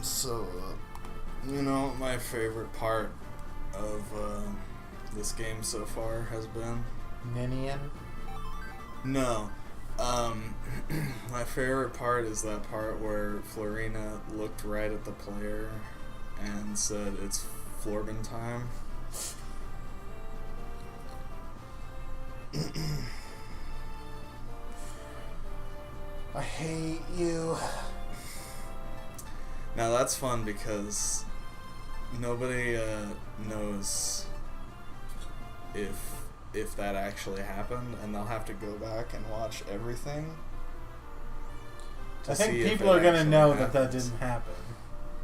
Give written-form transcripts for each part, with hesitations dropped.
So, you know what my favorite part of this game so far has been? Ninian? No. My favorite part is that part where Florina looked right at the player and said, "It's Florbin time." I hate you. Now that's fun because nobody knows if that actually happened, and they'll have to go back and watch everything. I think people are going to know that didn't happen.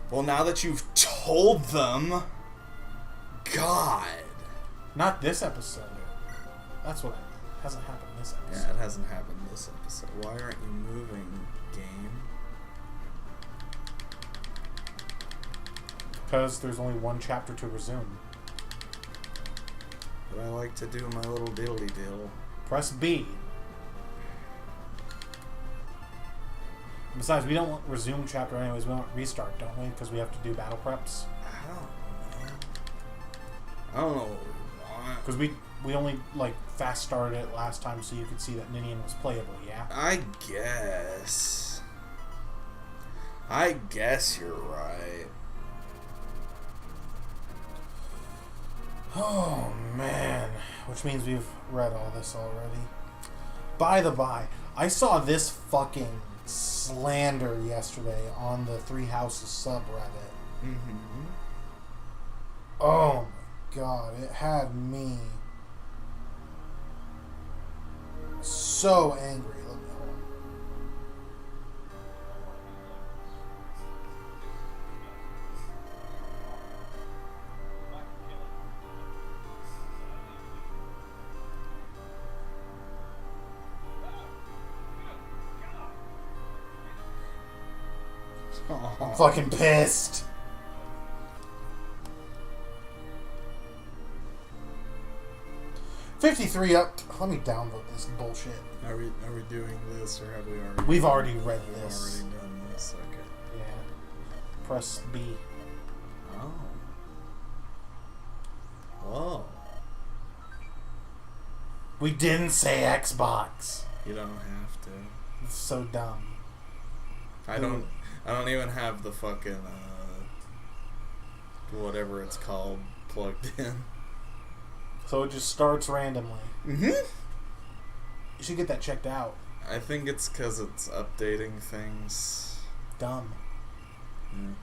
Well, now that you've told them, God. Not this episode. That's what hasn't happened this episode. Yeah, it hasn't happened this episode. Why aren't you moving, game? Because there's only one chapter to resume. But I like to do my little diddly-diddle. Press B. Besides, we don't resume chapter anyways. We don't restart, don't we? Because we have to do battle preps. I don't know what we want. Because we only fast started it last time, so you could see that Ninian was playable. Yeah. I guess you're right. Oh man, which means we've read all this already. By the by, I saw this fucking slander yesterday on the Three Houses subreddit. Mm-hmm. Oh my god, it had me so angry. Let me hold on. I'm fucking pissed. $53 up. Let me download this bullshit. Are we doing this, or have we already? We've already read We've this. already done this. Okay. Yeah. Press B. Oh. Whoa. We didn't say Xbox. You don't have to. It's so dumb. I don't even have the fucking whatever it's called plugged in. So it just starts randomly. Mm-hmm. You should get that checked out. I think it's because it's updating things. Dumb. Yeah.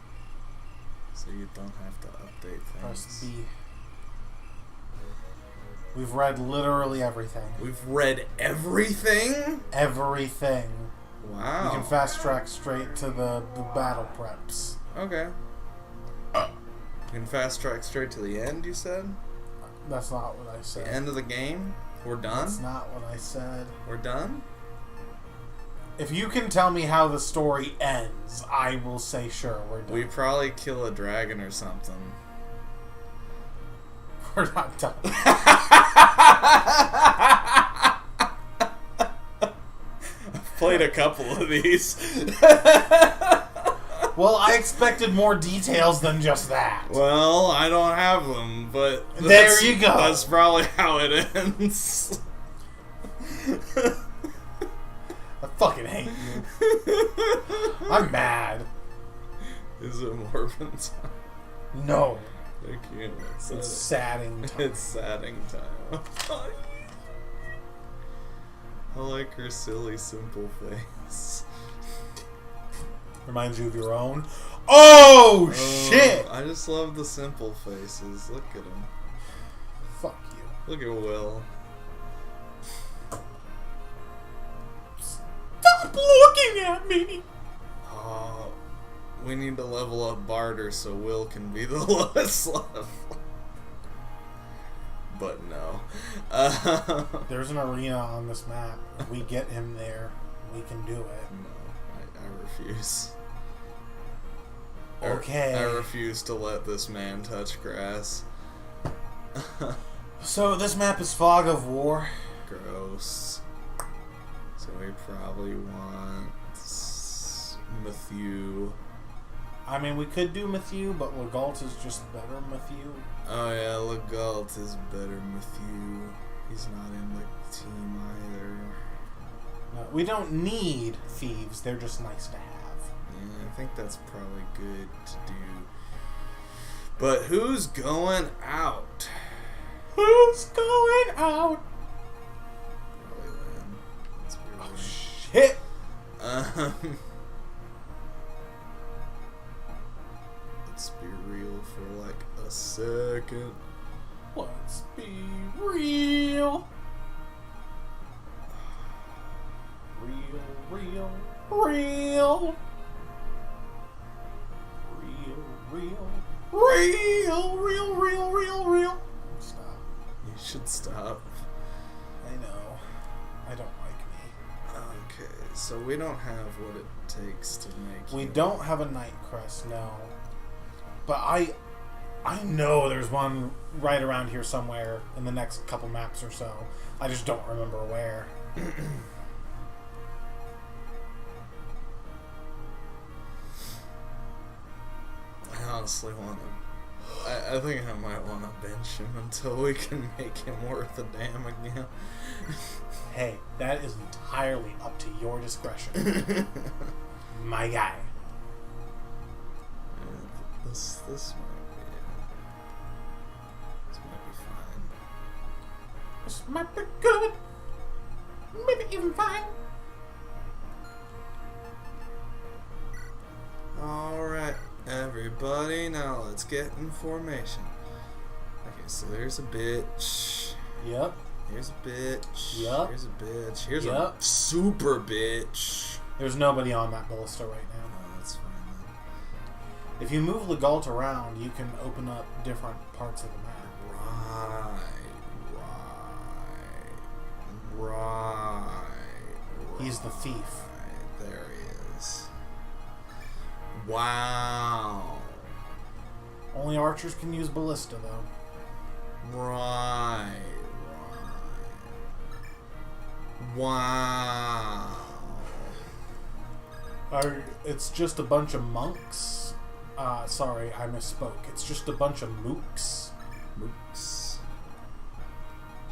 So you don't have to update things. Press B. We've read literally everything. We've read everything? Everything. Wow. You can fast track straight to the battle preps. Okay. You can fast track straight to the end, you said? That's not what I said. The end of the game? We're done? That's not what I said. We're done? If you can tell me how the story ends, I will say sure, we're done. We probably kill a dragon or something. We're not done. I've played a couple of these. Well, I expected more details than just that. Well, I don't have them, but there you go. That's probably how it ends. I fucking hate you. I'm mad. Is it Morbin time? No. Thank you. It's sadding time. It's sadding time. I like her silly, simple face. Reminds you of your own. Oh, shit! I just love the simple faces. Look at him. Fuck you. Look at Will. Stop looking at me! Oh, we need to level up Barter so Will can be the lowest level. But no. There's an arena on this map. If we get him there, we can do it. No, I refuse. Okay. I refuse to let this man touch grass. So this map is Fog of War. Gross. So we probably want Matthew. I mean, we could do Matthew, but Legault is just better Matthew. Oh yeah, Legault is better Matthew. He's not in the team either. No, we don't need thieves. They're just nice to have. Yeah, I think that's probably good to do. But who's going out? Who's going out? Probably Lynn. Let's be real. Oh, shit! Let's be real for like a second. Let's be real. Real, real, real. Real. Stop. You should stop. I know. I don't like me. Okay, so we don't have what it takes to make. We don't have a night crest, no. But I know there's one right around here somewhere in the next couple maps or so. I just don't remember where. I honestly want to. I think I might want to bench him until we can make him worth a damn again. Hey, that is entirely up to your discretion. My guy. This might be fine. This might be good. Maybe even fine. Alright, everybody, now let's get in formation. Okay, so there's a bitch. Yep. Here's a bitch. Yep. Here's a bitch. Here's Yep. a super bitch. There's nobody on that ballista right now. Oh, that's fine then. If you move Legault around, you can open up different parts of the map. Right. He's the thief. There he is. Wow. Only archers can use ballista, though. Right. Wow. It's just a bunch of monks. Sorry, I misspoke. It's just a bunch of mooks. Mooks.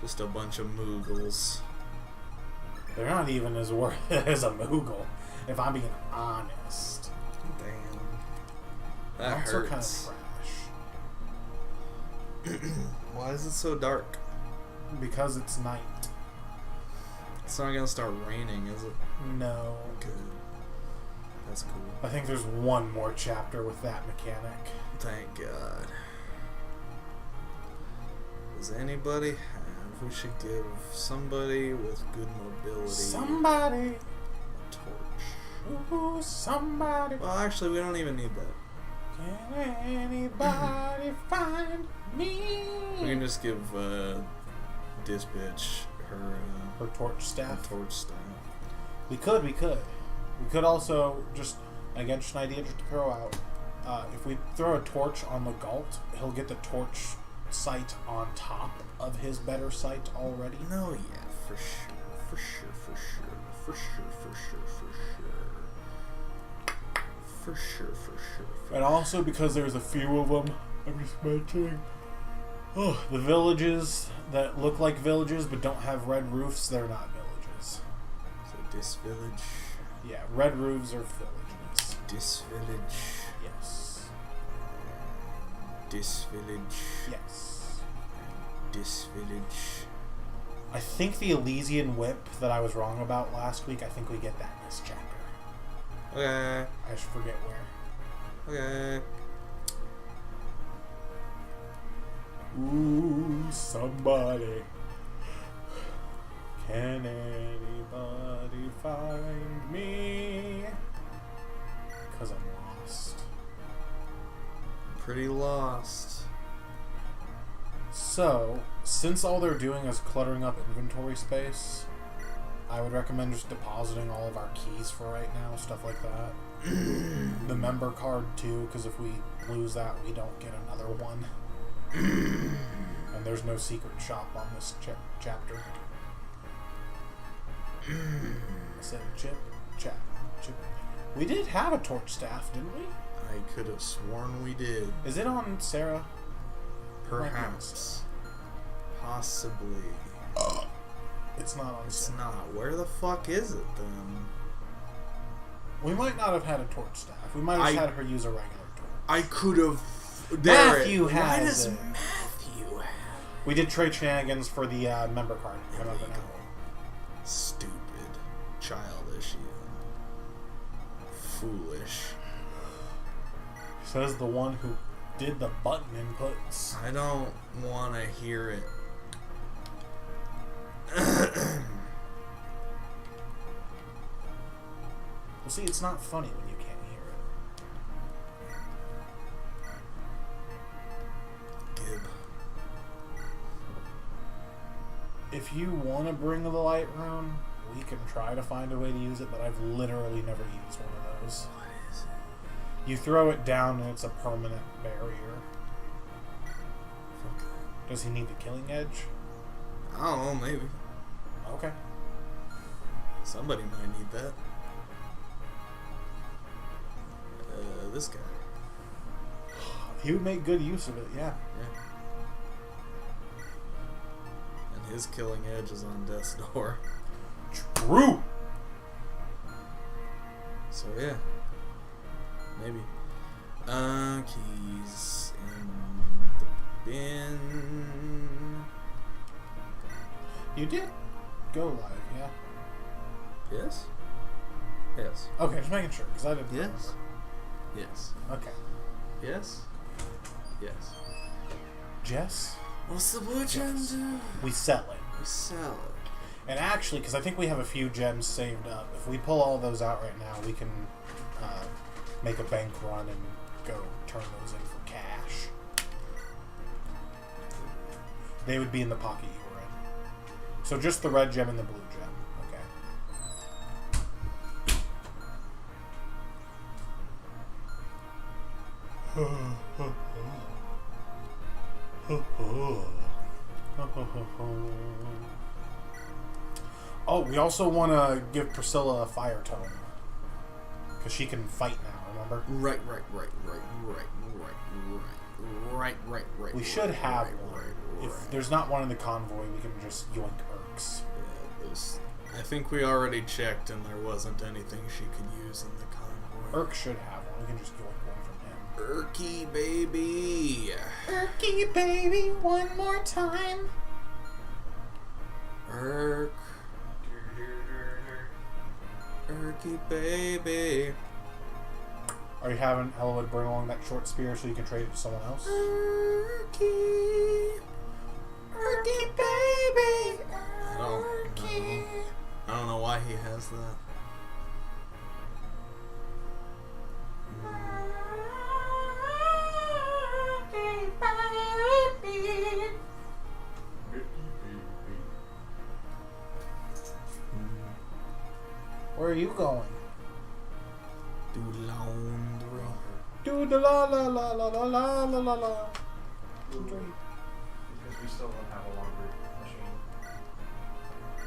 Just a bunch of moogles. They're not even as worth as a moogle, if I'm being honest. Damn. That Monks hurts. are kind of trash. Why is it so dark? Because it's night. It's not gonna start raining, is it? No. Good. That's cool. I think there's one more chapter with that mechanic. Thank God. Does anybody have? We should give somebody with good mobility Somebody. a torch. Ooh, somebody. Well, actually, we don't even need that. Can anybody find me? We can just give this bitch her torch staff. torch staff. We could. We could also just, again, just an idea just to throw out. If we throw a torch on Legault, he'll get the torch sight on top of his better sight already. No, yeah, for sure. And also because there's a few of them, I'm just mentioning. Oh, the villages that look like villages but don't have red roofs, they're not villages. So this village. Yeah, red roofs are villages. This village. Yes. This village. Yes. This village. I think the Elysian whip that I was wrong about last week, I think we get that in this chapter. Okay. I just forget where. Okay. Ooh, somebody. Can anybody find me? Because I'm lost. Pretty lost. So, since all they're doing is cluttering up inventory space, I would recommend just depositing all of our keys for right now, stuff like that. The member card too, because if we lose that, we don't get another one. And there's no secret shop on this chapter. I said chip. We did have a torch staff, didn't we? I I could have sworn we did. Is it on Sarah? Perhaps. Possibly. It's not on It's Sarah. not. Where the fuck is it then? We might not have had a torch staff. We might have had her use a regular torch. I could have. Matthew has Why does it. Matthew have? We did trade shenanigans for the member card. Remember now? Stupid. Childish even. Foolish. Says the one who did the button inputs. I don't want to hear it. Well, see, it's not funny when you can't hear it. Gib. If you want to bring the light rune, we can try to find a way to use it, but I've literally never used one of those. What is it? You throw it down and it's a permanent barrier. Fuck that. Does he need the killing edge? I don't know, maybe. Okay. Somebody might need that. This guy. He would make good use of it, yeah. Yeah. And his killing edge is on death's door. True! So yeah. Maybe. Keys in the bin. You did go live, yeah. Yes? Yes. Okay, just making sure, because I didn't Yes? remember. Yes. Okay. Yes? Yes. Jess? What's the blue gem do? We sell it. We sell it. And actually, because I think we have a few gems saved up, if we pull all those out right now, we can make a bank run and go turn those in for cash. They would be in the pocket you were in. So just the red gem and the blue gem. Oh, we also want to give Priscilla a fire tome. Because she can fight now, remember? Right. We should have one. If there's not one in the convoy, we can just yoink Irks. Yeah, I think we already checked and there wasn't anything she could use in the convoy. Irk should have one. We can just yoink one from him. Irky baby. Irky baby, one more time. Irk. Irky baby. Are you having Elwood bring along that short spear so you can trade it to someone else? Irky. Irky baby. I don't know why he has that. Where are you going? Do laundry. Do the la la la la la la la la la. Because we still don't have a laundry machine.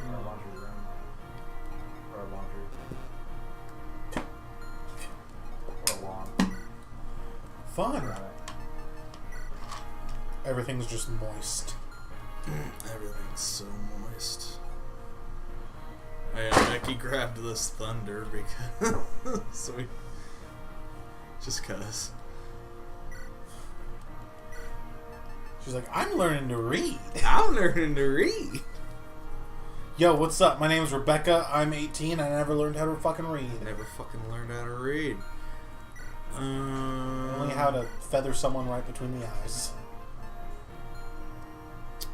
Or a laundry room. Or a laundry. Or a lawn. Fun. Right. Everything's just moist. Everything's so moist. Becky grabbed this thunder because so we just cause. She's like, I'm learning to read. I'm learning to read. Yo, what's up? My name's Rebecca. I'm 18. I never learned how to fucking read. Never fucking learned how to read. Only how to feather someone right between the eyes.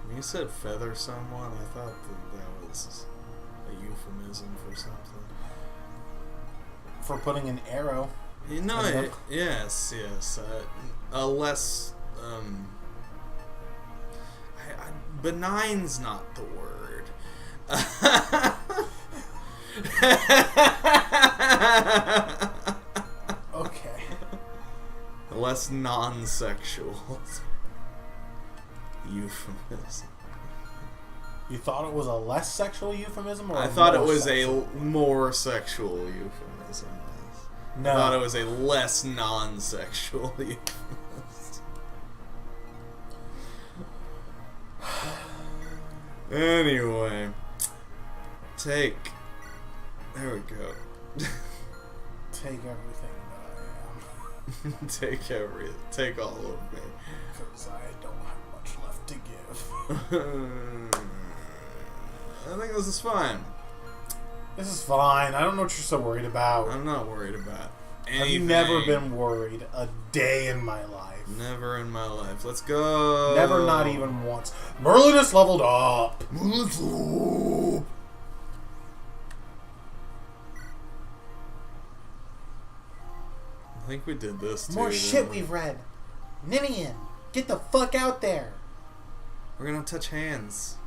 When you said feather someone, I thought that was a euphemism for something. For putting an arrow. You know, yes. A less, benign's not the word. Okay. Less non-sexual euphemism. You thought it was a less sexual euphemism, or I thought it was sexual? a more sexual euphemism. No. I thought it was a less non-sexual euphemism. Anyway. There we go. Take everything that I am. Take all of me. Because I don't have much left to give. I think this is fine. This is fine. I don't know what you're so worried about. I'm not worried about anything. I've never been worried a day in my life. Never in my life. Let's go. Never, not even once. Merlin is leveled up. Let's go. I think we did this too. More shit we've read. Ninian, get the fuck out there. We're gonna touch hands.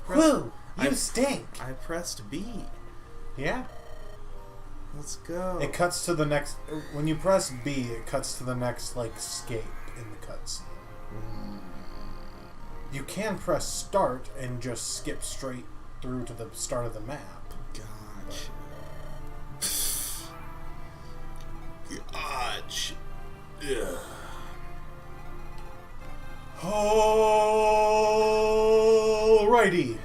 Whew, you stink. I pressed B. Yeah. Let's go. It cuts to the next. When you press B, it cuts to the next, like, escape in the cutscene. You can press start and just skip straight through to the start of the map. Gotcha. Gotcha. Ugh. Alrighty.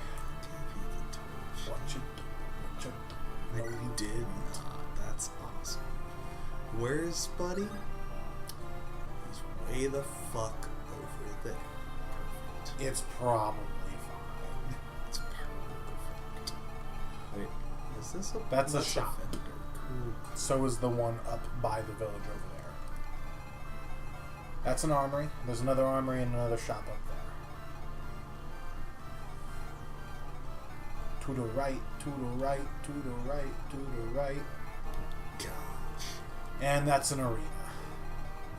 I did not. That's awesome. Where's Buddy? He's way the fuck over there. Perfect. It's probably fine. It's perfect. Wait, is this a... That's a that's shop. vendor. Cool. So is the one up by the village over there. That's an armory. There's another armory and another shop up there. To the right, to the right, to the right, to the right. Gosh. And that's an arena.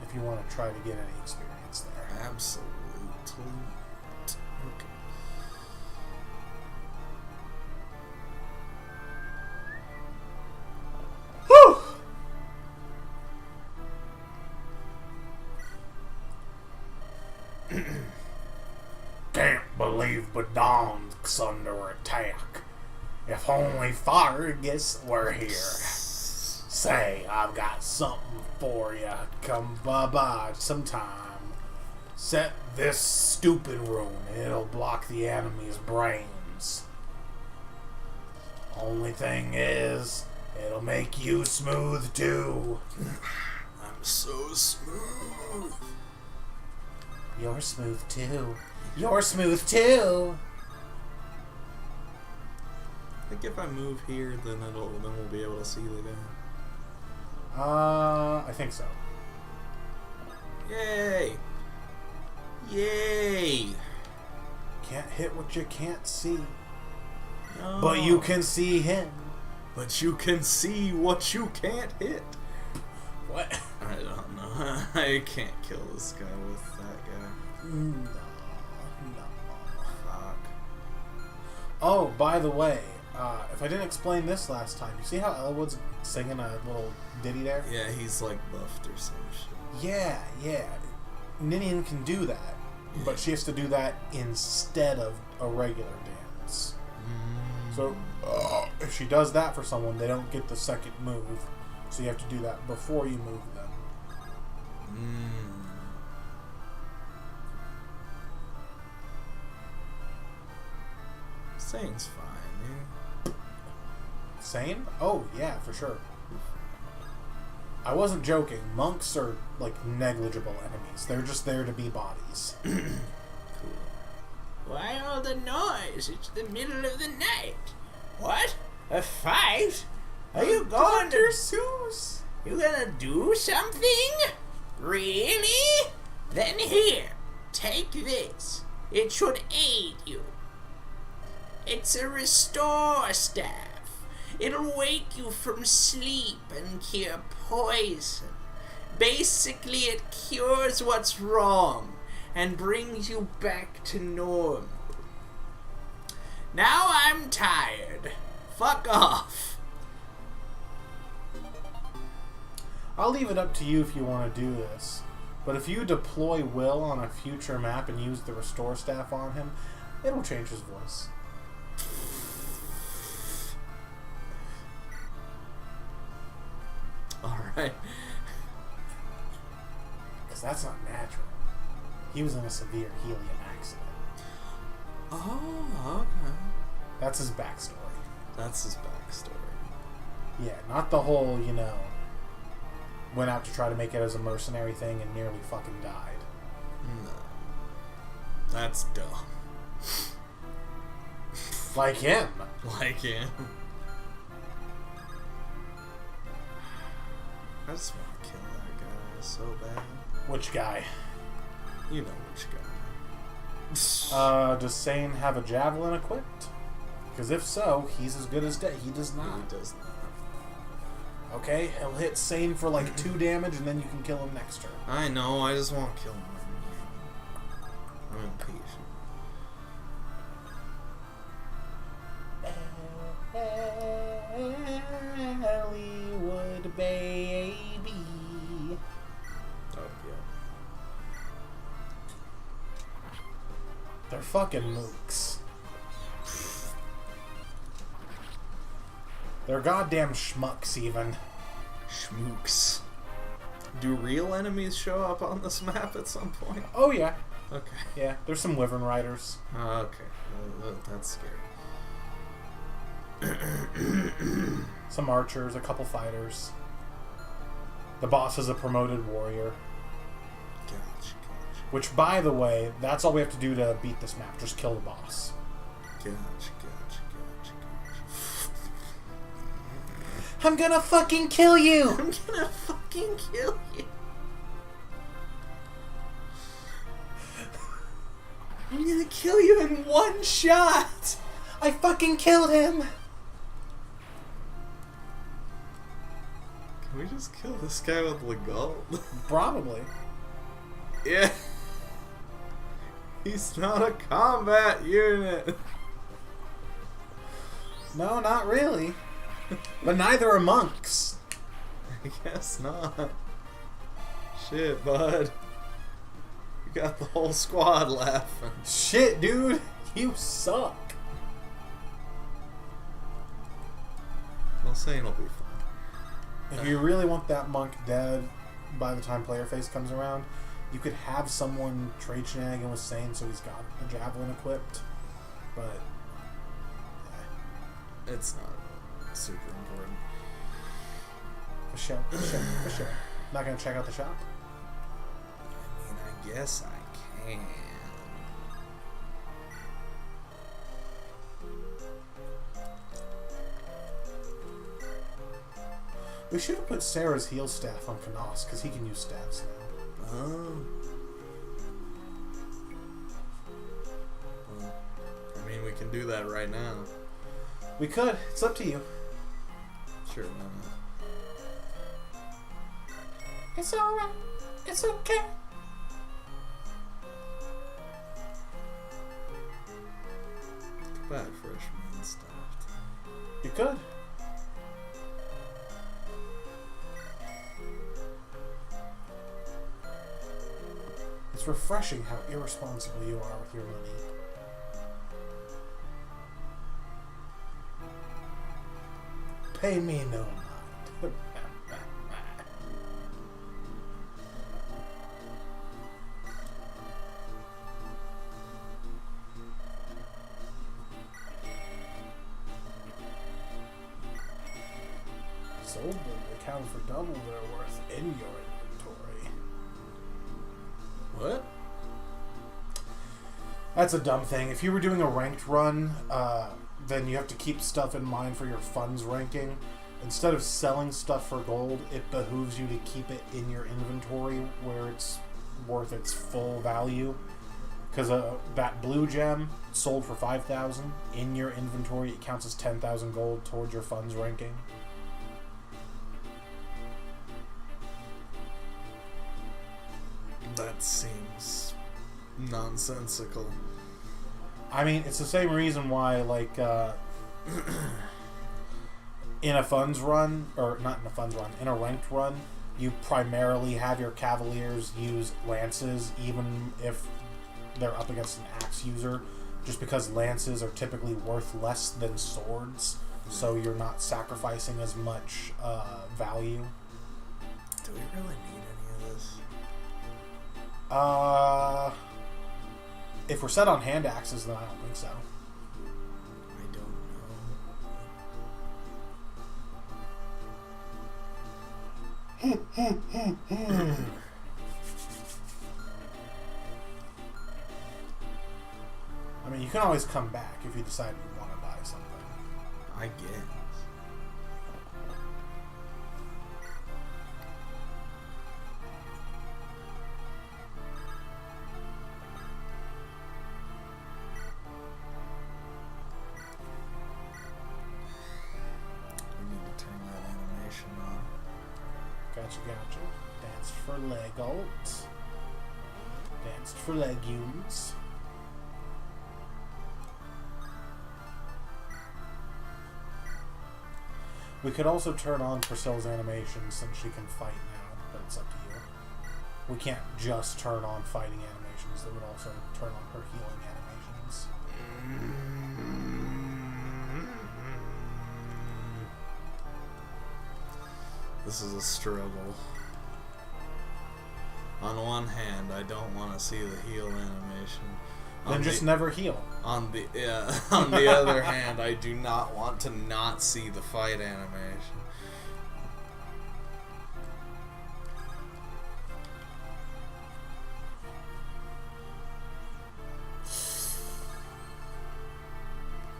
If you want to try to get any experience there. Absolutely. Okay. Whew! Can't believe Badon's under attack. If only Fargus were here. Say, I've got something for you. Come by sometime. Set this stupid rune. It'll block the enemy's brains. Only thing is, it'll make you smooth too. I'm so smooth. You're smooth too. You're smooth too. I think if I move here, then we'll be able to see the guy. I think so. Yay! Yay! Can't hit what you can't see. No. But you can see him. But you can see what you can't hit. What? I don't know. I can't kill this guy with that guy. No. Fuck. Oh, by the way, if I didn't explain this last time, you see how Elwood's singing a little ditty there? Yeah, he's like buffed or some shit. Yeah. Ninian can do that, but she has to do that instead of a regular dance. So, if she does that for someone, they don't get the second move. So you have to do that before you move them. Sane's fine, man. Sane? Oh, yeah, for sure. I wasn't joking. Monks are, like, negligible enemies. They're just there to be bodies. Cool. Why all the noise? It's the middle of the night. What? A fight? Are you going to... Seuss! You gonna do something? Really? Then here, take this. It should aid you. It's a restore staff. It'll wake you from sleep and cure poison. Basically, it cures what's wrong and brings you back to normal. Now I'm tired. Fuck off. I'll leave it up to you if you want to do this. But if you deploy Will on a future map and use the restore staff on him, it'll change his voice. Right. Because that's not natural. He was in a severe helium accident. Oh, okay. That's his backstory. That's his backstory. Yeah, not the whole, went out to try to make it as a mercenary thing and nearly fucking died. No. That's dumb. Like him. Like him. I just want to kill that guy so bad. Which guy? You know which guy. Does Sane have a javelin equipped? Because if so, he's as good as dead. He does not. He does not. Okay, he'll hit Sane for like 2 damage, and then you can kill him next turn. I know, I just want to kill him. I'm impatient. Hollywood baby. Oh, yeah. They're fucking mooks. They're goddamn schmucks, even. Schmooks. Do real enemies show up on this map at some point? Oh, yeah. Okay. Yeah, there's some Wyvern Riders. Okay. That's scary. Some archers, a couple fighters. The boss is a promoted warrior. Gotcha. Which, by the way, that's all we have to do to beat this map. Just kill the boss. Gotcha. I'm gonna fucking kill you! I'm gonna fucking kill you. I'm gonna kill you in one shot. I fucking killed him! Can we just kill this guy with Legault? Probably. Yeah. He's not a combat unit. No, not really. But neither are monks. I guess not. Shit, bud. You got the whole squad laughing. Shit, dude. You suck. I'll say it'll be fun. If you really want that monk dead by the time player face comes around, you could have someone trade shenanigan with Sane so he's got a javelin equipped. But It's not super important. for sure. Not gonna check out the shop? I mean, I guess I can. We should have put Sarah's heal staff on Kanos, because he can use staffs now. Oh. Well, I mean, we can do that right now. We could. It's up to you. Sure, why not? It's alright. It's okay. Too bad freshman stopped. You could. It's refreshing how irresponsible you are with your money. Pay me no mind. Sold them, accounted for double their worth in your inventory. What? That's a dumb thing. If you were doing a ranked run, then you have to keep stuff in mind for your funds ranking. Instead of selling stuff for gold, it behooves you to keep it in your inventory where it's worth its full value. Because that blue gem sold for 5,000 in your inventory, it counts as 10,000 gold towards your funds ranking. That seems nonsensical. I mean, it's the same reason why, like, in a funds run, or not in a funds run, in a ranked run, you primarily have your cavaliers use lances, even if they're up against an axe user, just because lances are typically worth less than swords, so you're not sacrificing as much value. Do we really need any of this? If we're set on hand axes, then I don't think so. I don't know. I mean, you can always come back if you decide you want to buy something. I guess. We need to turn that animation on. Gotcha. Dance for Legolt. Dance for legumes. We could also turn on Priscilla's animation since she can fight now, but it's up to you. We can't just turn on fighting animations. That would also turn on her healing animations. This is a struggle. On one hand, I don't want to see the heal animation. Then just never heal. On the other hand, I do not want to not see the fight animation.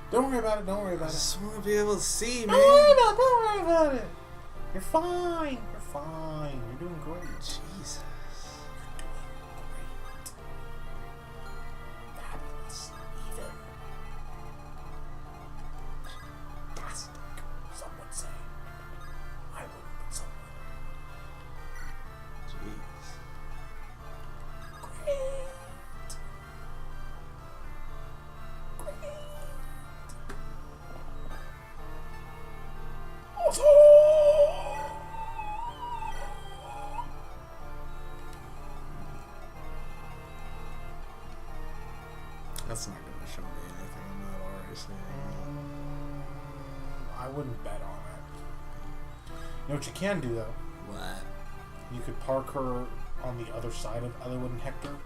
Don't worry about it. I just want to be able to see, man. Don't worry about it. You're fine. You're doing great. Jesus. That's even. Fantastic, some would say. I wouldn't, but some would. Jeez. Great. That's not going to show me anything I'm not already seeing. I wouldn't bet on it. You know what you can do, though? What? You could park her on the other side of Otherwood and Hector.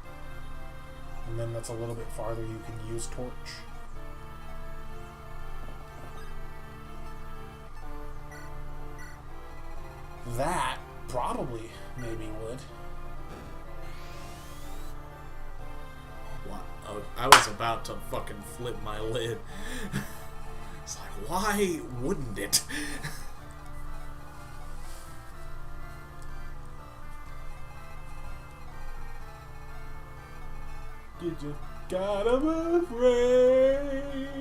And then that's a little bit farther you can use Torch. That probably maybe would. What? Oh, I was about to fucking flip my lid. It's like, why wouldn't it? You just gotta move, Raven.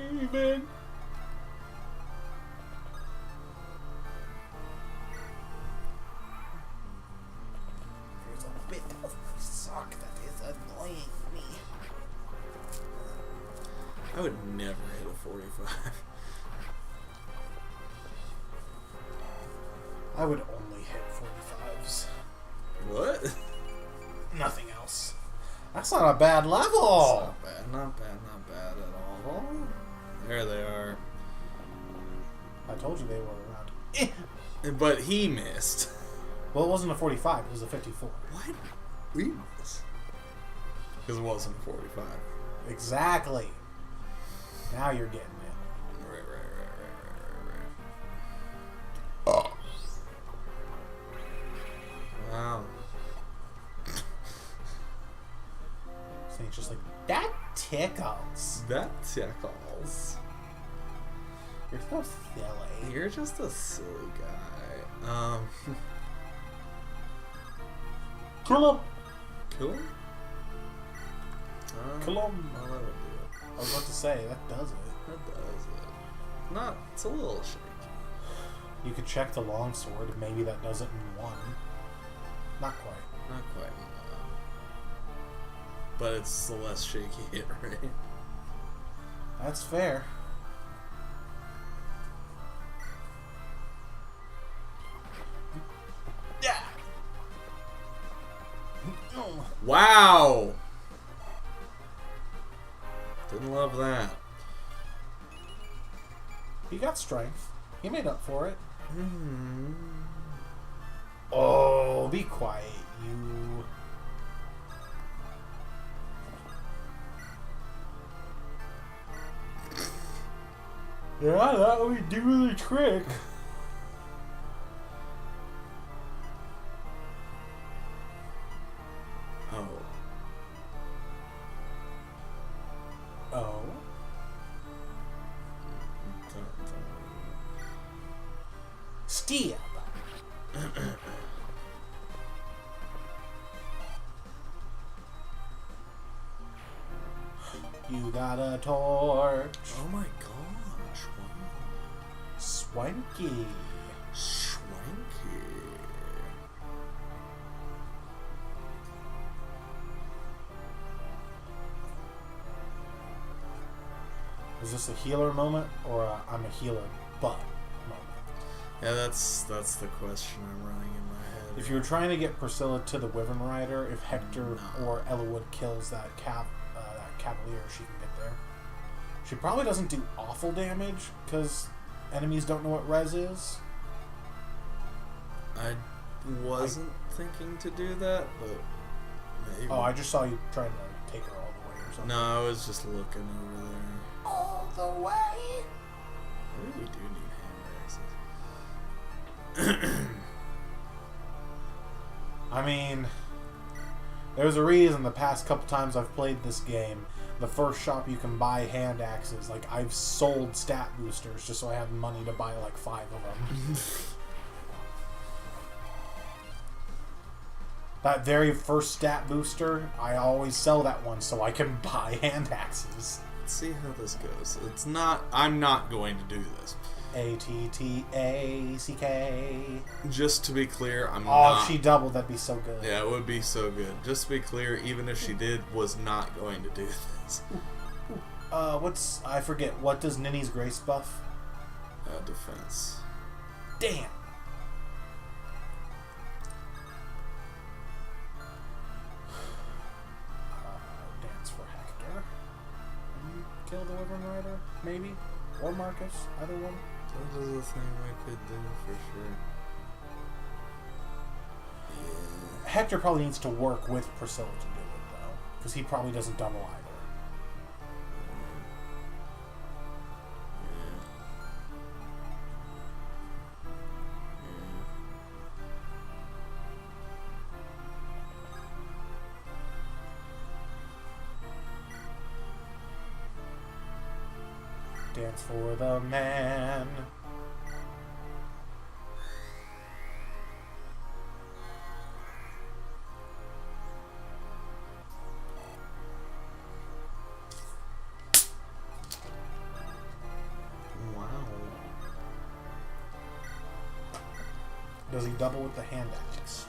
There's a bit of my sock that is annoying me. I would never hit a 45. I would only hit 45s. What? Nothing else. That's not a bad level. Not bad at all. There they are. I told you they were around. But he missed. Well, it wasn't a 45. It was a 54. What? We missed. Because it wasn't a 45. Exactly. Now you're getting it. Right. Wow. So it's just like, that tickles. That tickles. You're so silly. You're just a silly guy. Kill him. Kill him? Kill him. Well, that would do it. I was about to say, that does it. That does it. It's a little shaky. You could check the longsword. Maybe that does it in one. Not quite. Not quite. But it's the less shaky hit, right? That's fair. Yeah. Wow! Didn't love that. He got strength. He made up for it. Oh, be quiet, you. Yeah, that would do the trick. Oh. Oh. Stab. You got a torch. Oh my gosh. Wow. Swanky. Swanky. Is this a healer moment or a I'm a healer but moment? Yeah, that's the question I'm running in my head. If you were trying to get Priscilla to the Wyvern Rider, if Hector or Ellawood kills that Cavalier, she can get there. She probably doesn't do awful damage because enemies don't know what res is. I wasn't thinking to do that, but maybe. Oh, I just saw you trying to take her all the way or something. No, I was just looking over there. All the way. Maybe we do need hand axes. I mean, there's a reason the past couple times I've played this game, the first shop you can buy hand axes. Like, I've sold stat boosters just so I have money to buy like 5 of them. That very first stat booster, I always sell that one so I can buy hand axes. Let's see how this goes. I'm not going to do this. A-T-T-A-C-K. Just to be clear, I'm Oh, not... if she doubled, that'd be so good. Yeah, it would be so good. Just to be clear, even if she did, was not going to do this. I forget, what does Ninny's Grace buff? Defense. Damn! Dance for Hector. You kill the Wyvern Rider, maybe? Or Marcus, either one. That is a thing we could do for sure. Yeah. Hector probably needs to work with Priscilla to do it, though. Because he probably doesn't double either. Dance for the man. Wow. Does he double with the hand axe?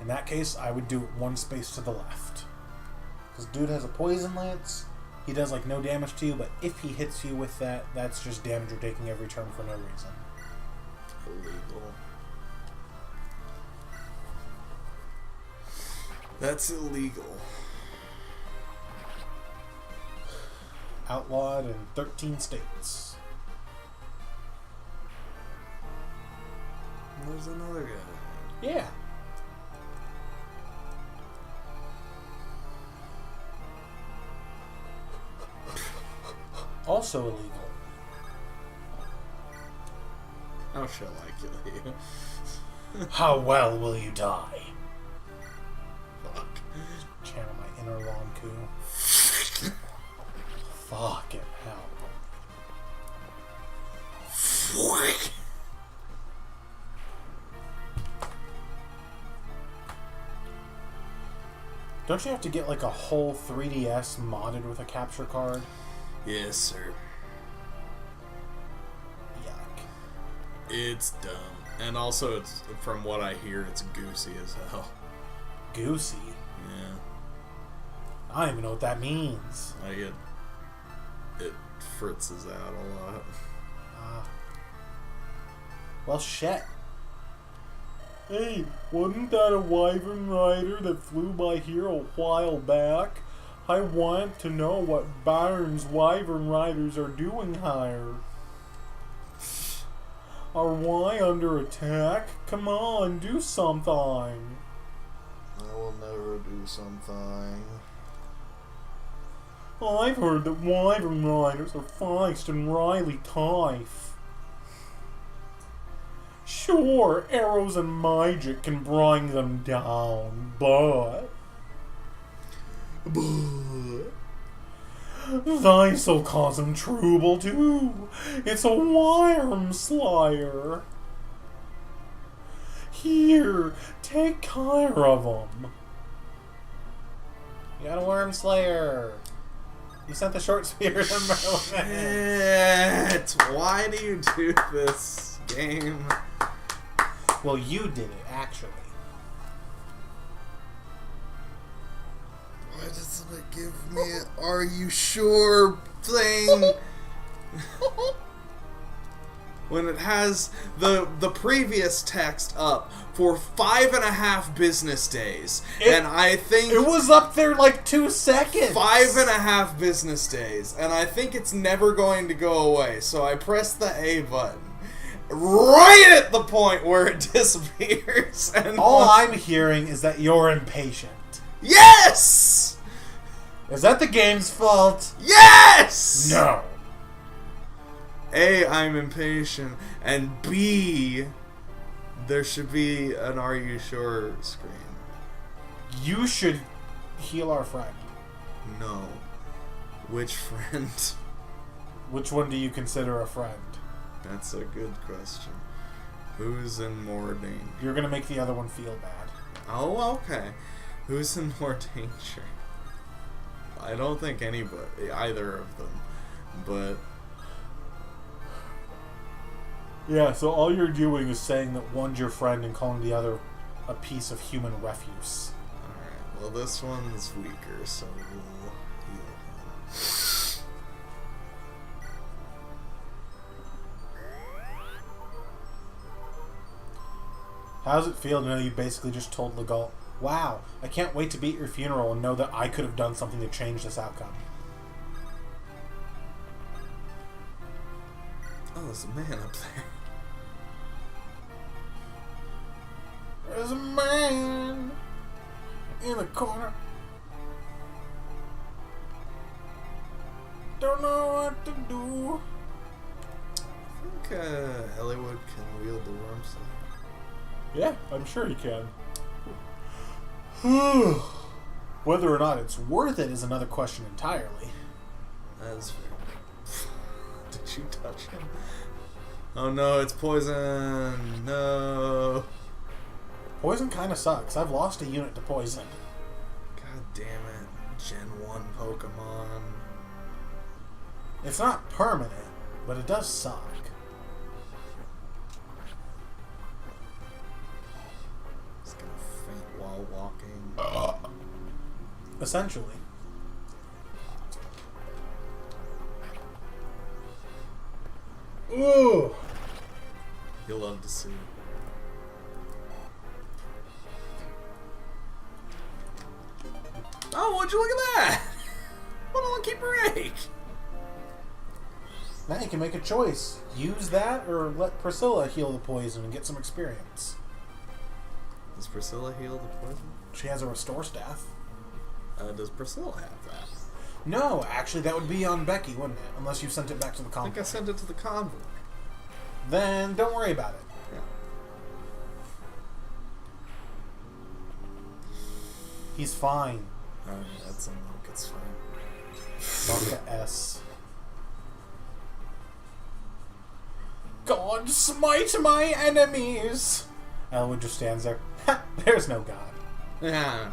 In that case, I would do it one space to the left. Because dude has a poison lance. He does like no damage to you, but if he hits you with that, that's just damage you're taking every turn for no reason. Illegal. That's illegal. Outlawed in 13 states. There's another guy. Yeah. Also illegal. How shall I kill you? How well will you die? Fuck. Channel my inner Long Ku. Fucking hell. Fuck. Don't you have to get like a whole 3DS modded with a capture card? Yes, sir. Yuck. It's dumb. And also, it's from what I hear, it's goosey as hell. Goosey? Yeah. I don't even know what that means. Like it fritzes out a lot. Well, shit. Hey, wasn't that a Wyvern Rider that flew by here a while back? I want to know what Byron's Wyvern Riders are doing here. Are Y under attack? Come on, do something. I will never do something. I've heard that Wyvern Riders are feist and Riley type. Sure, arrows and magic can bring them down, but... Thy'll cause him trouble too. It's a worm slayer. Here, take care of him. You got a worm slayer. You sent the short spear to Merlin. Shit! Why do you do this game? Well, you did it, actually. Why doesn't it give me an "Are you sure" thing? When it has the previous text up for 5.5 business days. And I think... It was up there like 2 seconds! 5.5 business days. And I think it's never going to go away. So I press the A button. Right at the point where it disappears. And all I'm hearing is that you're impatient. Yes! Is that the game's fault? Yes! No. A, I'm impatient, and B, there should be an "Are you sure" screen. You should heal our friend. No. Which friend? Which one do you consider a friend? That's a good question. Who's in more danger? You're gonna make the other one feel bad. Oh, okay. Who's in more danger? I don't think anybody, either of them, but... Yeah, so all you're doing is saying that one's your friend and calling the other a piece of human refuse. Alright, well this one's weaker, so we'll heal him. How does it feel to know you basically just told Legault, wow, I can't wait to be at your funeral and know that I could have done something to change this outcome? Oh, there's a man up there. There's a man in the corner. Don't know what to do. I think Hollywood can wield the worm slayer. Yeah, I'm sure he can. Whether or not it's worth it is another question entirely. That's fair. Did you touch him? Oh no, it's poison. No. Poison kind of sucks. I've lost a unit to poison. God damn it. Gen 1 Pokemon. It's not permanent, but it does suck. It's gonna faint while walking. Essentially. Ooh. You'll love to see. Oh, would you look at that? What a lucky break! Now you can make a choice. Use that or let Priscilla heal the poison and get some experience. Does Priscilla heal the poison? She has a restore staff. Does Priscilla have that? No, actually that would be on Becky, wouldn't it? Unless you sent it back to the I convoy. think I sent it to the convoy. Then don't worry about it. Yeah. He's fine. Oh, that's a monk. It's fine. Mark the S. God smite my enemies! Elwood just stands there. Ha! There's no God. Yeah.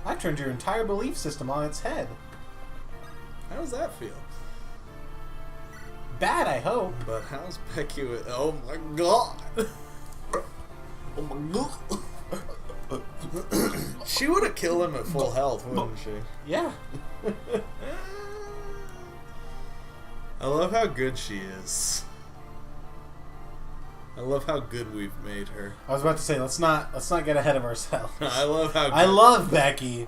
I turned your entire belief system on its head. How does that feel? Bad, I hope. But how's Becky with... Oh my god! Oh my god! She would have killed him at full health, wouldn't she? Yeah. I love how good she is. I love how good we've made her. I was about to say, let's not get ahead of ourselves. I love how good, I love Becky,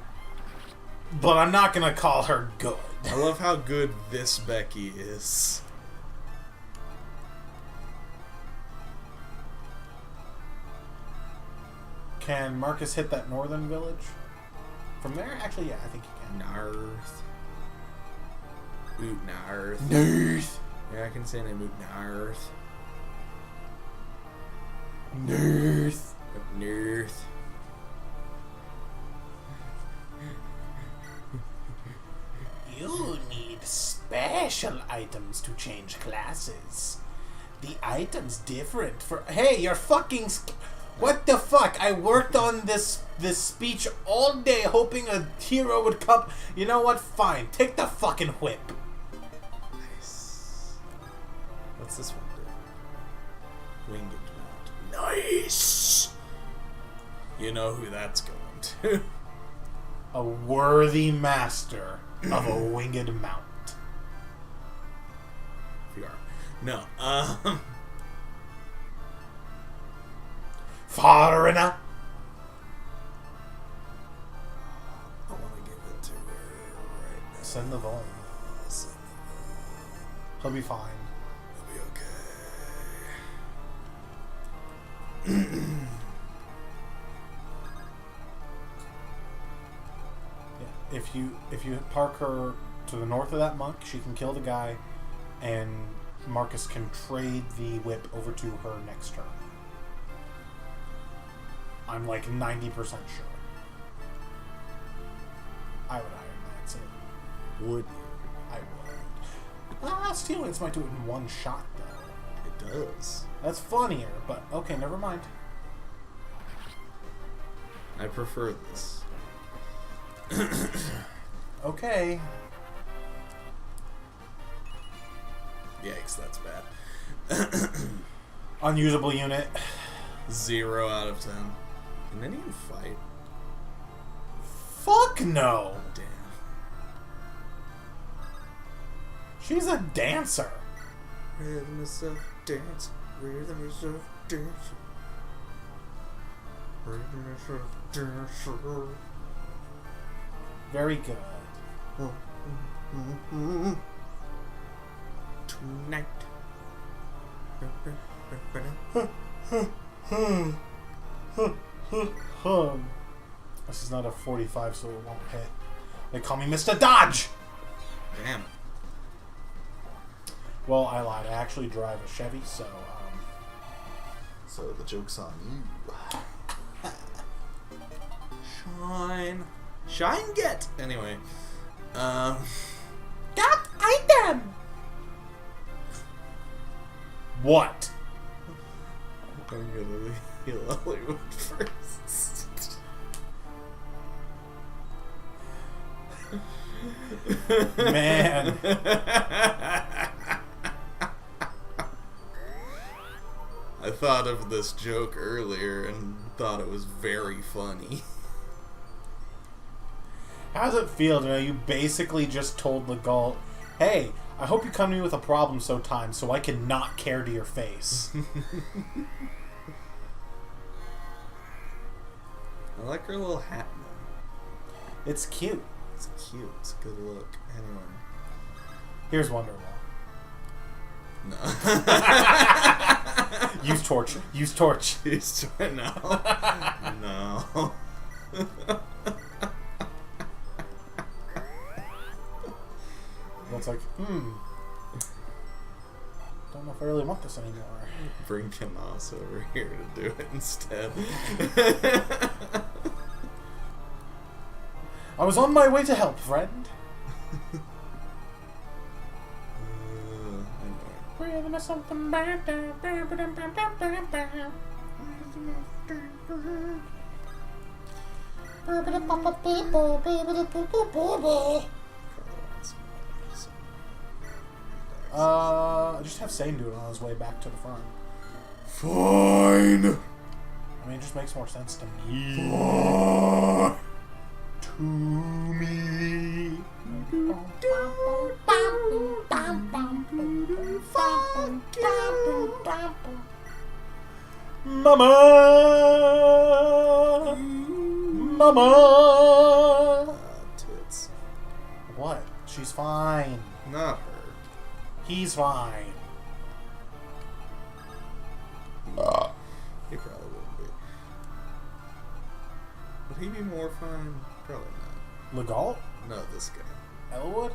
but I'm not gonna call her good. I love how good this Becky is. Can Marcus hit that northern village? From there? Actually, yeah, I think he can. North. Oot north. North. Yeah, I can say name oot north. North. Up north. You need special items to change classes. The item's different for... Hey, you're fucking... What the fuck? I worked on this speech all day hoping a hero would come... You know what? Fine. Take the fucking whip. Nice. What's this one do? Winged mount. Nice! You know who that's going to. A worthy master of a winged mount. VR. No, Foreigner. I want to give it to her right now. Send the volume. Send He'll be fine. It'll be okay. Yeah. If you park her to the north of that monk, she can kill the guy, and Marcus can trade the whip over to her next turn. I'm like 90% sure. I would Iron Lance it. Would I would. Steel Lance might do it in one shot, though. it does. That's funnier, but okay, never mind. I prefer this. Okay. Yikes, that's bad. Unusable unit. 0 out of 10. Can anyone fight? Fuck no! Oh, damn. She's a dancer. Rhythm of dance. Rhythm of dance. Rhythm of dance. Very good. Tonight. This is not a 45, so it won't hit. They call me Mr. Dodge! Damn. Well, I lied. I actually drive a Chevy, so, So the joke's on you. Shine. Shine get! Anyway. Got item! What? I'm gonna heal Hollywood first. Man. I thought of this joke earlier and thought it was very funny. How does it feel to know you basically just told Legault, hey, I hope you come to me with a problem sometime so I can not care to your face. I like her little hat though. It's cute. It's cute. It's a good look. Anyway. Here's Wonderwall. No. Use torch. Use torch. No. No. It's like, don't know if I really want this anymore. Bring Canas over here to do it instead. I was on my way to help, friend. Rhythm or something. Just have Sane do it on his way back to the front. Fine. I mean, it just makes more sense to me. To me. Mama! Mama! Tits. What? She's fine. Not her. He's fine. He probably wouldn't be. he be more fun? Probably not. Legault? No, this guy. Elwood?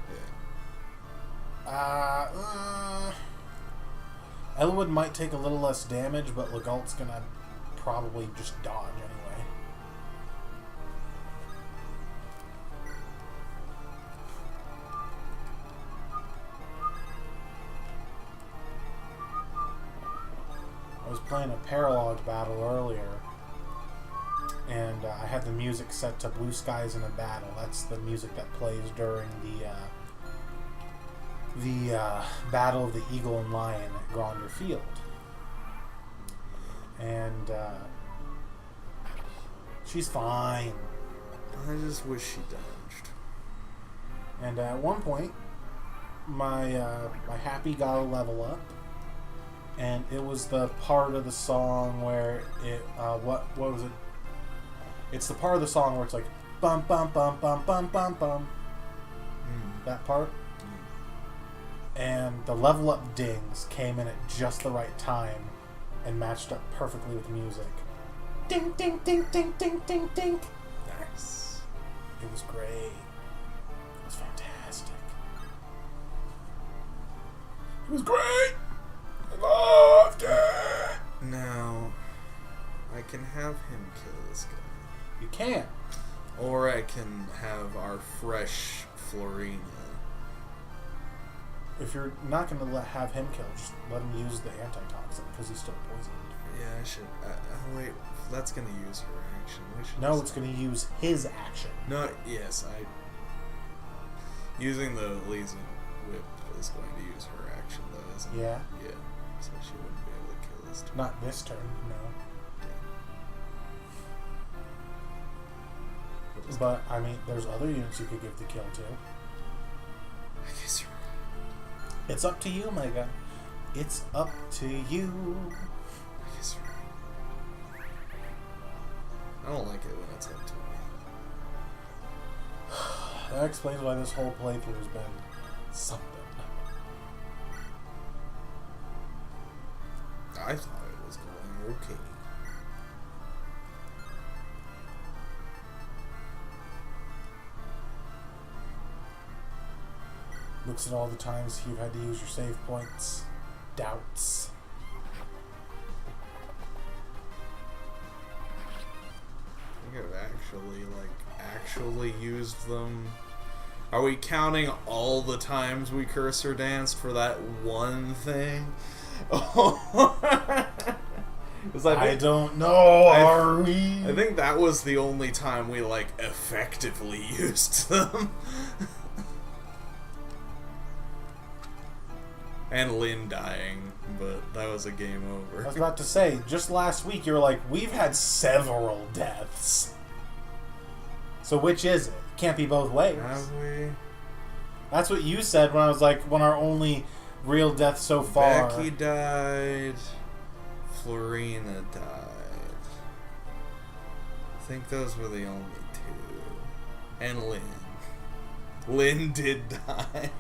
Yeah. Elwood might take a little less damage, but Legault's gonna probably just dodge anyway. I was playing a paralogue battle earlier, and I had the music set to Blue Skies in a Battle. That's the music that plays during the Battle of the Eagle and Lion at Gronder Field. And she's fine. I just wish she dodged. And at one point, my Happy got a level up, and it was the part of the song where it what was it? It's the part of the song where it's like bum bum bum bum bum bum bum. That part. And the level up dings came in at just the right time and matched up perfectly with the music. Ding ding ding ding ding ding ding. Nice. It was great. It was fantastic. It was great. I loved it. Now, I can have him kill this guy. You can. Or I can have our fresh Florina. If you're not going to have him kill, just let him use the antitoxin because he's still poisoned. Yeah, I should. Wait, that's going to use her action. We should No, just- it's going to use his action. No, yes, using the Leeson whip is going to use her action, though, isn't it? Yeah. Yeah. So she wouldn't be able to kill this turn. Not this turn, no. But, I mean, there's other units you could give the kill to. I guess you're right. It's up to you, Mega. It's up to you. I guess you're right. I don't like it when it's up to me. That explains why this whole playthrough has been something. I thought it was going okay. Looks at all the times you've had to use your save points. Doubts. I think I've actually used them. Are we counting all the times we cursor danced for that one thing? I don't know, are we? I think that was the only time we, effectively used them. And Lynn dying, but that was a game over. I was about to say, just last week you were like, we've had several deaths. So which is it? Can't be both ways. Have we? That's what you said when I was like, when our only real death so far. Becky died. Florina died. I think those were the only two. And Lynn. Lynn did die.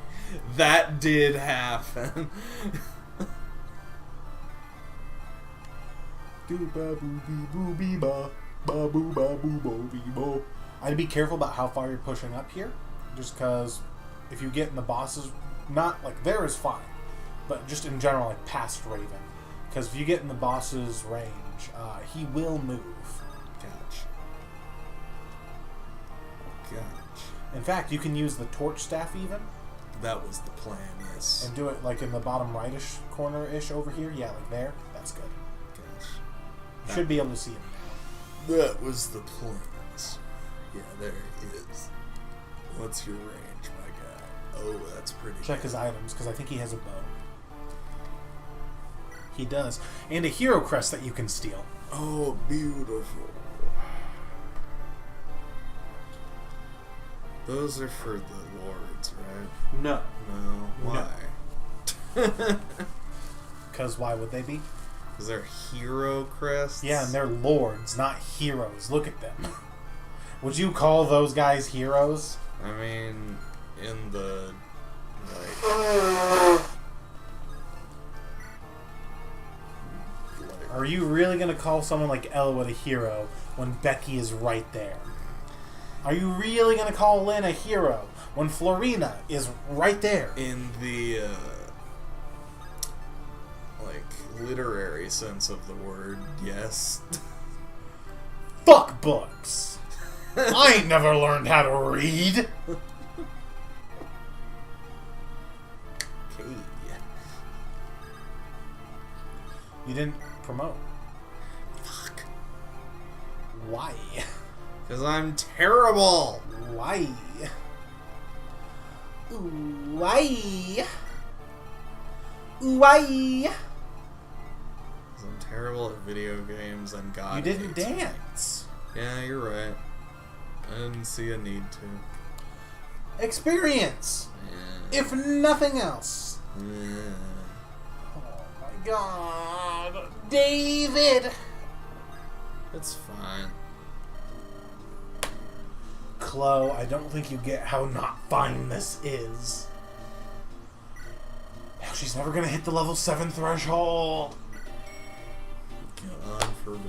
That did happen. I'd be careful about how far you're pushing up here, just because if you get in the bosses, not like there is fine, but just in general, like past Raven, because if you get in the boss's range, he will move. Gotcha. In fact, you can use the torch staff even. That was the plan, yes. And do it like in the bottom rightish corner-ish over here. Yeah, like there. That's good. Gosh. You should be able to see him now. That was the plan. Yeah, there he is. What's your range, my guy? Oh, that's pretty Check good. his items, because I think he has a bow. He does. And a hero crest that you can steal. Oh, beautiful. Those are for the lords, right? No. No. Why? Because why would they be? Is there hero crests? Yeah, and they're lords, not heroes. Look at them. Would you call those guys heroes? I mean, in the like Are Are you really going to call someone like Elwood a hero when Becky is right there? Are you really going to call Lynn a hero when Florina is right there? In the, literary sense of the word, yes. Fuck books! I ain't never learned how to read! Okay. You didn't promote. Fuck. Why? Because I'm terrible! Why? Why? Why? Because I'm terrible at video games and God You didn't hates me. dance. Yeah, you're right. I didn't see a need to. Experience! Yeah. If nothing else. Yeah. Oh my god. David! It's fine. Chloe, I don't think you get how not fine this is. Now she's never gonna hit the level 7 threshold. God forbid.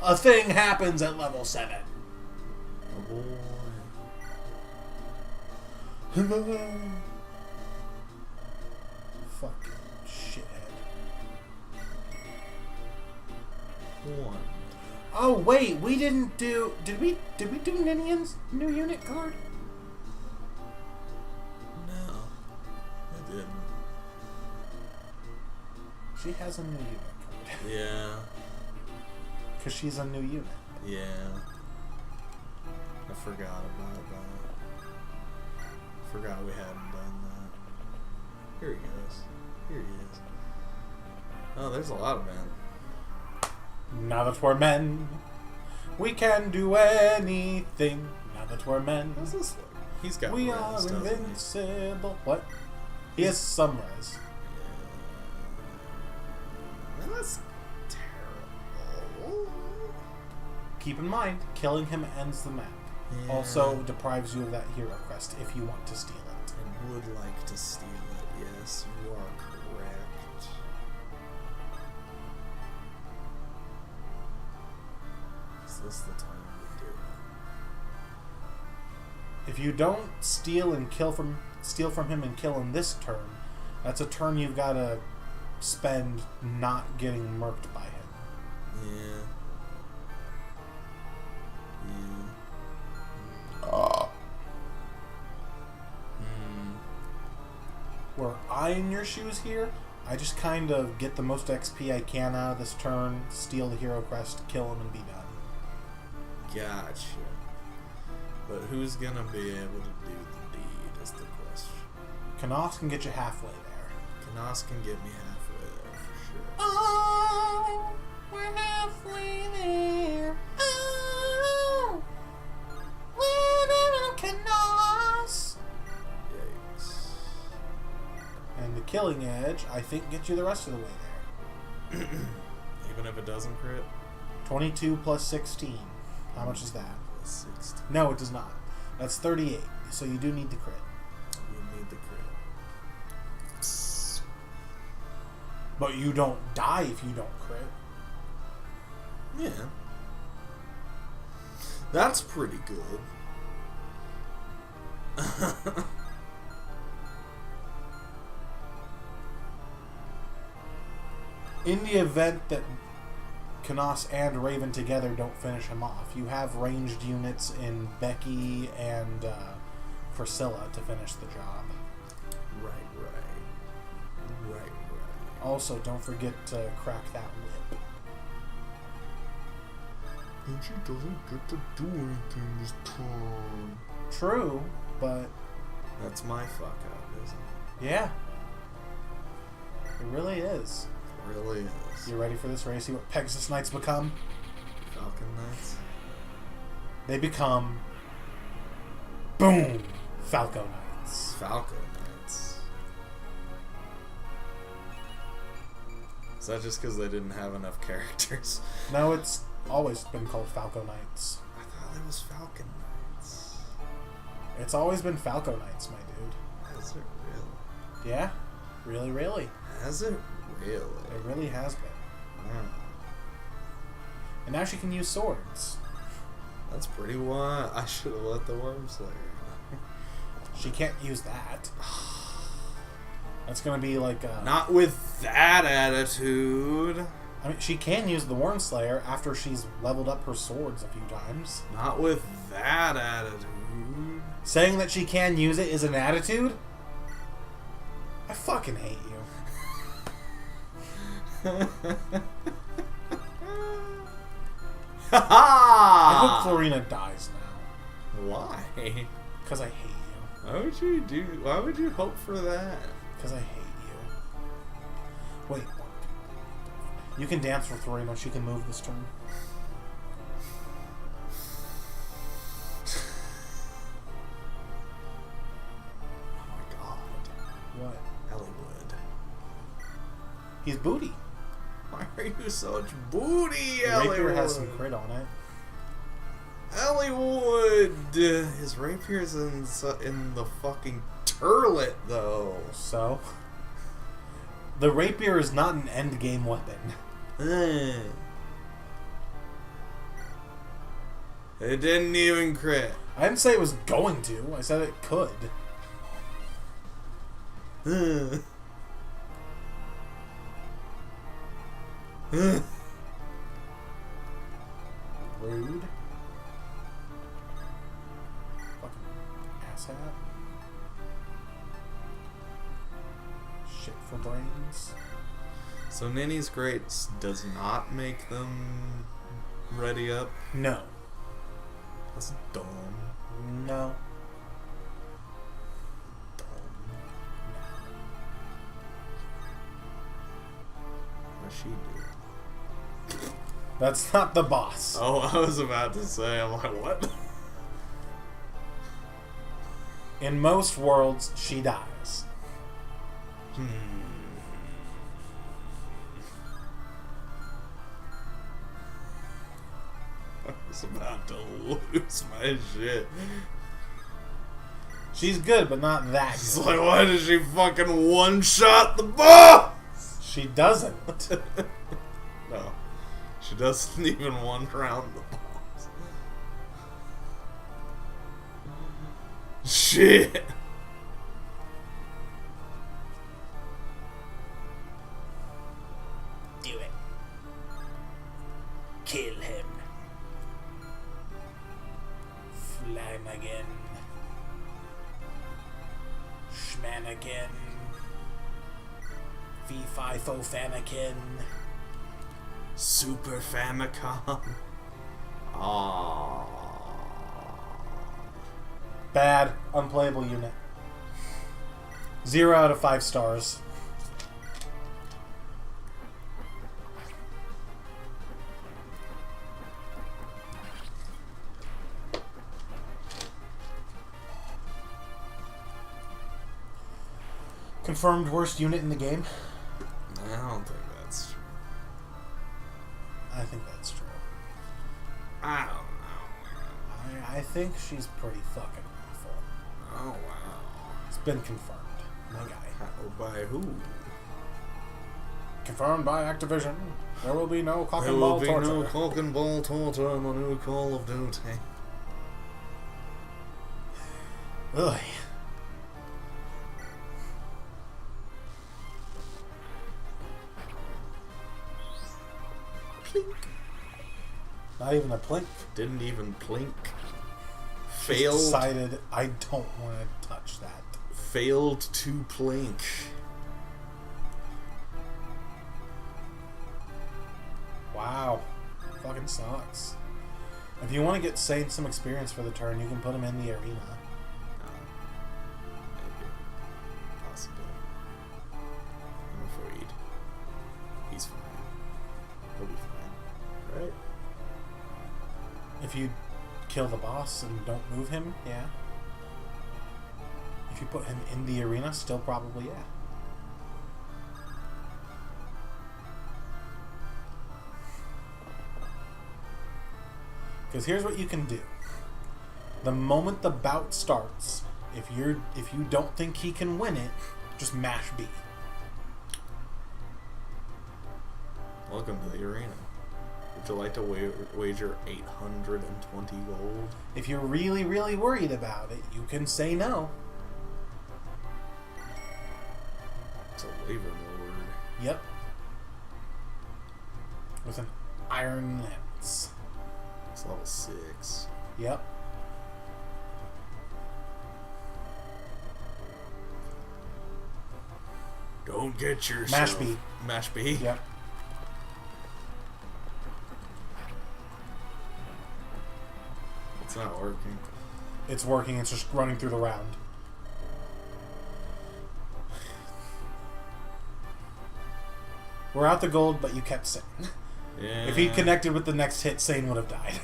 A thing happens at level 7. Oh boy. Fucking shithead. One. Oh wait, we didn't do. Did we do Ninian's new unit card? No. I didn't. She has a new unit card. Yeah. Because she's a new unit. Yeah. I forgot about that. Forgot we hadn't done that. Here he goes. Here he is. Oh, there's a lot of men. Now that we're men, we can do anything. Now that we're men, What's this like? He's got we res, are doesn't he? invincible. What? He has some res. Yeah. That's terrible. Keep in mind, killing him ends the map. Yeah. Also deprives you of that hero crest if you want to steal it. I would like to steal it, yes, you are correct. Is this the time we do it? If you don't steal from him and kill him this turn, that's a turn you've got to spend not getting murked by him. Yeah. Where I in your shoes here, I just kind of get the most XP I can out of this turn, steal the hero crest, kill him, and be done. Gotcha. But who's gonna be able to do the deed is the question. Knos can get you halfway there. Knos can get me halfway there for sure. Oh, we're halfway there. Oh, little Knos. Yikes. And the killing edge, I think, gets you the rest of the way there. Even if it doesn't crit? 22 plus 16. How much is that? 16. No, it does not. That's 38. So you do need the crit. You need the crit. But you don't die if you don't crit. Yeah. That's pretty good. In the event that Knos and Raven together don't finish him off, you have ranged units in Becky and Priscilla to finish the job. Right. Also, don't forget to crack that whip. And she doesn't get to do anything this time. True, but That's my fuck up, isn't it? yeah. It really is. It really is. You ready for this race? See what Pegasus Knights become? Falcon Knights? They become... Boom! Falco Knights. Falco Knights. Is that just because they didn't have enough characters? No, it's always been called Falco Knights. I thought it was Falcon Knights. It's always been Falco Knights, my dude. Has it really? Yeah? Really, really. Has it Really? It really has been. Wow. And now she can use swords. That's pretty wild. I should have let the Worm Slayer. She can't use that. That's gonna be like a... Not with that attitude. I mean, she can use the Worm Slayer after she's leveled up her swords a few times. Not with that attitude. Saying that she can use it is an attitude? I fucking hate you. I hope Florina dies now. Why? Because I hate you. Why would you do? Why would you hope for that? Because I hate you. Wait. You can dance for Florina. She can move this turn. Oh my god. What? Hollywood. He's booty. Why are you such booty, The Hollywood? rapier has some crit on it. Hollywood! His rapier's in the fucking turlet, though. So? The rapier is not an endgame weapon. It didn't even crit. I didn't say it was going to. I said it could. Rude. Fucking asshat. Shit for brains. So Ninny's Greats does not make them ready up? No. That's dumb. No. What'd she do? That's not the boss. Oh, I was about to say, I'm like, what? In most worlds, she dies. I was about to lose my shit. She's good, but not that It's good. like, why did she fucking one-shot the boss? She doesn't. No. She doesn't even one-round the boss. Shit. Do it. Kill him. Flanagan. Schmanagan. Fee-fi-fo-fanakin. Super Famicom. Aww. Bad, unplayable unit. 0 out of 5 stars. Confirmed worst unit in the game? I don't think that's true. I think that's true. I don't know. I think she's pretty fucking awful. Oh, wow. It's been confirmed. My guy. How, by who? Confirmed by Activision. There will be no cock There and will ball be torture. no cock and ball torture on the new Call of Duty. Ugh. Plink. Not even a plink. Didn't even plink. Just Failed. decided I don't want to touch that. Failed to plink. Wow. Fucking sucks. If you want to get Saint some experience for the turn, you can put him in the arena. Maybe. Possibly. I'm afraid. He's fine. He'll be fine. Right? If you kill the boss and don't move him, yeah. If you put him in the arena, still probably, yeah. Because here's what you can do. The moment the bout starts, if you don't think he can win it, just mash B. Welcome to the arena. Would you like to wager 820 gold? If you're really, really worried about it, you can say no. It's a labor lord. Yep. With an iron lance. It's level 6. Yep. Don't get yourself... Mash B. Mash B? Yep. It's not working. It's working. It's just running through the round. We're out the gold, but you kept Sane. Yeah. If he connected with the next hit, Sane would have died.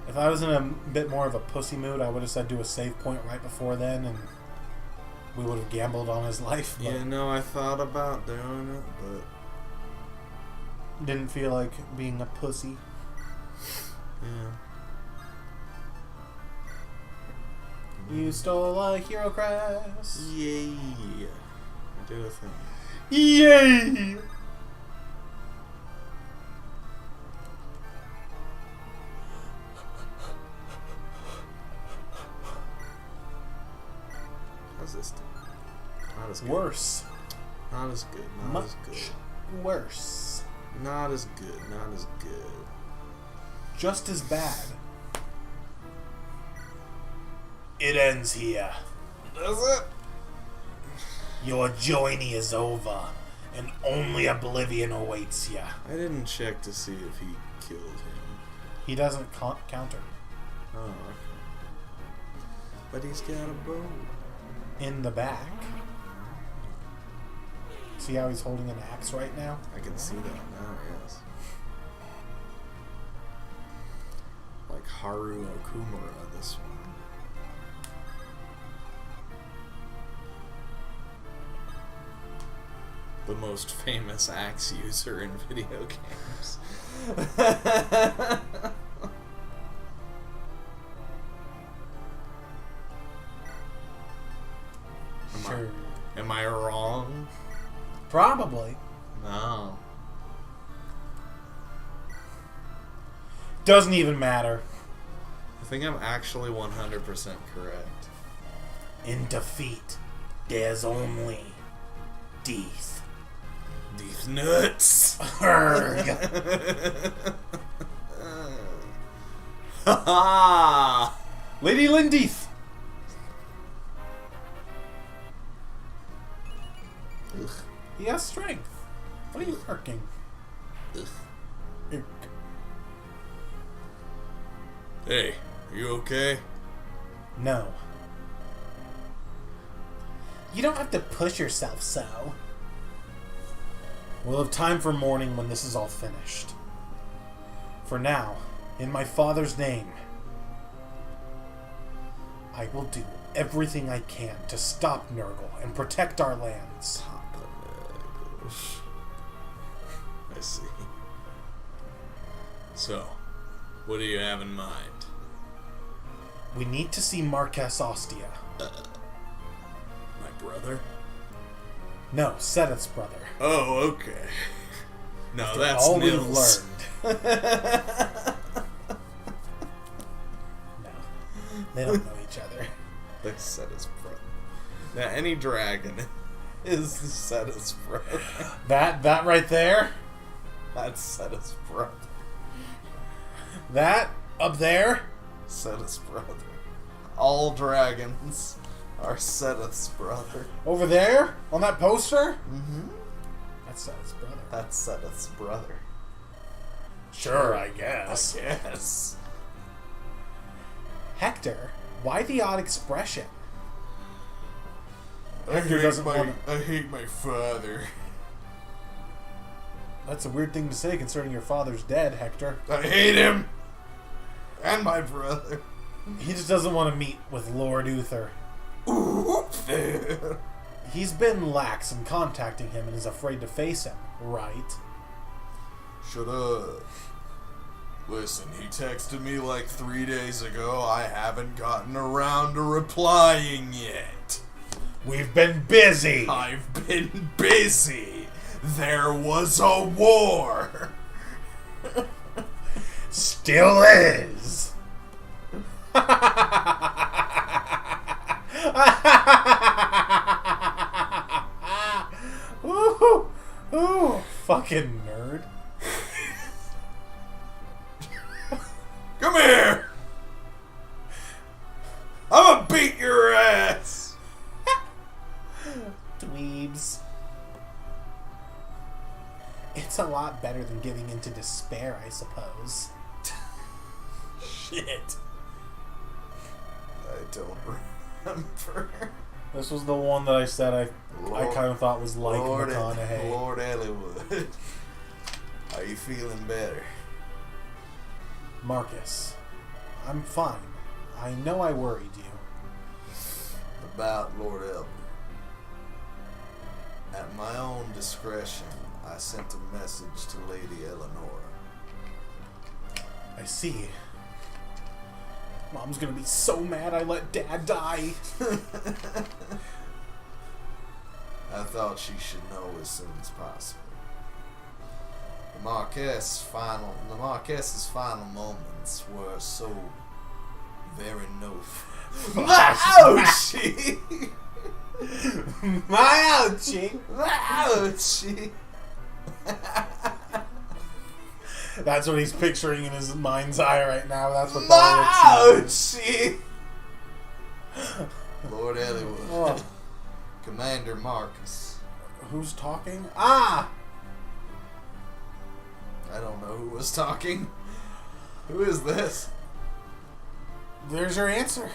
If I was in a bit more of a pussy mood, I would have said do a save point right before then, and we would have gambled on his life. But Yeah, no, I thought about doing it, but... didn't feel like being a pussy. Yeah. You stole a hero crest. Yay. Do a thing. Yay! How's this do? Not as good. Worse. Not as good. Not Much as good. worse. Not as good. Not as good. Just as bad. It ends here. Does it? Your journey is over, and only oblivion awaits you. I didn't check to see if he killed him. He doesn't counter. Oh, okay. But he's got a bow. In the back. See how he's holding an axe right now? I can see that now, yes. Like Haru Okumura, this one. The most famous axe user in video games. Sure. Am I wrong? Probably. No. Doesn't even matter. I think I'm actually 100% correct. In defeat, there's only death. These nuts! Ha Lady Lindeath. He has strength. What are you irking? Irk. Hey, are you okay? No. You don't have to push yourself so. We'll have time for morning when this is all finished. For now, in my father's name, I will do everything I can to stop Nurgle and protect our lands. I see. So, what do you have in mind? We need to see Marquess Ostia. My brother? No, Sedith's brother. Oh, okay. No, After that's all Nils. we've learned. No, they don't know each other. They said his brother. Now, any dragon is said his brother. That right there, That's said his brother. that up there, Said his brother. All dragons are Seth's brother. over there on that poster, Mm-hmm. that's Sedith's brother. That's Seth's brother. Sure, I guess. Yes. Hector, why the odd expression? Hector doesn't want. I hate my father. That's a weird thing to say concerning your father's dead, Hector. I hate him. And my brother. He just doesn't want to meet with Lord Uther. Ooh. He's been lax in contacting him and is afraid to face him, right? Shut up. Listen, he texted me like 3 days ago. I haven't gotten around to replying yet. We've been busy. I've been busy. There was a war. Still is. Ooh, ooh, fucking nerd. Come here. I'm gonna beat your ass. Dweebs. It's a lot better than giving into despair, I suppose. Shit. I don't remember. This was the one that I said I Lord- kind of thought was like Lord, McConaughey. Lord Ellywood. Are you feeling better? Marcus, I'm fine. I know I worried you. About Lord Elby. At my own discretion, I sent a message to Lady Eleanor. I see. Mom's gonna be so mad I let Dad die. I thought she should know as soon as possible. The Marquess's final moments were so very My ouchie. My ouchie. Ouchie. That's what he's picturing in his mind's eye right now. That's what that looks Ouchie. Lord Ellywood. Oh. Commander Marcus. Who's talking? Ah! I don't know who was talking. Who is this? There's your answer.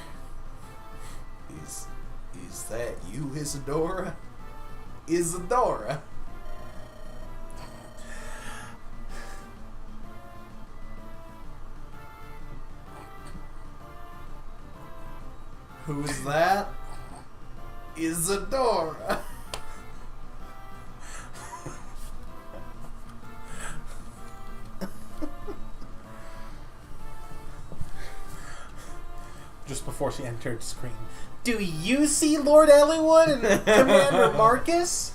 Is that you, Isadora? Isadora? Who's that? Isadora. Just before she entered screen. Do you see Lord Ellywood and Commander Marcus?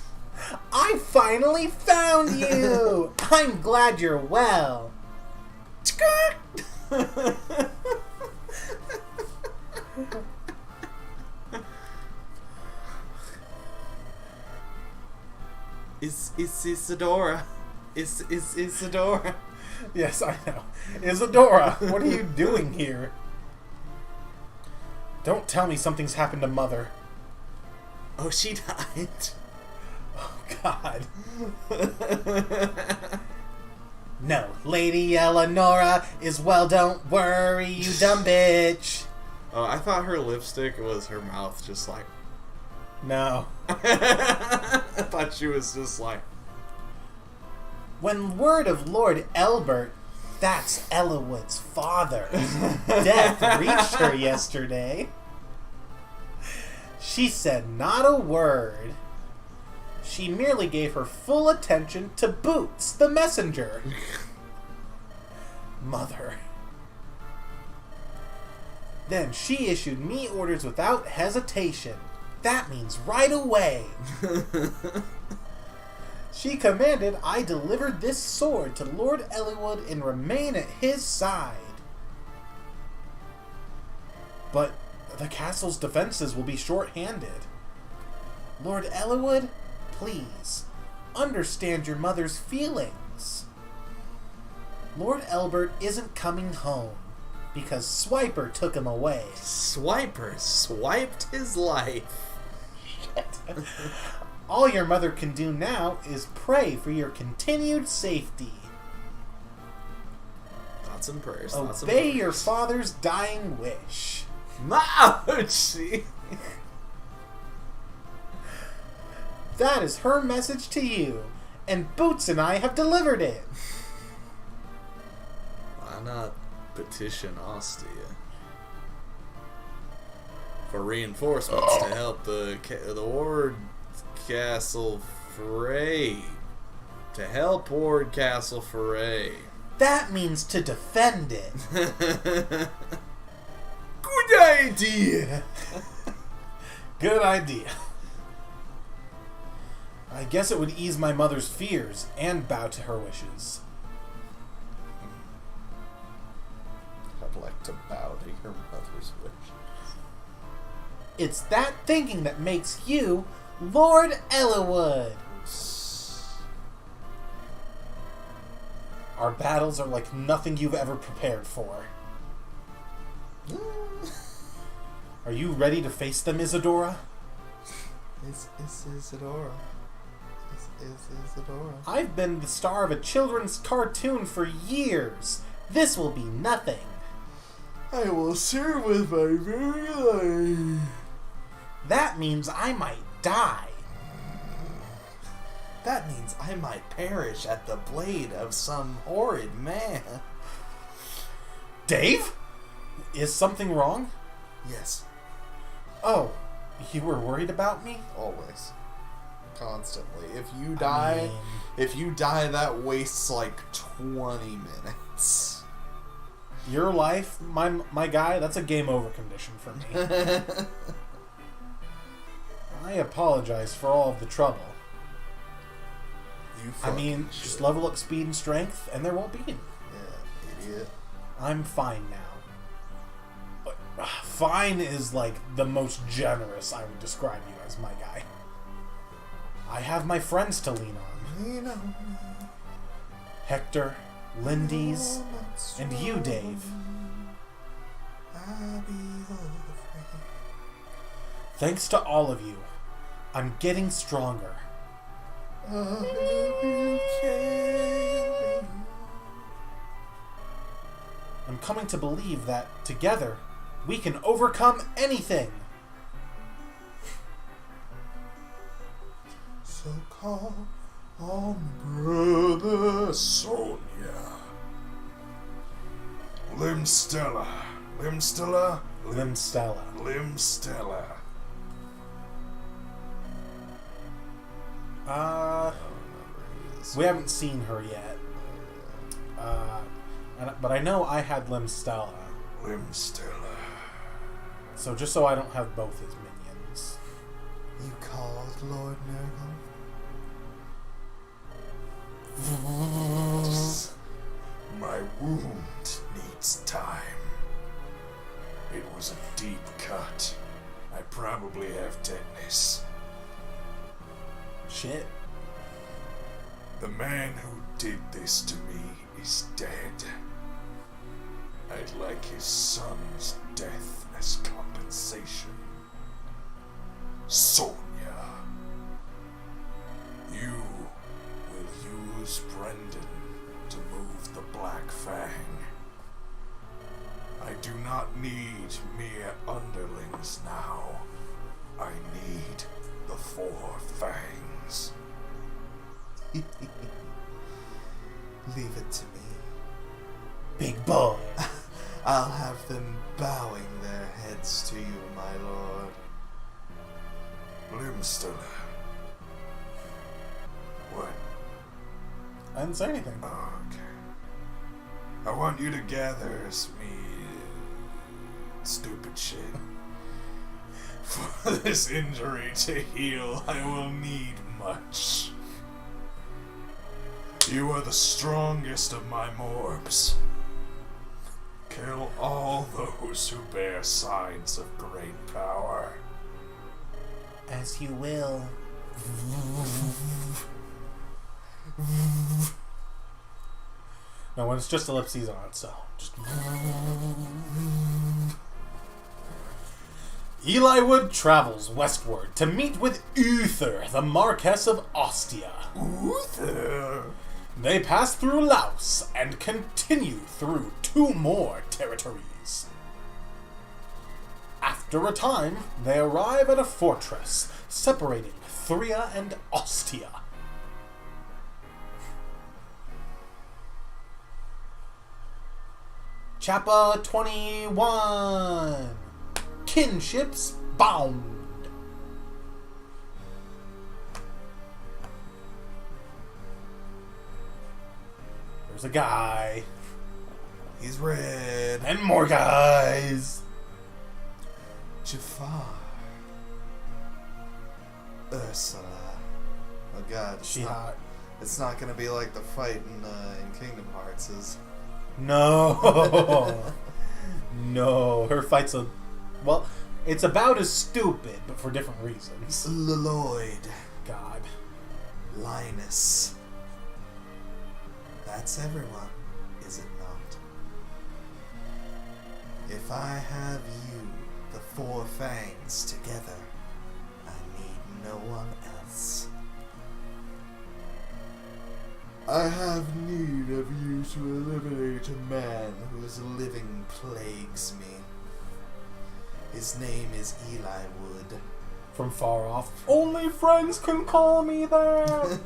I finally found you! I'm glad you're well. It's Isadora. It's Isadora. Yes, I know. Isadora, what are you doing here? Don't tell me something's happened to Mother. Oh, she died. Oh, God. No, Lady Eleonora is well, don't worry, you dumb bitch. Oh, I thought her lipstick was her mouth, just like. No. I thought she was just like. When word of Lord Elbert, that's Ellawood's father, death reached her yesterday, she said not a word. She merely gave her full attention to Boots, the messenger. Mother. Then she issued me orders without hesitation. That means right away. She commanded I deliver this sword to Lord Ellywood and remain at his side. But the castle's defenses will be short-handed. Lord Ellywood, please, understand your mother's feelings. Lord Elbert isn't coming home because Swiper took him away. Swiper swiped his life. All your mother can do now is pray for your continued safety. Thoughts and prayers. Obey your father's dying wish. Ouchie. That is her message to you, and Boots and I have delivered it. Why not petition Ostia for reinforcements to help the ward castle fray To Hellport Castle Foray. That means to defend it. Good idea. Good idea. I guess it would ease my mother's fears and bow to her wishes. I'd like to bow to your mother's wishes. It's that thinking that makes you Lord Ellerwood. Our battles are like nothing you've ever prepared for. Are you ready to face them, Isadora? Is Isadora. Is Isadora. I've been the star of a children's cartoon for years. This will be nothing. I will serve with my very life. That means I might die. That means I might perish at the blade of some horrid man. Dave? Is something wrong? Yes, Oh, you were worried about me? always. Constantly. If you die, that wastes like 20 minutes. Your life, my guy, that's a game over condition for me. I apologize for all of the trouble. You I mean, fucking just shit. level up speed and strength, and there won't be any. Yeah, idiot. I'm fine now. But, fine is like the most generous I would describe you as, my guy. I have my friends to lean on. You know, Hector, Lindy's, and you, Dave. I'll be afraid. Thanks to all of you, I'm getting stronger. I'm coming to believe that, together, we can overcome anything. So call on Brother Sonia. Limstella. Limstella? Limstella. Limstella. We haven't seen her yet. But I know I had Limstella. Limstella. So just so I don't have both his minions. You called Lord Nurgle? My wound needs time. It was a deep cut. I probably have tetanus. Shit. The man who did this to me is dead. I'd like his son's death as compensation. Sonia, you will use Brendan to move the Black Fang. I do not need mere underlings now. I need the 4 fangs. Leave it to me. Big boy. I'll have them bowing their heads to you, my lord. Bloomstiller. What? I didn't say anything. Oh, okay. I want you to gather me stupid shit. For this injury to heal, I will need much. You are the strongest of my morbs. Kill all those who bear signs of great power. As you will. No, when it's just ellipses on it, so just. Eliwood travels westward to meet with Uther, the Marquess of Ostia. Uther? They pass through Laos and continue through 2 more territories. After a time, they arrive at a fortress separating Thria and Ostia. Chapter 21. Kinships Bound. There's a guy. He's red. And more guys. Jafar. Ursula. Oh god. She hot. It's not gonna be like the fight in Kingdom Hearts is. No. No. Her fight's well, it's about as stupid, but for different reasons. Lloyd. God. Linus. That's everyone, is it not? If I have you, the Four Fangs, together, I need no one else. I have need of you to eliminate a man whose living plagues me. His name is Eli Wood. From far off. Only friends can call me that.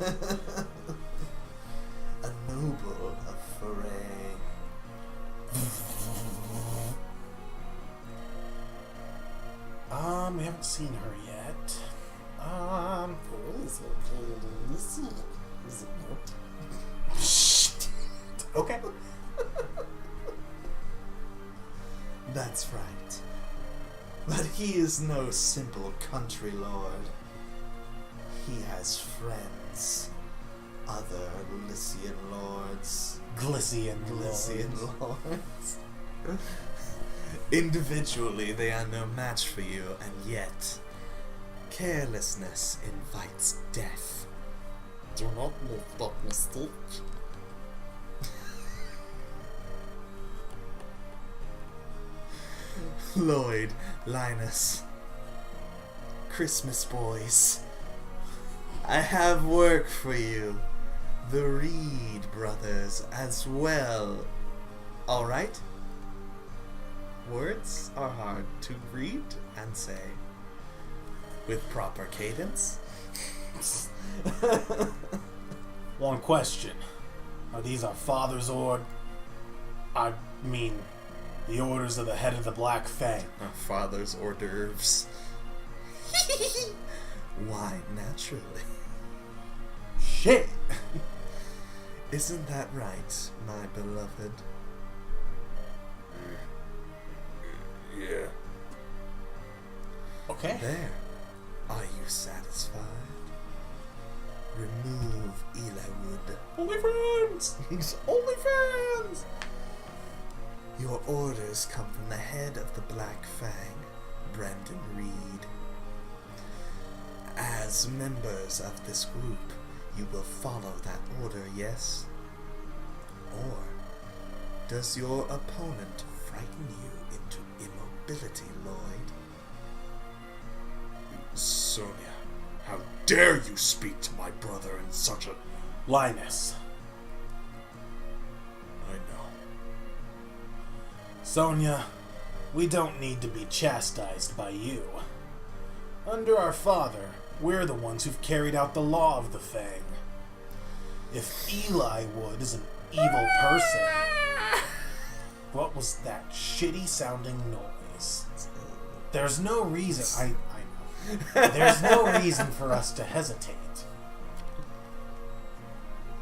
A noble of Foray. We haven't seen her yet. Okay. That's right. But he is no simple country lord. He has friends. Other Lycian lords. Glycian lords. Individually, they are no match for you, and yet, carelessness invites death. Do not make that mistake. Lloyd, Linus, Christmas boys, I have work for you. The Reed brothers as well. Alright? Words are hard to read and say. With proper cadence. One question. Are these our father's I mean, the orders of the head of the Black Fang? Our father's hors d'oeuvres. Why, naturally. Shit! Isn't that right, my beloved? Yeah. Okay. There. Are you satisfied? Remove Eli Wood. Only friends! Only friends! Your orders come from the head of the Black Fang, Brandon Reed. As members of this group, you will follow that order, yes? Or does your opponent frighten you into immobility, Lloyd? Sonia, how dare you speak to my brother in such a... Linus. I know. Sonia, we don't need to be chastised by you. Under our father, we're the ones who've carried out the law of the Fang. If Eli Wood is an evil person... What was that shitty sounding noise? There's no reason... I know. There's no reason for us to hesitate.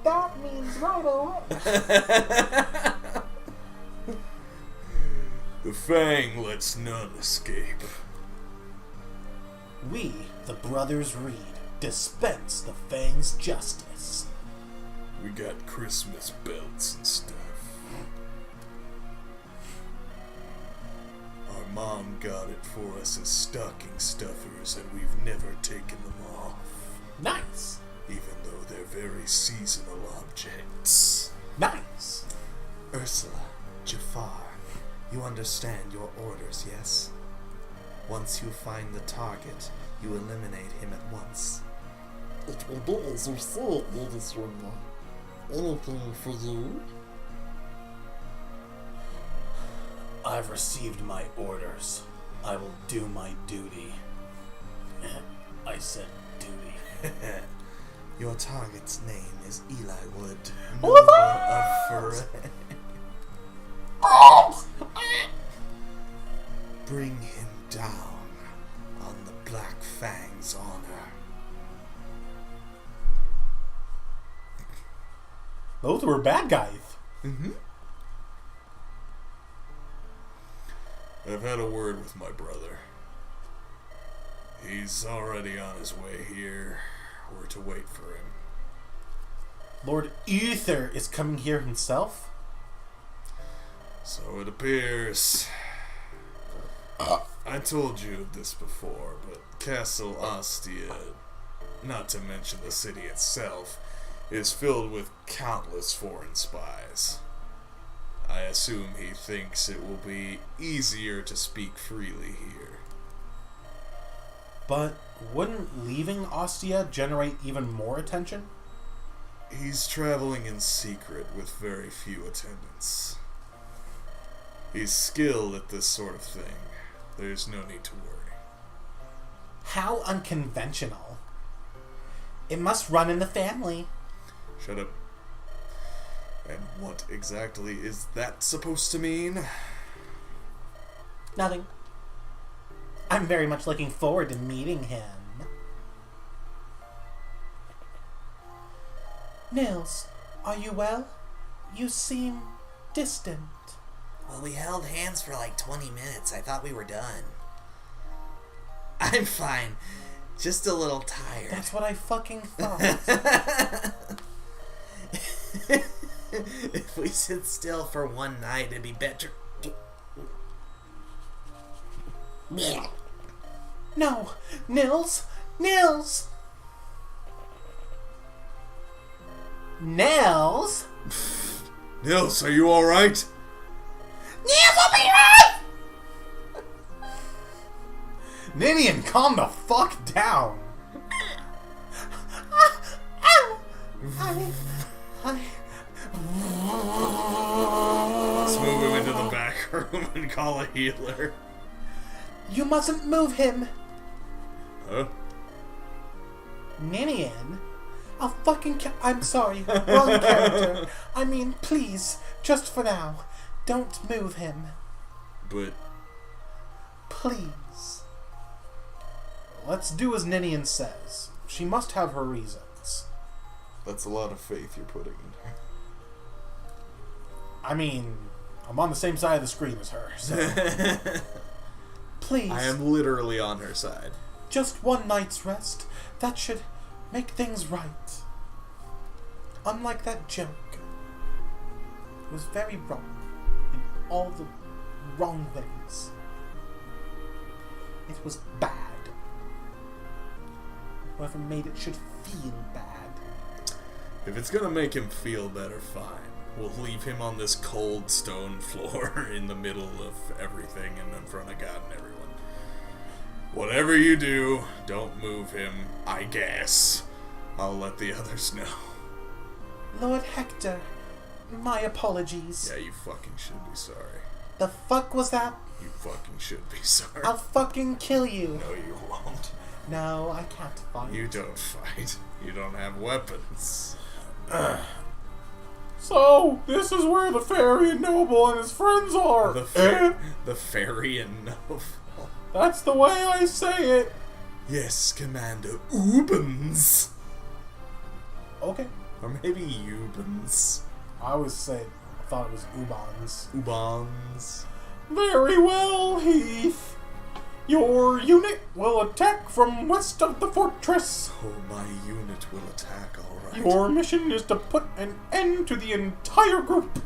That means right away. The Fang lets none escape. We, the Brothers Reed, dispense the Fang's justice. We got Christmas belts and stuff. Our mom got it for us as stocking stuffers, and we've never taken them off. Nice. Even though they're very seasonal objects. Nice. Ursula, Jafar, you understand your orders, yes? Once you find the target, you eliminate him at once. It will be as you say, Lady Sonia. Anything for you? I've received my orders. I will do my duty. I said duty. Your target's name is Eli Wood, What? noble of Foray. Bring him down on the Black Fang's honor. Those were bad guys. Mm-hmm. I've had a word with my brother. He's already on his way here. We're to wait for him. Lord Uther is coming here himself? So it appears. I told you of this before, but Castle Ostia, not to mention the city itself, is filled with countless foreign spies. I assume he thinks it will be easier to speak freely here. But wouldn't leaving Ostia generate even more attention? He's traveling in secret with very few attendants. He's skilled at this sort of thing. There's no need to worry. How unconventional. It must run in the family. Shut up. And what exactly is that supposed to mean? Nothing. I'm very much looking forward to meeting him. Nils, are you well? You seem distant. Well, we held hands for like 20 minutes. I thought we were done. I'm fine. Just a little tired. That's what I fucking thought. If we sit still for one night, it'd be better. No! Nils! Nils! Nils? Nils, are you alright? Nils, will be right! Ninian, calm the fuck down! Let's move him into the back room and call a healer. You mustn't move him! Huh? Ninian? I'll fucking I'm sorry, wrong character. I mean, please, just for now, don't move him. But... Please. Let's do as Ninian says. She must have her reasons. that's a lot of faith you're putting in her. I mean, I'm on the same side of the screen as her, so... Please. I am literally on her side. Just one night's rest. That should make things right. Unlike that joke. It was very wrong. In all the wrong ways. It was bad. Whoever made it should feel bad. If it's gonna make him feel better, fine. We'll leave him on this cold stone floor in the middle of everything and in front of God and everyone. Whatever you do, don't move him, I guess. I'll let the others know. Lord Hector, my apologies. Yeah, you fucking should be sorry. The fuck was that? You fucking should be sorry. I'll fucking kill you. No, you won't. No, I can't fight. You don't fight. You don't have weapons. So, this is where the fairy and noble and his friends are. The fairy and noble. That's the way I say it. Yes, Commander Ubens. Okay. Or maybe Ubens. I thought it was Ubans. Ubans. Very well, Heath. Your unit will attack from west of the fortress. Oh, my unit will attack, alright. Your mission is to put an end to the entire group.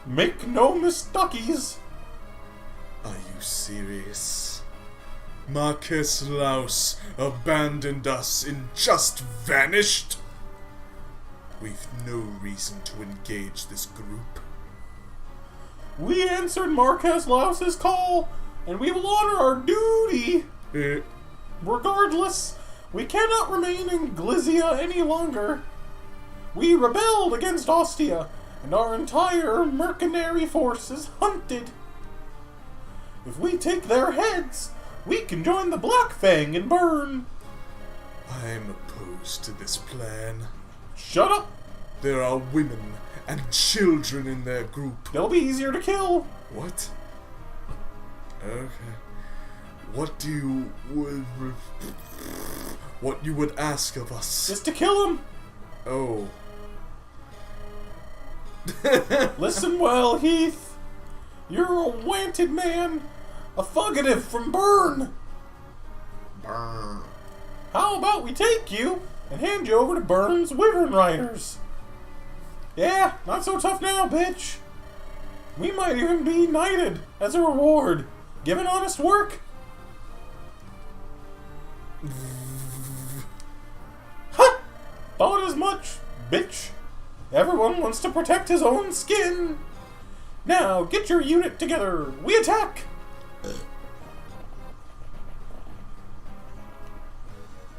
Make no mistakes. Are you serious? Marquess Laus abandoned us and just vanished? We've no reason to engage this group. We answered Marquess Laus's call, and we will honor our duty. Regardless, we cannot remain in Glycia any longer. We rebelled against Ostia, and our entire mercenary force is hunted. If we take their heads, we can join the Black Fang and burn. I'm opposed to this plan. Shut up! There are women and children in their group. They'll be easier to kill. What? Okay. What you would ask of us? Just to kill them. Oh. Listen well, Heath. You're a wanted man. A fugitive from Bern. Burn. How about we take you and hand you over to Bern's Wyvern Riders? Yeah, not so tough now, bitch. We might even be knighted as a reward, given honest work. Ha! Thought as much, bitch. Everyone wants to protect his own skin. Now, get your unit together. We attack.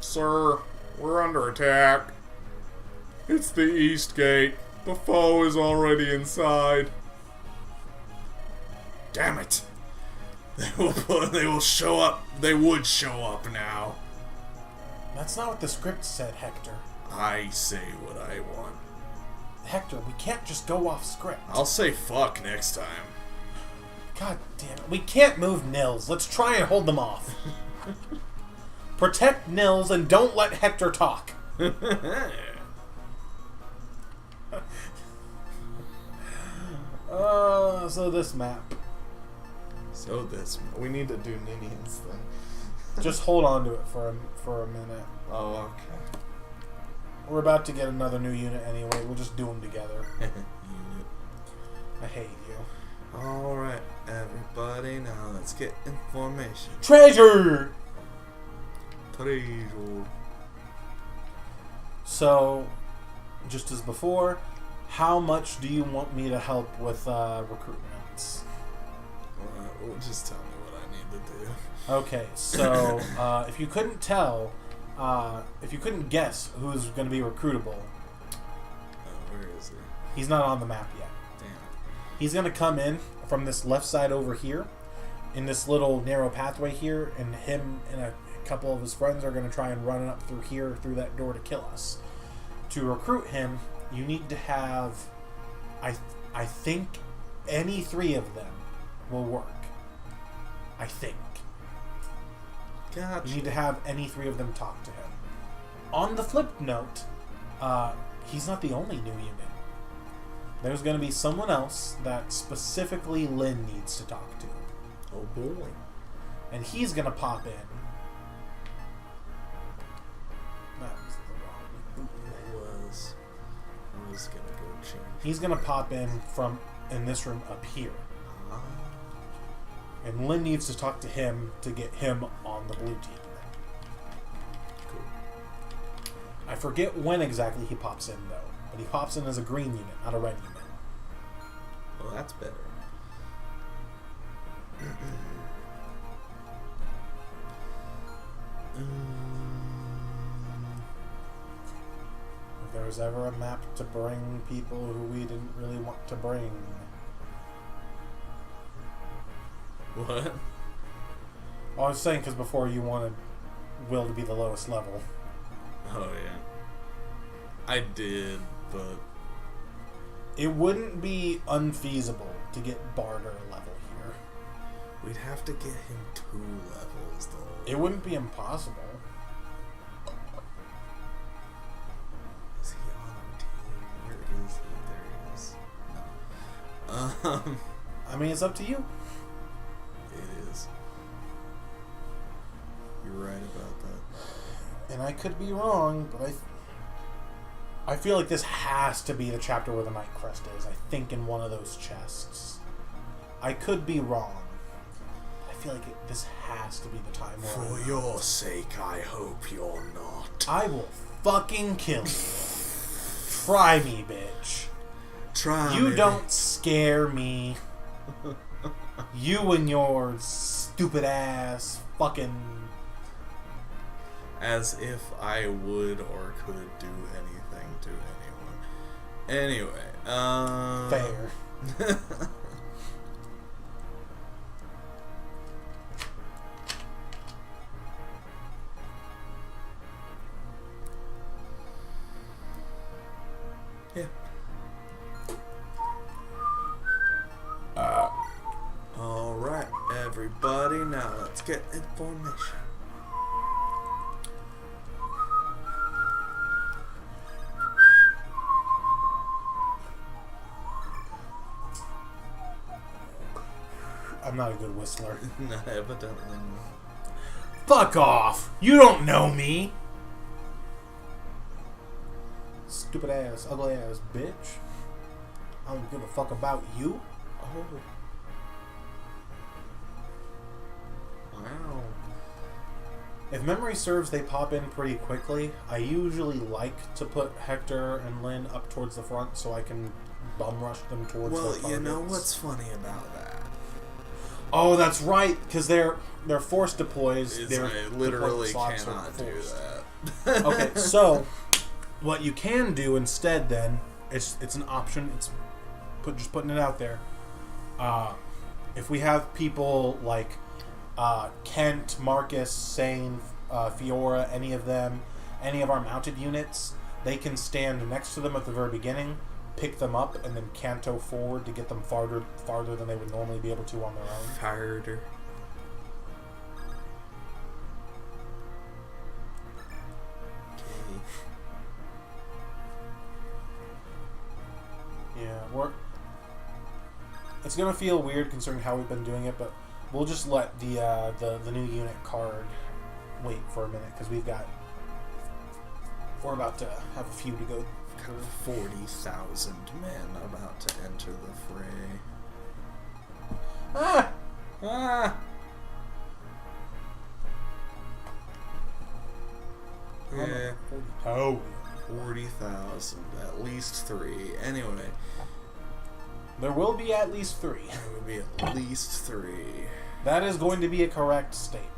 Sir, we're under attack. It's the East Gate. The foe is already inside. Damn it! They will show up. They would show up now. That's not what the script said, Hector. I say what I want. Hector, we can't just go off script. I'll say fuck next time. God damn it. We can't move Nils. Let's try and hold them off. Protect Nils and don't let Hector talk. So this map. We need to do Ninians then. Just hold on to it for a minute. Oh, okay. We're about to get another new unit anyway. We'll just do them together. Unit. I hate you. Alright, everybody, now let's get information. Treasure! Treasure. So, just as before, how much do you want me to help with recruitments? Well, just tell me what I need to do. Okay, so if you couldn't tell, if you couldn't guess who's going to be recruitable, Where is he? he's not on the map yet. Damn. He's going to come in from this left side over here, in this little narrow pathway here, and him and a couple of his friends are going to try and run up through here, through that door to kill us. To recruit him, you need to have, I think, any three of them will work. I think. Gotcha. You need to have any three of them talk to him. On the flip note, he's not the only new unit. There's going to be someone else that specifically Lynn needs to talk to. Oh boy. And he's going to pop in. That was the wrong. I was gonna go change. He's going to pop in from in this room up here. And Lynn needs to talk to him to get him on the blue team. Cool. I forget when exactly he pops in, though. But he pops in as a green unit, not a red unit. Well, that's better. If there was ever a map to bring people who we didn't really want to bring. What? Well, I was saying because before you wanted Will to be the lowest level. Oh yeah. I did, but It wouldn't be unfeasible to get Barter level here. we'd have to get him 2 levels though. It wouldn't be impossible. Is he on our team? Where is he? There he is. No. I mean, it's up to you. It is. You're right about that. And I could be wrong, but I feel like this has to be the chapter where the Night Crest is. I think in one of those chests. I could be wrong. I feel like this has to be the time where For your sake, I hope you're not. I will fucking kill you. Try me, bitch. Try You me. don't scare me. You and your stupid ass fucking... As if I would or could do anything to anyone. Anyway, Fair. Yeah. Alright, everybody, now let's get information. I'm not a good whistler. No, evidently. Fuck off! You don't know me! Stupid ass, ugly ass bitch. I don't give a fuck about you. Oh. Wow. If memory serves, they pop in pretty quickly. I usually like to put Hector and Lynn up towards the front so I can bum rush them towards Well, their you know targets. what's funny about that? Oh, that's right, because their force deploys. It's, Their I literally deployment slots are cannot do forced. that. Okay, so what you can do instead then it's an option. It's just putting it out there. If we have people like Kent, Marcus, Sane, Fiora, any of them, any of our mounted units, they can stand next to them at the very beginning, pick them up, and then canto forward to get them farther than they would normally be able to on their own. Harder. Yeah, it's gonna feel weird considering how we've been doing it, but we'll just let the new unit card wait for a minute because we're about to have a few to go. 40,000 men about to enter the fray. Ah! Ah! Yeah. Oh, 40,000, at least 3. Anyway, there will be at least 3. there will be at least 3. That is going to be a correct statement.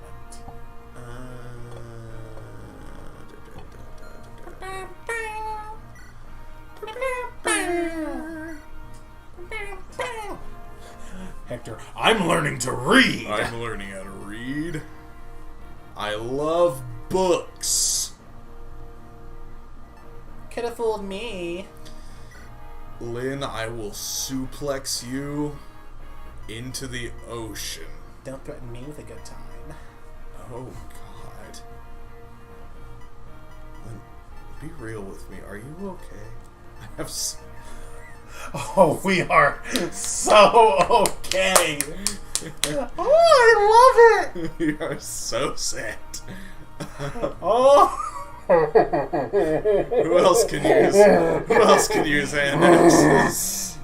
Hector, I'm learning to read. I'm learning how to read. I love books. Could have fooled me. Lynn, I will suplex you into the ocean. Don't threaten me with a good time. Oh, God. Lynn, be real with me. Are you okay? I have... Oh, we are so okay. Oh, I love it. You are so sad. Oh. Who else can use hand axes?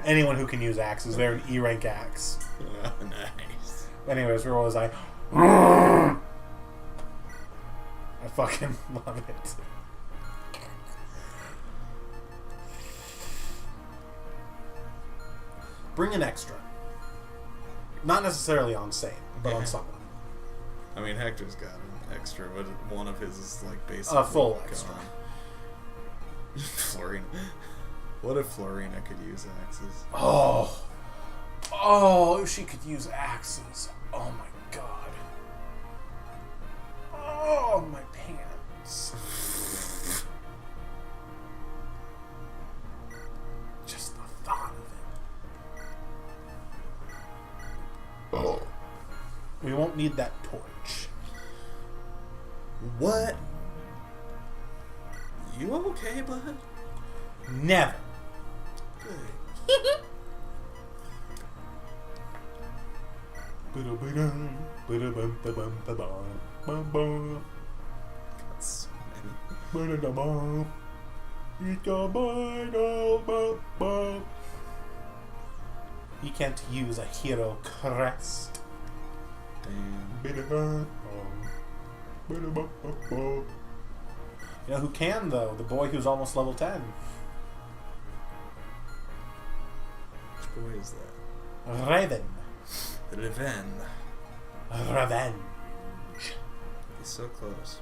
Anyone who can use axes. They're an E rank axe. Oh, nice. Anyways, where was I? I fucking love it. Bring an extra. Not necessarily on Sane, but on someone. I mean, Hector's got an extra, but one of his is like basically A full extra. Florina. What if Florina could use axes? Oh. Oh, if she could use axes. Oh my god. Oh, my pants. Just the thought of it. Oh. We won't need that torch. What? You okay, bud? Never. Good. So many. You can't use a hero crest. Damn. You know who can, though? The boy who's almost level 10. Which boy is that? Raven. Reven. Revenge. He's so close.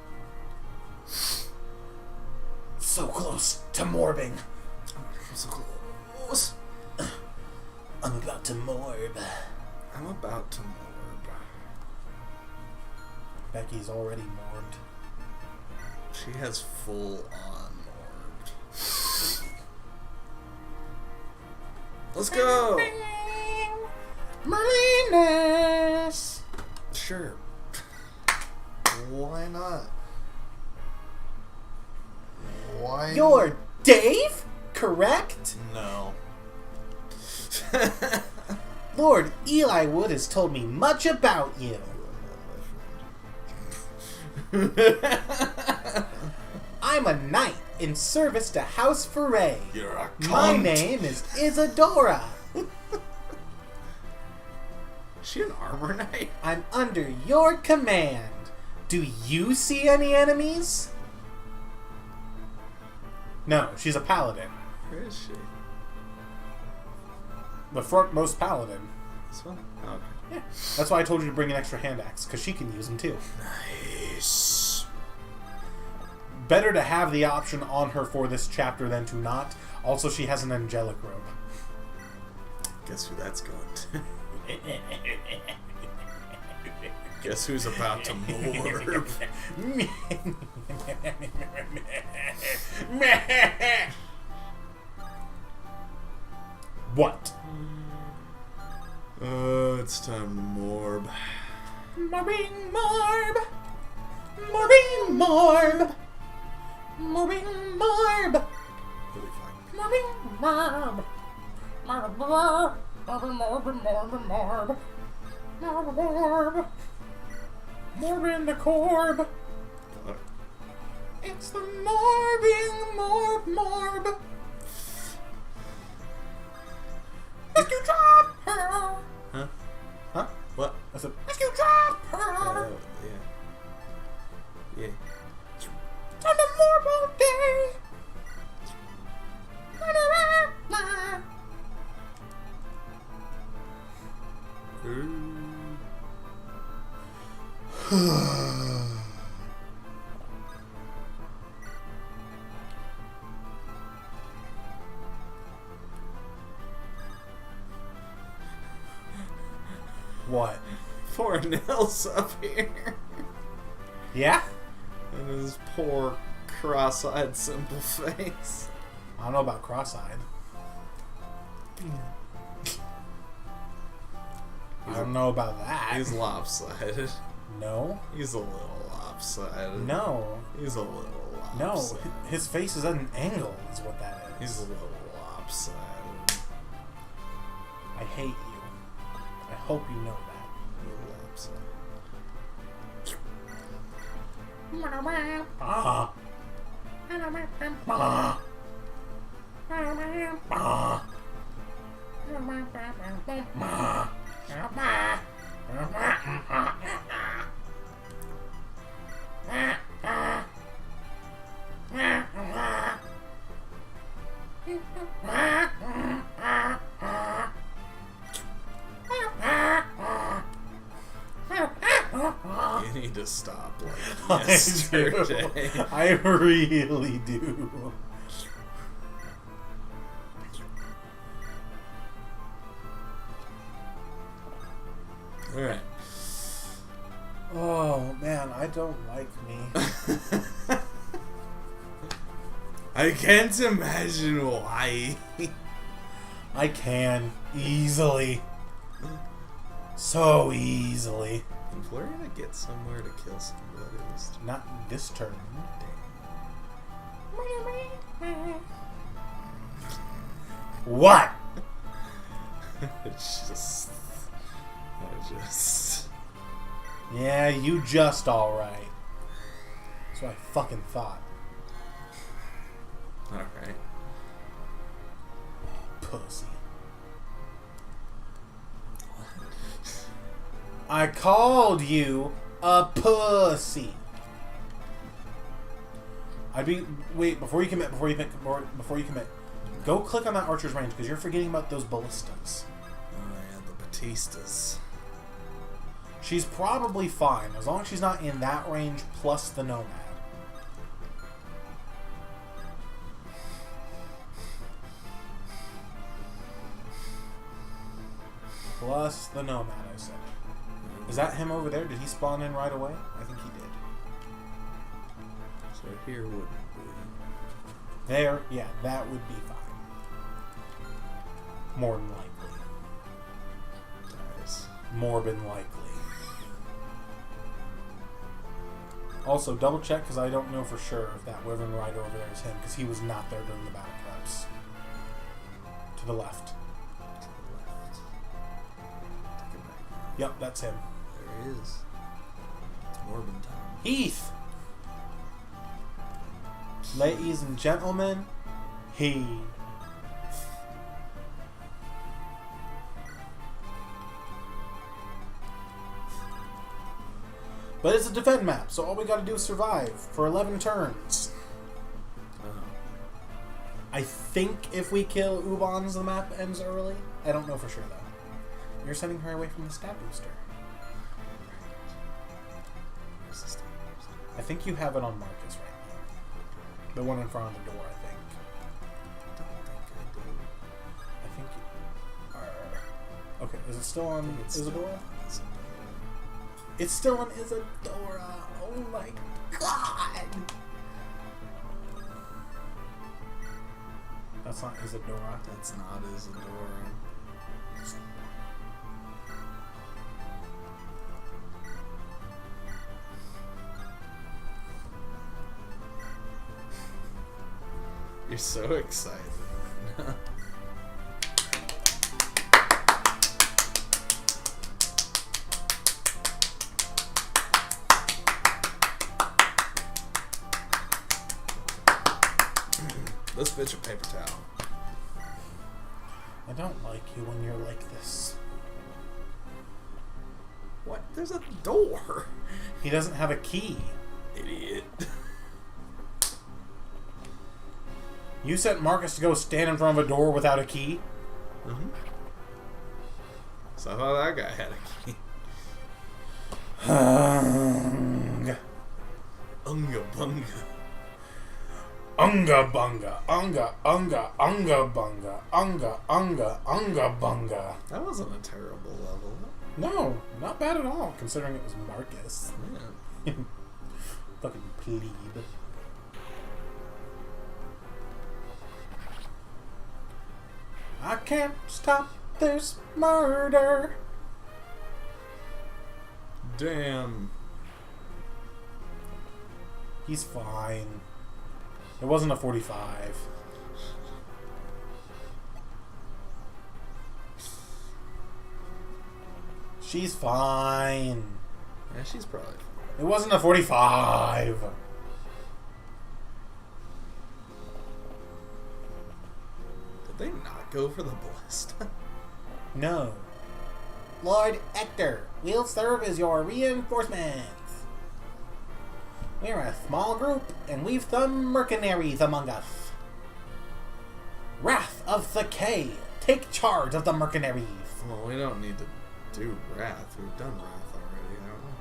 So close to morbing. I'm so close. I'm about to morb. I'm about to morb. Becky's already morbed. She has full on morbed. Let's go! Marlenas! Sure. Why not? Why? You're Dave? Correct? No. Lord Eli Wood has told me much about you. I'm a knight in service to House Foray. You're a cunt. My name is Isadora. Is she an armor knight? I'm under your command. Do you see any enemies? No, she's a paladin. Where is she? The frontmost paladin. This one? Oh, okay. Yeah. That's why I told you to bring an extra hand axe, because she can use them too. Nice. Better to have the option on her for this chapter than to not. Also, she has an angelic robe. Guess who that's going to? Guess who's about to morph? What? It's time to morb. Morbing Morb! Morbing Morb! Morbing Morb! He'll be fine. Morbing Morb! Morb! Morb! Morb! Morb! Morb! Morb! Morbin the Corb! Fuck. It's the Morbing Morb! Rescue drop her! Huh? Huh? What? I said, rescue drop her! Yeah. On the Morbo Day! What? Poor Nels up here. Yeah? And his poor cross-eyed simple face. I don't know about cross-eyed. I don't know about that. He's lopsided. No. He's a little lopsided. No. He's a little No. lopsided. His face is at an angle, is what that is. He's a little lopsided. I hate you. I hope you know that. A little lopsided. Ah. Ah. You need to stop like I do. yesterday. I really do. Alright. Oh man, I don't like me. I can't imagine why. I can easily. So easily. If we're gonna get somewhere to kill somebody this time. Not this turn. What? It's just. Yeah, you just alright. That's what I fucking thought. Alright. Pussy. I called you a pussy. Wait, before you commit, go click on that archer's range, because you're forgetting about those ballistas. Oh yeah, the Batistas. She's probably fine, as long as she's not in that range plus the Nomad. Plus the Nomad, I said. Is that him over there? Did he spawn in right away? I think he did. So here wouldn't be. There, yeah, that would be fine. More than likely. Nice. More than likely. Also, double check, because I don't know for sure if that Wyvern Rider over there is him, because he was not there during the battle preps. To the left. Yep, that's him. There he is. It's Morbin time. Heath! Ladies and gentlemen, Heath. But it's a defend map, so all we gotta do is survive for 11 turns. Oh. I think if we kill Ubons, the map ends early. I don't know for sure, though. You're sending her away from the stat booster. Where's the stat booster? I think you have it on Marcus right now. The one in front of the door, I think. I don't think I do. I think you are... Okay, is it still on Isadora? It's still on Isadora. Oh my god. That's not Isadora. That's not Isadora. You're so excited. Let's bitch a paper towel. I don't like you when you're like this. What? There's a door. He doesn't have a key. Idiot. You sent Marcus to go stand in front of a door without a key? Mm-hmm. So I thought that guy had a key. Unga bunga. Unga bunga, unga, unga, unga bunga, unga, unga, unga bunga. That wasn't a terrible level. No, not bad at all, considering it was Marcus. Yeah. Fucking plebe. I can't stop this murder. Damn. He's fine. It wasn't a 45. She's fine. Yeah, she's probably fine. It wasn't a 45. Did they not go for the ballista? No. Lord Hector, we'll serve as your reinforcements. We're a small group, and we've some mercenaries among us. Wrath of the K, take charge of the mercenaries. Well, we don't need to do Wrath. We've done Wrath already, haven't we?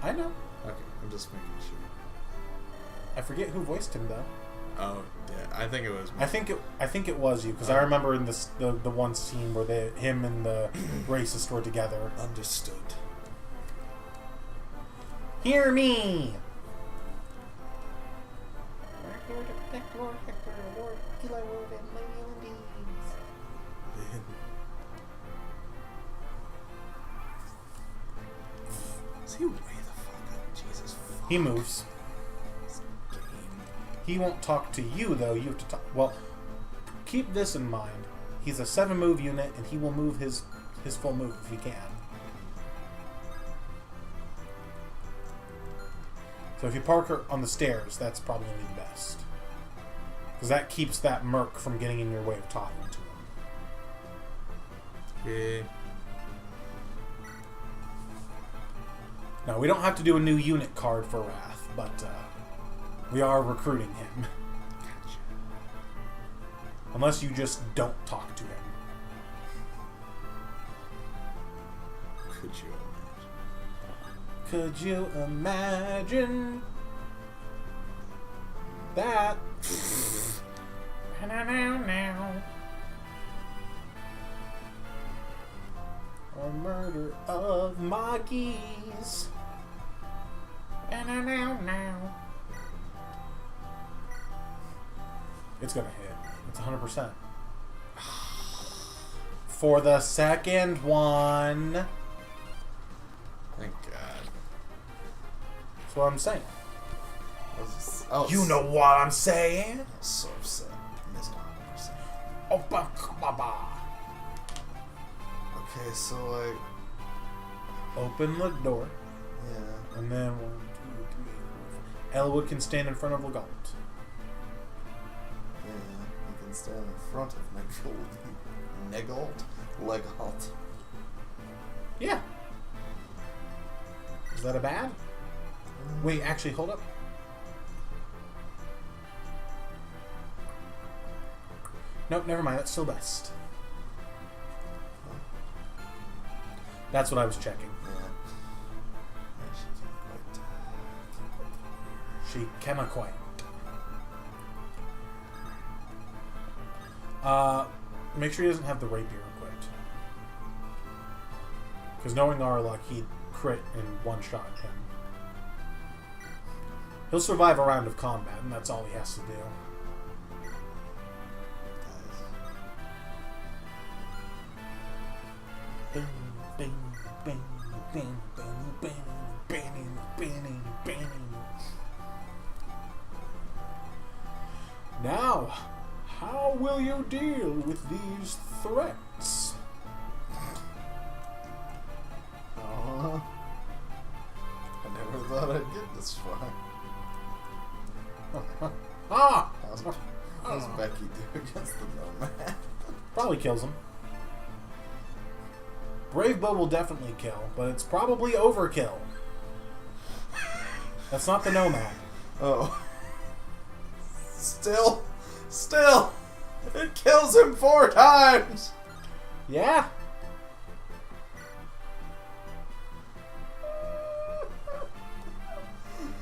I know. Okay, I'm just making sure. I forget who voiced him though. Oh, yeah, I think it was me. I think it was you because I remember in this the one scene where him and the racist were together. Understood. Hear me. We're here to protect Lord Hector, Lord Eli Wood, and Lady Lindy's. Is he way the fuck up? Jesus fuck. He moves. This game. He won't talk to you though. You have to talk. Well, keep this in mind. He's a 7-move unit, and he will move his full move if he can. So if you park her on the stairs, that's probably going to be the best. Because that keeps that merc from getting in your way of talking to him. Yeah. Now, we don't have to do a new unit card for Wrath, but we are recruiting him. Gotcha. Unless you just don't talk to him. Could you imagine? Could you imagine that? Or murder of my geese. It's gonna hit. It's 100%. For the second one. Thank God. That's what I'm saying. I was You know what I'm saying? so upset. Missed 100%. Oh, ba. Okay, so like, open the door. Yeah. And then 1, 2, 3, 4. Elwood can stand in front of Legault. Yeah. You can stand in front of Legault. Yeah. Is that a bad? Wait, actually, hold up. Nope, never mind. That's still best. That's what I was checking. She cannot quite. Make sure he doesn't have the rapier equipped. Because knowing our luck, he'd crit in one shot him. He'll survive a round of combat, and that's all he has to do. Bing, bing, bing, bing, bing, bing, bing, bing, bing. Now, how will you deal with these threats? I never thought I'd get this far. Ah! How's Becky do against the nomad? Probably kills him. Brave Bow will definitely kill, but it's probably overkill. That's not the nomad. Oh. Still, it kills him 4 times. Yeah.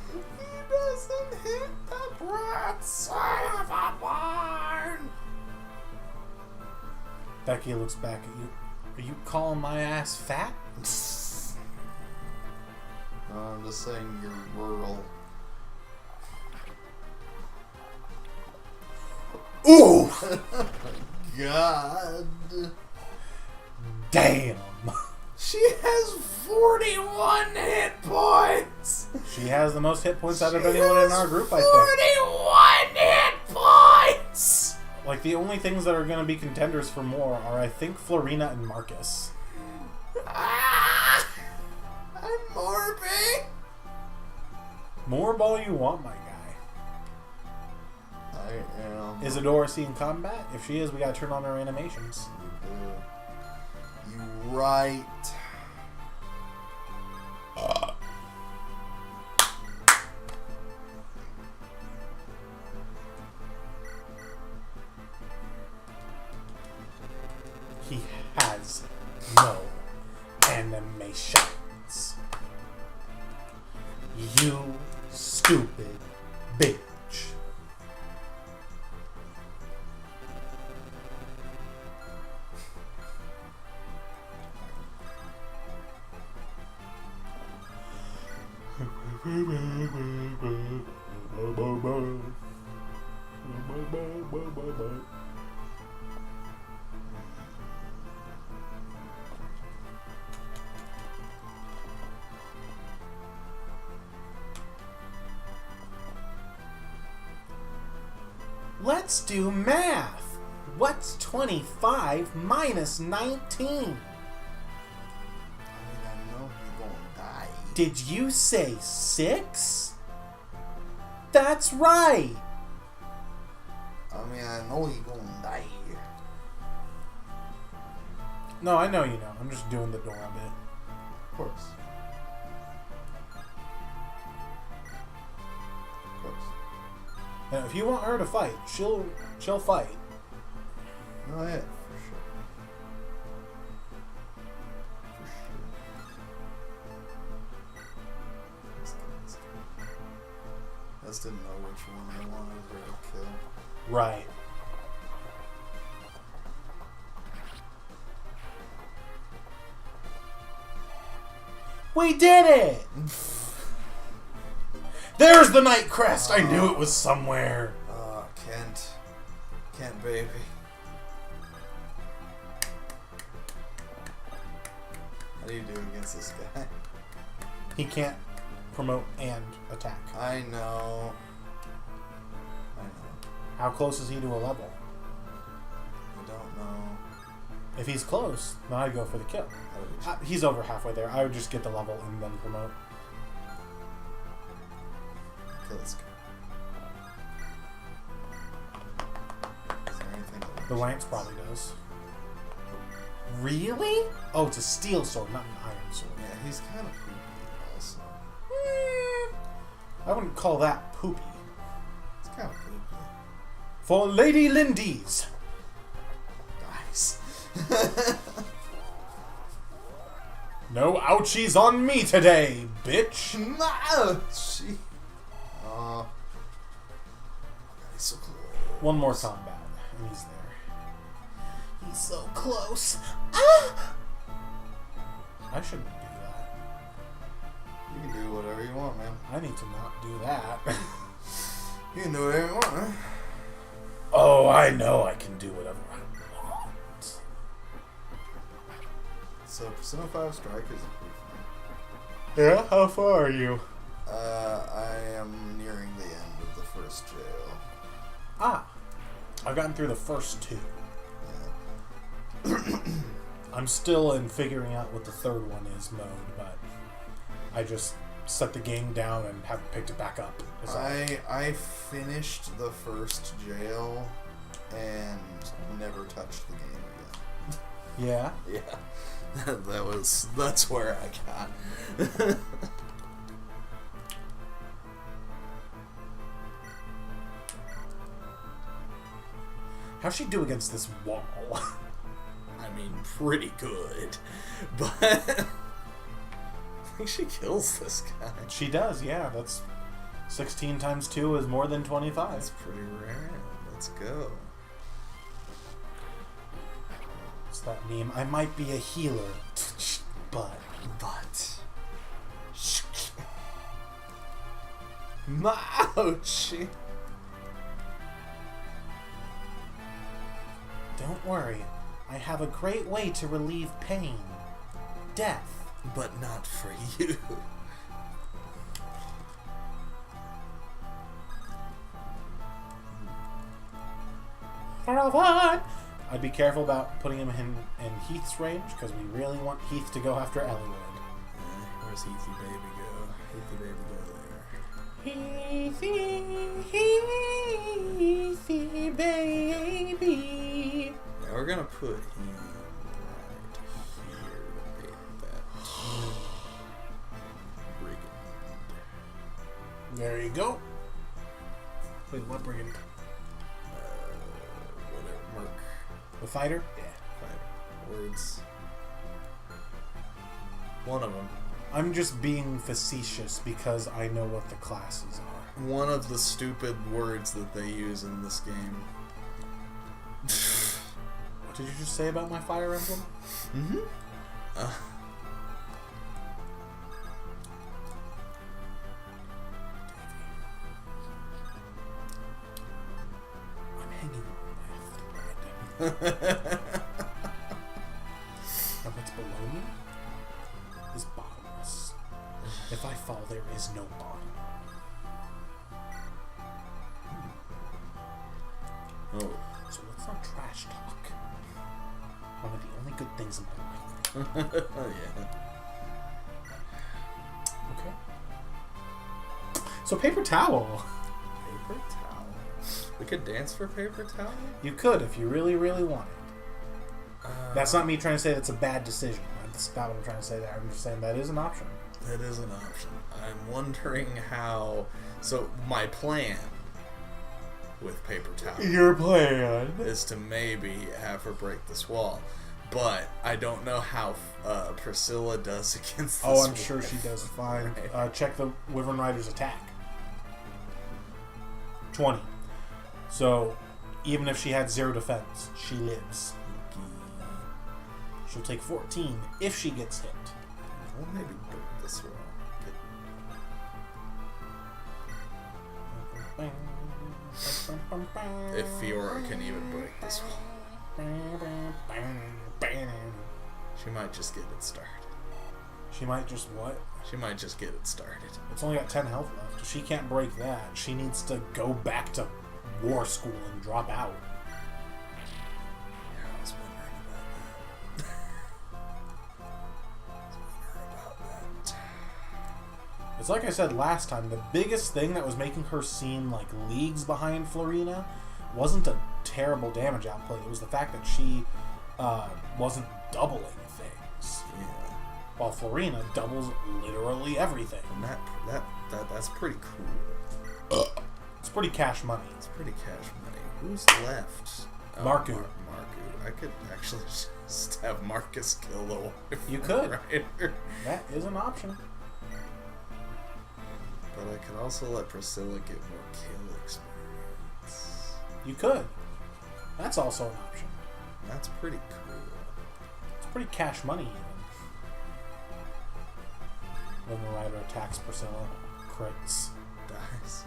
He doesn't hit the broadside of a barn. Becky looks back at you. Are you calling my ass fat? No, I'm just saying you're rural. Ooh! God. Damn. She has 41 hit points. She has the most hit points out of anyone in our group, I 41 hit points. think. Like, the only things that are going to be contenders for more are, I think, Florina and Marcus. I'm morbing. More ball you want, my guy. I am. Isadora in combat? If she is, we gotta turn on her animations. You right. He has no animations. You stupid bitch. Let's do math. What's 25 minus 19? I know he's gonna die. Did you say 6? That's right. I know he's gonna die. No, I know you know. I'm just doing the Dora bit. Of course. Of course. And if you want her to fight, she'll fight. Oh yeah, for sure. For sure. Let's go. I just didn't know which one I wanted her to kill. Right. We did it! There's the Night Crest! I knew it was somewhere. Oh, Kent, baby. How do you do against this guy? He can't promote and attack. I know. How close is he to a level? I don't know. If he's close, then I'd go for the kill. He's over halfway there. I would just get the level and then promote. Okay, let's go. Is there anything that The lance probably does. Really? Oh, it's a steel sword, not an iron sword. Yeah, he's kind of poopy also. I wouldn't call that poopy. It's kind of poopy. For Lady Lindy's. Nice. No ouchies on me today, bitch. Ouchie. Aw. He's so close. One more combat, and he's there. He's so close. I shouldn't do that. You can do whatever you want, man. I need to not do that. You can do whatever you want, huh? Oh, I know I can do whatever I want. So, Persona 5 Strike is a pretty fun. Yeah? How far are you? I am nearing the end of the first jail. Ah. I've gotten through the first two. Yeah. I'm still in figuring out what the third one is mode, but I just set the game down and haven't picked it back up. I finished the first jail and never touched the game again. Yeah? Yeah. That's where I got. How's she do against this wall? I mean, pretty good. But I think she kills this guy. She does, yeah. That's 16 times 2 is more than 25. That's pretty rad. Let's go. What's that meme? I might be a healer, but... Ouch! Don't worry. I have a great way to relieve pain. Death. But not for you. I'd be careful about putting him in Heath's range, because we really want Heath to go after Eliwood. Where's Heathy Baby go? Heathy Baby go Heathy baby. there. Yeah, we're gonna put him right here to make that brigand. There you go. Wait, what brigand? Whatever. Merc. The fighter? Yeah. Fighter. Words. One of them. I'm just being facetious because I know what the classes are. One of the stupid words that they use in this game. What did you just say about my Fire Emblem? Mm-hmm. I'm hanging on by a thread. And what's below me is bottomless. If I fall, there is no bottom. Oh. So let's not trash talk. One of the only good things in my life. Yeah. Okay. So paper towel. Paper towel. We could dance for paper towel? You could if you really, really wanted. That's not me trying to say that's a bad decision. That's not what I'm trying to say there. I'm just saying that is an option. That is an option. I'm wondering how... So, my plan with paper towel Your plan. is to maybe have her break this wall. But I don't know how Priscilla does against this Oh, I'm wolf. sure she does fine. Right. Check the Wyvern Rider's attack. 20. So, even if she had 0 defense, she lives. She'll take 14 if she gets hit. Well, maybe break this wall. If Fiora can even break this wall. She might just get it started. She might just what? She might just get it started. It's only got 10 health left. She can't break that. She needs to go back to war school and drop out. Yeah, I was wondering about Because like I said last time, the biggest thing that was making her seem like leagues behind Florina wasn't a terrible damage output. It was the fact that she wasn't doubling things. Yeah. While Florina doubles literally everything. And that's pretty cool. It's pretty cash money. It's pretty cash money. Who's left? Marku. Marku. I could actually just have Marcus kill the wife. You could. Rider. That is an option. But I could also let Priscilla get more kill experience. You could. That's also an option. That's pretty cool. It's pretty cash money even. When the rider attacks Priscilla, crits. Dies.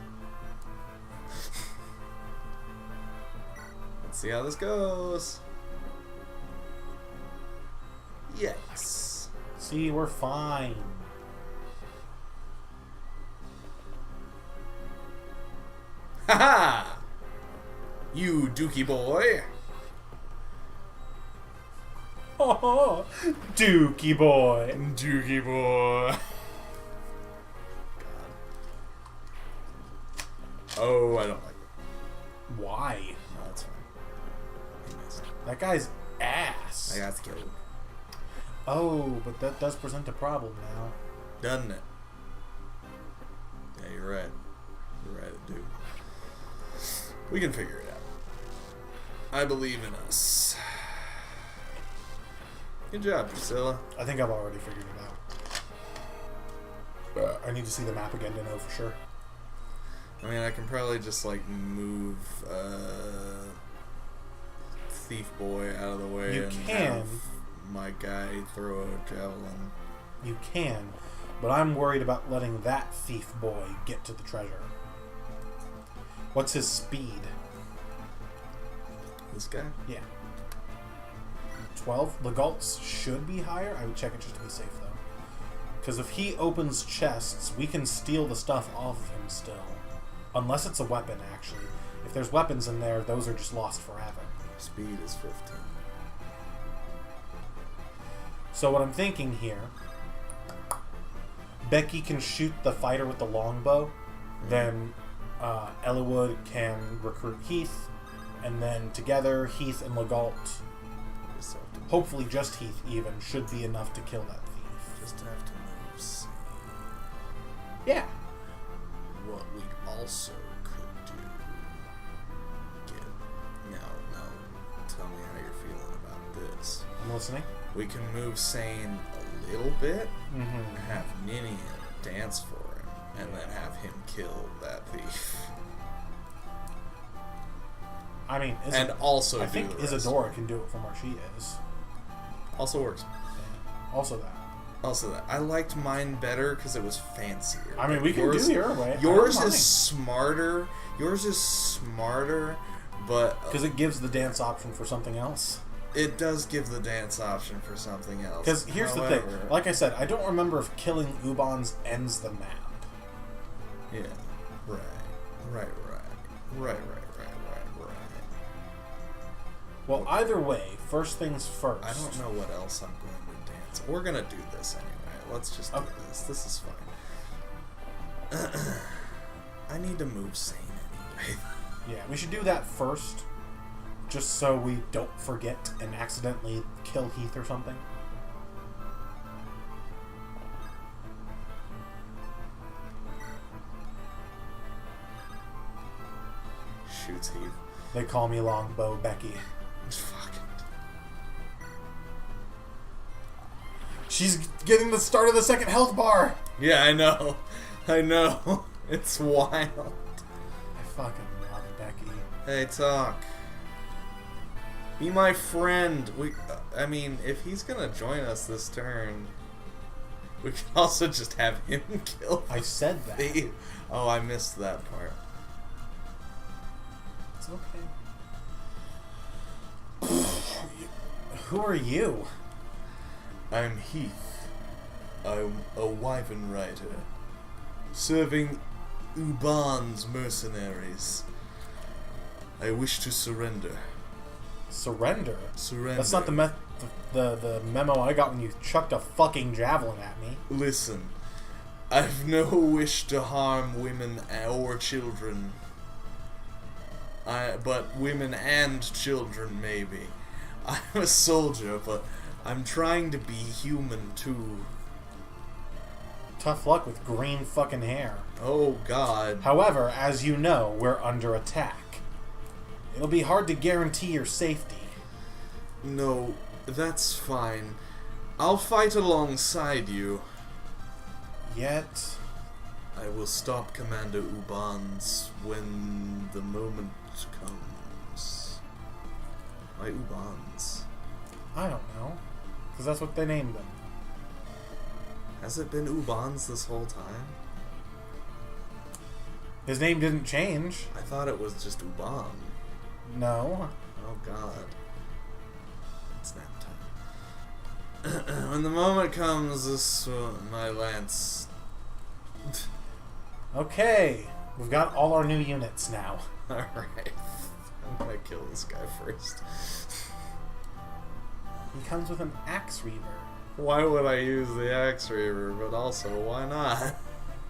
Let's see how this goes. Yes. See, we're fine. Haha! You dookie boy. Oh, Dookie boy. Dookie boy. Oh, I don't like it. Why? No, that's fine. He missed. That guy's ass. I got killed. Oh, but that does present a problem now. Doesn't it? Yeah, you're right. You're right, dude. We can figure it out. I believe in us. Good job, Priscilla. I think I've already figured it out. I need to see the map again to know for sure. I mean, I can probably just, like, move Thief Boy out of the way You and can. have my guy throw a javelin. You can, but I'm worried about letting that thief boy get to the treasure. What's his speed? This guy? Yeah. 12? Legault's should be higher. I would check it just to be safe, though. Because if he opens chests, we can steal the stuff off of him still. Unless it's a weapon, actually. If there's weapons in there, those are just lost forever. Speed is 15. So what I'm thinking here, Becky can shoot the fighter with the longbow, then Ellawood can recruit Heath, and then together Heath and Legault, Just have to, hopefully just Heath even, should be enough to kill that thief. just have to move. See. Yeah. What we also could do. No. Tell me how you're feeling about this. I'm listening. We can move Sane a little bit, Mm-hmm. have Ninian dance for him, and then have him kill that thief. I mean, And also I do think the rest. Isadora can do it from where she is. Also works. Also that. Also that. I liked mine better because it was fancier. I mean, we can Yours- do your way. Yours is smarter. But because it gives the dance option for something else. it does give the dance option for something else. Because here's the thing. Like I said, I don't remember if killing Ubans ends the map. Yeah. Right. Well, either way, first things first. I don't know what else I'm going to dance. We're gonna do this anyway. Let's just do this. This is fine. I need to move Sane anyway. Yeah, we should do that first, just so we don't forget and accidentally kill Heath or something. Shoots Heath. They call me Longbow Becky. Fuck. She's getting the start of the second health bar. Yeah, I know. It's wild. I fucking love Becky. Hey, talk. Be my friend. I mean, if he's gonna join us this turn, we can also just have him kill. I said that. Oh, I missed that part. It's okay. Who are you? I'm Heath. I'm a wyvern rider, serving Uban's mercenaries. I wish to surrender. Surrender? Surrender. That's not the memo I got when you chucked a fucking javelin at me. Listen, I've no wish to harm women or children. But women and children, maybe. I'm a soldier, but I'm trying to be human, too. Tough luck with green fucking hair. Oh, God. However, as you know, we're under attack. It'll be hard to guarantee your safety. No, that's fine. I'll fight alongside you. Yet... I will stop Commander Ubans when the moment comes. Why Ubans? I don't know. Because that's what they named him. Has it been Ubans this whole time? His name didn't change. I thought it was just Uban. No. Oh, God. It's nap time. When the moment comes, my lance... Okay. We've got all our new units now. Alright. I'm gonna kill this guy first. He comes with an axe reaver. Why would I use the axe reaver, but also why not?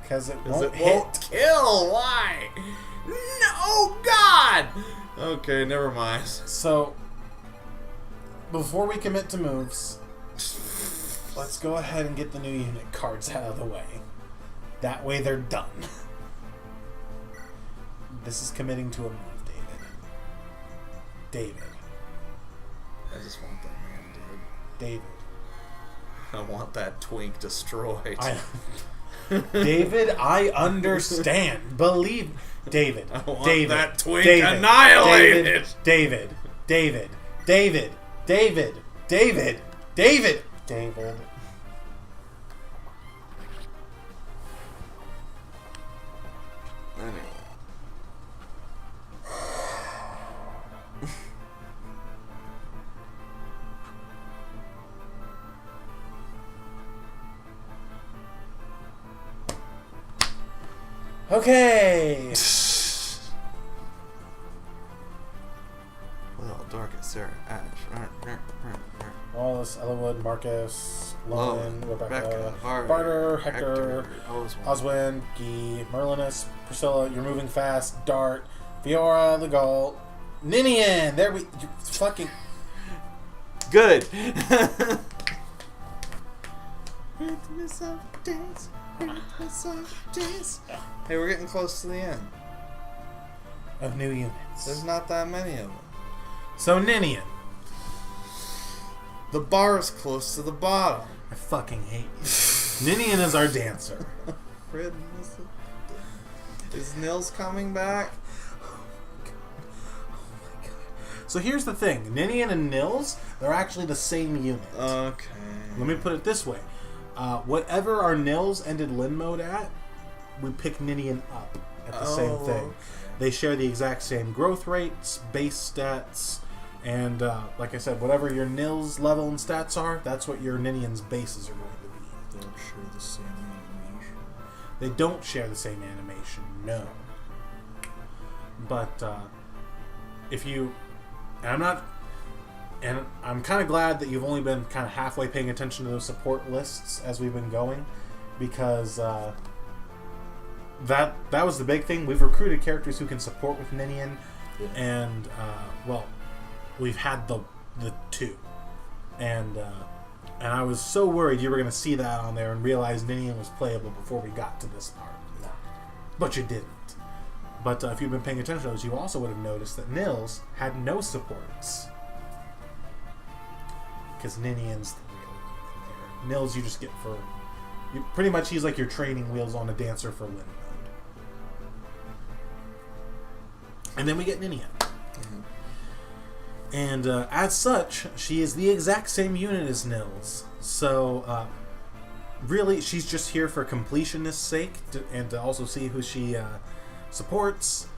Because it Because won't it hit. won't kill! Why? No, God! Okay, never mind. So, before we commit to moves, let's go ahead and get the new unit cards out of the way. That way they're done. This is committing to a move, David. David. I just want that man dead. David. I want that twink destroyed. David, I understand. Believe David. I want David. that twink David. annihilated. David. David. David. David. David. David. David. Anyway. Okay. Well, Darkest, Sarah, Ash, Wallace, Ellenwood, Marcus, Lowen, Rebecca, Barter, Barter, Hector, Oswald. Oswin, Guy, Merlinus, Priscilla, You're Moving Fast, Dart, Fiora, Legal, Ninian. There we fucking Good. Hey, we're getting close to the end. of new units. There's not that many of them. So Ninian. The bar is close to the bottom. I fucking hate you. Ninian is our dancer. Fred, is Nils coming back? So here's the thing. Ninian and Nils, they're actually the same unit. Okay. Let me put it this way. Whatever our Nils ended Lin mode at, we pick Ninian up at the same thing. Okay. They share the exact same growth rates, base stats, and like I said, whatever your Nils level and stats are, that's what your Ninian's bases are going to be. They'll share the same animation. They don't share the same animation, no. But if you... And I'm kind of glad that you've only been kind of halfway paying attention to those support lists as we've been going, because that was the big thing. We've recruited characters who can support with Ninian, and well, we've had the two, and I was so worried you were going to see that on there and realize Ninian was playable before we got to this part. No. But you didn't. But if you've been paying attention to those, you also would have noticed that Nils had no supports. Because Ninian's the real unit there. Nils you just get for... pretty much he's like your training wheels on a dancer for Lin mode. And then we get Ninian. Mm-hmm. And as such, she is the exact same unit as Nils. So, really, she's just here for completionist's sake and to also see who she supports.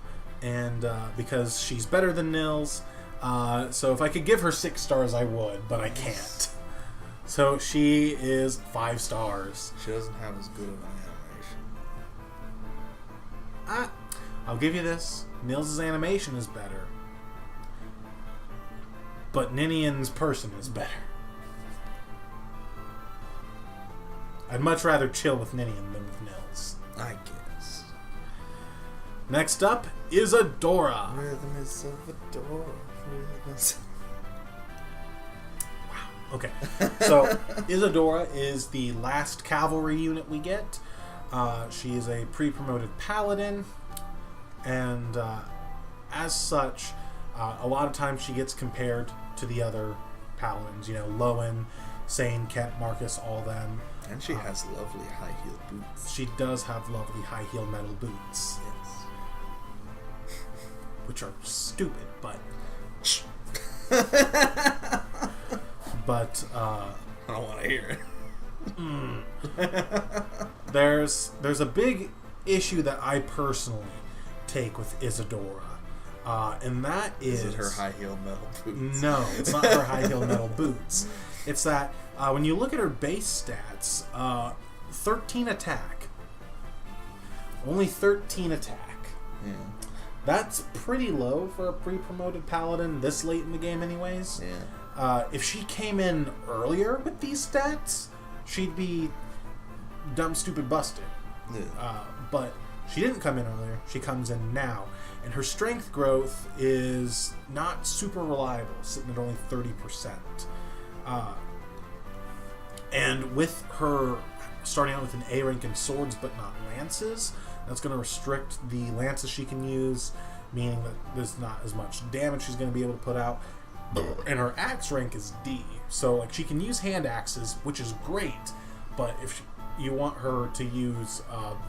And because she's better than Nils. So if I could give her 6 stars, I would, but I can't. So she is 5 stars. She doesn't have as good of an animation. I'll give you this. Nils' animation is better. But Ninian's person is better. I'd much rather chill with Ninian than with Nils. I guess. Next up, Isadora. Rhythm is of Adora. Rhythm is... Okay, so Isadora is the last cavalry unit we get. She is a pre-promoted paladin, and as such, a lot of times she gets compared to the other paladins. You know, Lowen, Sane, Kent, Marcus, all them. And she has lovely high-heeled boots. She does have lovely high-heel metal boots, Yes. which are stupid, but... But, I don't want to hear it. there's a big issue that I personally take with Isadora, and that is... Is it her high-heeled metal boots? No, it's not her high-heel metal boots. It's that when you look at her base stats, 13 attack. Only 13 attack. Yeah. That's pretty low for a pre-promoted paladin this late in the game anyways. Yeah. If she came in earlier with these stats, she'd be dumb, stupid, busted. Yeah. But she didn't come in earlier. She comes in now. And her strength growth is not super reliable, sitting at only 30%. And with her starting out with an A rank in swords but not lances, that's going to restrict the lances she can use, meaning that there's not as much damage she's going to be able to put out. And her axe rank is D, so like she can use hand axes, which is great. But if you want her to use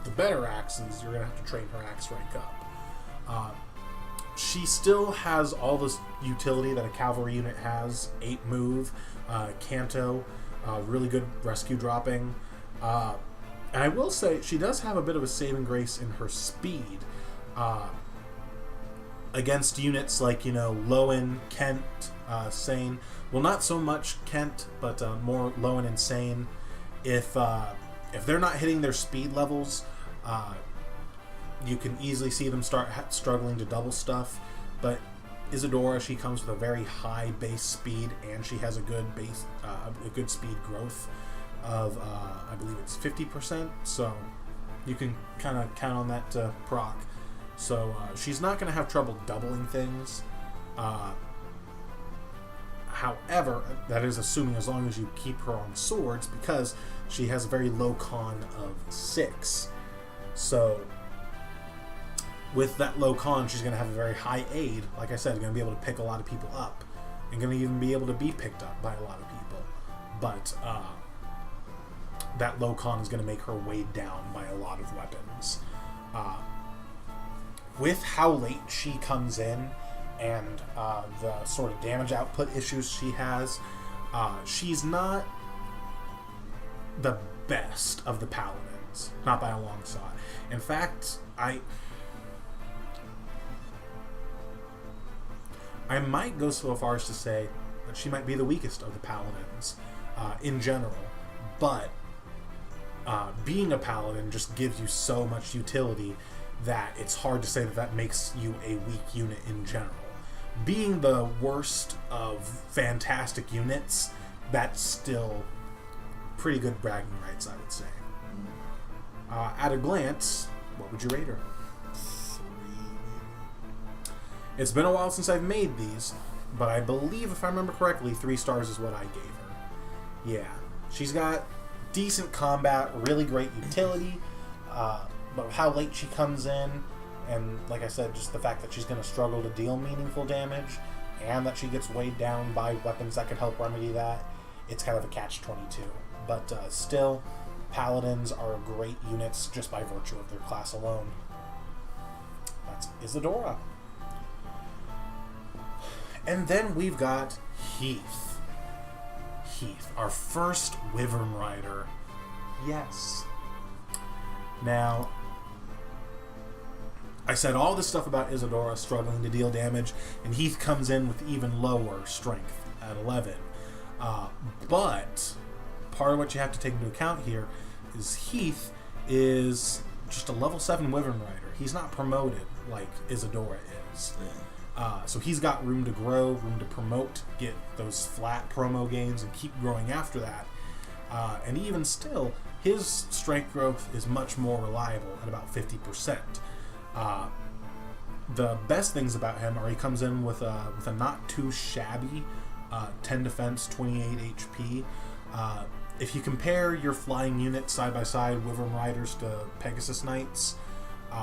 the better axes, you're gonna have to train her axe rank up. She still has all this utility that a cavalry unit has: 8 move, canto, really good rescue dropping. And I will say she does have a bit of a saving grace in her speed. Against units like, you know, Lowen, Kent, Sane. Well, not so much Kent, but more Lowen and Sane. If they're not hitting their speed levels, you can easily see them start struggling to double stuff. But Isadora, she comes with a very high base speed, and she has a good base, a good speed growth of I believe it's 50%. So you can kind of count on that to proc. So she's not going to have trouble doubling things. However, that is assuming as long as you keep her on swords, because she has a very low con of 6. So with that low con, she's going to have a very high aid. Like I said, going to be able to pick a lot of people up, and going to even be able to be picked up by a lot of people. But that low con is going to make her weighed down by a lot of weapons. With how late she comes in and the sort of damage output issues she has, she's not the best of the paladins, not by a long shot. In fact, I might go so far as to say that she might be the weakest of the paladins in general, but being a paladin just gives you so much utility that it's hard to say that that makes you a weak unit in general. Being the worst of fantastic units, that's still pretty good bragging rights, I would say. At a glance, what would you rate her? 3. It's been a while since I've made these, but I believe, if I remember correctly, 3 stars is what I gave her. Yeah, she's got decent combat, really great utility, but how late she comes in, and like I said, just the fact that she's going to struggle to deal meaningful damage, and that she gets weighed down by weapons that could help remedy that, it's kind of a catch-22. But still, paladins are great units just by virtue of their class alone. That's Isadora. And then we've got Heath. Heath, our first Wyvern Rider. Yes. Now, I said all this stuff about Isadora struggling to deal damage, and Heath comes in with even lower strength at 11. But part of what you have to take into account here is Heath is just a level 7 Wyvern Rider. He's not promoted like Isadora is. So he's got room to grow, room to promote, get those flat promo gains, and keep growing after that. And even still, his strength growth is much more reliable at about 50%. The best things about him are he comes in with a not too shabby 10 defense, 28 HP. If you compare your flying units side by side, Wyvern Riders to Pegasus Knights,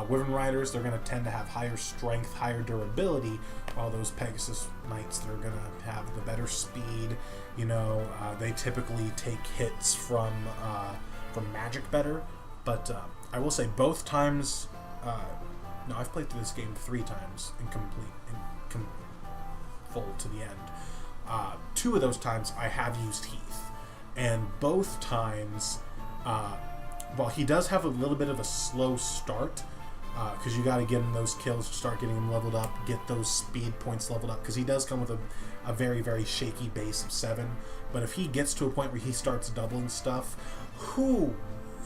Wyvern Riders, they're going to tend to have higher strength, higher durability, while those Pegasus Knights, they're going to have the better speed. They typically take hits from magic better. But I will say both times... No, I've played through this game 3 times in full to the end. 2 of those times I have used Heath, and both times, while he does have a little bit of a slow start, because you got to get him those kills to start getting him leveled up, get those speed points leveled up, because he does come with a very, very shaky base of 7. But if he gets to a point where he starts doubling stuff,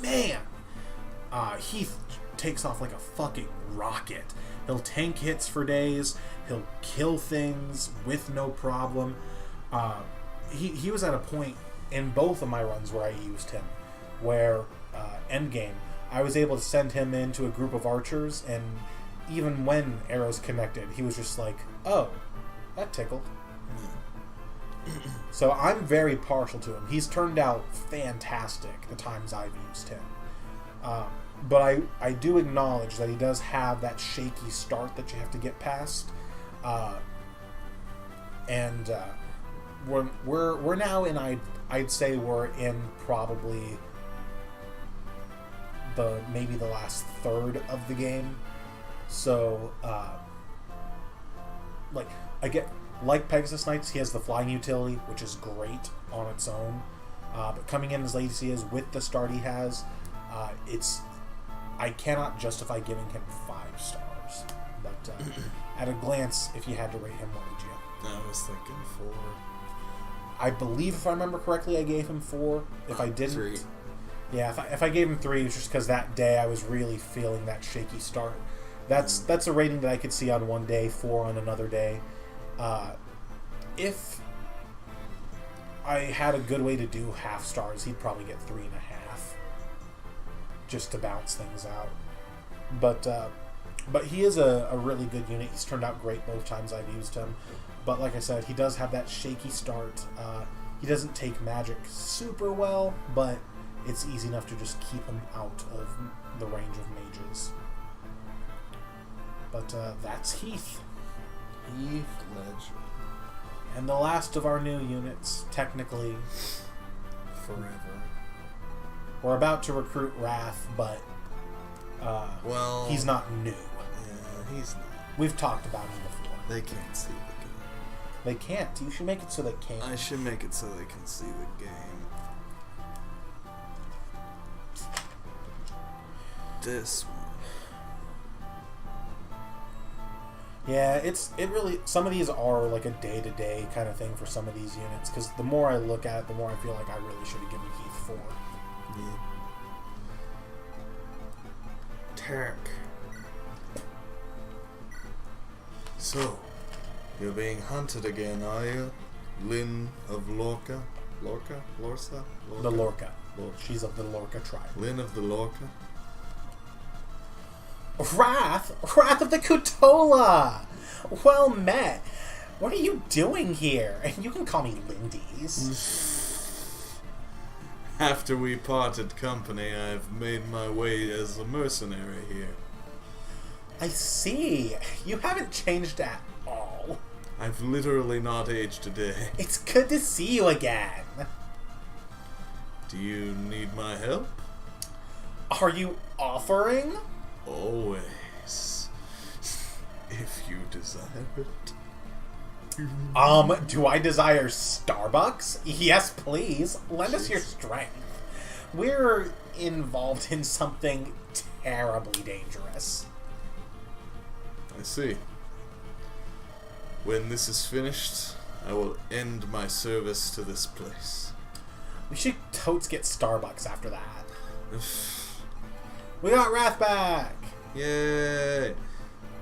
man, Heath takes off like a fucking rocket. He'll tank hits for days. He'll kill things with no problem. He was at a point in both of my runs where I used him, where endgame, I was able to send him into a group of archers, and even when arrows connected, he was just like, oh, that tickled. So I'm very partial to him. He's turned out fantastic the times I've used him. But I do acknowledge that he does have that shaky start that you have to get past. And we're now in, I'd say we're in probably maybe the last third of the game. So like Pegasus Knights, he has the flying utility, which is great on its own. But coming in as late as he is with the start he has, I cannot justify giving him 5 stars. But at a glance, if you had to rate him, what would you? I was thinking 4. I believe, if I remember correctly, I gave him 4. If I didn't... 3. Yeah, if I gave him 3, it was just because that day I was really feeling that shaky start. That's a rating that I could see on one day, 4 on another day. If I had a good way to do half stars, he'd probably get 3.5. Just to balance things out. But he is a really good unit. He's turned out great both times I've used him. But like I said, he does have that shaky start. He doesn't take magic super well, but it's easy enough to just keep him out of the range of mages. But that's Heath. Heath Ledger. And the last of our new units, technically. Forever. We're about to recruit Wrath, but he's not new. Yeah, he's not. We've talked about him before. They can't see the game. They can't. You should make it so they can. I should make it so they can see the game. This one. Yeah, it really, some of these are like a day-to-day kind of thing for some of these units, because the more I look at it, the more I feel like I really should have given Heath 4. Yeah. Turk. So, you're being hunted again, are you? Lynn of Lorca? Lorca? Lorsa? Lorca? The Lorca. Lorca. She's of the Lorca tribe. Lynn of the Lorca? Wrath of the Kutola! Well met. What are you doing here? You can call me Lindy's. After we parted company, I've made my way as a mercenary here. I see. You haven't changed at all. I've literally not aged a day. It's good to see you again. Do you need my help? Are you offering? Always. If you desire it. Do I desire Starbucks? Yes, please. Lend us your strength. We're involved in something terribly dangerous. I see. When this is finished, I will end my service to this place. We should totes get Starbucks after that. We got Wrath back! Yay!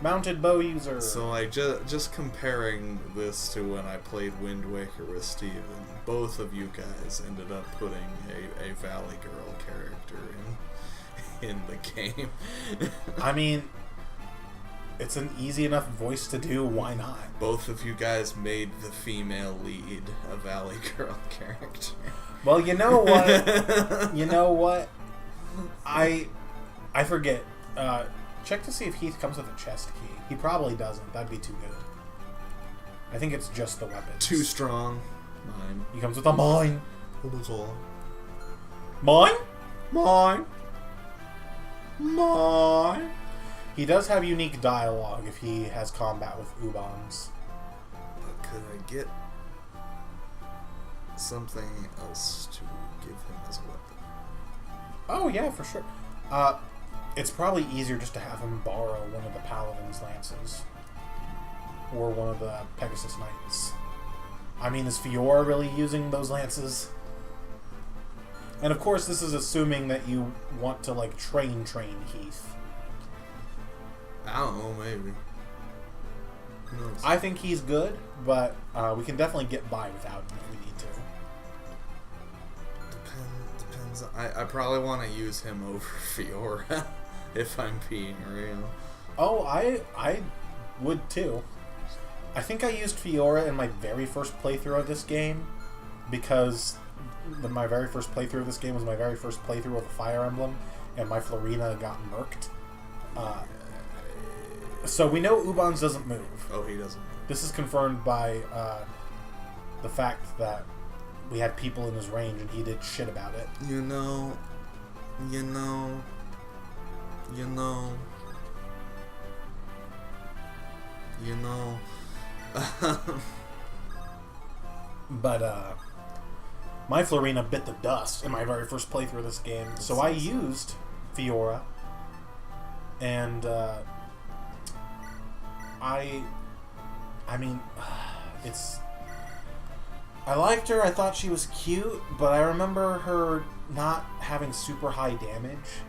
Mounted bow user. So like just comparing this to when I played Wind Waker with Steven, both of you guys ended up putting a Valley Girl character in the game. I mean, it's an easy enough voice to do. Why not? Both of you guys made the female lead a Valley Girl character. Well, you know what? You know what? I forget. Check to see if Heath comes with a chest key. He probably doesn't. That'd be too good. I think it's just the weapons. Too strong. Mine. He comes with a mine. Oh my god. Mine? Mine. Mine. He does have unique dialogue if he has combat with Ubans. But could I get something else to give him as a weapon? Oh, yeah, for sure. It's probably easier just to have him borrow one of the Paladin's lances. Or one of the Pegasus Knights. I mean, is Fiora really using those lances? And of course, this is assuming that you want to, like, train Heath. I don't know, maybe. Who knows? I think he's good, but we can definitely get by without him if we need to. Depends. I probably want to use him over Fiora, if I'm being real. Oh, I would too. I think I used Fiora in my very first playthrough of this game, because my very first playthrough of this game was my very first playthrough of the Fire Emblem, and my Florina got murked. So we know Ubans doesn't move. Oh, he doesn't move. This is confirmed by the fact that we had people in his range and he did shit about it. You know. But my Florina bit the dust in my very first playthrough of this game, so I used Fiora, and I mean, I liked her. I thought she was cute, but I remember her not having super high damage.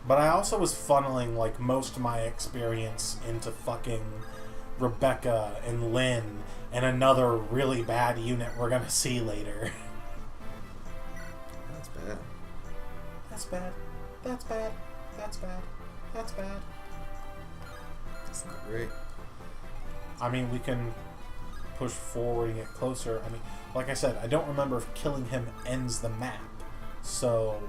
But I also was funneling, like, most of my experience into fucking Rebecca and Lynn and another really bad unit we're gonna see later. That's bad. That's bad. That's bad. That's bad. That's bad. That's not great. I mean, we can push forward and get closer. I mean, like I said, I don't remember if killing him ends the map. So,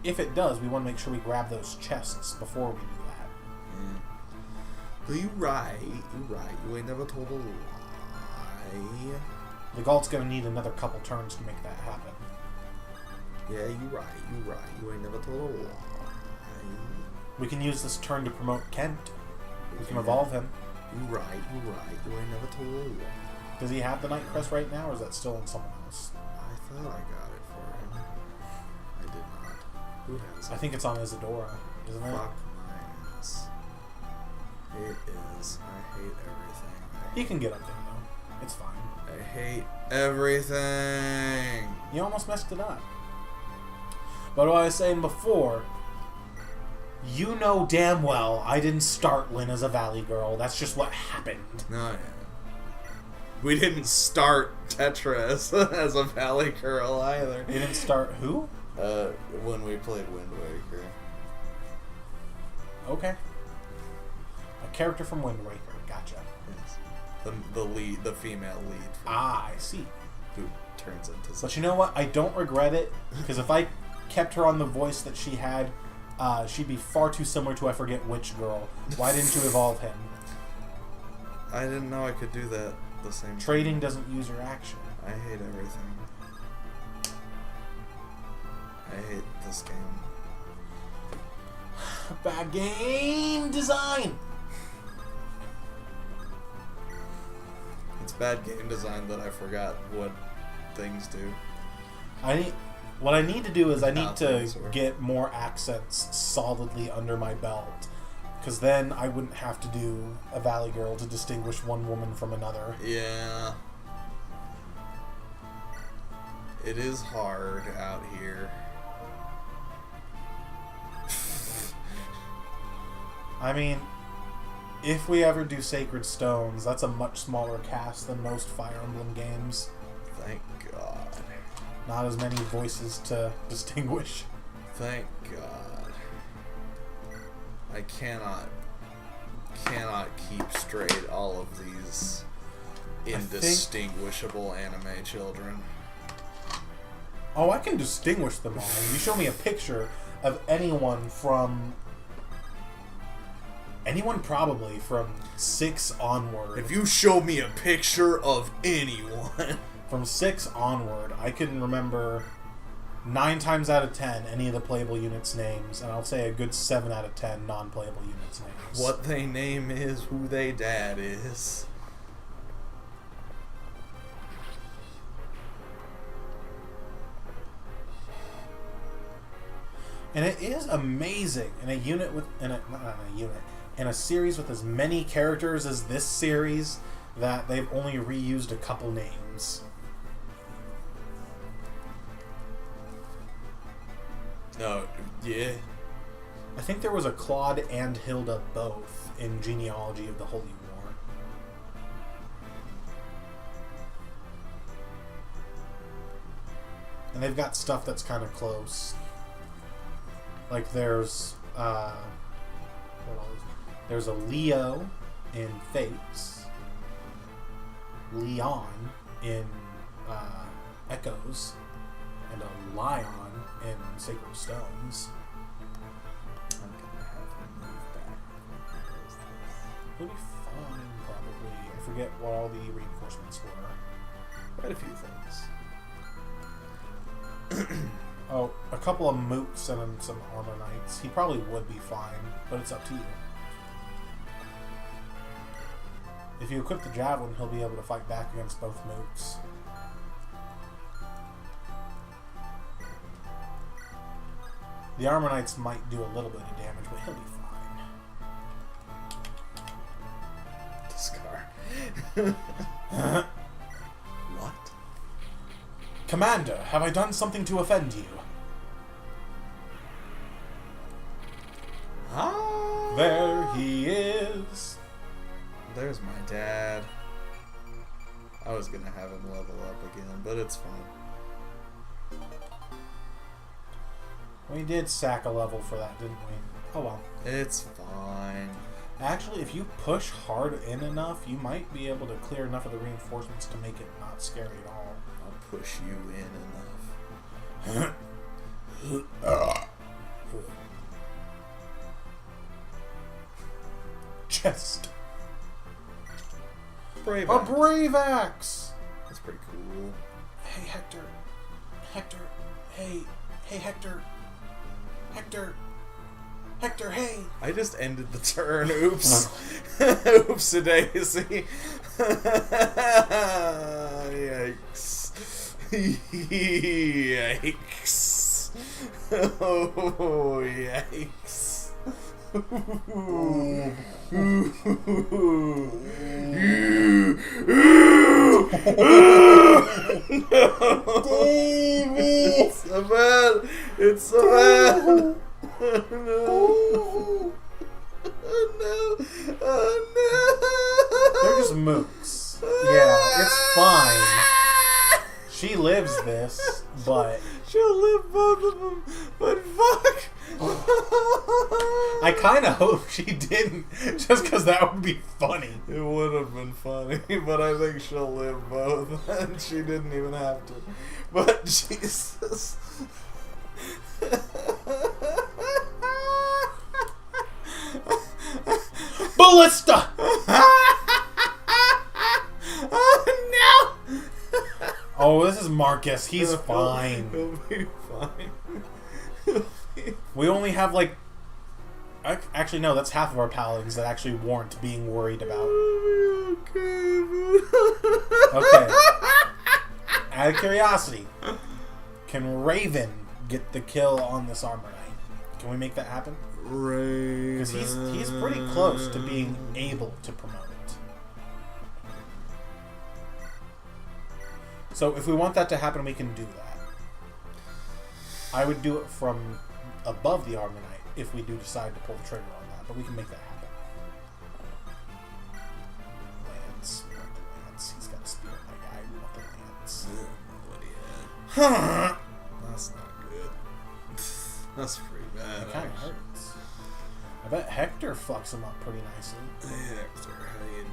if it does, we want to make sure we grab those chests before we do that. But you right. You ain't never told a lie. The Galt's gonna need another couple turns to make that happen. Yeah, you right. You ain't never told a lie. We can use this turn to promote Kent. We can evolve him. You right. You ain't never told a lie. Does he have the Night Crest right now, or is that still in someone else? I thought I got it for him. I did not. Who has it? I think it's on Isadora, isn't it? Fuck my ass. It is. I hate everything. He can get up there, though. It's fine. I hate everything. You almost messed it up. But what I was saying before, you know damn well I didn't start Lynn as a Valley Girl. That's just what happened. No, yeah. We didn't start Tetra as a Valley Girl either. You didn't start who? When we played Wind Waker. Okay. A character from Wind Waker. Gotcha. Yes. The female lead. I see. Who turns into. But you know what? I don't regret it, because if I kept her on the voice that she had, she'd be far too similar to I forget which girl. Why didn't you evolve him? I didn't know I could do that the same Trading doesn't use your action. I hate everything. I hate this game. Bad game design! It's bad game design that I forgot what things do. What I need to do is I need to Things or- get more accents solidly under my belt. Because then I wouldn't have to do a Valley Girl to distinguish one woman from another. Yeah. It is hard out here. I mean, if we ever do Sacred Stones, that's a much smaller cast than most Fire Emblem games. Thank God. Not as many voices to distinguish. Thank God. I cannot keep straight all of these indistinguishable anime children. Oh, I can distinguish them all. You show me a picture of anyone probably from 6 onward. If you show me a picture of anyone, from 6 onward, I can remember 9 times out of 10 any of the playable units' names, and I'll say a good 7 out of 10 non-playable units' names. what they name is, who they dad is. And it is amazing in a series with as many characters as this series that they've only reused a couple names. No, yeah. I think there was a Claude and Hilda both in Genealogy of the Holy War. And they've got stuff that's kind of close. Like there's a Leo in Fates, Leon in Echoes, and a Lion in Sacred Stones. I'm gonna have him move back. He'll be fine, probably. I forget what all the reinforcements were. Quite a few things. Oh, a couple of mooks and then some armor knights. He probably would be fine, but it's up to you. If you equip the javelin, he'll be able to fight back against both mooks. The armor knights might do a little bit of damage, but he'll be fine. Discard. What? Commander, have I done something to offend you? Ah, There he is. There's my dad. I was gonna have him level up again, but it's fine. We did sack a level for that, didn't we? Oh well. It's fine. Actually, if you push hard in enough, you might be able to clear enough of the reinforcements to make it not scary at all. I'll push you in enough. Chest. Brave A axe. brave axe! That's pretty cool. Hey, Hector. Hector. Hey. Hey, Hector. Hector. Hector, hey. I just ended the turn. Oops. Oops-a daisy. Yikes. Yikes. Oh, yikes. Davey! It's so bad. It's so bad. Oh, no. Oh, no. Oh, no. They're just mooks. Yeah, it's fine. She lives this, but She'll live both of them, but fuck. I kind of hope she didn't, just because that would be funny. It would have been funny, but I think she'll live both, and she didn't even have to. But Jesus. Ballista! Oh no! Oh, this is Marcus. He's fine. He'll be fine. We only have like... Actually, no, that's half of our paladins that actually warrant being worried about. Okay. Out of curiosity, can Raven get the kill on this armor knight? Can we make that happen? Raven. Because he's pretty close to being able to promote it. So if we want that to happen, we can do that. I would do it from above the armor knight if we do decide to pull the trigger on that, but we can make that happen. That's not good. That's pretty bad. It kind of hurts. I bet Hector fucks him up pretty nicely. Hey Hector, how you doing?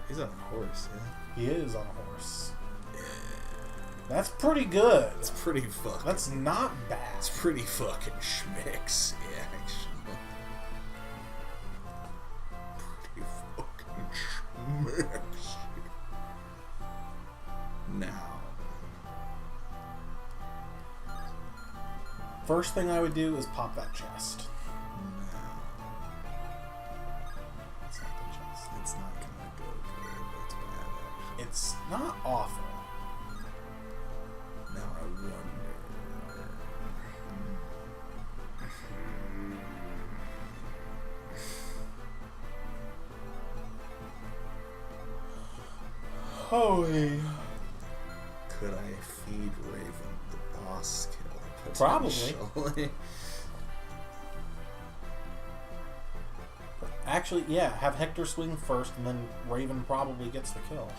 He's on a horse, yeah? He is on a horse. That's pretty good. It's pretty fucking... That's not bad. It's pretty fucking schmicks, yeah, actually. Pretty fucking schmicks. Now. First thing I would do is pop that chest. It's not the chest. It's not gonna go good. It's bad, actually. It's not awful. Now I wonder. Holy. Could I feed Raven the boss kill? Probably. Potentially? Actually, yeah, have Hector swing first, and then Raven probably gets the kill.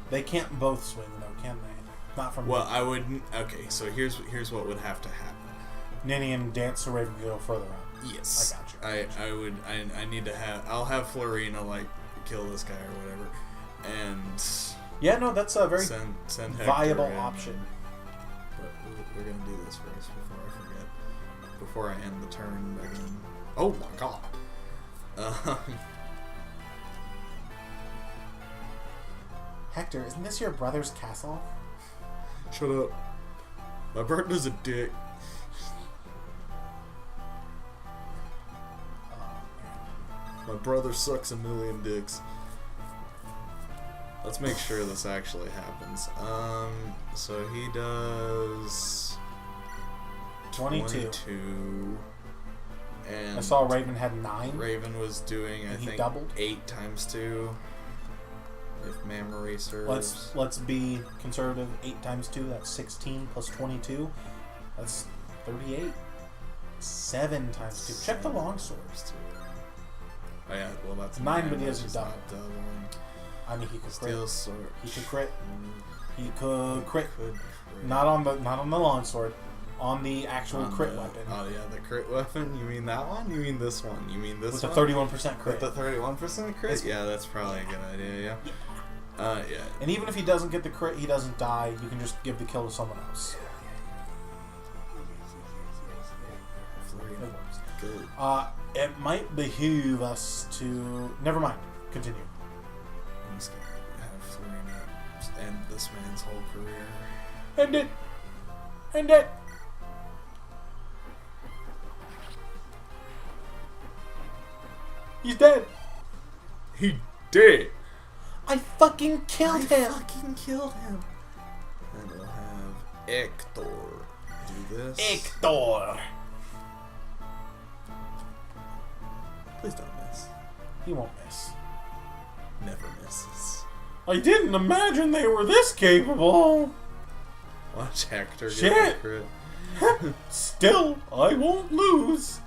They can't both swing, though, can they? Not from Well, I would. Okay, so here's what would have to happen. Ninian dance so Raven can go further out. Yes, I got you. I would. I need to have. I'll have Florina like kill this guy or whatever, and Yeah, no, that's a very send Hector viable in. option. But we're gonna do this first before I forget. Before I end the turn again. Oh my god. Hector, isn't this your brother's castle? Shut up. My partner's a dick. My brother sucks a million dicks. Let's make sure this actually happens. So he does 22. And I saw Raven had 9. Raven was doing, I And he think, doubled? 8 times 2. If memory serves. Let's be conservative. 8 times 2, that's 16 plus 22. That's 38. 7 times 2. Check the longswords. Oh yeah, well that's 9, but he which has a is double. not doubling. I mean, he could Steel crit. sword. He could crit. He could crit. Could crit. Not on the longsword. On the actual On crit the- weapon. Oh yeah, the crit weapon. You mean that one? You mean this one? You mean this With one? a 31% crit. With the 31% crit? Yeah, that's probably a good idea. Yeah. Yeah. And even if he doesn't get the crit, he doesn't die. You can just give the kill to someone else. Flurry It works. good. It might behoove us to... Never mind. Continue. I'm just gonna have Florina end this man's whole career. End it! End it! He's dead! He did. I fucking killed him! Fucking killed him. And we'll have Hector do this. Hector! Please don't miss. He won't miss. Never misses. I didn't imagine they were this capable! Watch Hector get Shit. the crit. Still, I won't lose.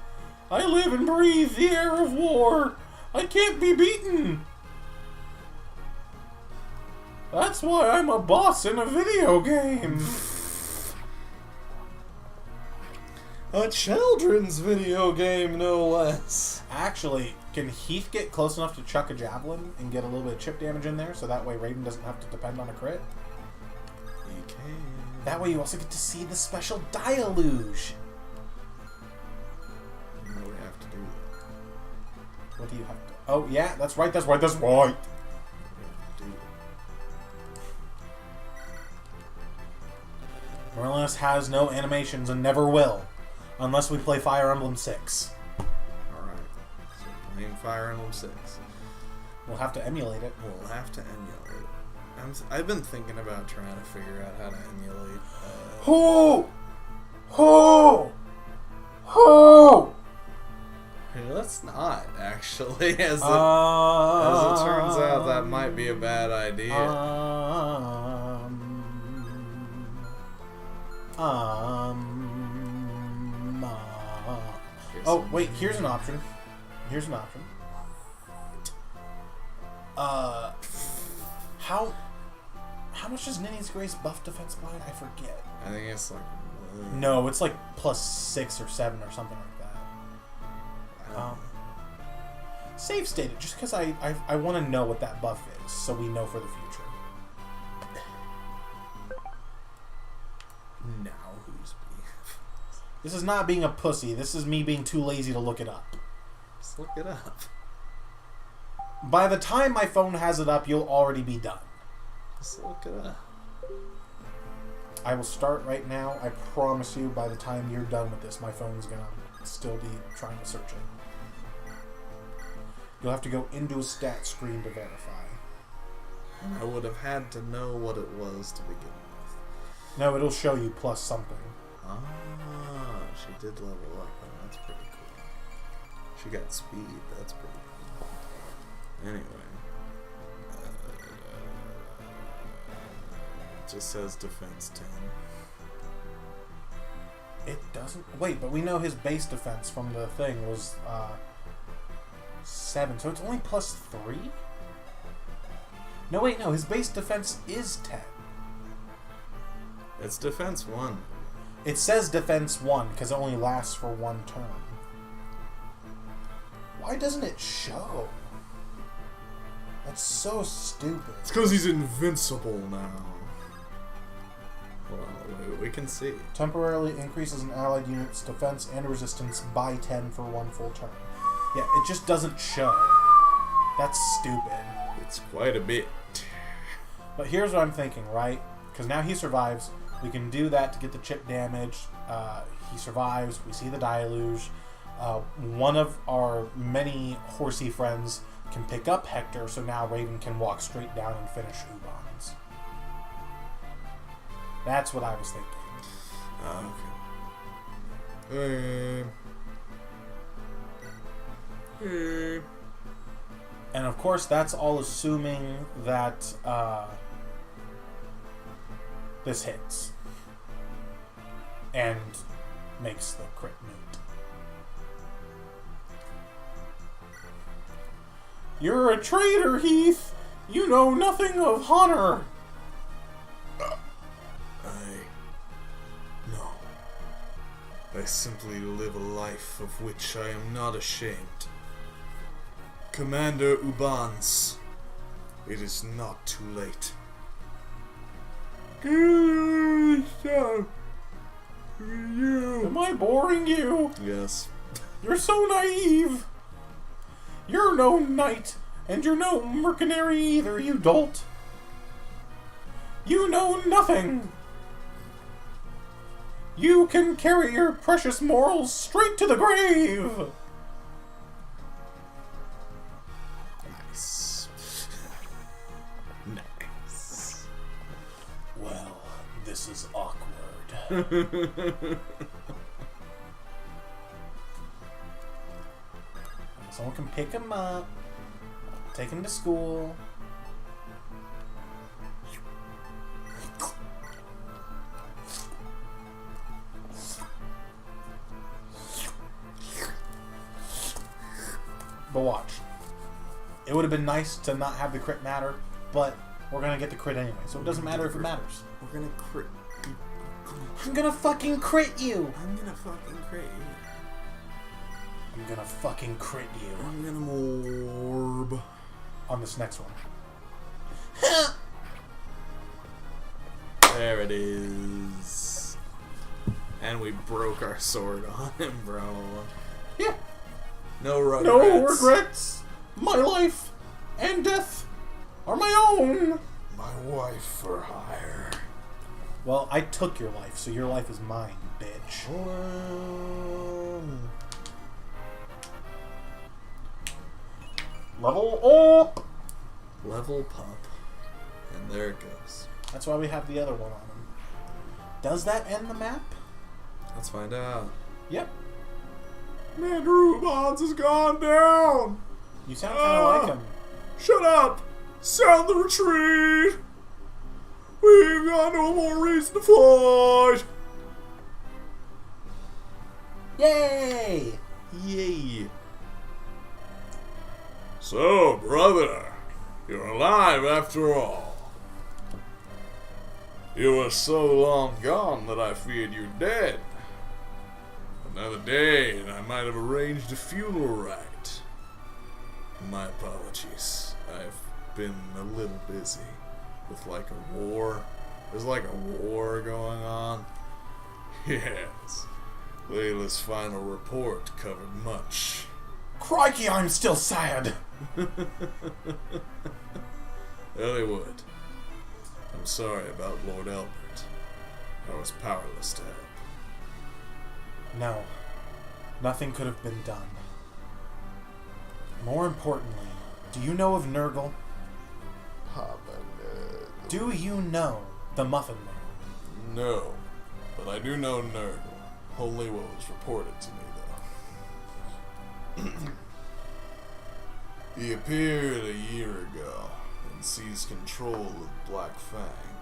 I live and breathe the air of war. I can't be beaten. That's why I'm a boss in a video game. A children's video game, no less. Actually, can Heath get close enough to chuck a javelin and get a little bit of chip damage in there so that way Raven doesn't have to depend on a crit? You can. That way you also get to see the special Dialuge. You know we have to do that. What do you have to... Oh, yeah, that's right, that's right, that's right. We have to do that. Morales has no animations and never will. Unless we play Fire Emblem 6. Alright. So we're playing Fire Emblem 6. We'll have to emulate it. We'll have to emulate. I've been thinking about trying to figure out how to emulate. Ho! Ho! Ho! Let's not, actually. As it turns out, that might be a bad idea. Oh, wait, here's an option. Here's an option. How much does Ninny's Grace buff defense by? I forget. I think it's like... No, it's like +6 or 7 or something like that. Save state it, just because I want to know what that buff is, so we know for the future. Now who's being... This is not being a pussy. This is me being too lazy to look it up. Just look it up. By the time my phone has it up, you'll already be done. Just look it up. I will start right now. I promise you, by the time you're done with this, my phone's going to still be trying to search it. You'll have to go into a stat screen to verify. I would have had to know what it was to begin with. No, it'll show you plus something. Ah, she did level up, and that's pretty cool. She got speed, that's pretty cool. Anyway. It just says defense 10. It doesn't... Wait, but we know his base defense from the thing was 7, so it's only +3? No, wait, no, his base defense is 10. It's defense 1. It says defense 1 because it only lasts for 1 turn. Why doesn't it show? That's so stupid. It's because he's invincible now. Hold on, wait, we can see. Temporarily increases an allied unit's defense and resistance by 10 for 1 full turn. Yeah, it just doesn't show. That's stupid. It's quite a bit. But here's what I'm thinking, right? Because now he survives. We can do that to get the chip damage. He survives. We see the deluge. One of our many horsey friends can pick up Hector, so now Raven can walk straight down and finish Ubon's. That's what I was thinking. Okay. And of course, that's all assuming that this hits and makes the crit moot. You're a traitor, Heath! You know nothing of honor! No. I simply live a life of which I am not ashamed. Commander Ubans, it is not too late. Am I boring you? Yes. You're so naive! You're no knight, and you're no mercenary either, you dolt! You know nothing! You can carry your precious morals straight to the grave! Nice. Nice. Well, this is awkward. Someone can pick him up, take him to school. But watch. It would have been nice to not have the crit matter, but we're gonna get the crit anyway, so it doesn't matter if it matters. We're gonna crit. I'm gonna fucking crit you! I'm gonna fucking crit you. I'm gonna fucking crit you. I'm gonna morb. On this next one. There it is. And we broke our sword on him, bro. Yeah. No regrets. No regrets. My life and death are my own. My wife for hire. Well, I took your life, so your life is mine, bitch. Level up! Level pup. And there it goes. That's why we have the other one on him. Does that end the map? Let's find out. Yep. Commander Ubans has gone down! You sound kind of like him. Shut up! Sound the retreat! We've got no more reason to fight! Yay! Yay! So, brother, you're alive after all. You were so long gone that I feared you dead. Another day, and I might have arranged a funeral rite. My apologies. I've been a little busy with like a war. There's like a war going on. Yes. Layla's final report covered much. Crikey, I'm still sad. Ellywood, I'm sorry about Lord Albert. I was powerless to help. No. Nothing could have been done. More importantly, do you know of Nurgle? Papa Nurgle. Do you know the Muffin Man? No, but I do know Nurgle. Only what was reported to me, though. He appeared a year ago and seized control of Black Fang.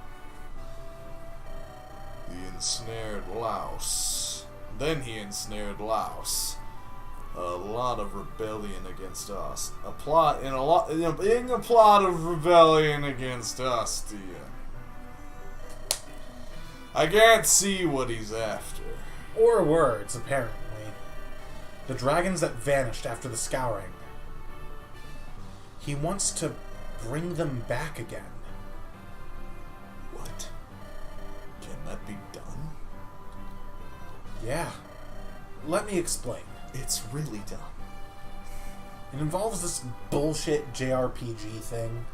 He ensnared Laos. Then he ensnared Laos. A lot of rebellion against us. In a plot of rebellion against us, dear. I can't see what he's after. Or words, apparently. The dragons that vanished after the scouring. He wants to bring them back again. What? Can that be done? Yeah. Let me explain. It's really done. It involves this bullshit JRPG thing.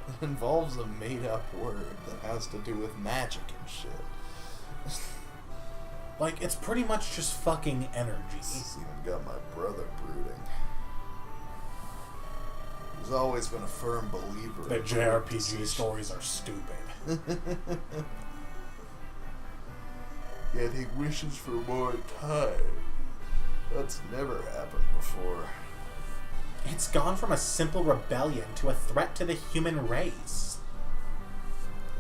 It involves a made-up word that has to do with magic and shit. Like, it's pretty much just fucking energy. It's even got my brother brooding. He's always been a firm believer That in JRPG stories are stupid. Yet he wishes for more time. That's never happened before. It's gone from a simple rebellion to a threat to the human race.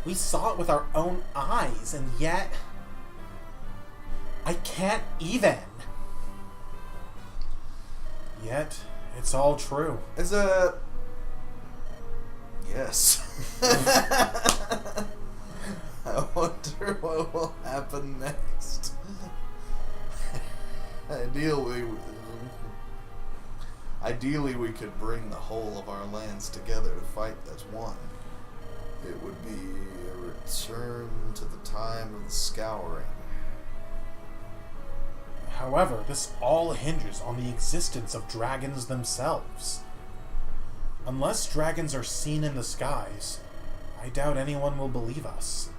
We saw it with our own eyes, and yet I can't even. Yet it's all true. Is a yes. I wonder what will happen next. Ideally, we could bring the whole of our lands together to fight as one. It would be a return to the time of the scouring. However, this all hinges on the existence of dragons themselves. Unless dragons are seen in the skies, I doubt anyone will believe us.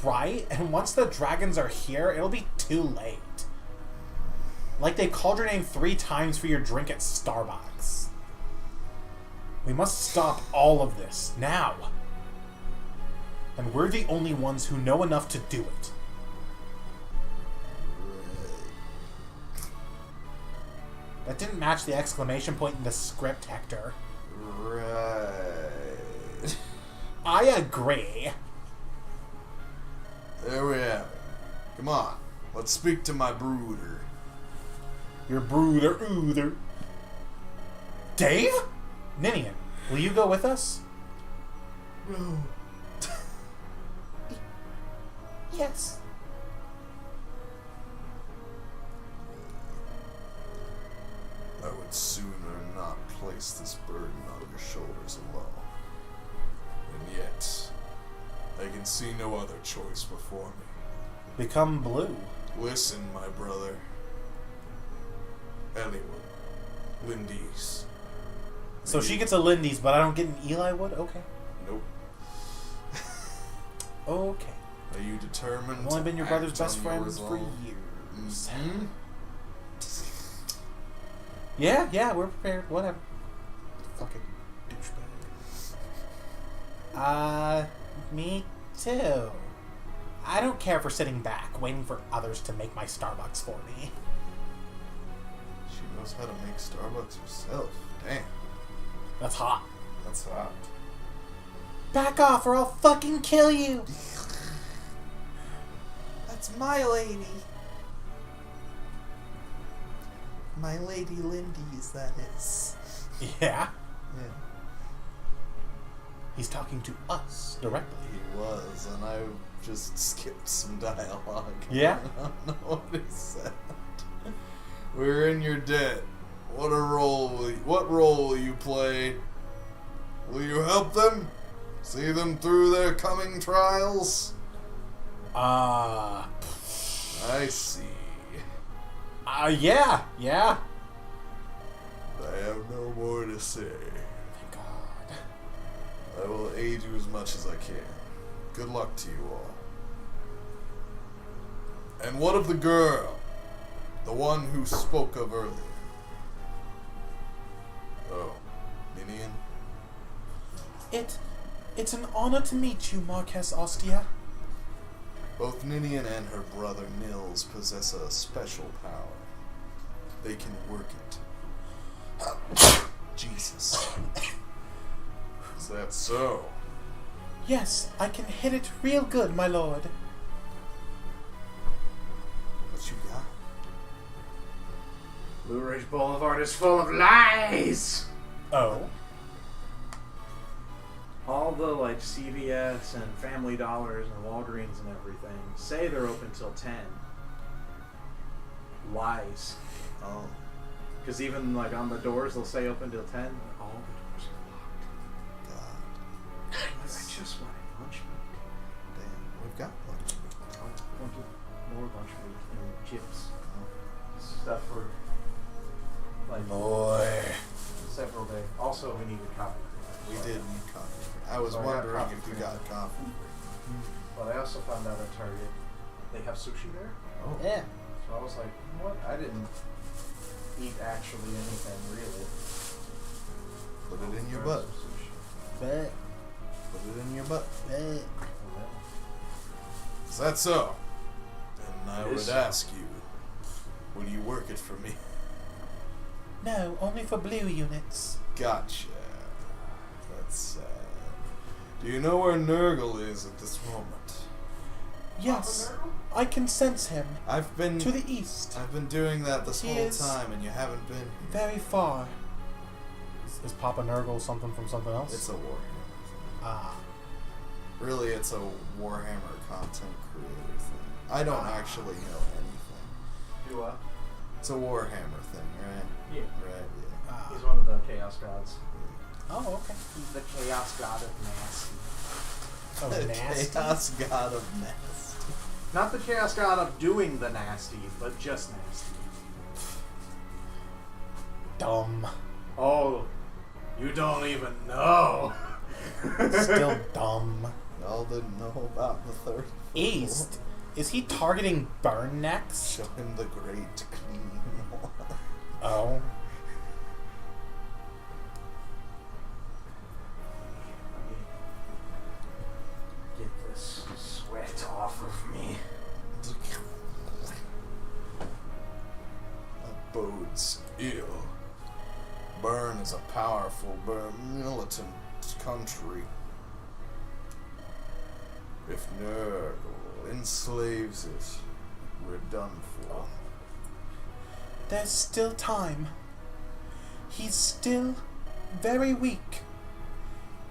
Right? And once the dragons are here, it'll be too late. Like they called your name 3 times for your drink at Starbucks. We must stop all of this, now. And we're the only ones who know enough to do it. That didn't match the exclamation point in the script, Hector. Right. I agree. There we have it. Come on, let's speak to my brooder. Your brooder oother. Dave? Ninian, will you go with us? No. Yes. I would sooner not place this burden on your shoulders alone. And yet, I can see no other choice before me. Become blue. Listen, my brother. Ellywood. Lindy's. So she gets a Lindy's, but I don't get an Eli Wood? Okay. Nope. Okay. Are you determined? I've only been your brother's act best on friends your for resolve? years. Mhm. Yeah, we're prepared. Whatever. Fucking douchebag. Me too. I don't care for sitting back, waiting for others to make my Starbucks for me. She knows how to make Starbucks herself. Damn. That's hot. That's hot. Back off or I'll fucking kill you! That's my lady. My lady Lindy's, that is. Yeah? Yeah. He's talking to us directly. He was, and I just skipped some dialogue. Yeah? I don't know what he said. We're in your debt. What role will you play? Will you help them? See them through their coming trials? I see. Yeah. I have no more to say. Thank God. I will aid you as much as I can. Good luck to you all. And what of the girl? The one who spoke of earlier? Oh, Ninian? It's an honor to meet you, Marquess Ostia. Both Ninian and her brother Nils possess a special power. They can work it. Jesus. Is that so? Yes, I can hit it real good, my lord. What you got? Blue Ridge Boulevard is full of lies! Oh? All the, like, CVS and Family Dollars and Walgreens and everything say they're open till 10. Lies. Oh, Because even, like, on the doors, they'll say open till 10. All the doors are locked. God. I just wanted lunch meat. Damn, we've got one. I wanted more lunch meat and chips. Stuff for, like, Boy. several days. Also, we needed coffee. We did need coffee. I was So I got wondering coffee if you for got you. coffee. But I also found out at Target they have sushi there. Oh. Yeah. So I was like, what? I didn't eat actually anything really. Put it in your butt. Bet. Put it in your butt. Bet. Is that so? Then I It would is so. ask you, will you work it for me? No, only for blue units. Gotcha. That's sad. Do you know where Nurgle is at this moment? Yes, I can sense him. I've been To the east. I've been doing that this He whole is time, and you haven't been here. Very far. Is Papa Nurgle something from something else? It's a Warhammer. Ah. Really, it's a Warhammer content creator thing. I don't actually know anything. Do what? It's a Warhammer thing, right? Yeah. Right. Yeah. Ah. He's one of the Chaos Gods. Oh, okay. He's the Chaos God of Nasty. Oh, nasty. Chaos God of Nasty. Not the Chaos God of doing the nasty, but just nasty. Dumb. Oh, you don't even know. Still dumb. Y'all didn't know about the third. East? Is he targeting Burn next? Show him the great clean one. Oh. Get this sweat off of me. That bodes ill. Burn is a powerful, militant country. If Nurgle enslaves it, we're done for. There's still time. He's still very weak.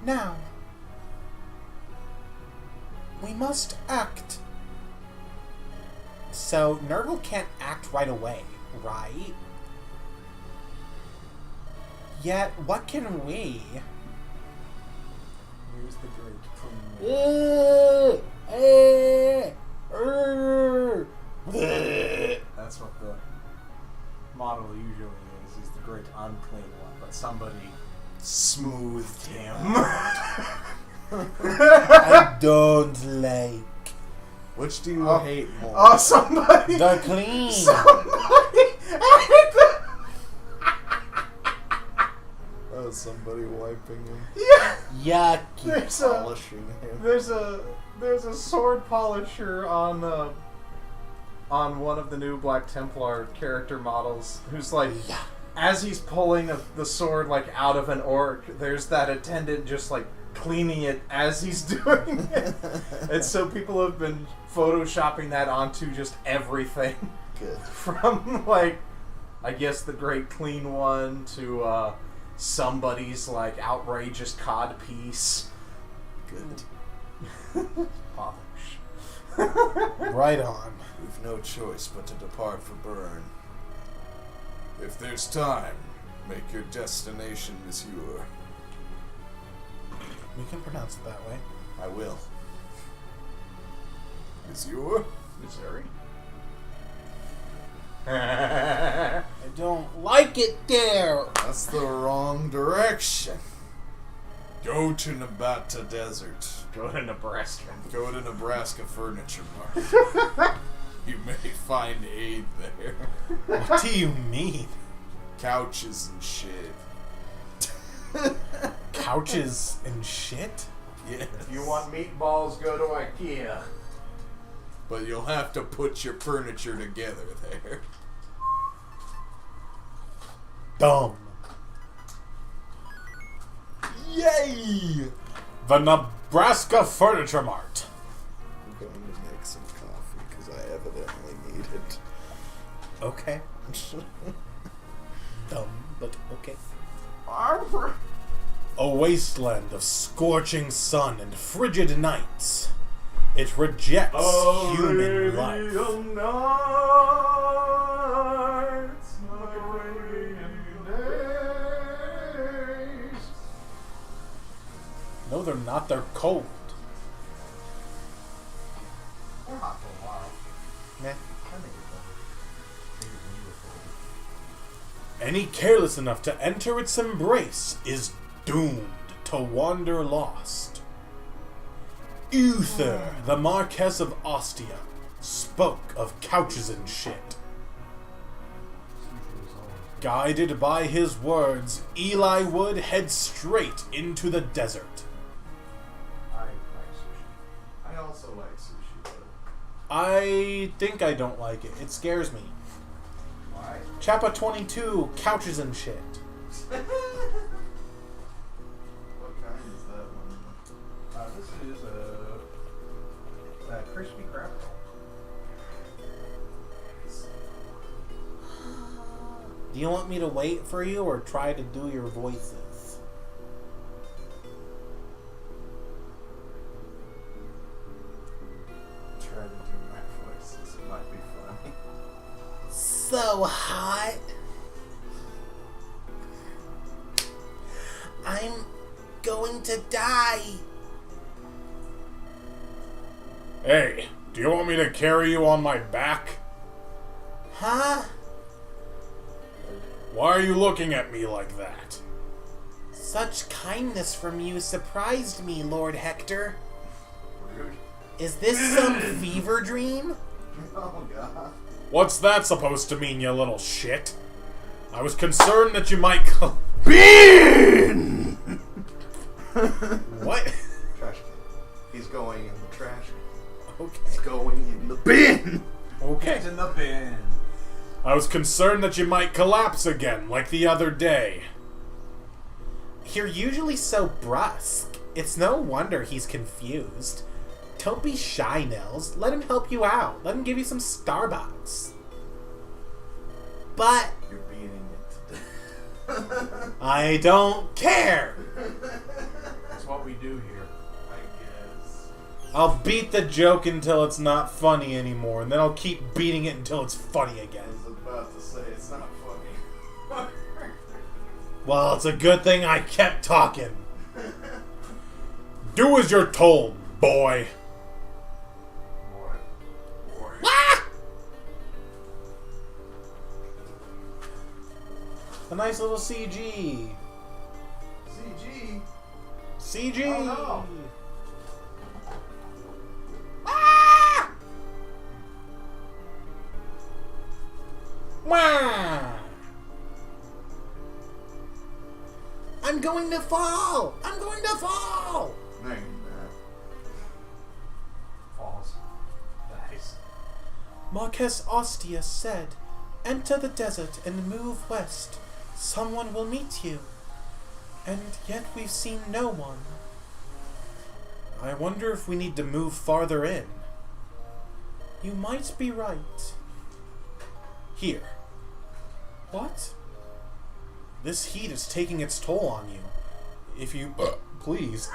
Now, we must act. So, Nurgle can't act right away, right? Yet, what can we? Here's the great clean. That's what the model usually is. He's the great unclean one, but somebody Smoothed him. I don't like Which do you hate more? Oh, somebody! the clean. Somebody! Oh, somebody wiping him, Yeah! Yucky. polishing him. There's a sword polisher on one of the new Black Templar character models who's like, as he's pulling the sword like out of an orc, there's that attendant just like cleaning it as he's doing it. And so people have been photoshopping that onto just everything. Good. From like, I guess the Great Clean one to somebody's like outrageous cod piece Good. Right on. We've no choice but to depart for Bern. If there's time, make your destination Monsieur. We can pronounce it that way. I will. Monsieur? Missouri. I don't like it there. That's the wrong direction. Go to Nabata Desert. Go to Nebraska. Go to Nebraska Furniture Mart. You may find aid there. What do you mean? Couches and shit. Couches and shit? Yes. If you want meatballs, go to IKEA. But you'll have to put your furniture together there. Dumb. Yay! The Nebraska Furniture Mart. I'm going to make some coffee because I evidently need it. Okay. Dumb, but okay. A wasteland of scorching sun and frigid nights. It rejects human life. No, they're not. They're cold. They're hot for a while. Meh. I think it's beautiful. Any careless enough to enter its embrace is doomed to wander lost. Uther, the Marquess of Ostia, spoke of couches and shit. Guided by his words, Eli Wood heads straight into the desert. I like sushi. I also like sushi, though. I think I don't like it. It scares me. Why? Chappa 22, couches and shit. What kind is that one? This is a crispy crab roll. Do you want me to wait for you or try to do your voices? Try to do my voices. It might be funny. So hot. I'm going to die. Hey, do you want me to carry you on my back? Huh? Why are you looking at me like that? Such kindness from you surprised me, Lord Hector. Rude. Is this some fever dream? Oh, God. What's that supposed to mean, you little shit? I was concerned that you might Bean! What? Trash can. He's going in the trash can. Okay. He's going in the bin! Okay. He's in the bin. I was concerned that you might collapse again, like the other day. You're usually so brusque. It's no wonder he's confused. Don't be shy, Nils. Let him help you out. Let him give you some Starbucks. But You're beating it to death. I don't care. That's what we do here, I guess. I'll beat the joke until it's not funny anymore, and then I'll keep beating it until it's funny again. I was about to say it's not funny. Well, it's a good thing I kept talking. Do as you're told, boy. Ah! A nice little CG. CG. CG. Oh, no. Ah! Wah! I'm going to fall! I'm going to fall! No, you're not. Falls. Nice. Marquess Ostia said, "Enter the desert and move west. Someone will meet you." And yet we've seen no one. I wonder if we need to move farther in. You might be right. Here. What? This heat is taking its toll on you. If you... please.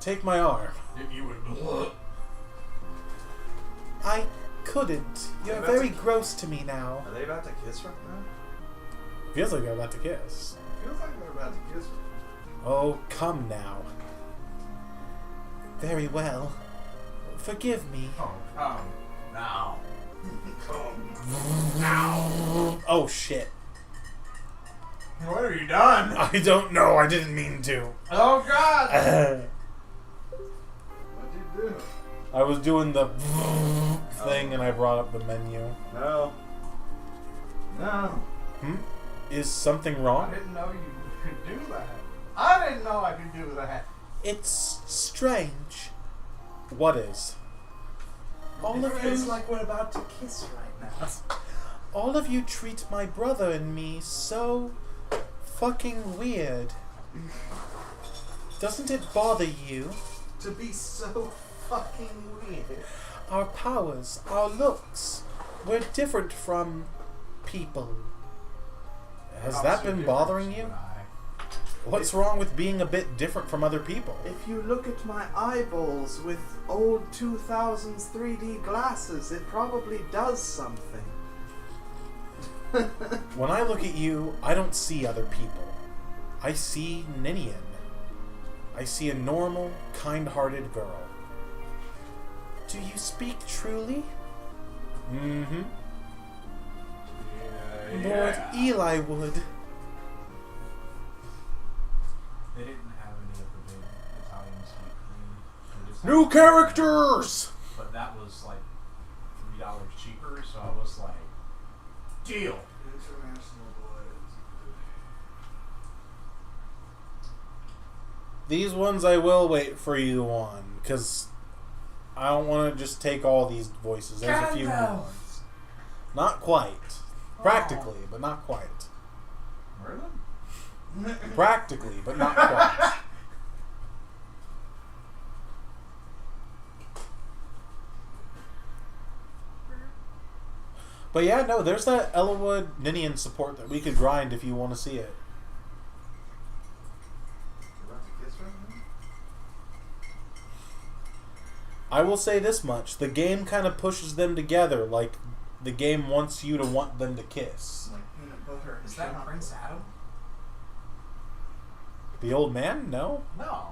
Take my arm. You would. I couldn't. You're Are they very about to- gross to me now. Are they about to kiss right now? Feels like they're about to kiss. Feels like they're about to kiss. Oh, come now. Very well. Forgive me. Oh, come now. Come now. Oh, shit. What have you done? I don't know. I didn't mean to. Oh God! I What'd you do? was doing the thing and I brought up the menu. No. No. Is something I wrong? didn't know you could do that. I didn't know I could do that. It's strange. What is? All of It's you, like we're about to kiss right now. all of you treat my brother and me so fucking weird. Doesn't it bother you? To be so fucking weird. Our powers, our looks, we're different from people. Has that been bothering you? What's wrong with being a bit different from other people? If you look at my eyeballs with old 2000s 3D glasses, it probably does something. When I look at you, I don't see other people. I see Ninian. I see a normal, kind-hearted girl. Do you speak truly? Mm-hmm. Lord Eli would. They didn't have any of the big Italian sweet cream. They just had- New characters! But that was like $3 cheaper, so I was like, deal. International boys. These ones I will wait for you on, because I don't want to just take all these voices. There's a few more. Not quite. Practically, but not quite. Really? Practically, but not quite. But yeah, no, there's that Ellawood Ninian support that we could grind if you want to see it. I will say this much. The game kind of pushes them together, like the game wants you to want them to kiss. Like peanut butter. Is that Prince Adam? The old man? No. No.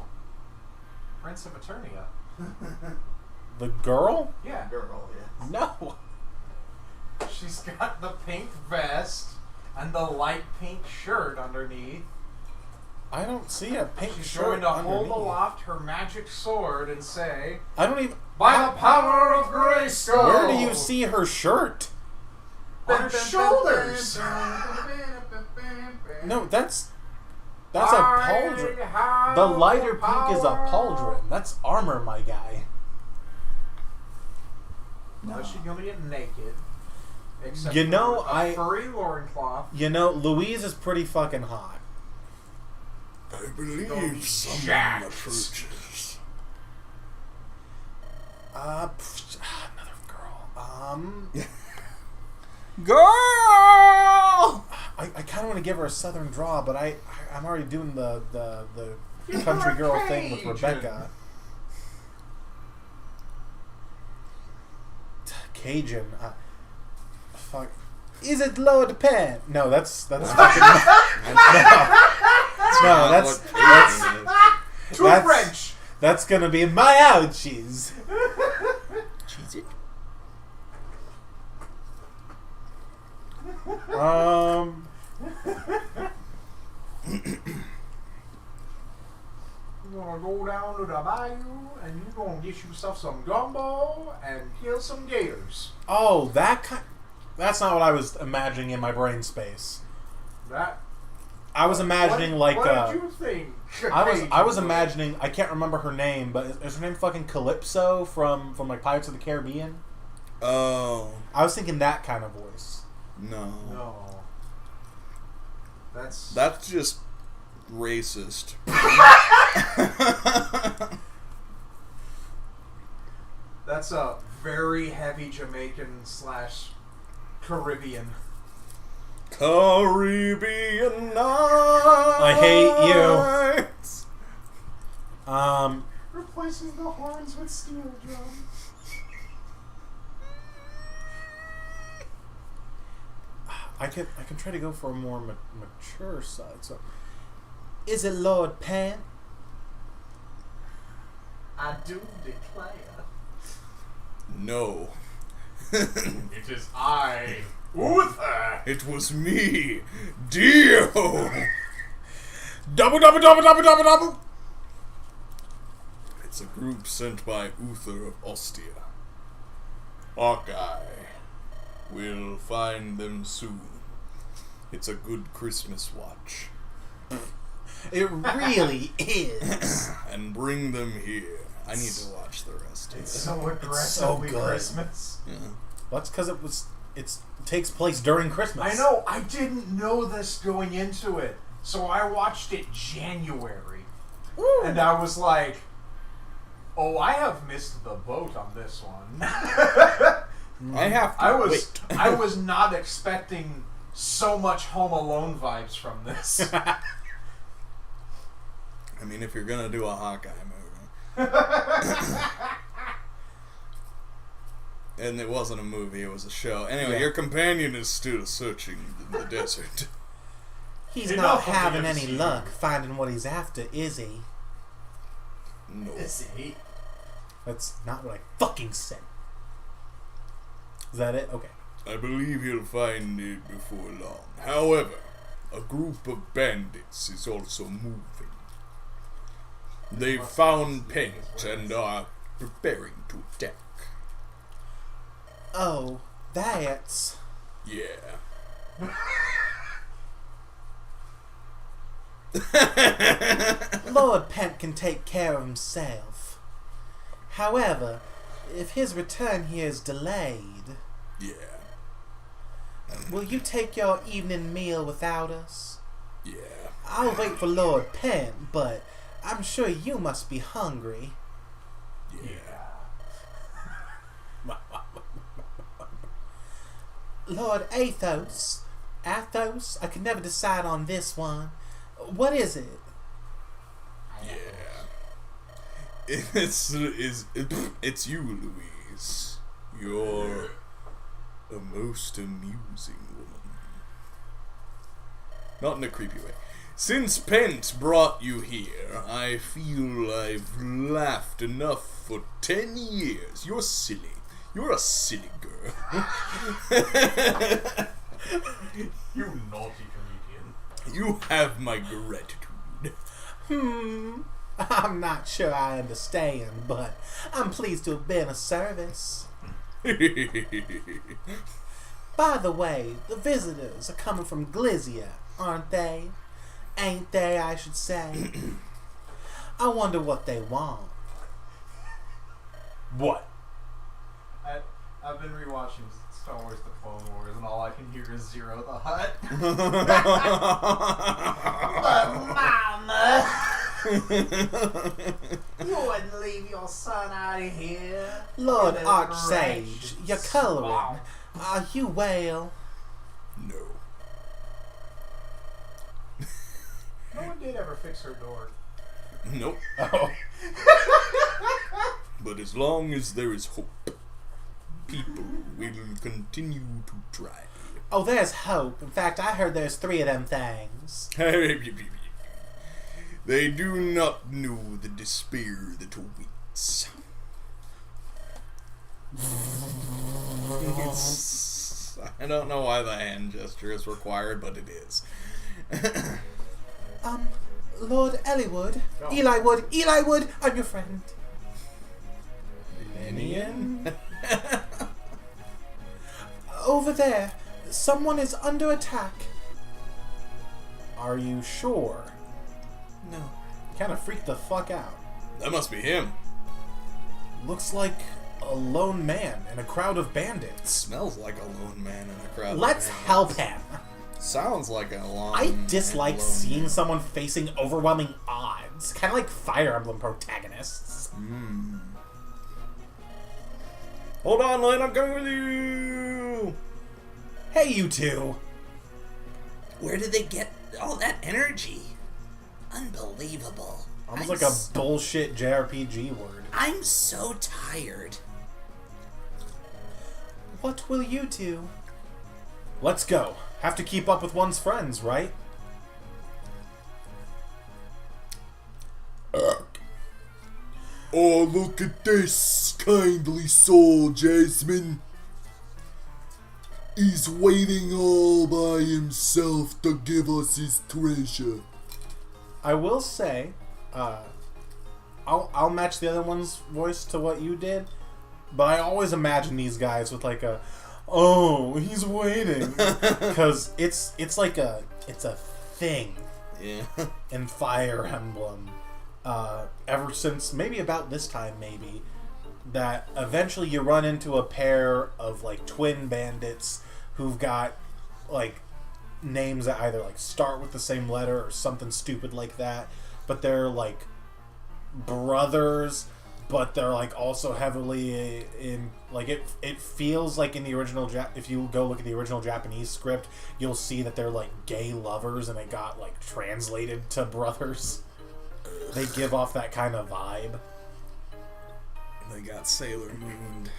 Prince of Eternia. The girl? Yeah. Girl, yeah. No. She's got the pink vest and the light pink shirt underneath. I don't see a pink She's shirt going to hold underneath. aloft her magic sword and say, I don't even... "By the power of Grayskull!" Where do you see her shirt? On her shoulders. No, that's a pauldron. The lighter pink is a pauldron. That's armor, my guy. No, she's gonna get naked. Except You know, for a furry loincloth. You know, Louise is pretty fucking hot. I believe someone jacked. approaches. Another girl. Girl! I kind of want to give her a southern draw, but I'm already doing the country girl thing with Rebecca. Cajun. Fuck. Is it Lord Pan? No, that's fucking. No, that's Too French. That's gonna be my ouchies. Cheese it? You're gonna go down to the bayou and you're gonna get yourself some gumbo and kill some gators. Oh, that's not what I was imagining in my brain space. That. I was imagining what did you think? I was imagining, I can't remember her name, but is her name fucking Calypso from like Pirates of the Caribbean? Oh. I was thinking that kind of voice. No. No. That's just racist. That's a very heavy Jamaican / Caribbean. Caribbean nights. I hate you. replaces the horns with steel drums. I can try to go for a more mature side. So, is it Lord Pan? I do declare. No. It is I, Uther. It was me, Dio. Double, double, double, double, double, double. It's a group sent by Uther of Ostia. Hawkeye. We'll find them soon. It's a good Christmas watch. It really is. And bring them here. I need to watch the rest. It's so aggressively good. Christmas. Yeah. That's because it takes place during Christmas. I know. I didn't know this going into it, so I watched it January, and I was like, "Oh, I have missed the boat on this one." I have to wait. I was not expecting so much Home Alone vibes from this. I mean, if you're gonna do a Hawkeye movie. And it wasn't a movie, it was a show. Anyway, Yeah. your companion is still searching in the desert. He's Enough not of the having any MCU. luck finding what he's after, is he? No. See? That's not what I fucking said. Is that it? Okay. I believe he'll find it before long. However, a group of bandits is also moving. They've found Pent and are preparing to attack. Oh, that's... Yeah. Lord Pent can take care of himself. However, if his return here is delayed, Yeah. will you take your evening meal without us? Yeah. I'll wait for Lord Pent, but I'm sure you must be hungry. Yeah. Lord Athos, I could never decide on this one. What is it? Yeah. It's you, Louise. You're a most amusing woman. Not in a creepy way. Since Pent brought you here, I feel I've laughed enough for 10 years. You're silly. You're a silly girl. You naughty comedian. You have my gratitude. I'm not sure I understand, but I'm pleased to have been of service. By the way, the visitors are coming from Glizia, aren't they? Ain't they, I should say. I wonder what they want. What? I've been rewatching Star Wars: The Clone Wars, and all I can hear is Zero the Hutt. Mama, you wouldn't leave your son out of here. Lord In a Archsage, wretched you're coloring. swamp. Are you well? No. No one did ever fix her door. Nope. Oh. But as long as there is hope, people will continue to try. Oh, there's hope. In fact, I heard there's 3 of them things. They do not know the despair that awaits. I don't know why the hand gesture is required, but it is. Lord Elywood, Eli Wood, I'm your friend. Lenian? Over there, someone is under attack. Are you sure? No. Kind of freaked the fuck out. That must be him. Looks like a lone man in a crowd of bandits. Smells like a lone man in a crowd. of Let's bandits. help him. Sounds like a lone. I dislike lone seeing man. someone facing overwhelming odds. Kind of like Fire Emblem protagonists. Hold on, Lane, I'm coming with you. Hey, you two. Where did they get all that energy? Unbelievable. Almost like a bullshit JRPG word. I'm so tired. What will you do? Let's go. Have to keep up with one's friends, right? Oh, look at this, kindly soul, Jasmine. He's waiting all by himself to give us his treasure. I will say, I'll match the other one's voice to what you did, but I always imagine these guys with like a, oh, he's waiting, because it's a thing. Yeah. In Fire Emblem, ever since maybe about this time, maybe that eventually you run into a pair of like twin bandits who've got like names that either like start with the same letter or something stupid like that, but they're like brothers, but they're like also heavily in like it feels like in the original if you go look at the original Japanese script, you'll see that they're like gay lovers and it got like translated to brothers. They give off that kind of vibe. They got Sailor Moon.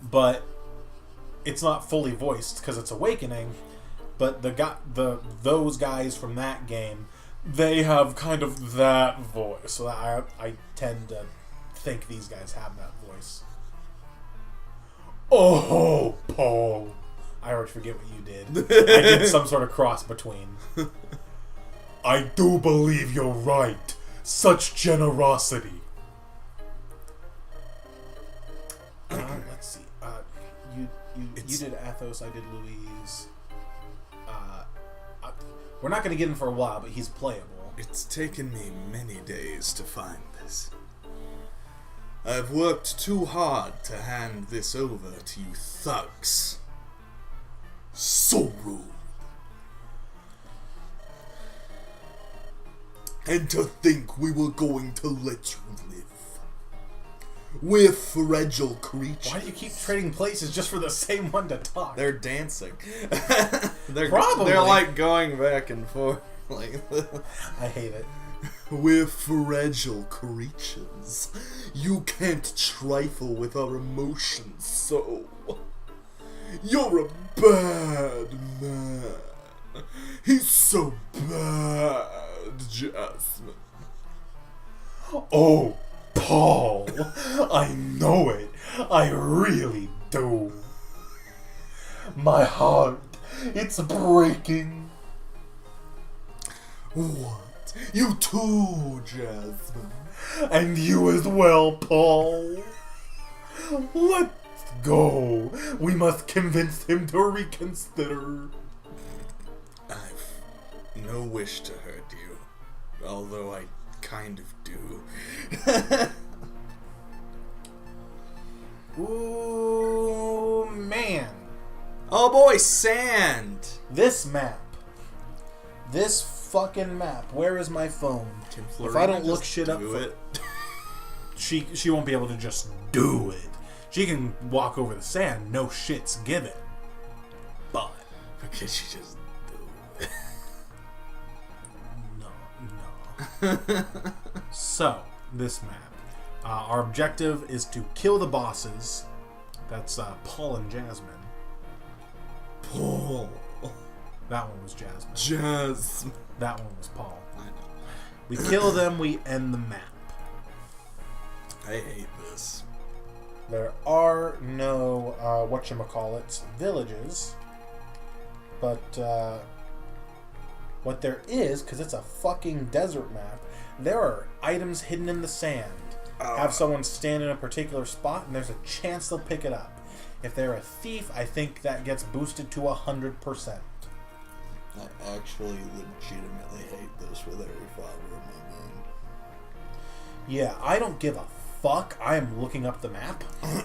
But it's not fully voiced because it's Awakening. But those guys from that game, they have kind of that voice. So I tend to think these guys have that voice. Oh, Paul. I already forget what you did. I did some sort of cross between. I do believe you're right. Such generosity. Let's see. You did Athos. I did Louise. We're not going to get him for a while, but he's playable. It's taken me many days to find this. I've worked too hard to hand this over to you thugs. So rude. And to think we were going to let you live. We're fragile creatures. Why do you keep trading places just for the same one to talk? They're dancing. Probably. They're like going back and forth. Like I hate it. We're fragile creatures. You can't trifle with our emotions, so you're a bad man. He's so bad, Jasmine. Oh, Paul, I know it. I really do. My heart, it's breaking. What? You too, Jasmine. And you as well, Paul. Let's go. We must convince him to reconsider. I've no wish to hurt you, although I kind of do. Ooh, man. Oh boy, sand! This map. This fucking map. Where is my phone? If I don't look shit up for it. she won't be able to just do it. She can walk over the sand, no shit's given. But Can she just do it? no. So, this map. Our objective is to kill the bosses. That's Paul and Jasmine. Paul. That one was Jasmine. Jasmine. That one was Paul. I know. We kill them, we end the map. I hate this. There are no, whatchamacallits, villages. But, what there is, because it's a fucking desert map, there are items hidden in the sand. Have someone stand in a particular spot, and there's a chance they'll pick it up. If they're a thief, I think that gets boosted to 100%. I actually legitimately hate this with every fiber of my being. Yeah, I don't give a fuck. I am looking up the map. There's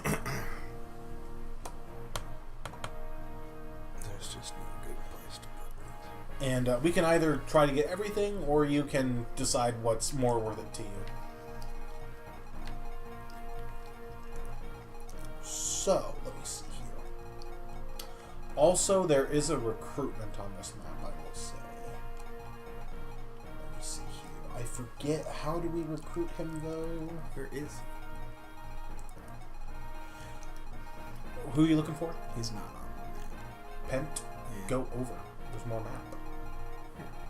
just no good place to put this. And we can either try to get everything, or you can decide what's more worth it to you. So, let me see here. Also, there is a recruitment on this map, I will say. Let me see here. I forget. How do we recruit him, though? Where is Who are you looking for? he? He's not on Pent? Yeah. Go over. There's more map.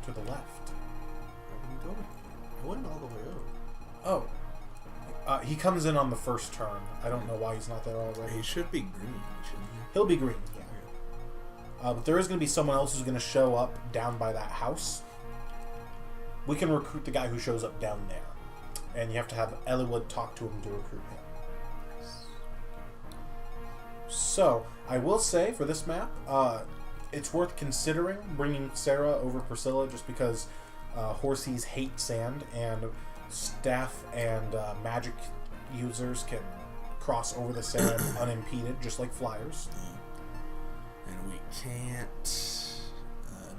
To the left. I went all the way up. Oh. He comes in on the first turn. I don't know why he's not there already. He should be green, shouldn't he? He'll be green, yeah. But there is going to be someone else who's going to show up down by that house. We can recruit the guy who shows up down there. And you have to have Eliwood talk to him to recruit him. So, I will say, for this map, it's worth considering bringing Sarah over Priscilla just because Horsies hate sand, and staff and magic users can cross over the sand unimpeded, just like flyers. And we can't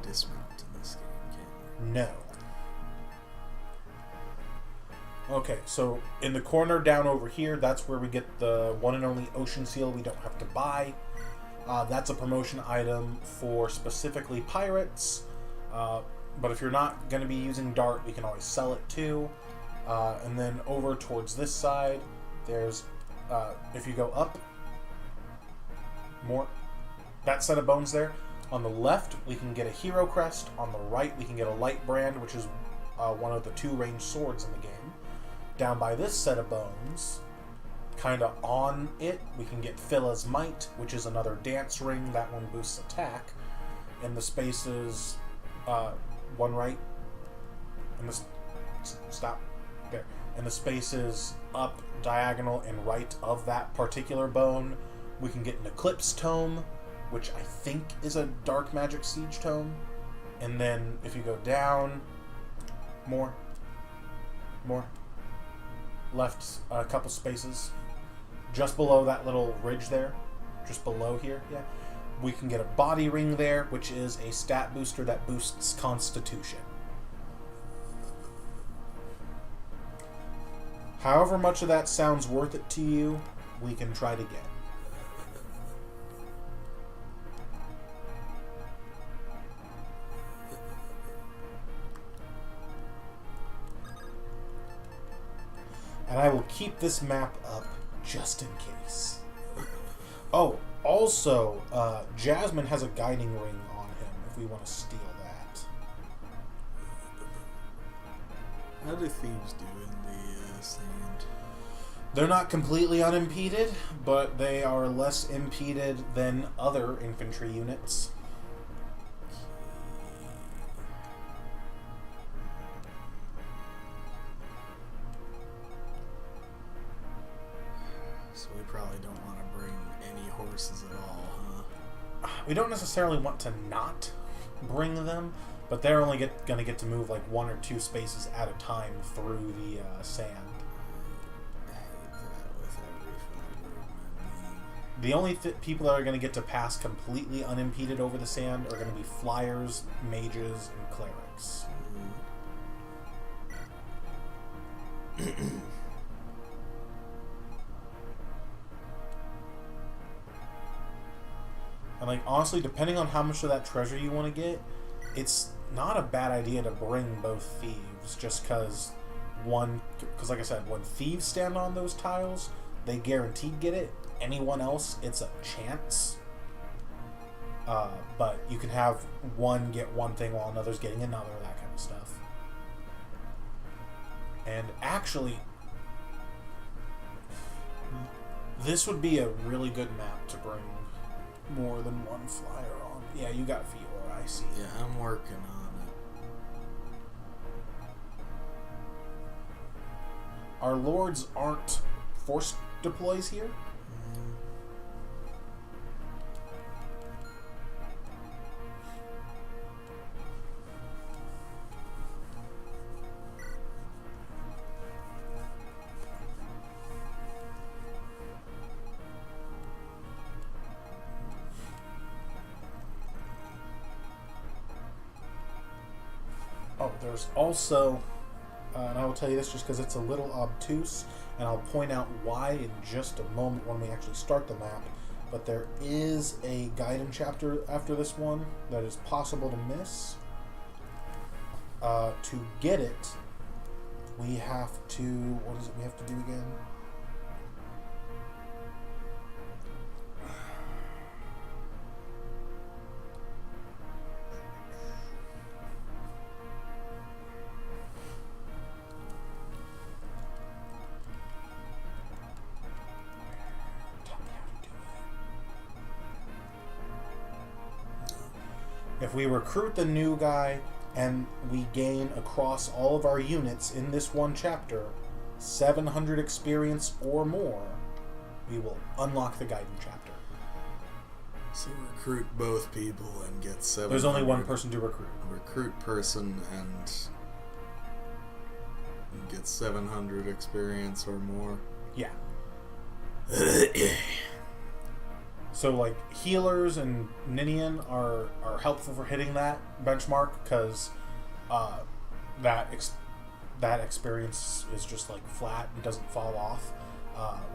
dismount in this game, can No. Okay, so in the corner down over here, that's where we get the one and only ocean seal we don't have to buy. That's a promotion item for specifically pirates. But if you're not going to be using Dart, we can always sell it too. And then over towards this side, there's, if you go up, more, that set of bones there. On the left, we can get a hero crest. On the right, we can get a light brand, which is one of the 2 ranged swords in the game. Down by this set of bones, kind of on it, we can get Phila's Might, which is another dance ring. That one boosts attack. In the spaces, one right, and the stop there. And the spaces up, diagonal, and right of that particular bone, we can get an Eclipse Tome, which I think is a Dark Magic Siege Tome. And then if you go down, more, left a couple spaces, just below that little ridge there, just below here, yeah, we can get a body ring there, which is a stat booster that boosts Constitution. However much of that sounds worth it to you, we can try to get. And I will keep this map up just in case. Oh, also, Jasmine has a guiding ring on him if we want to steal that. How do thieves do in the sand? They're not completely unimpeded, but they are less impeded than other infantry units. So we probably don't want to bring any horses at all, huh? We don't necessarily want to not bring them, but they're only going to get to move like 1 or 2 spaces at a time through the sand. I hate that with every movement. The only people that are going to get to pass completely unimpeded over the sand are going to be flyers, mages, and clerics. And like honestly, depending on how much of that treasure you want to get, it's not a bad idea to bring both thieves, just because like I said, when thieves stand on those tiles, they guaranteed get it. Anyone else, it's a chance. But you can have one get one thing while another's getting another, that kind of stuff. And actually, this would be a really good map to bring more than one flyer on. Yeah, you got Fiora, I see. Yeah, I'm working on it. Our lords aren't forced deploys here. Oh, there's also, and I will tell you this just because it's a little obtuse, and I'll point out why in just a moment when we actually start the map, but there is a Gaiden chapter after this one that is possible to miss. To get it, we have to... What is it we have to do again? If we recruit the new guy and we gain across all of our units in this one chapter 700 experience or more, we will unlock the Gaiden chapter. So recruit both people and get 700. There's only one person to recruit. Recruit person and get 700 experience or more. Yeah. So, like, healers and Ninian are helpful for hitting that benchmark because that experience is just, like, flat and doesn't fall off.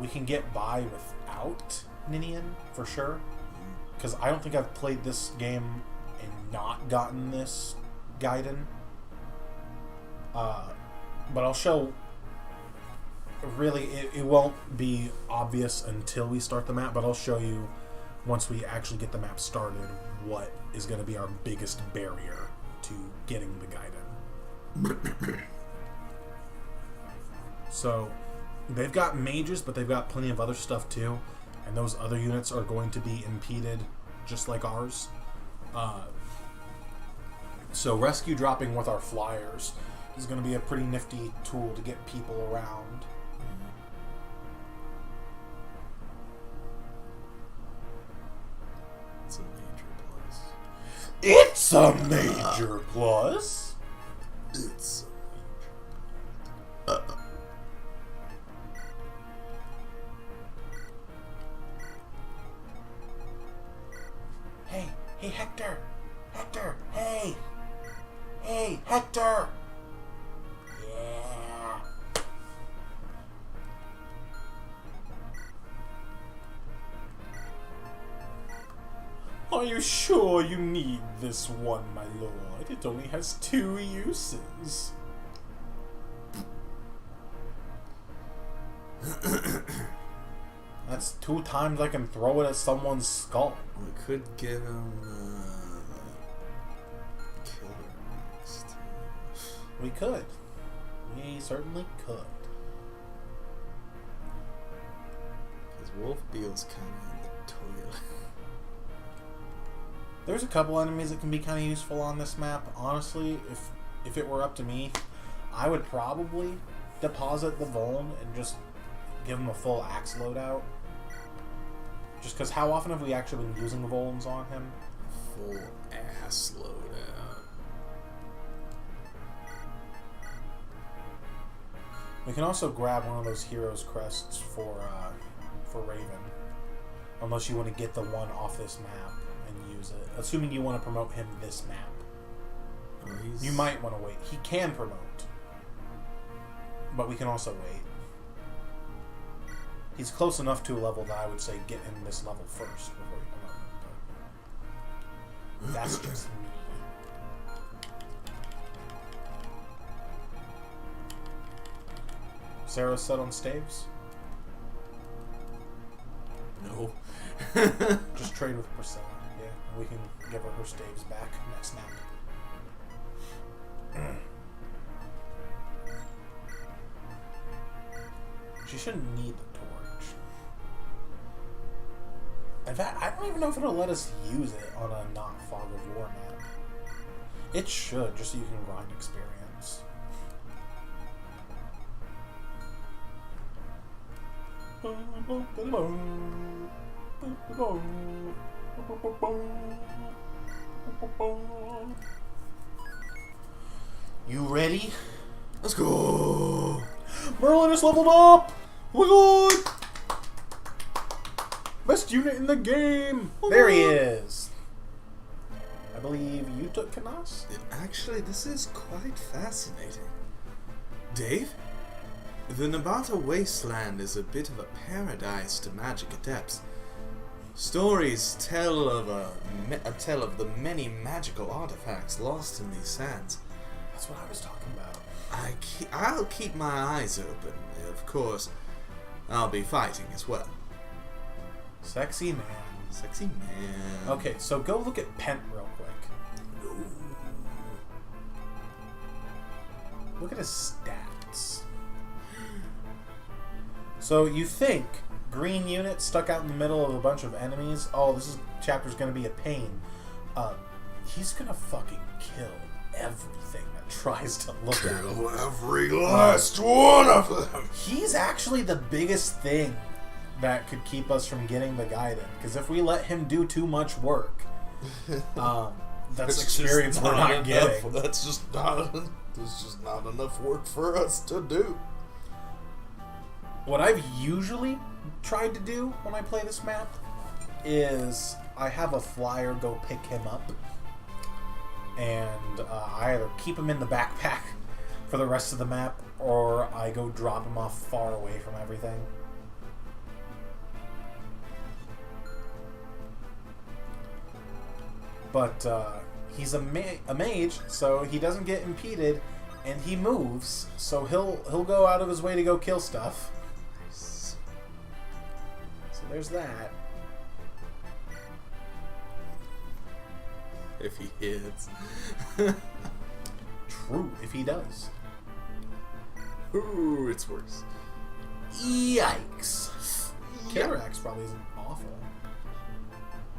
We can get by without Ninian, for sure. Because I don't think I've played this game and not gotten this Gaiden. But I'll show... Really, it won't be obvious until we start the map, but I'll show you... once we actually get the map started, what is going to be our biggest barrier to getting the Gaiden. So, they've got mages, but they've got plenty of other stuff too, and those other units are going to be impeded, just like ours. So rescue dropping with our flyers is going to be a pretty nifty tool to get people around. It's a major plus. It's a major plus. It's Hey, Hector! Hector, hey! Hey, Hector! Yeah. Are you sure you need this one, my lord? It only has 2 uses. That's 2 times I can throw it at someone's skull. We could give him killer next. We could. We certainly could. Because Wolf Beale's kind of in the toilet. There's a couple enemies that can be kind of useful on this map. Honestly, if it were up to me, I would probably deposit the Vuln and just give him a full axe loadout. Just because how often have we actually been using the Vulns on him? Full ass loadout. We can also grab one of those heroes crests for Raven, unless you want to get the one off this map and use it. Assuming you want to promote him this map. You might want to wait. He can promote, but we can also wait. He's close enough to a level that I would say get him this level first before you promote him. That's just me. Sarah's set on staves? No. Just trade with Priscilla. Yeah, we can give her staves back next map. She shouldn't need the torch. In fact, I don't even know if it'll let us use it on a not Fog of War map. It should, just so you can grind experience. You ready? Let's go. Merlin is leveled up! Oh my god! Best unit in the game! There he is! I believe you took Canas? Actually, this is quite fascinating. Dave? The Nabata Wasteland is a bit of a paradise to magic adepts. Stories tell of the many magical artifacts lost in these sands. That's what I was talking about. I'll keep my eyes open. Of course, I'll be fighting as well. Sexy man. Sexy man. Okay, so go look at Pent real quick. Look at his stats. So you think green unit stuck out in the middle of a bunch of enemies? Oh, this chapter's gonna be a pain. He's gonna fucking kill everything that tries to look at him. Every last one of them. He's actually the biggest thing that could keep us from getting the Gaiden. Because if we let him do too much work, that's experience we're not getting. That's just not. There's just not enough work for us to do. What I've usually tried to do when I play this map is I have a flyer go pick him up, and I either keep him in the backpack for the rest of the map, or I go drop him off far away from everything. But he's a mage, so he doesn't get impeded, and he moves, so he'll go out of his way to go kill stuff. So there's that. If he hits. True, if he does. Ooh, it's worse. Yikes. Killer Axe probably isn't awful.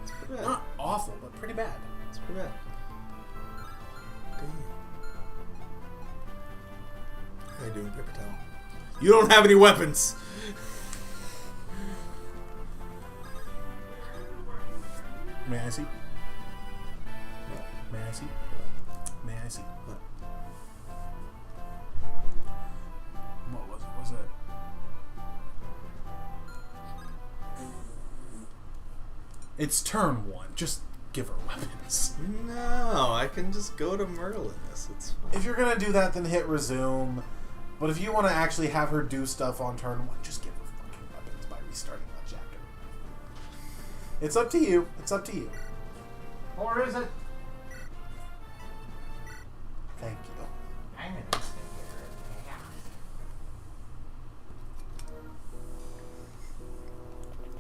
It's pretty bad. Not awful, but pretty bad. It's pretty bad. Damn. How you doing, Paper Towel? You don't have any weapons! May I see? May I see? May I see? What was it? Was it? It's turn 1. Just give her weapons. No, I can just go to Merlin's. It's fine. If you're gonna do that, then hit resume. But if you want to actually have her do stuff on turn 1, just give her fucking weapons by restarting that chapter. It's up to you. It's up to you. Or is it? Thank you. I'm an instant hitter.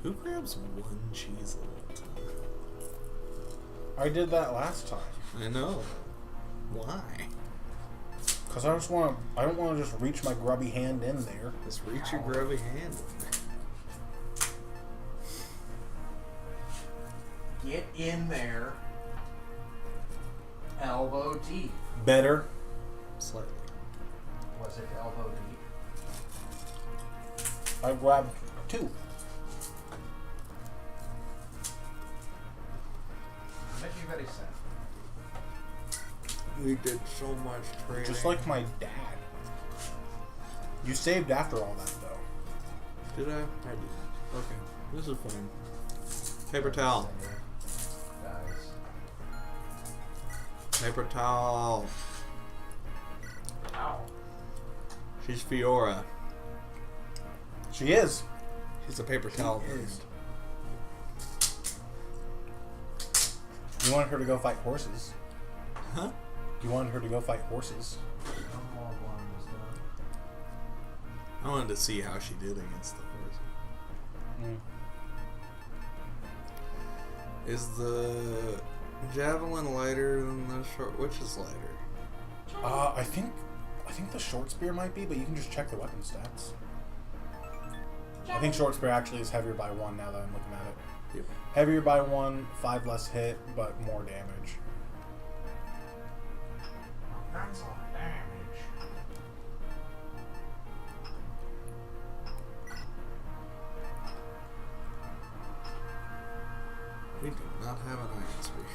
Who grabs one cheese at a time? I did that last time. I know. Why? Because I don't want to just reach my grubby hand in there. Just reach your grubby hand. Get in there. Elbow deep. Better. Slightly. Was it elbow deep? I grabbed 2. Make you very sad. We did so much training. Just like my dad. You saved after all that, though. Did I? I did. Okay. This is fine. Paper towel. Guys. Paper towel. Ow. She's Fiora. She is. She's a paper towel. You wanted her to go fight horses. Huh? You wanted her to go fight horses. I wanted to see how she did against the horse. Is the javelin lighter than the short? Which is lighter? I think the short spear might be, but you can just check the weapon stats. I think short spear actually is heavier by 1 now that I'm looking at it. Yep. Heavier by 1, 5 less hit, but more damage. That's a lot of damage. We do not have an iron spear.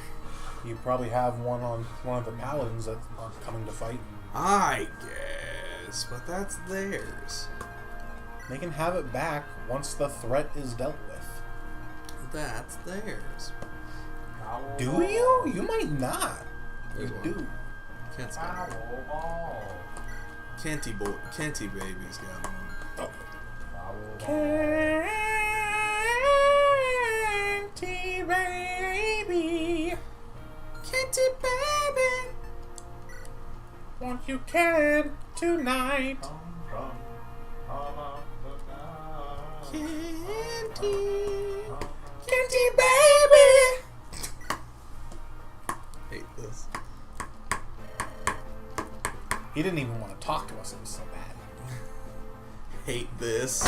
You probably have one on one of the paladins that are coming to fight. I guess, but that's theirs. They can have it back once the threat is dealt with. That's theirs. Do you? You might not. There's You one. do. Can't Owl stop. ball. Canty baby's got one. Owl ball. Canty baby. Canty baby. Won't you can tonight. Candy baby. Hate this. He didn't even want to talk to us. It was so bad. Hate this.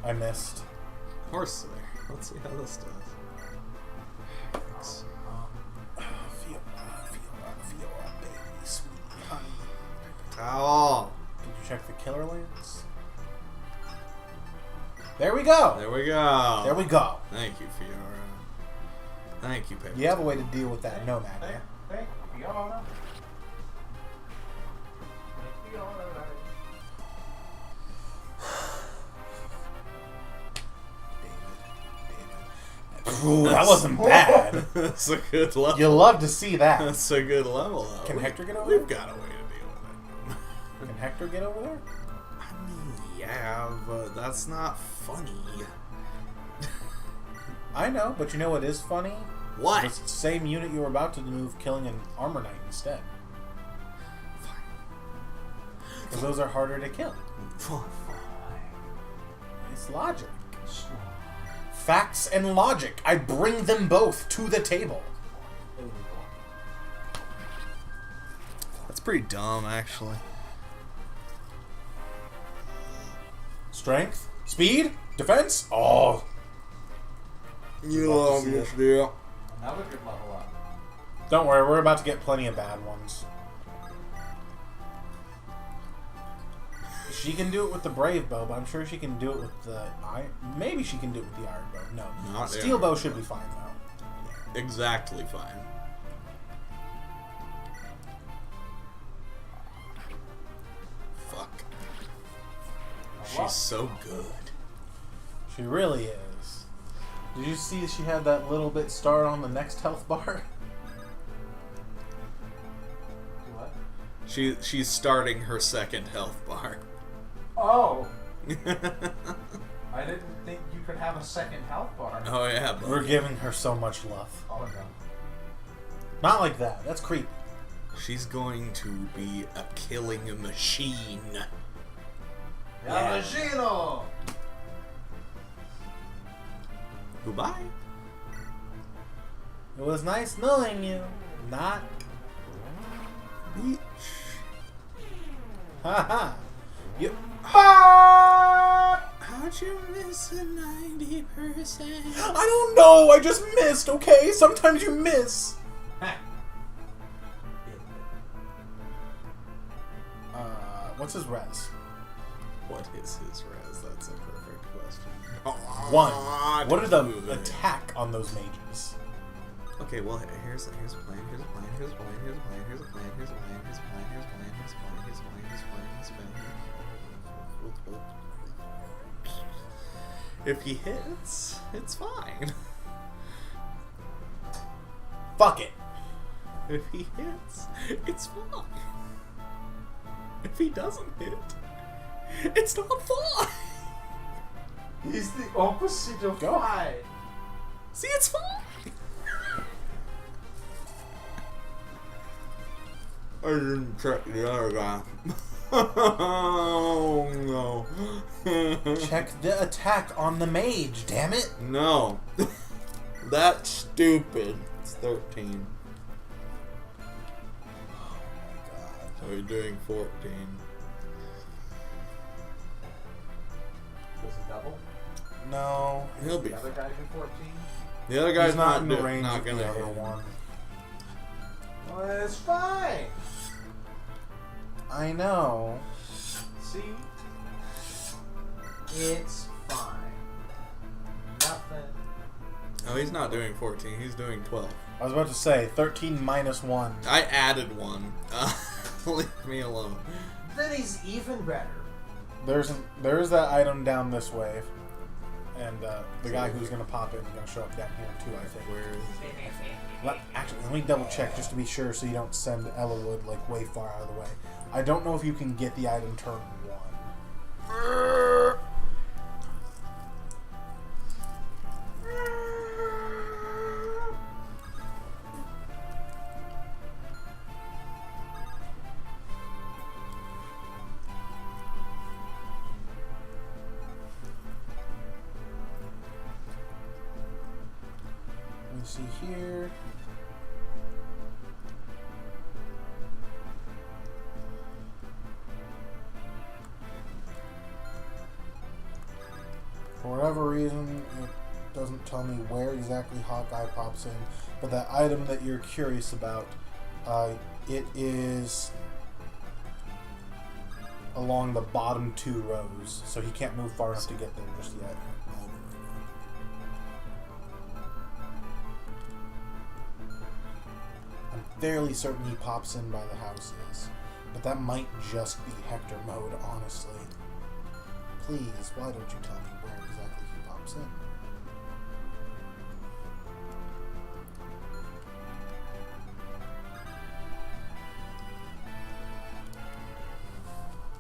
I missed. Horse there. Let's see how this does. Feel, baby, sweetie, honey. Oh. Did you check the killer lance? There we go. There we go. There we go. Thank you, Fiora. Thank you, Paper. You have a way to deal with that nomad, yeah? Hey, Fiona. Ooh, that wasn't bad. That's a good level. You love to see that. That's a good level, though. Can Hector get over We've there? got a way to deal with it. Can Hector get over there? I mean, yeah, but that's not funny. I know, but you know what is funny? What? It's the same unit you were about to move, killing an armor knight instead. Because those are harder to kill. It's logic. Facts and logic. I bring them both to the table. That's pretty dumb, actually. Strength, speed, defense. Oh, You love to love see this it. deal. Another good level up. don't worry. We're about to get plenty of bad ones. She can do it with the brave bow, but I'm sure she can do it with the iron. Maybe she can do it with the iron bow. No, Not the steel iron bow bow. should be fine though. Exactly fine. Fuck. She's so good. She really is. Did you see she had that little bit star on the next health bar? What? She's starting her second health bar. Oh! I didn't think you could have a second health bar. Oh yeah, but We're giving her so much love. Oh no. Not like that. That's creepy. she's going to be a killing machine. Yamagino! Goodbye. It was nice knowing you. Not. Bitch. Haha. You. How'd you miss a 90%? I don't know. I just missed. Okay. Sometimes you miss. What's his res? What is his res? That's a perfect question. 1. What are the attack on those mages? Okay, well, here's a plan, here's a plan, here's a plan, here's a plan, here's a plan, here's a plan, here's a plan, here's a plan, here's a plan, here's a plan, here's a plan, here's a plan. If he hits, it's fine. Fuck it. If he hits, it's fine. If he doesn't hit, it's not fine. He's the opposite of Go. fine. See, it's fine. I didn't check the other guy. Oh no. Check the attack on the mage. Damn it. No. That's stupid. It's 13. So we're doing 14. Does he double? No. He'll be. The other guy do 14? The other guy's He's not in the do- range not of gonna the other hit. one. Well, it's fine. I know. See? It's fine. Nothing. Oh, he's not doing 14. He's doing 12. I was about to say 13 minus 1. I added one. Leave me alone. Then he's even better. There's that item down this way, and the guy who's gonna pop in is gonna show up down here too. I think. Where is Actually, let me double check just to be sure, so you don't send Ellawood like way far out of the way. I don't know if you can get the item turn 1. see here. For whatever reason, it doesn't tell me where exactly Hawkeye pops in, but that item that you're curious about, it is along the bottom 2 rows, so he can't move far enough to get there just yet. I'm fairly certain he pops in by the houses, but that might just be Hector mode, honestly. Please, why don't you tell me where exactly he pops in?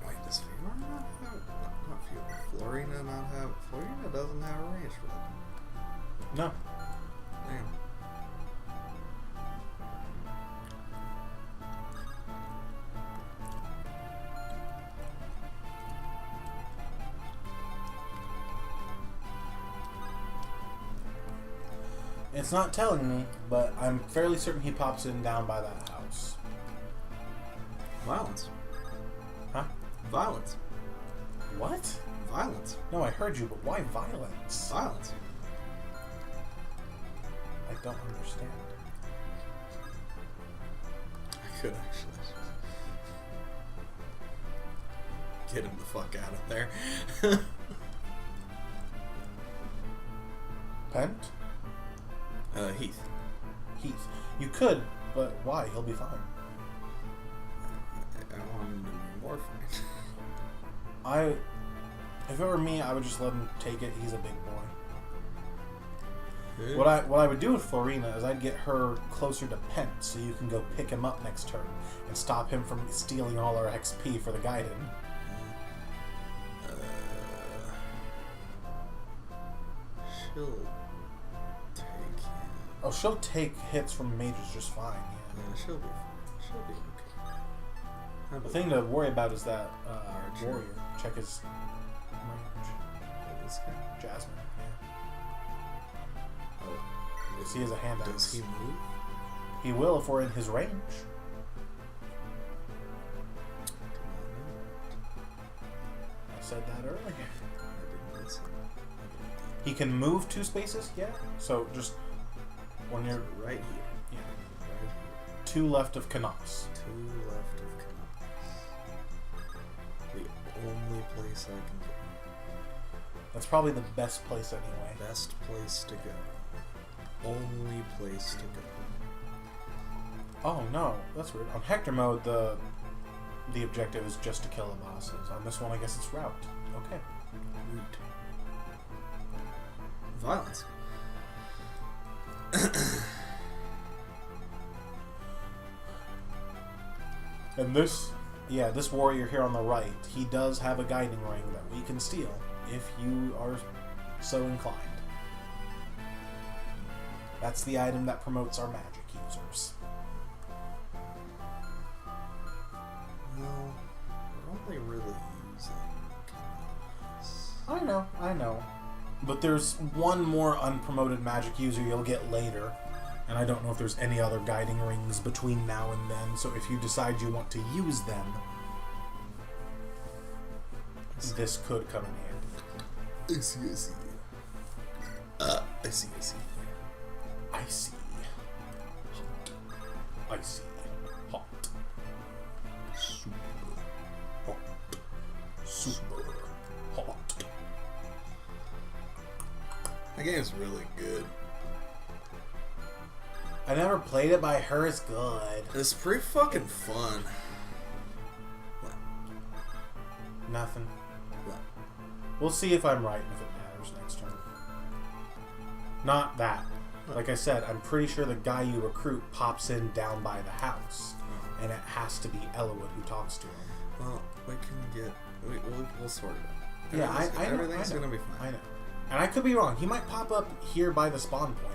Wait, does Fiora not have... Not Fiora. Florina not have... Florina doesn't have a range weapon. No. Damn. It's not telling me, but I'm fairly certain he pops in down by that house. Violence. Huh? Violence. What? Violence. No, I heard you, but why violence? Violence. I don't understand. I could actually get him the fuck out of there. Pent? Heath. Heath. You could, but why? He'll be fine. I want him to be more fine. If it were me, I would just let him take it. He's a big boy. Good. What I would do with Florina is I'd get her closer to Pent so you can go pick him up next turn and stop him from stealing all our XP for the Gaiden. She'll take him. Oh, she'll take hits from mages just fine. Yeah. Yeah, she'll be fine. She'll be okay. The thing to worry about is that Archer. warrior. Check his range. This guy? Jasmine. Yeah. Oh. He has a hand Does axe. he move? He will if we're in his range. I said that earlier. I didn't listen. He can move 2 spaces, yeah. So just when you're Right here. yeah, Right here. 2 left of Canos. 2 left of Canucks. The only place I can get. That's probably the best place anyway. Best place to go. Only place to go. Oh no, that's weird. On Hector mode, the objective is just to kill the bosses. On this one, I guess it's route. Okay. Root. Violence. And this warrior here on the right, he does have a guiding ring that we can steal if you are so inclined. That's the item that promotes our magic users. Well, we're only really using Canucks. I know. But there's one more unpromoted magic user you'll get later. And I don't know if there's any other guiding rings between now and then, so if you decide you want to use them, this could come in handy. I see. I see. I see. Hot. I see. Hot. Super Hot. Super hot. That game's really good. I never played it, but I heard it's good. It's pretty fucking fun. Nothing. What? We'll see if I'm right and if it matters next turn. Not that. Like I said, I'm pretty sure the guy you recruit pops in down by the house. And it has to be Elowood who talks to him. Well, we can get... We'll sort it out. Yeah, I know. Everything's I know. gonna be fine. I know. And I could be wrong. He might pop up here by the spawn point.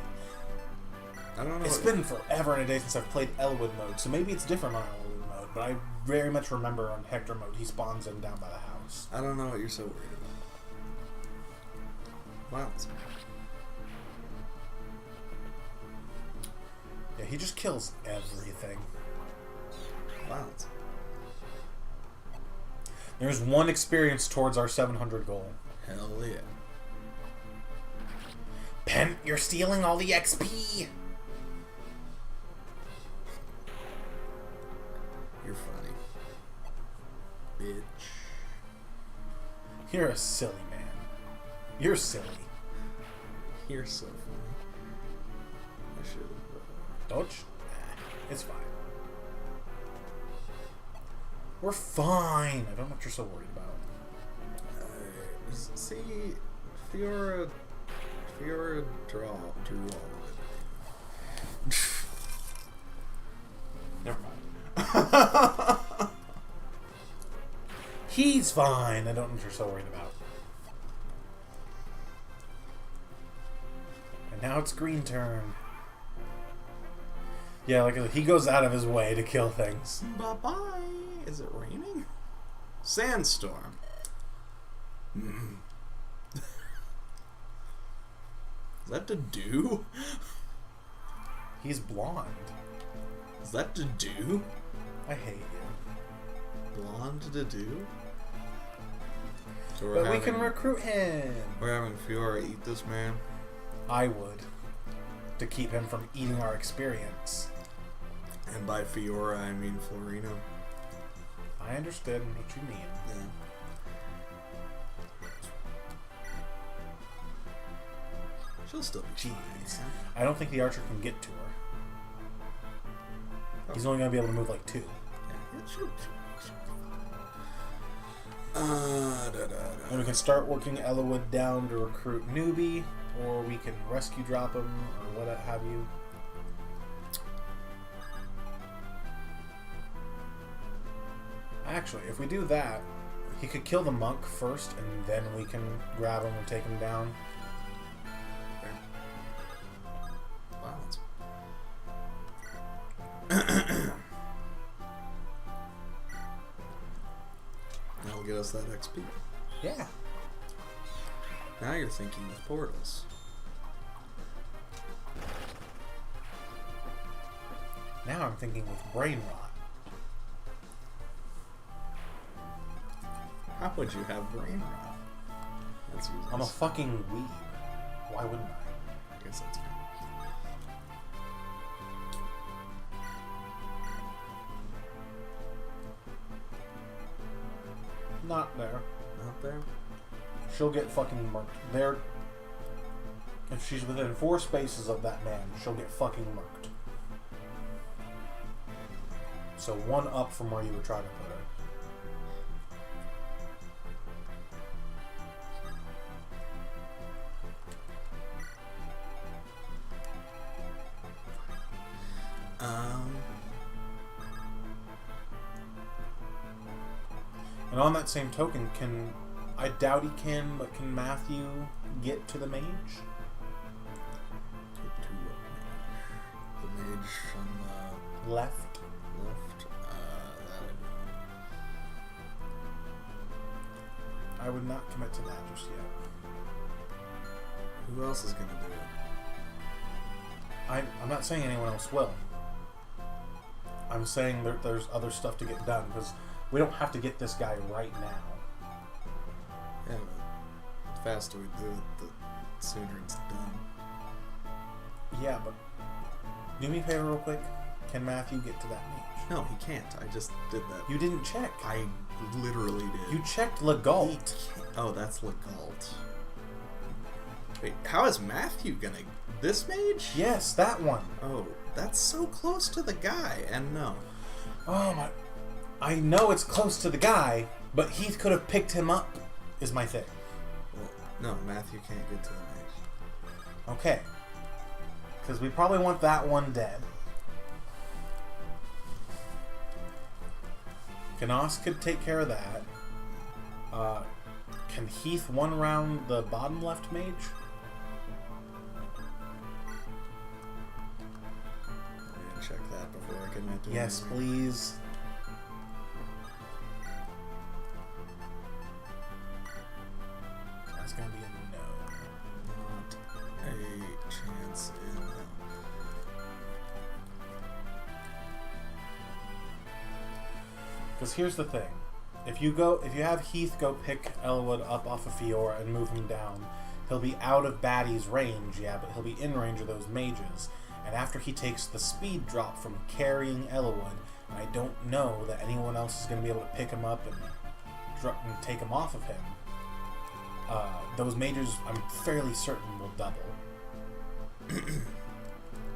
I don't know. It's been forever and a day since I've played Elwood mode, so maybe it's different on Elwood mode, but I very much remember on Hector mode he spawns in down by the house. I don't know what you're so worried about. Violence. Yeah, he just kills everything. Wow. There's one experience towards our 700 goal. Hell yeah. Pen, you're stealing all the XP! You're funny. Bitch. You're a silly man. You're silly. You're so funny. I should have... Don't you? It's fine. We're fine. I don't know what you're so worried about. see, Fiora drew all of it. Never mind. He's fine. I don't know what you're so worried about. And now it's green turn. Yeah, like he goes out of his way to kill things. Bye-bye. Is it raining? Sandstorm. Is that to do? He's blonde. Is that to do? I hate you. Blonde to do? So But we can recruit him. We're having Fiora eat this man. I would. To keep him from eating our experience. And by Fiora, I mean Florina. I understood what you mean. Yeah. She'll still be Jeez. fine. I don't think the archer can get to her. He's only going to be able to move like 2. Yeah, she'll be And we can start working Ellawood down to recruit newbie, or we can rescue drop him, or what have you. Actually, if we do that, he could kill the monk first, and then we can grab him and take him down. Wow. That'll get us that XP. Yeah. Now you're thinking with portals. Now I'm thinking with brain rot. How would you have brain rot? That's useless. I'm a fucking weeb. Why wouldn't I? I guess that's fair. Not there. Not there? She'll get fucking marked. There. If she's within 4 spaces of that man, she'll get fucking marked. So 1 up from where you were trying to put her. And on that same token, I doubt he can, but can Matthew get to the mage? Get to the mage on the Left. left. That I would not commit to that just yet. Who else is gonna do it? I'm not saying anyone else will. I'm saying there's other stuff to get done, because we don't have to get this guy right now. Yeah, but the faster we do it, the sooner it's done. Yeah, but do me a favor real quick. Can Matthew get to that mage? No, he can't. I just did that. You didn't check. I literally did. You checked Legault. Oh, that's Legault. Wait, how is Matthew gonna... This mage? Yes, that one. Oh, that's so close to the guy, and no. Oh my... I know it's close to the guy, but Heath could have picked him up, is my thing. Well, no, Matthew can't get to the mage. Okay. Because we probably want that one dead. Ganos could take care of that. Can Heath 1 round the bottom left mage? I'm gonna check that before I commit to Yes, anything. please. That's gonna be a no. Not a chance in hell. Because here's the thing. If you have Heath go pick Elwood up off of Fiora and move him down, he'll be out of Batty's range, yeah, but he'll be in range of those mages. And after he takes the speed drop from carrying Elwood, and I don't know that anyone else is going to be able to pick him up and take him off of him, those mages, I'm fairly certain, will double.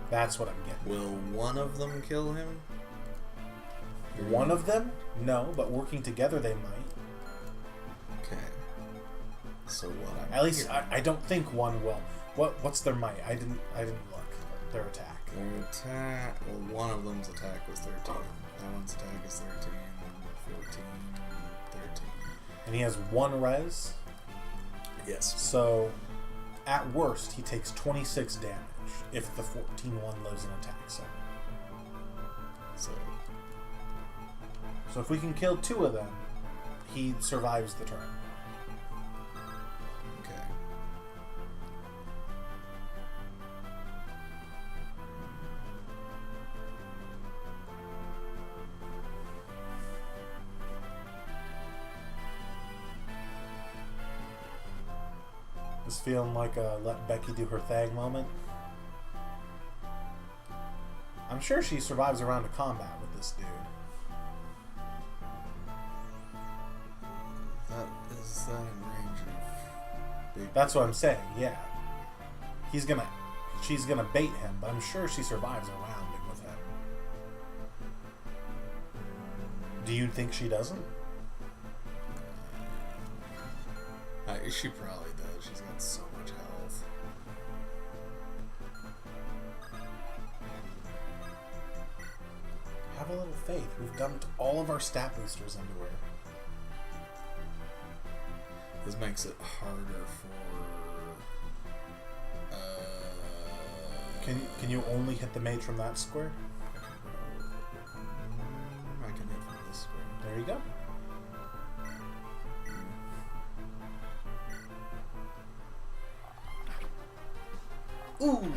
That's what I'm getting. Will one of them kill him? One of them? No, but working together they might. Okay. So what? At least I don't think one will. What's their might? I didn't look. Their attack. Their attack. Well, one of them's attack was 13. That one's attack is 13, 14, 13. And he has 1 res. Yes. So, at worst, he takes 26 damage if the 14-1 lives in attack. So if we can kill 2 of them, he survives the turn. Okay. This feeling like a let Becky do her thing moment. I'm sure she survives a round of combat with this dude. Is that in range of big... That's what I'm saying, yeah. She's gonna bait him, but I'm sure she survives a round with him. Do you think she doesn't? She probably does. She's got so much health. Have a little faith. We've dumped all of our stat boosters into her. This makes it harder for... Can you only hit the mage from that square? I can hit from this square. There you go. Ooh!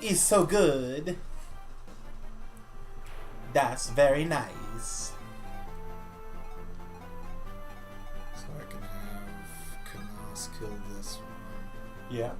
It's so good. That's very nice. So I can have Kanas kill this one. Yeah.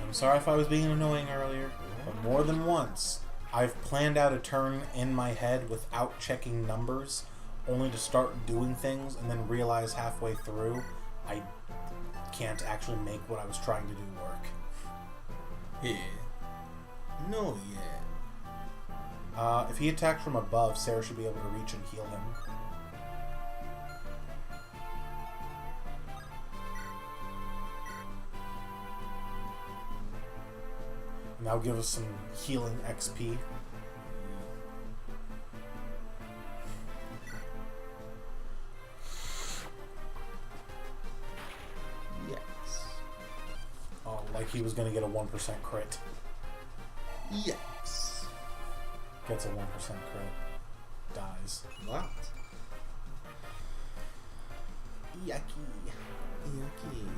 I'm sorry if I was being annoying earlier, but more than once, I've planned out a turn in my head without checking numbers, only to start doing things and then realize halfway through I can't actually make what I was trying to do work. Yeah. No, yeah. If he attacked from above, Sarah should be able to reach and heal him. And that'll give us some healing XP. Yes. Oh, like he was going to get a 1% crit. Yes. Gets a 1% crit. Dies. What? Yucky. Yucky.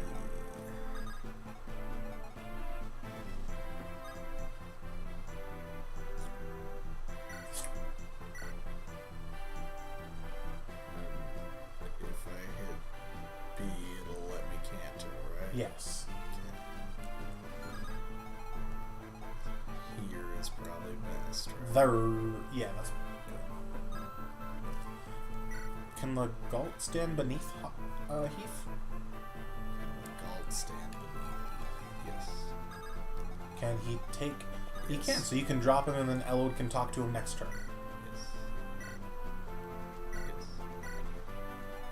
If I hit B, it'll let me canter, right? Yes. Okay. Here is probably best, right? Yeah, that's good. Can the Galt stand beneath Heath? Galt stand beneath. Yes. Can he take... He Yes. can, so you can drop him and then Elwood can talk to him next turn. Yes. Yes.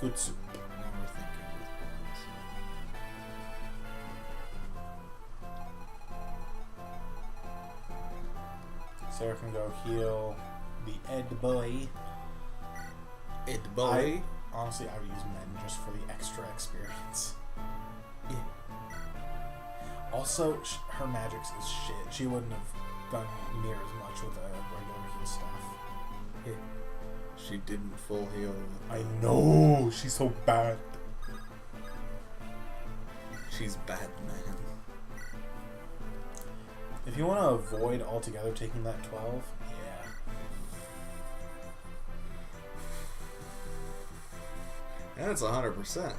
Good soup. Now we're thinking with points. Sarah can go heal the Ed boy. Ed boy. Honestly, I would use men just for the extra experience. Yeah. Also, her magics is shit. She wouldn't have done near as much with a regular heal staff. Yeah. She didn't full heal. I know, she's so bad. She's bad, man. If you want to avoid altogether taking that 12, yeah. And it's 100%.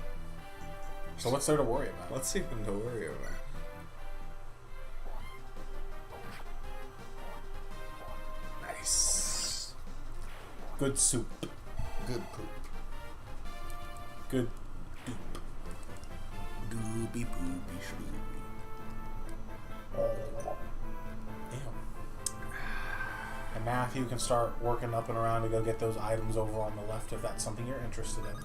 So what's there to worry about? What's even to worry about? Nice. Good soup. Good poop. Good doop. Doobie poopy shroobie. And Matthew can start working up and around to go get those items over on the left if that's something you're interested in.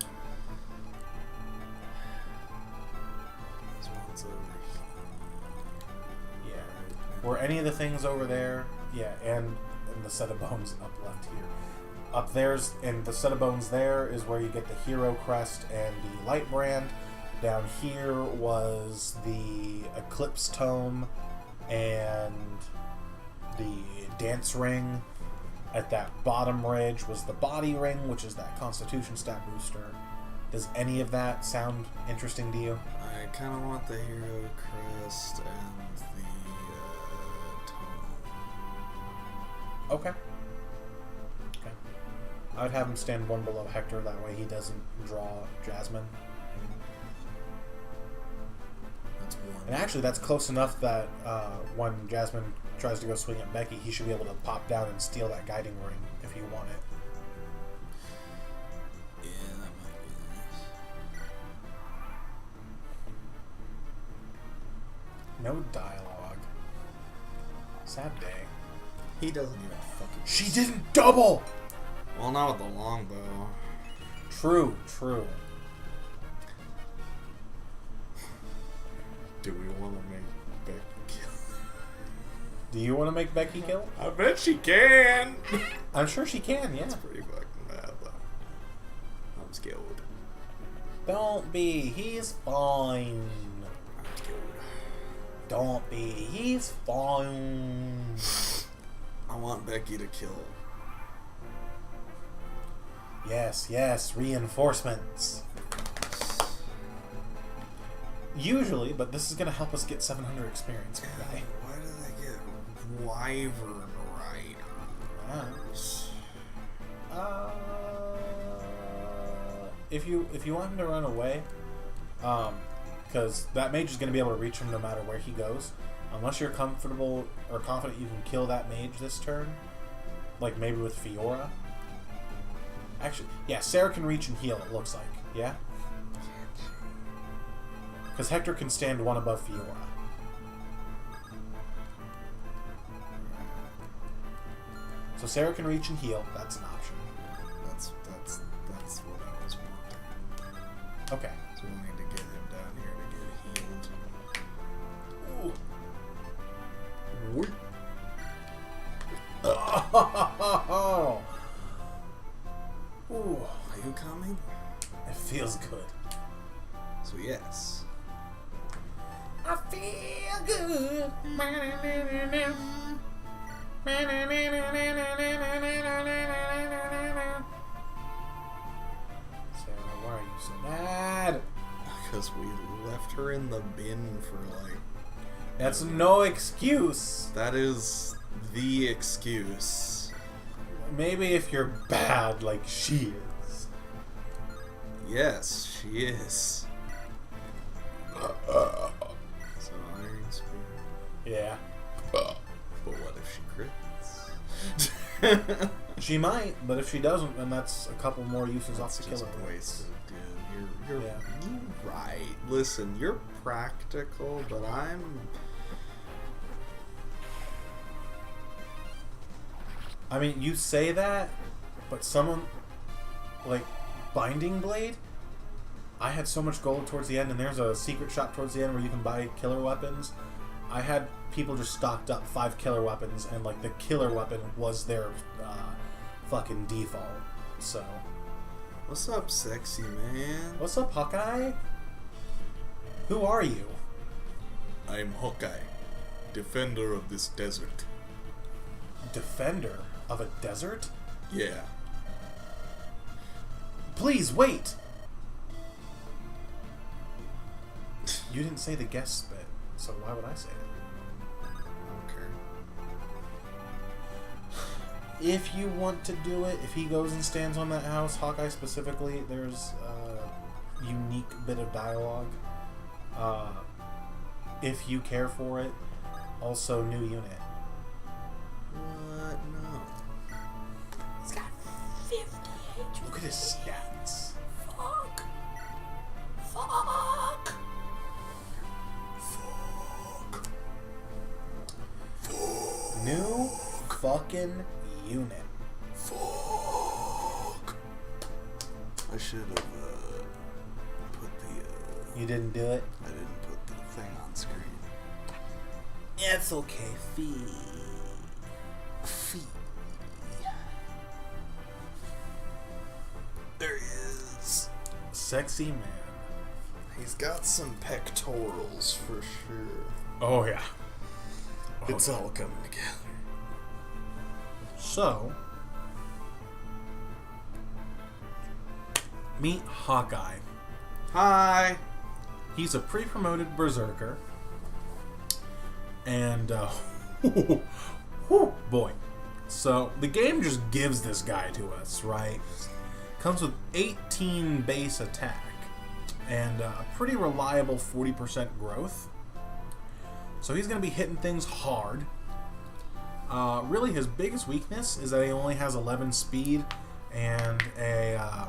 This one's over here. Yeah. Were any of the things over there? Yeah, and the set of bones up left here. Up there's, and the set of bones there is where you get the hero crest and the light brand. Down here was the eclipse tome and the dance ring. At that bottom ridge was the body ring, which is that constitution stat booster. Does any of that sound interesting to you? I kind of want the hero crest and the tome. Okay. Okay. I'd have him stand one below Hector, that way he doesn't draw Jasmine. That's one. And actually, that's close enough that when Jasmine tries to go swing at Becky, he should be able to pop down and steal that guiding ring if you want it. Yeah, that might be nice. No dialogue. Sad day. He doesn't even fucking... She didn't double! Well, not with the longbow. True, true. Do we want to make Becky kill? Do you want to make Becky kill? I bet she can! I'm sure she can, yeah. That's pretty fucking bad, though. I'm scared. Don't be. He's fine. I'm scared. Don't be. He's fine. I want Becky to kill. Yes, yes. Reinforcements. Usually, but this is going to help us get 700 experience, guy. Why did I get Wyvern Riders? If you want him to run away, because that mage is going to be able to reach him no matter where he goes, unless you're comfortable or confident you can kill that mage this turn, like maybe with Fiora. Actually, yeah, Sarah can reach and heal, it looks like, yeah? Because Hector can stand one above Fiora. So Sarah can reach and heal, that's an option. That's what I was wanting. Okay. So we need to get him down here to get healed. Oh. Ooh, Are you coming? it feels good. So yes. I feel good. Sarah, why are you so mad? Because we left her in the bin for like... That's no excuse. That is the excuse. Maybe if you're bad like she is. Yes, she is. So Iron Spear. Yeah. But what if she crits? She might, but if she doesn't, then that's a couple more uses off That's the just killer. wasted, dude. You're Yeah. right. Listen, you're practical, but I'm... I mean, you say that, but someone, like, Binding Blade, I had so much gold towards the end, and there's a secret shop towards the end where you can buy killer weapons. I had people just stocked up 5 killer weapons, and, like, the killer weapon was their fucking default. So, What's up, sexy man? what's up, Hawkeye? Who are you? I'm Hawkeye, defender of this desert. Defender of a desert? Yeah. Please, wait! You didn't say the guest bit, so why would I say it? Okay. If you want to do it, if he goes and stands on that house, Hawkeye specifically, there's a unique bit of dialogue. If you care for it, also new unit. What? No. He's got 50 HP. Look at his stats. Fuck. New fucking unit. Fuck. I should have put the. You didn't do it? I didn't put the thing on screen. It's okay, Fee. There he is. Sexy man. He's got some pectorals for sure. Oh, yeah. It's all coming together. So, meet Hawkeye. Hi. He's a pre-promoted berserker. And, boy. So, the game just gives this guy to us, right? Comes with 18 base attack and a pretty reliable 40% growth. So he's going to be hitting things hard. Really, his biggest weakness is that he only has 11 speed and a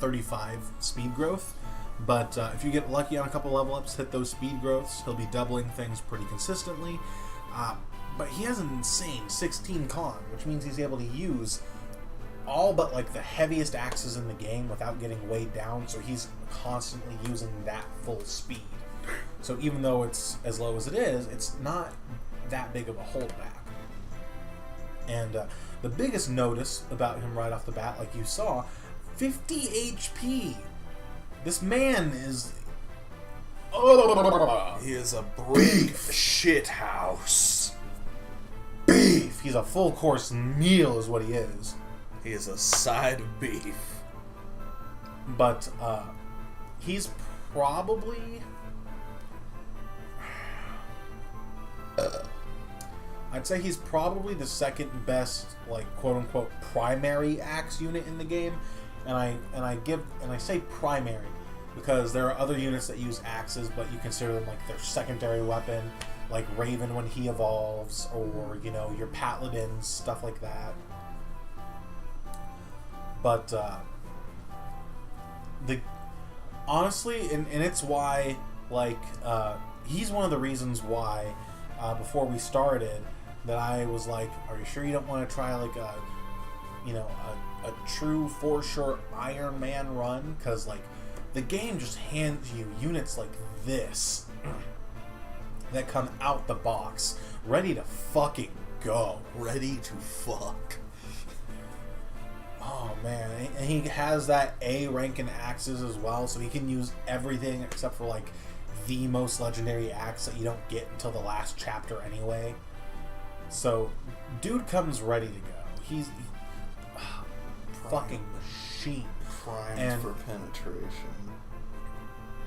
35 speed growth. But if you get lucky on a couple level ups, hit those speed growths, he'll be doubling things pretty consistently. But he has an insane 16 con, which means he's able to use all but like the heaviest axes in the game without getting weighed down, so he's constantly using that full speed. So even though it's as low as it is, it's not that big of a holdback. And the biggest notice about him right off the bat, like you saw, 50 HP. This man is... He is a brief shithouse. Beef! He's a full course meal is what he is. He is a side of beef. But he's probably... I'd say he's probably the second best, like, quote-unquote primary axe unit in the game. And I say primary because there are other units that use axes, but you consider them like their secondary weapon, like Raven when he evolves, or, you know, your Paladins, stuff like that. But honestly, and it's why, like, he's one of the reasons why before we started that I was like, are you sure you don't want to try like a true for sure Iron Man run? Because like the game just hands you units like this that come out the box ready to fucking go, Ready to fuck. oh man. And he has that A rank in axes as well, so he can use everything except for like the most legendary axe that you don't get until the last chapter anyway. So dude comes ready to go. He's fucking machine. Primed for penetration.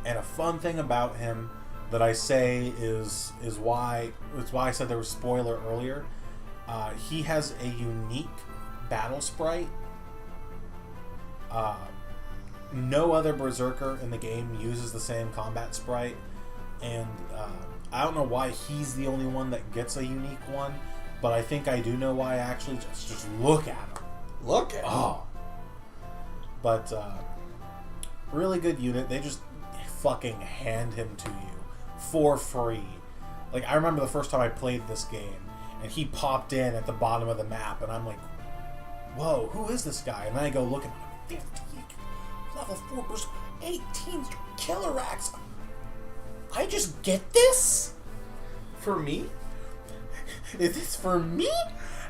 And a fun thing about him that I say is why I said there was spoiler earlier. He has a unique battle sprite. No other berserker in the game uses the same combat sprite, and I don't know why he's the only one that gets a unique one, but I think I do know why. Actually, just look at him. Look at Oh. But really good unit. They just fucking hand him to you for free. Like, I remember the first time I played this game, and he popped in at the bottom of the map, and I'm like, whoa, who is this guy? And then I go look at him, 50, level 4, 18 killer axe. I just get this? For me? Is this for me?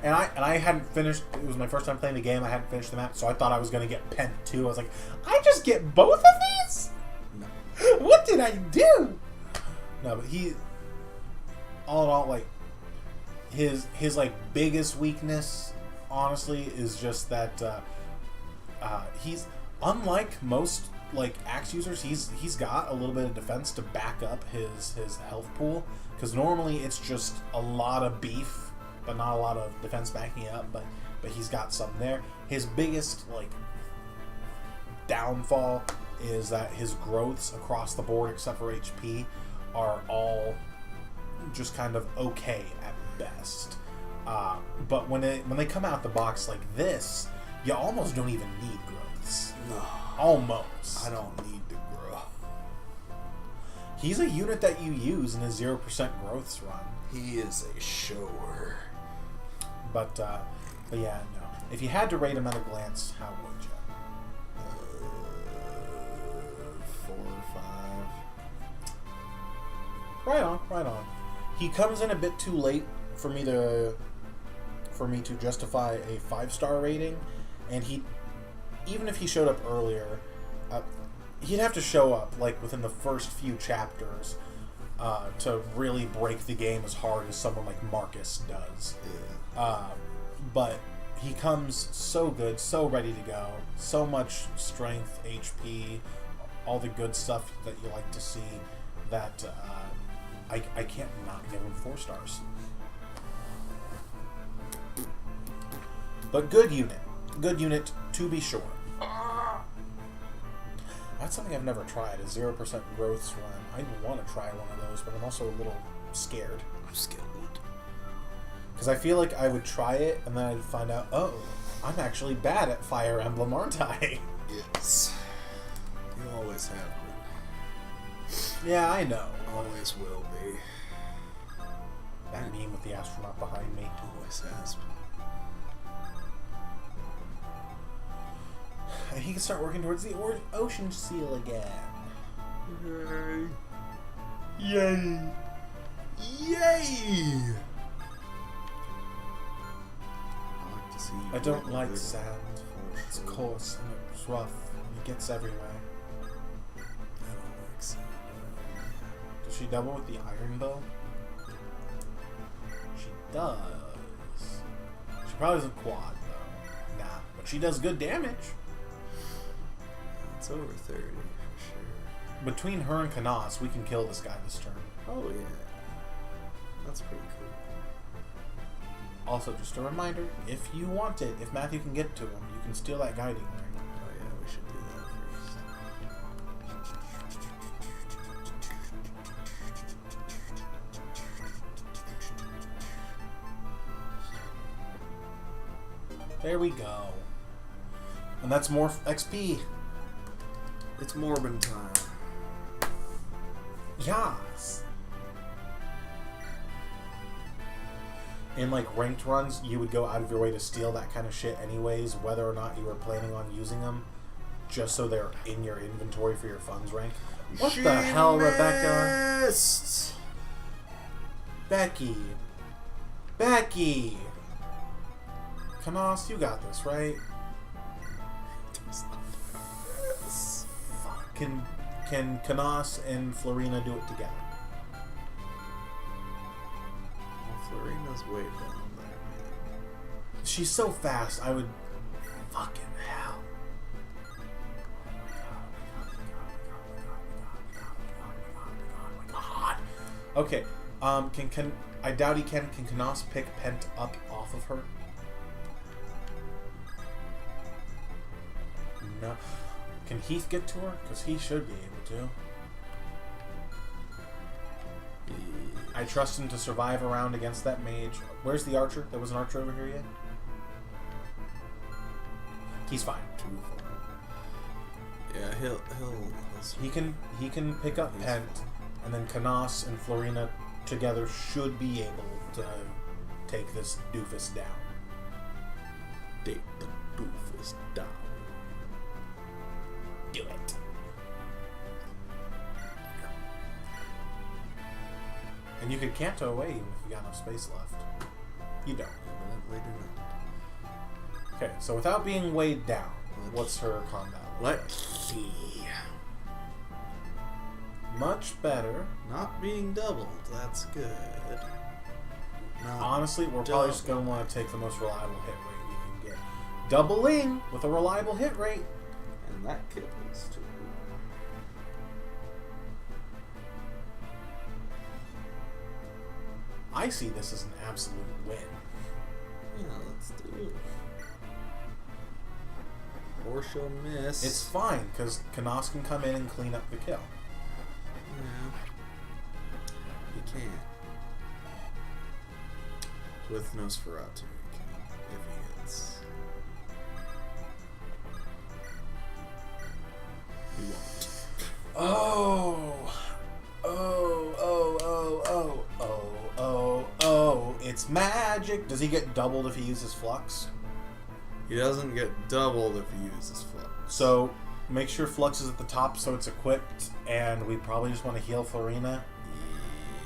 And I hadn't finished. It was my first time playing the game. I hadn't finished the map, so I thought I was going to get Pent too. I was like, I just get both of these? No. What did I do? No, but he, all in all, like his like biggest weakness, honestly, is just that he's unlike most like axe users. He's got a little bit of defense to back up his health pool, because normally it's just a lot of beef but not a lot of defense backing it up. But he's got some there. His biggest like downfall is that his growths across the board, except for HP, are all just kind of okay at best. But when they come out the box like this, you almost don't even need growths. No. Almost. I don't need to grow. He's a unit that you use in a 0% growths run. He is a shower. But yeah, no. If you had to rate him at a glance, how would you? 4 or 5. Right on. He comes in a bit too late for me to justify a 5-star rating, and even if he showed up earlier, he'd have to show up like within the first few chapters to really break the game as hard as someone like Marcus does. Yeah. But he comes so good, so ready to go, so much strength, HP, all the good stuff that you like to see, that I can't not give him 4 stars. But good unit to be sure. That's something I've never tried, a 0% growth run. I want to try one of those, but I'm also a little scared. I'm scared. Because I feel like I would try it, and then I'd find out, oh, I'm actually bad at Fire Emblem, aren't I? Yes. You always have been. Yeah, I know. Always will be. That meme with the astronaut behind me. Always has been. And he can start working towards the ocean seal again. Yay! Yay! I don't like sand. It's coarse and it's rough and it gets everywhere. I don't like sand. Does she double with the iron bow? She does. She probably doesn't quad though. Nah, but she does good damage. It's over 30 for sure. Between her and Kanas, we can kill this guy this turn. Oh yeah. That's pretty cool. Also, just a reminder, if you want it, if Matthew can get to him, you can steal that guiding ring. Oh yeah, we should do that first. There we go. And that's more XP. It's Morbin time. Yes. In like ranked runs, you would go out of your way to steal that kind of shit anyways, whether or not you were planning on using them, just so they're in your inventory for your funds rank. What She the hell, Rebecca? missed. Becky! Kanas, you got this, right? Can Kanas and Florina do it together? Well, Florina's way down there, man. She's so fast, I would... Fucking hell. Okay, can I doubt he can Kanas pick Pent up off of her? No. Can Heath get to her? Because he should be able to. I trust him to survive a round against that mage. Where's the archer? There was an archer over here yet? He's fine. Too far. Yeah, he'll He can pick up Pent, and then Kanas and Florina together should be able to take this doofus down. take the doofus down. Do it. And you could canto away even if you got enough space left. You don't. Evidently do not. Okay, so without being weighed down, what's her combat? Let's see. Much better. Not being doubled, that's good. Not Honestly, we're probably just double. going to want to take the most reliable hit rate we can get. Doubling with a reliable hit rate. And that kills too. I see this as an absolute win. Yeah, let's do it. Or she'll miss. It's fine, because Kanos can come in and clean up the kill. Yeah. You can't. With Nosferatu, you can, if he hits. You won't. Oh, it's magic. Does he get doubled if he uses Flux? He doesn't get doubled if he uses Flux. So, make sure Flux is at the top so it's equipped, and we probably just want to heal Florina.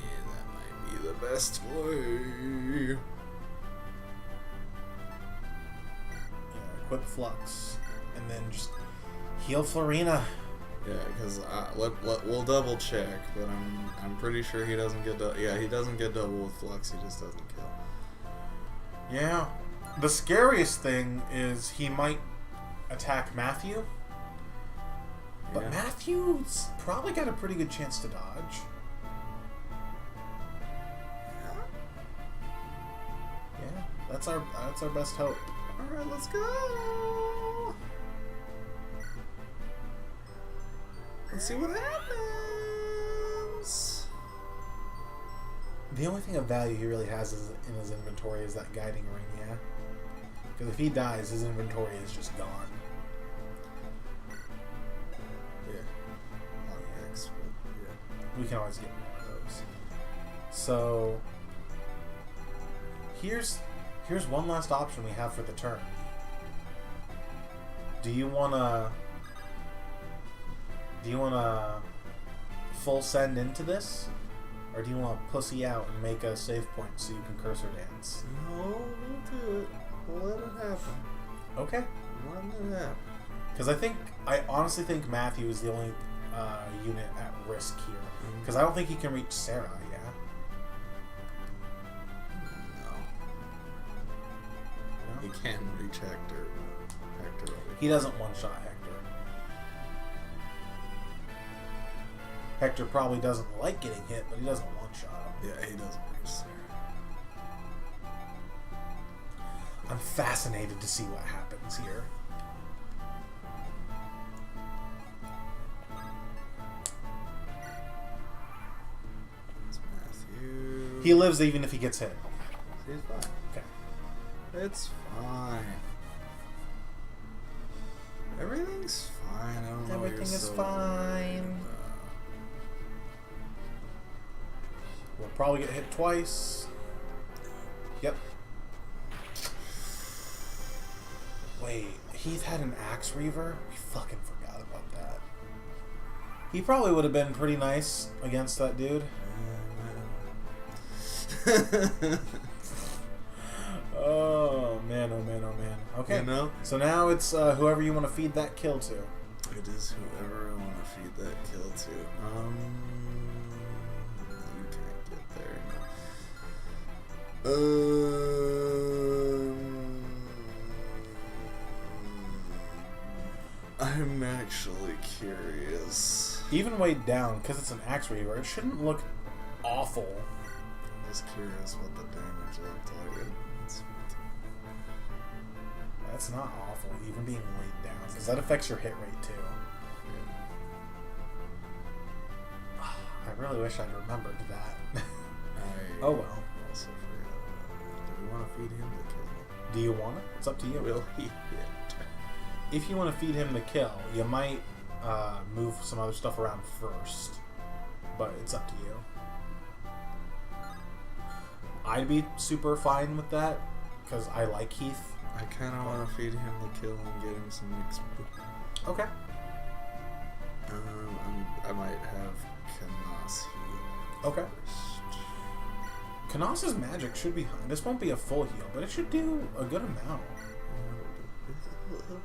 Yeah, that might be the best play. Yeah, equip Flux, and then just heal Florina. Yeah, because we'll double check, but I'm pretty sure he doesn't get he doesn't get double with Flux. He just doesn't kill. Yeah. The scariest thing is he might attack Matthew, but Yeah. Matthew's probably got a pretty good chance to dodge. Yeah, that's our best hope. All right, let's go. Let's see what happens. The only thing of value he really has in his inventory is that guiding ring, yeah? Because if he dies, his inventory is just gone. Yeah. On X, but yeah. We can always get one of those. So here's one last option we have for the turn. Do you wanna full send into this? Or do you want to pussy out and make a save point so you can cursor dance? No, we'll do it. We'll let it happen. Okay. Let it happen. Because I honestly think Matthew is the only unit at risk here. Because I don't think he can reach Sarah, yeah? No. He can reach Hector. Hector over He doesn't one-shot Hector. Hector probably doesn't like getting hit, but he doesn't one-shot him. Yeah, he doesn't reach Sarah. I'm fascinated to see what happens here. It's Matthew. He lives even if he gets hit. He's fine. Okay. It's fine. Everything's fine. I don't know. Everything what you're is so fine. worried about. We'll probably get hit twice. Yep. Wait, Heath had an Axe Reaver? We fucking forgot about that. He probably would have been pretty nice against that dude. Oh man, oh man, oh man. Okay. You know? So now it's whoever you want to feed that kill to. It is whoever I want to feed that kill to. You can't get there. I'm actually curious. Even weighed down, because it's an Axe Reaver, it shouldn't look awful. I'm just curious what the damage looked like. That's not awful, even being weighed down, because that affects your hit rate too. I really wish I'd remembered that. Oh well. Also forgot about that. Do we want to feed him the kill? Do you want it? It's up to you. Will he hit? If you want to feed him the kill, you might move some other stuff around first, but it's up to you. I'd be super fine with that, because I like Heath. I kind of want to feed him the kill and get him some XP. Okay. I might have Kanas heal. Okay. First. Kanos's magic should be high. This won't be a full heal, but it should do a good amount.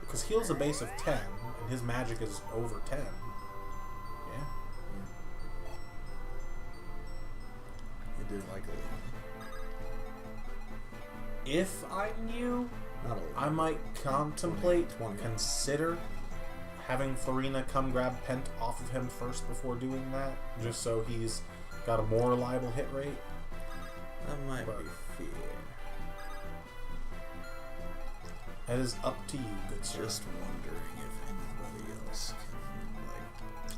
Because heal's a base of 10, and his magic is over 10. Yeah. He did like a... If I'm you, Not a lot. I might contemplate, 20. consider having Farina come grab Pent off of him first before doing that, just so he's got a more reliable hit rate. That might be fair. That is up to you, good sir. Just wondering if anybody else can,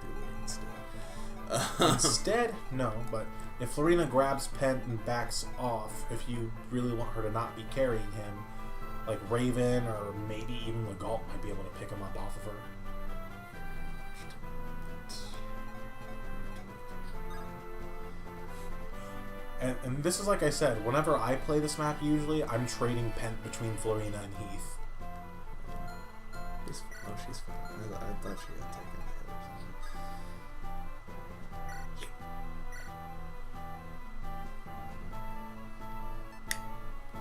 do it instead. Instead, no, but if Farina grabs Pent and backs off, if you really want her to not be carrying him, like Raven or maybe even Legault might be able to pick him up off of her. And this is like I said, whenever I play this map usually, I'm trading Pent between Florina and Heath. She's fine. I thought she got taken the hit or something.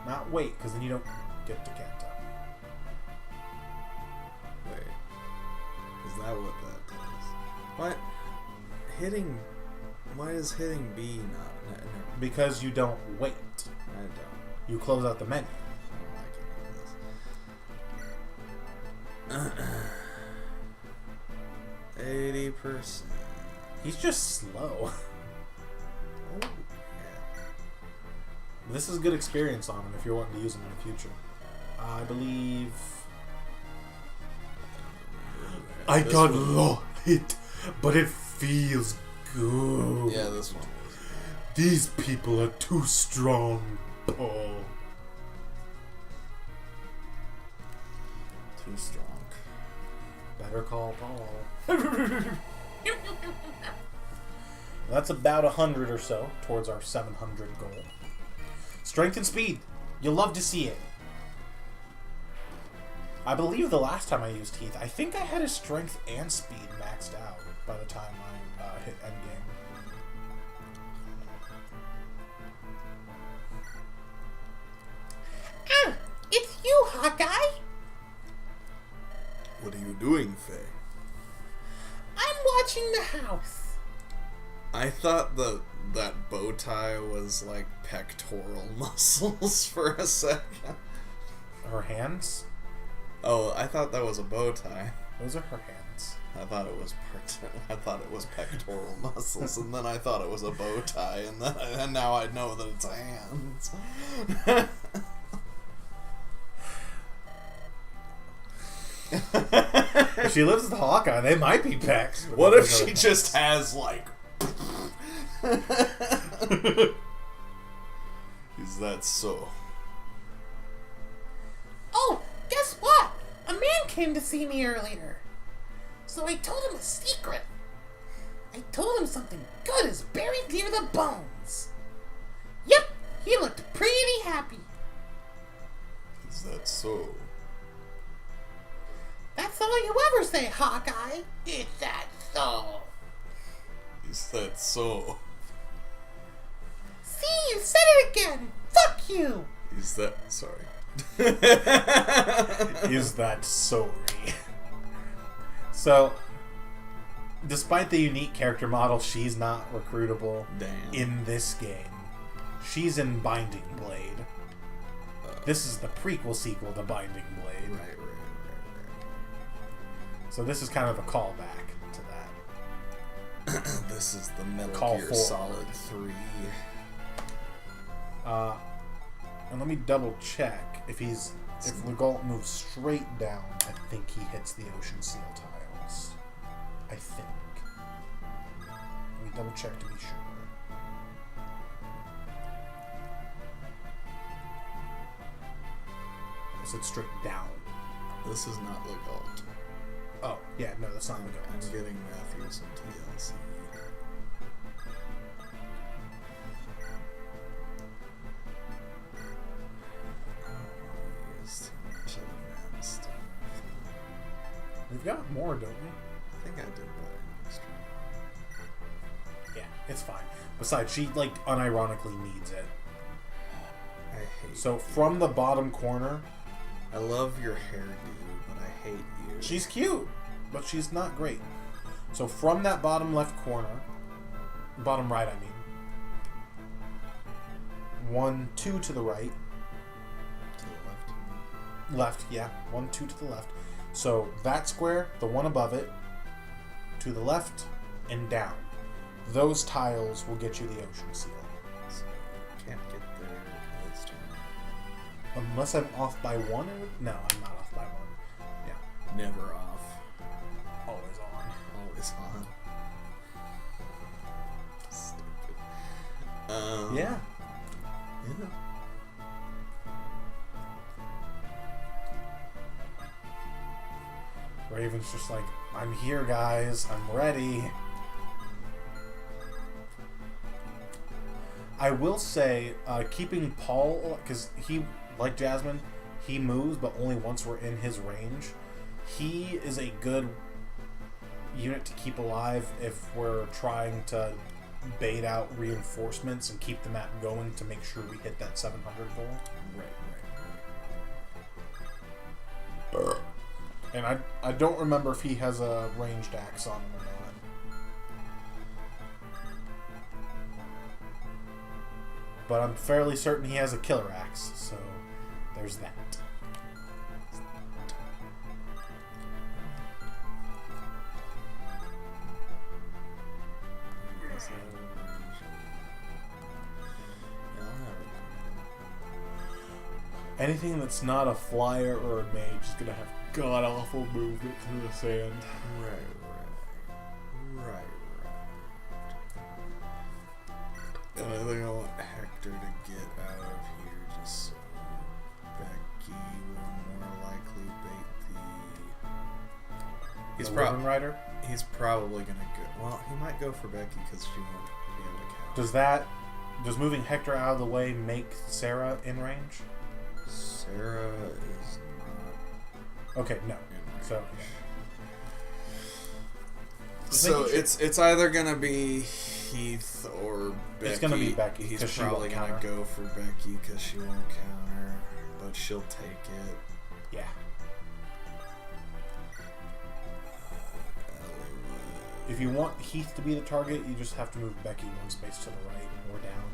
Not wait, because then you don't get to Kanta. Wait. Is that what that does? What? Hitting... Why is hitting B not... No. Because you don't wait. I don't. You close out the menu. I can't do this. 80%. He's just slow. Oh, yeah. This is a good experience on him if you're wanting to use him in the future. I believe... I This got one- low hit, but it feels good. Yeah, this one. These people are too strong, Paul. Too strong. Better call Paul. That's about 100 or so towards our 700 goal. Strength and speed. You'll love to see it. I believe the last time I used Heath, I think I had his strength and speed maxed out by the time I hit endgame. Ah, it's you, Hawkeye. What are you doing, Faye? I'm watching the house. I thought that bow tie was like pectoral muscles for a second. Her hands? Oh, I thought that was a bow tie. Those are her hands. I thought it was pectoral muscles, and then I thought it was a bow tie, and now I know that it's hands. If she lives with Hawkeye, they might be pecs. but What those if are she her just has like? Is that so? Oh, guess what? A man came to see me earlier. So I told him a secret. I told him something good is buried near the bones. Yep, he looked pretty happy. Is that so? That's all you ever say, Hawkeye. Is that so? Is that so? See, you said it again. Fuck you. Is that sorry? Is that sorry? So, despite the unique character model, she's not recruitable Damn. in this game. She's in Binding Blade. This is the prequel sequel to Binding Blade. Right. So this is kind of a callback to that. This is the Metal Call Gear for Solid 3. And let me double check if Legault moves straight down. I think he hits the Ocean Seal tiles. I think. Let me double check to be sure. I said straight down. This is not Legault. Oh, yeah, no, that's not I'm Legault. getting Matthews and TLC. Use too much advanced stuff. We've got more, don't we? I think I did buy an extra. Yeah, it's fine. Besides, she, unironically needs it. I hate So, from the bottom corner, I love your hairdo, but I hate you. she's cute, but she's not great. So, from that bottom left corner, bottom right, I mean, 1, 2 to the right, Left, yeah. 1, 2 to the left. So that square, the one above it, to the left, and down. Those tiles will get you the ocean seal. So, can't get there this turn. Unless I'm off by 1? No, I'm not off by 1. Yeah. Never off. Always on. Always on. Stupid. Yeah. Yeah. Raven's just like, I'm here, guys. I'm ready. I will say, keeping Paul, because he, like Jasmine, he moves, but only once we're in his range. He is a good unit to keep alive if we're trying to bait out reinforcements and keep the map going to make sure we hit that 700 goal. Right. And I don't remember if he has a ranged axe on him or not. But I'm fairly certain he has a killer axe, so there's that. Anything that's not a flyer or a mage is gonna have god-awful movement through the sand. Right. And I think I want Hector to get out of here just so Becky will more likely bait the... He's Ribbon Rider? He's probably gonna go... Well, he might go for Becky because she won't be able to count. Does moving Hector out of the way make Sarah in range? Sarah is not Okay, no. in range. So, it's either gonna be Heath or Becky. It's gonna be Becky, He's 'cause she probably won't gonna counter. go for Becky because she won't counter, but she'll take it. Yeah. If you want Heath to be the target, you just have to move Becky one space to the right or down.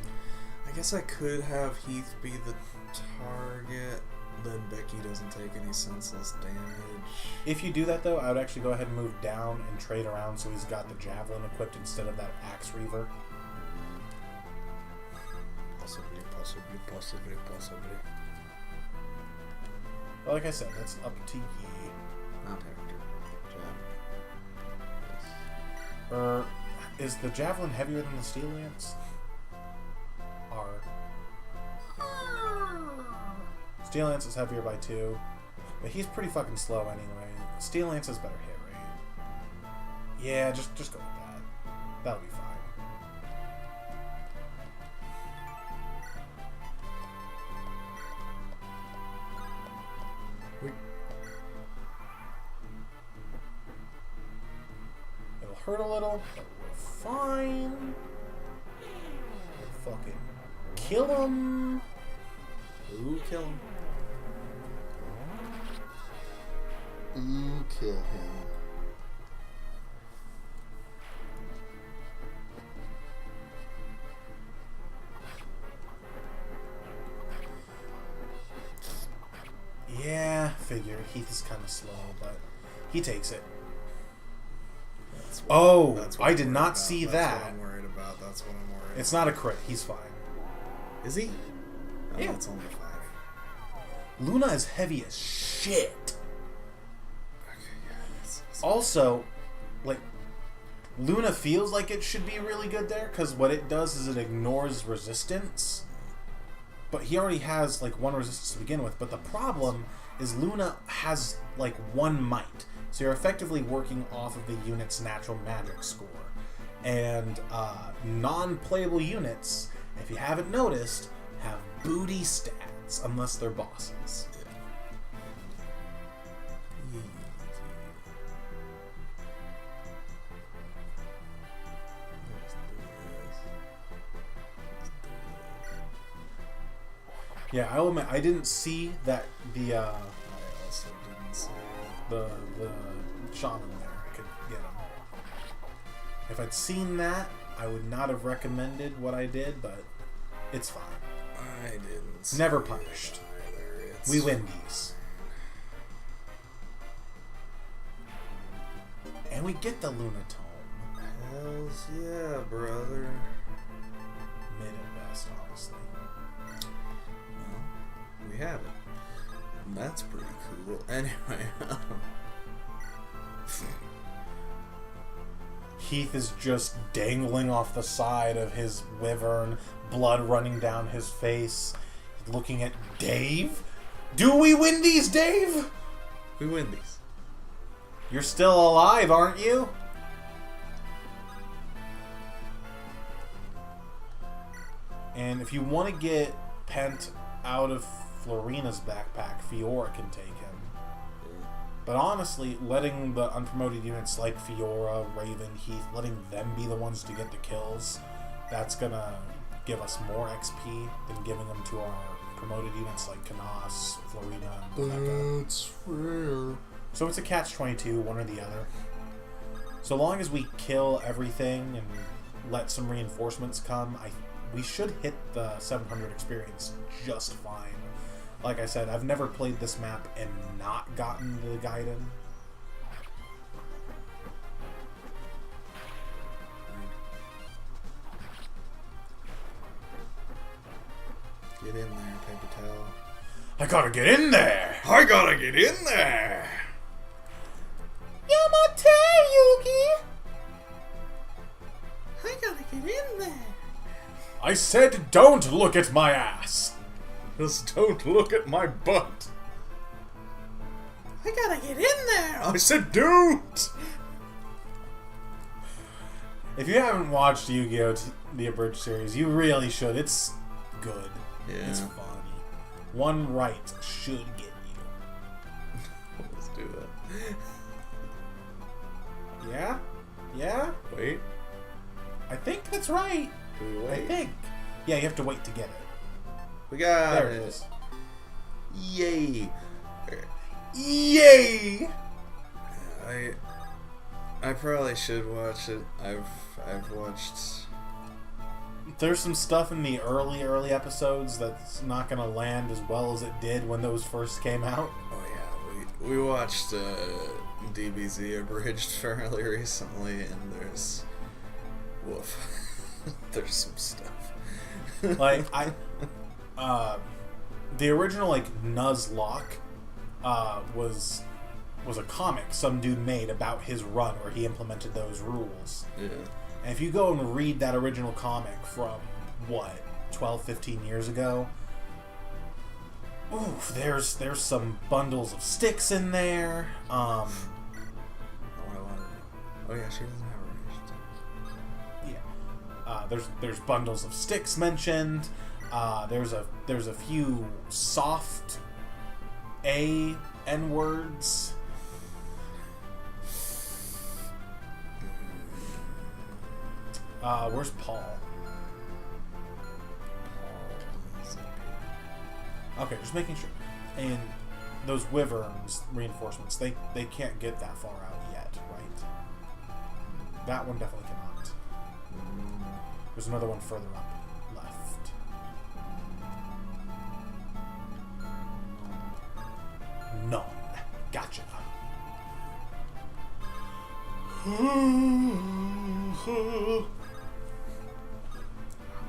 I guess I could have Heath be the target, then Becky doesn't take any senseless damage. If you do that, though, I would actually go ahead and move down and trade around so he's got the javelin equipped instead of that axe reaver. Possibly. But like I said, that's up to ye. Not Hector. Is the javelin heavier than the steel lance? Steel lance is heavier by 2, but he's pretty fucking slow anyway. Steel lance has better hit rate. Yeah, just go with that. That'll be fine. It'll hurt a little, but we're fine. We'll fucking kill him. Ooh, kill him. You kill him. Yeah, figured. Heath is kind of slow, but he takes it. That's what I I'm did worried not about. see That's that. what I'm worried about. That's what I'm worried It's not a crit. He's fine. about. Is he? Oh, Yeah. It's only 5. Luna is heavy as shit. Okay, yeah. It's Also, like, Luna feels like it should be really good there because what it does is it ignores resistance. But he already has like 1 resistance to begin with. But the problem is Luna has like 1 might. So you're effectively working off of the unit's natural magic score. And non-playable units, if you haven't noticed, have booty stats unless they're bosses. Yeah, I'll admit I didn't see that the I also didn't see the shaman there could get him. If I'd seen that, I would not have recommended what I did, but it's fine. I didn't see Never it punished. either. We win these. And we get the Lunatome. Hells yeah, brother. Mid at best, honestly. Well, we have it. And that's pretty cool. Anyway, Heath is just dangling off the side of his wyvern, blood running down his face, looking at Dave. Do we win these, Dave? we win these. You're still alive, aren't you? And if you want to get Pent out of Florina's backpack, Fiora can take him. But honestly, letting the unpromoted units like Fiora, Raven, Heath, letting them be the ones to get the kills, that's gonna give us more XP than giving them to our promoted units like Canas, Florina, and Becca. That's fair. So it's a catch-22, one or the other. So long as we kill everything and let some reinforcements come, we should hit the 700 experience just fine. Like I said, I've never played this map and not gotten the Gaiden. Get in there, paper towel. I gotta get in there! I gotta get in there! Yamate, Yugi! I gotta get in there. I said don't look at my ass. Just don't look at my butt. I gotta get in there. I said don't! If you haven't watched Yu-Gi-Oh! The Abridged series, you really should. It's good. Yeah. It's funny. One right should get you. Let's do that. Yeah? Yeah? Wait. I think that's right. Do we I wait? think. Yeah, you have to wait to get it. We got There it it. is. Yay! Yay! I probably should watch it. I've watched. There's some stuff in the early episodes that's not gonna land as well as it did when those first came out. Oh yeah, we watched DBZ Abridged fairly recently, and there's there's some stuff. Like the original like Nuzlocke was a comic some dude made about his run where he implemented those rules. Yeah. And if you go and read that original comic from, 12, 15 years ago, oof, there's some bundles of sticks in there. Oh yeah, she doesn't have a range. Yeah. There's bundles of sticks mentioned. There's a few soft N words. Where's Paul? Okay, just making sure. And those wyverns reinforcements, they can't get that far out yet, right? That one definitely cannot. There's another one further up left. None. Gotcha.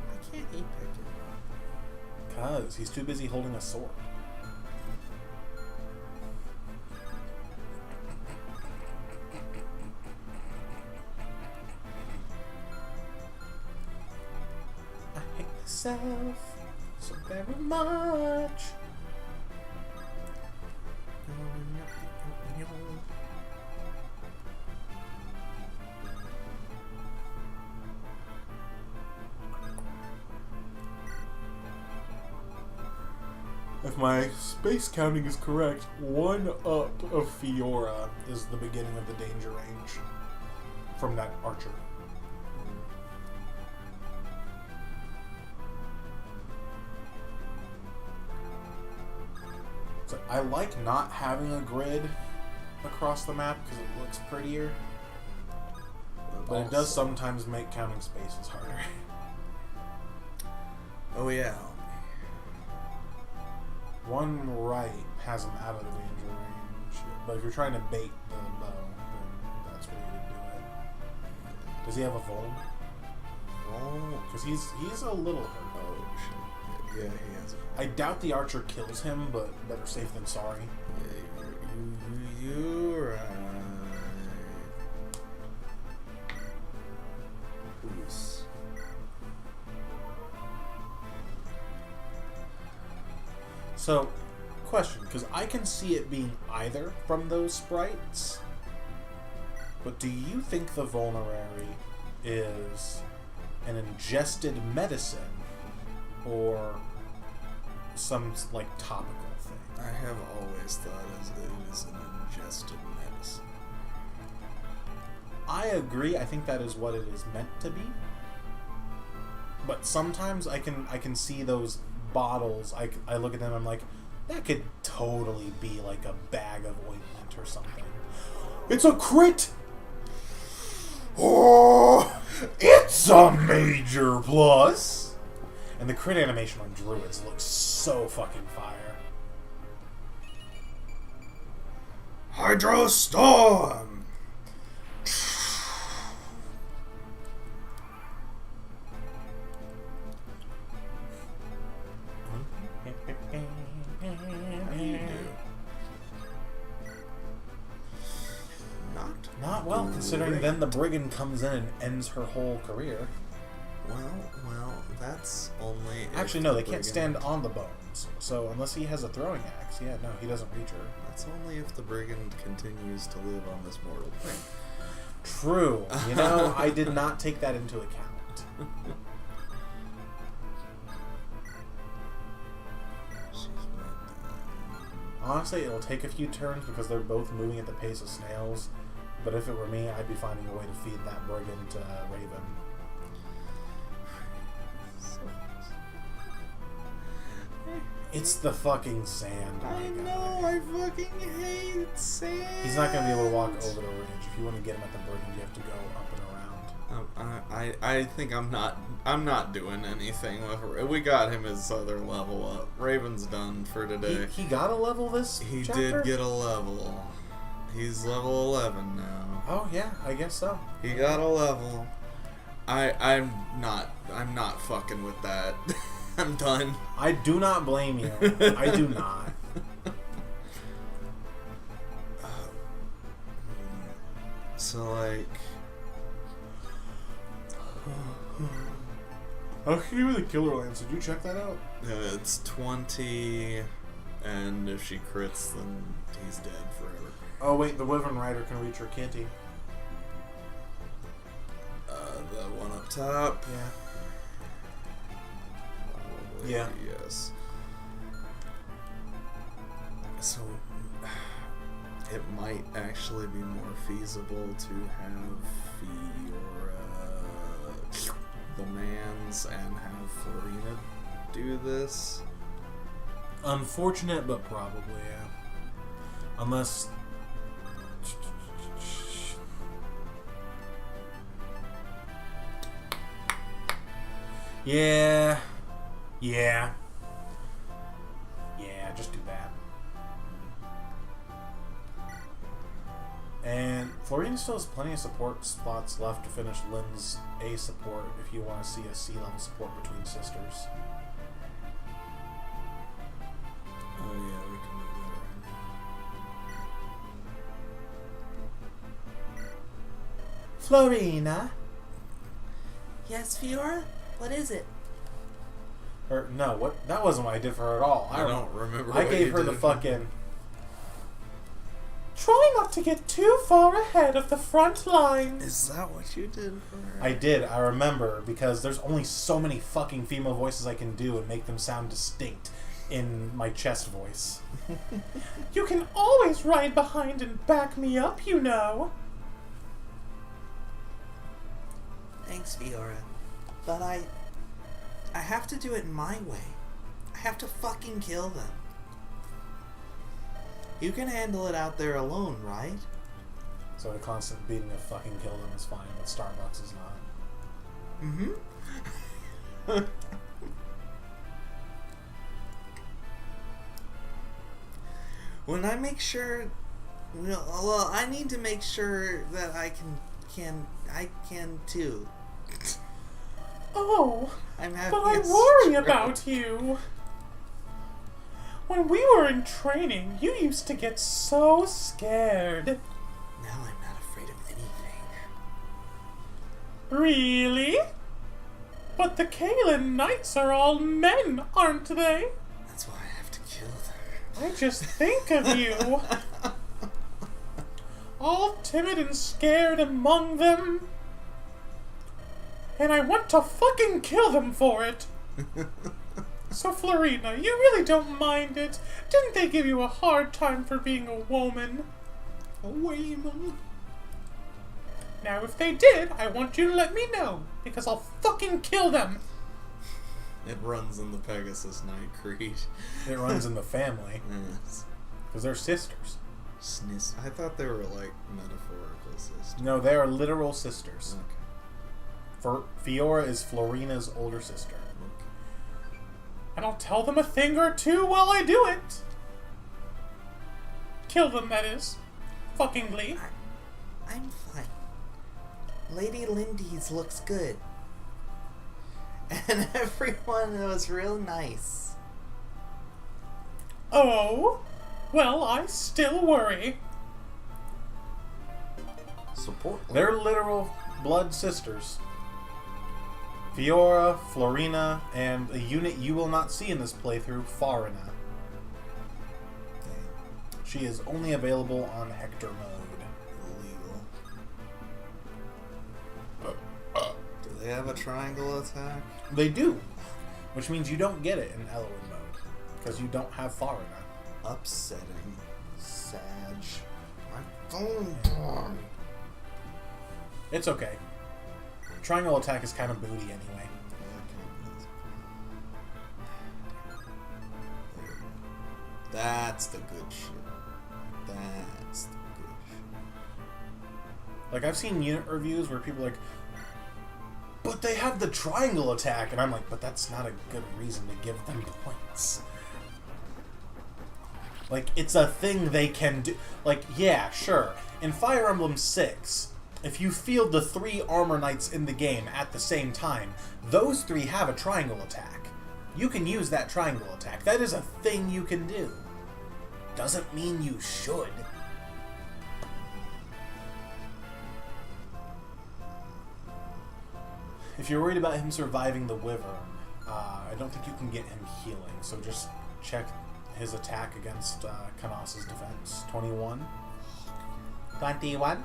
I can't eat pick it. Cause he's too busy holding a sword. I hate myself so very much. If my space counting is correct, 1 up of Fiora is the beginning of the danger range from that archer. So I like not having a grid across the map because it looks prettier, but it does sometimes make counting spaces harder. Oh yeah. 1 right has him out of the danger range, but if you're trying to bait the bow, then that's where you would Does he have a Vuln? Oh, Because he's a little hurt. oh shit. Yeah, he has. I doubt the archer kills him, but better safe than sorry. Yeah, you're right. Oops. So, question, because I can see it being either from those sprites, but do you think the vulnerary is an ingested medicine or some like topical thing? I have always thought it is an ingested medicine. I agree. I think that is what it is meant to be. But sometimes I can see those bottles. I look at them. I'm like, that could totally be like a bag of ointment or something. It's a crit. Oh, it's a major plus. And the crit animation on druids looks so fucking fire. Hydro Storm! How do you do? Not well, considering then the brigand comes in and ends her whole career. Well, that's only... if Actually, no, the they can't brigand- stand on the bones. So unless he has a throwing axe, yeah, no, he doesn't reach her. That's only if the brigand continues to live on this mortal plane. True. You know, I did not take that into account. She's made Honestly, it'll take a few turns because they're both moving at the pace of snails. But if it were me, I'd be finding a way to feed that brigand Raven. It's the fucking sand. I my know, guy. I fucking hate sand. He's not going to be able to walk over the ridge. If you want to get him at the brigand, you have to go up and around. I think I'm not doing anything with. We got him his other level up. Raven's done for today. He got a level this He chapter? did get a level. He's level 11 now. Oh yeah, I guess so. He got a level. I'm not fucking with that. I'm done. I do not blame you. I do not. So like, Okay, with the Killer Lance, did you check that out? it's 20, and if she crits, then he's dead forever. Oh wait, the Wyvern Rider can reach her Kitty. The one up top. Yeah. Yeah. Yes. So it might actually be more feasible to have the Mans and have Florina do this. Unfortunate, but probably, yeah. Unless... Yeah. Yeah. Yeah, just do that. And Florina still has plenty of support spots left to finish Lynn's A support if you want to see a C-level support between sisters. Oh yeah, we can do that right now. Florina? Yes, Fiora? What is it? Or, no, what? That wasn't what I did for her at all. I don't remember. I what gave you her the did. fucking... Try not to get too far ahead of the front lines. Is that what you did for her? I did, I remember, because there's only so many fucking female voices I can do and make them sound distinct in my chest voice. You can always ride behind and back me up, you know. Thanks, Fiora. But I have to do it my way. I have to fucking kill them. You can handle it out there alone, right? So the constant beating of fucking kill them is fine, but Starbucks is not. Mm-hmm. When I make sure... Well, I need to make sure that I can I can too. Oh, I'm but having I a worry stroke. about you. When we were in training, you used to get so scared. Now I'm not afraid of anything. Really? But the Kalen Knights are all men, aren't they? That's why I have to kill them. I just think of you. All timid and scared among them. And I want to fucking kill them for it. So, Florina, you really don't mind it. Didn't they give you a hard time for being a woman? A woman. Now, if they did, I want you to let me know, because I'll fucking kill them. It runs in the Pegasus Knight Creed. It runs in the family, Yes. because they're sisters. I thought they were like metaphorical sisters. No, they are literal sisters. Okay. Fiora is Florina's older sister. And I'll tell them a thing or two while I do it. Kill them, that is. Fuckingly. I'm fine. Lady Lindy's looks good. And everyone was real nice. Oh? Well, I still worry. Support. They're literal blood sisters. Fiora, Florina, and a unit you will not see in this playthrough, Farina. She is only available on Hector mode. Illegal. Do they have a triangle attack? They do, which means you don't get it in Eloin mode, because you don't have Farina. Upsetting. Sag. My phone porn. It's okay. Triangle attack is kind of booty anyway. That's the good shit. That's the good shit. Like, I've seen unit reviews where people are like, but they have the triangle attack, and I'm like, but that's not a good reason to give them points. Like, it's a thing they can do. Like, yeah, sure. In Fire Emblem 6, if you field the 3 armor knights in the game at the same time, those 3 have a triangle attack. You can use that triangle attack. That is a thing you can do. Doesn't mean you should. If you're worried about him surviving the Wyvern, I don't think you can get him healing, so just check his attack against Kanos's defense. 21. 21.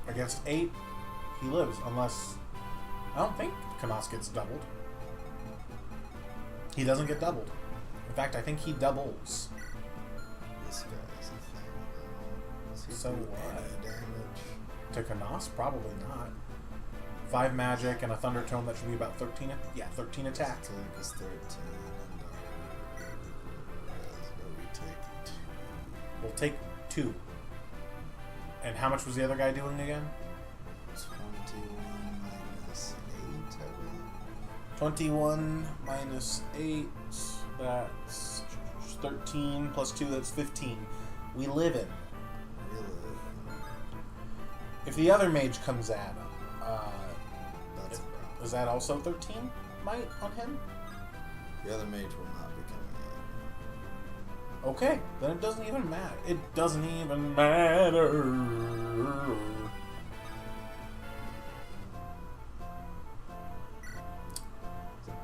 Against 8, he lives, unless... I don't think Kanos gets doubled. He doesn't get doubled. In fact, I think he doubles. This guy's a thing. Does he So do what? any damage? To Kanos? Probably not. 5 magic and a Thunder Tome, that should be about 13. Yeah, 13 attack. Attack is 13, and so we take 2. We'll take 2. And how much was the other guy doing again? 21 minus 8, I believe. 21 minus 8, that's 13 plus 2, that's 15. We live in. Really? If the other mage comes at him, That's a problem. is that also 13 might on him? The other mage will not be coming in. Okay, then it doesn't even matter. It doesn't even matter.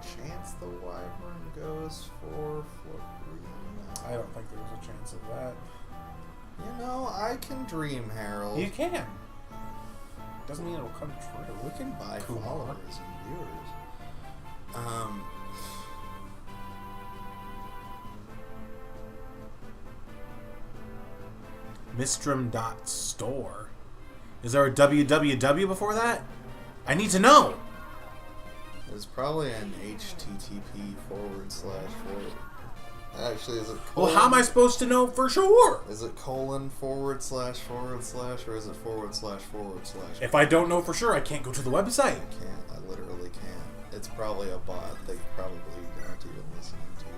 Chance the wyvern goes for Florina. I don't think there's a chance of that. You know, I can dream, Harold. You can. Doesn't mean it'll come true. We can buy Kumar. followers and viewers. Mistrum.store. Is there a www before that? I need to know! There's probably an HTTP // Actually, is it Well, colon? how am I supposed to know for sure? Is it colon // or is it // If I don't know for sure, I can't go to the website. I can't. I literally can't. It's probably a bot. They probably aren't even listening to you.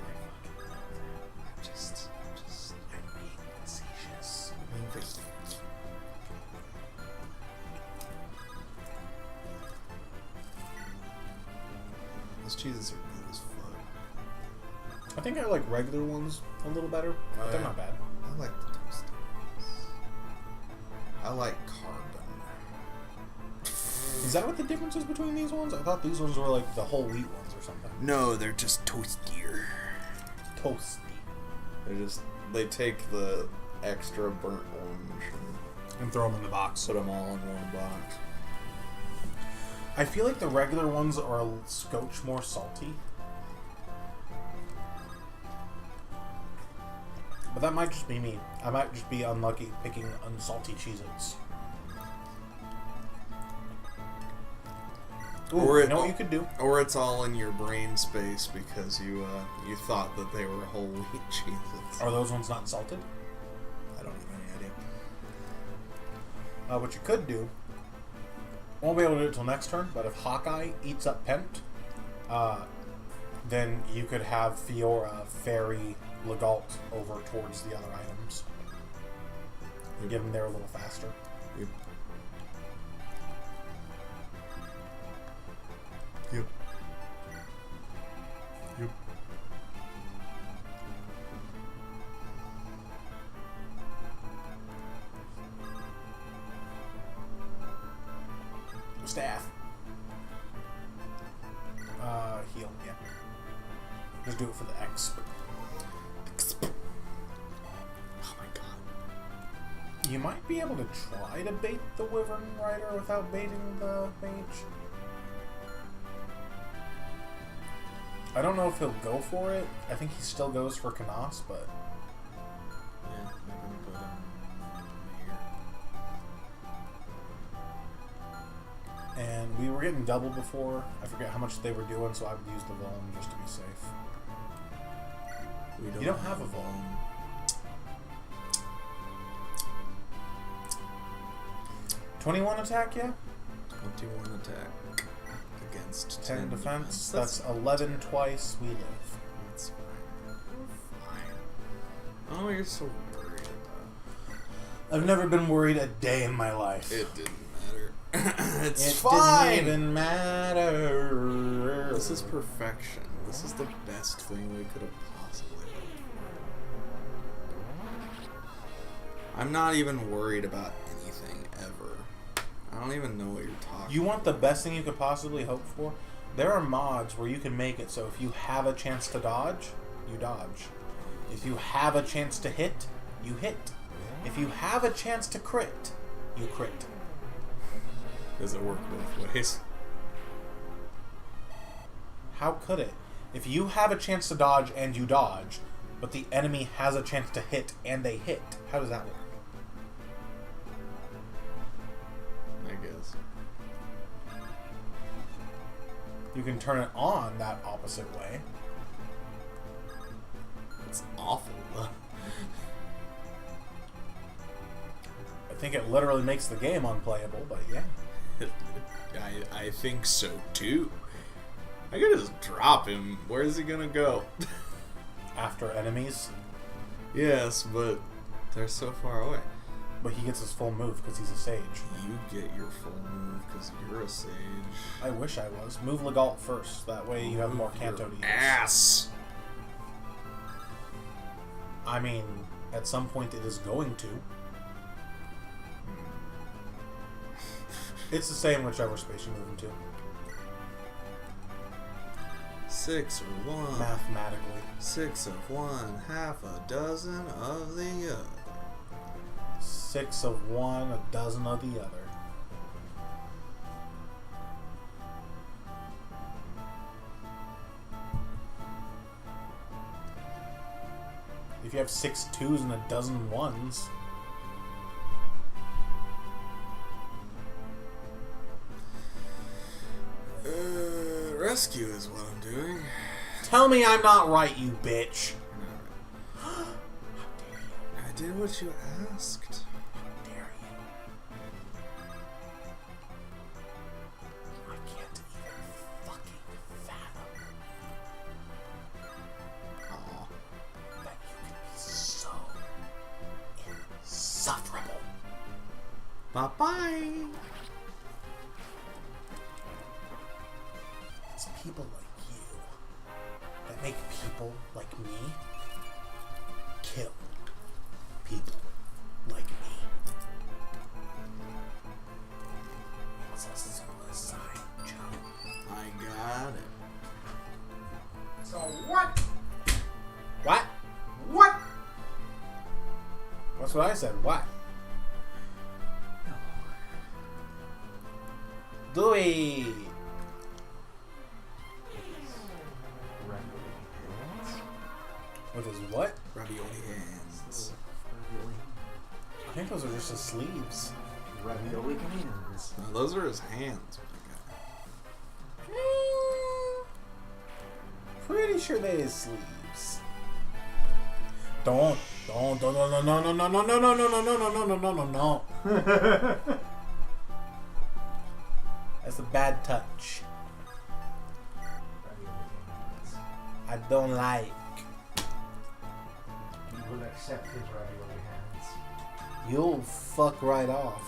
I'm being facetious. I'm being facetious. Those cheeses are good as fuck. I think I like regular ones a little better, but they're not bad. I like the toasted ones. I like carbon. Is that what the difference is between these ones? I thought these ones were like the whole wheat ones or something. No, they're just toastier. Toasty. They take the extra burnt orange And throw them in the box. put them all in one box. I feel like the regular ones are a scotch more salty. But that might just be me. I might just be unlucky picking unsalty Cheez-Its. Ooh, Or you know what you could do? Or it's all in your brain space because you thought that they were whole wheat Cheez-Its. Are those ones not salted? I don't have any idea. What you could do, won't be able to do it till next turn, but if Hawkeye eats up Pent, then you could have Fiora ferry Legault over towards the other items. Get them there a little faster. Yep. Yep. Yep. Staff. Heal, yeah. Just do it for the X. Oh my god. You might be able to try to bait the Wyvern Rider without baiting the Mage. I don't know if he'll go for it. I think he still goes for Canas, but... Yeah, I'm gonna put him here. And we were getting double before. I forget how much they were doing, so I would use the Vuln just to be safe. We You don't have a Vuln. .21 attack, yeah? 21 attack against 10 defense. That's 11 twice. We live. That's fine. Fine. Oh, you're so worried about. I've never been worried a day in my life. It didn't matter. It's It fine. didn't even matter. This is perfection. This is the best thing we could have possibly hoped for. I'm not even worried about anything ever. I don't even know what you're talking You want the best thing you could possibly hope for? There are mods where you can make it so if you have a chance to dodge, you dodge. If you have a chance to hit, you hit. If you have a chance to crit, you crit. Does it work both ways? How could it? If you have a chance to dodge and you dodge, but the enemy has a chance to hit and they hit, how does that work? I guess. You can turn it on that opposite way. It's awful, though. I think it literally makes the game unplayable, but yeah. I think so, too. I could just drop him. Where's he gonna go? After enemies. Yes, but they're so far away. But he gets his full move because he's a sage. You get your full move because you're a sage. I wish I was. Move Legault first. That way you have more Kanto to use. Ass! I mean, at some point it is going to. It's the same whichever space you move into. 6 or 1. Mathematically. 6 of one, half a dozen of the other. 6 of one, a dozen of the other. If you have 6 twos and a dozen ones. Rescue is what I'm doing. Tell me I'm not right, you bitch. I did what you asked. How dare you? I can't even fucking fathom Aw. that you can be so insufferable. Bye-bye. It's people like you people like me kill people like me. It's a suicide joke. I got it. So what? What? What? That's what I said. What? Dewey! With his what? Ravioli hands. I think those are just his sleeves. Ravioli hands. No, those are his hands. Pretty sure they his sleeves. Don't, no, no, no, no, no, no, no, no, no, no, no, no, no, no, no, no. That's a bad touch. I don't like. You will accept his ravioli hands. You'll fuck right off.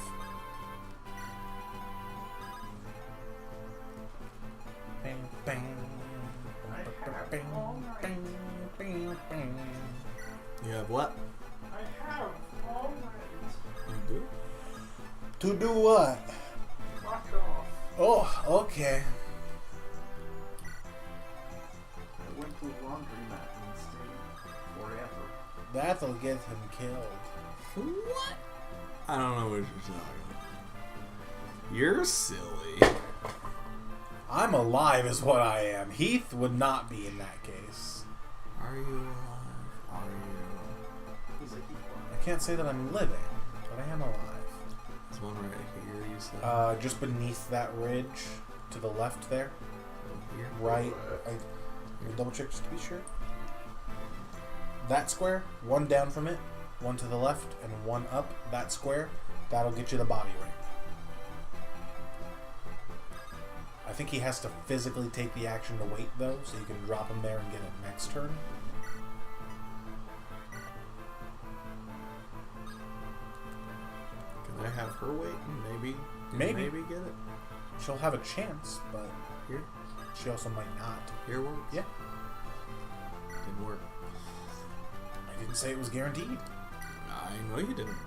Bang, bang. Bang, bang, bang, bang. You have what? I have already. You do? To do what? Fuck off. Oh, okay. I went to a laundromat and stayed forever. That'll get him killed. What? I don't know what you're talking about. You're silly. I'm alive is what I am. Heath would not be in that case. Are you alive? Are you? He's a heat I can't say that I'm living, but I am alive. There's one right here, you said? Just beneath that ridge, to the left there. Here? Right. Double check just to be sure. That square, one down from it, one to the left, and one up. That square, that'll get you the body ring. I think he has to physically take the action to wait, though, so you can drop him there and get it next turn. Can I have her wait and Maybe. maybe get it? She'll have a chance, but Here? she also might not. Here works? Yeah. Didn't work. I didn't say it was guaranteed. I know you didn't.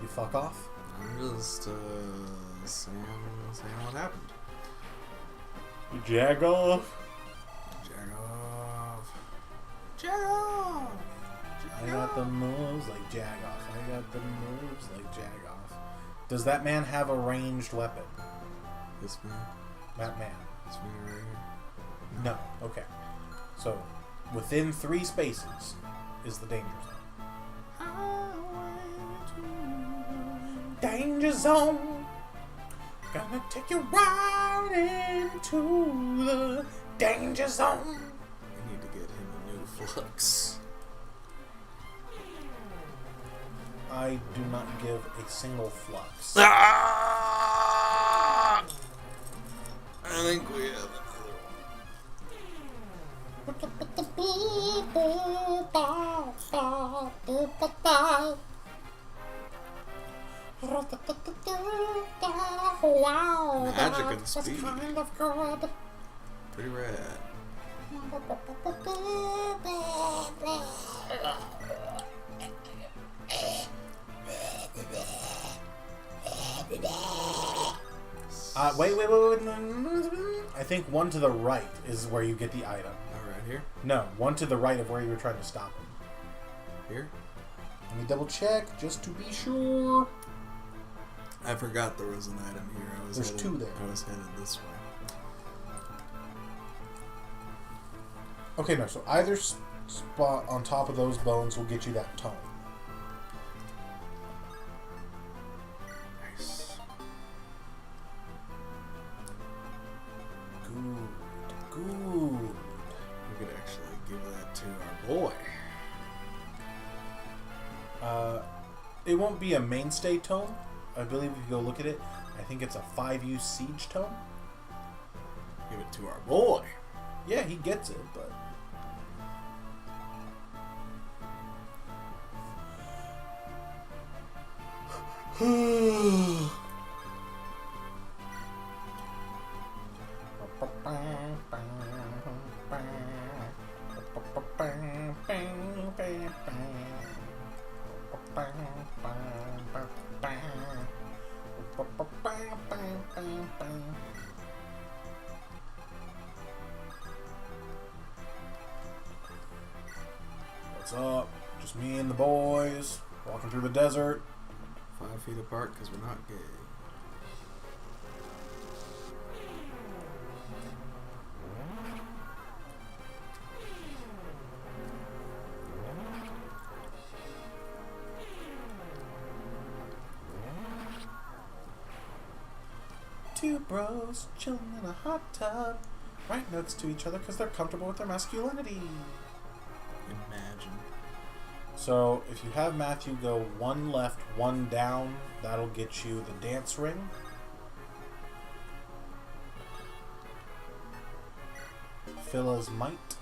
You fuck off. I'm just, saying what happened. You jag off. Jag off. Jag off. I got the moves like Jagoff. I got the moves like Jagoff. Does that man have a ranged weapon? This man? That man. This man right here? No. Okay. So, within 3 spaces is the danger zone. Danger zone. Gonna take you right into the danger zone. We need to get him a new flux. I do not give a single flux. Ah! I think we have Wow, Magic and that's speed. kind of good. pretty rad. Wait. I think one to the right is where you get the item. Oh, right here? No, one to the right of where you were trying to stop him. Here? Let me double check just to be sure. I forgot there was an item here. There's 2 there. I was headed this way. Okay, no, so either spot on top of those bones will get you that tome. Nice. Good. We could actually give that to our boy. It won't be a mainstay tome. I believe if you go look at it, I think it's a 5-use siege tome. Give it to our boy. Yeah, he gets it, but... What's up? Just me and the boys walking through the desert. 5 feet apart because we're not gay. Two bros chilling in a hot tub right next to each other because they're comfortable with their masculinity. Imagine. So if you have Matthew go one left, one down, that'll get you the dance ring. Phila's might.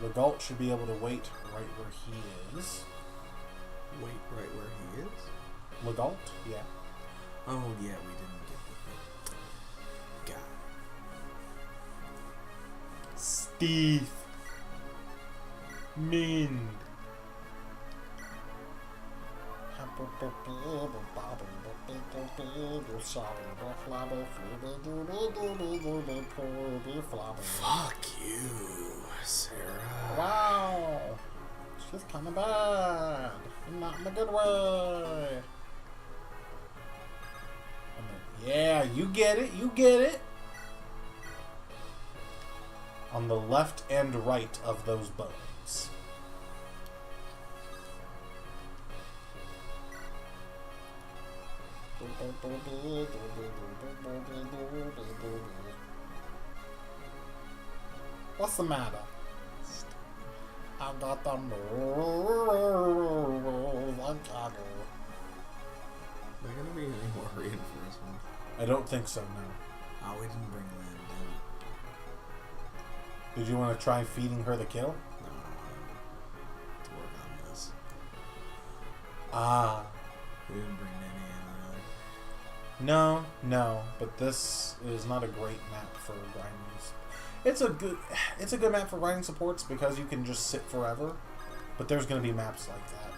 Legault should be able to wait right where he is. Wait right where he is? Legault, yeah. Oh, yeah, we didn't get the thing. Got it. Steve. Min. Fuck you, Sarah. Wow. She's kind of bad. Not in a good way. And then, yeah, you get it. You get it. On the left and right of those bones. What's the matter? I got the moves. I'm tired. Are there gonna be any more reinforcements? I don't think so, no. Oh, we didn't bring Lynn, Did you want to try feeding her the kill? No, to work on this. Ah. We didn't bring Nanny in. No, but this is not a great map for grinding. It's a good map for grinding supports because you can just sit forever. But there's gonna be maps like that.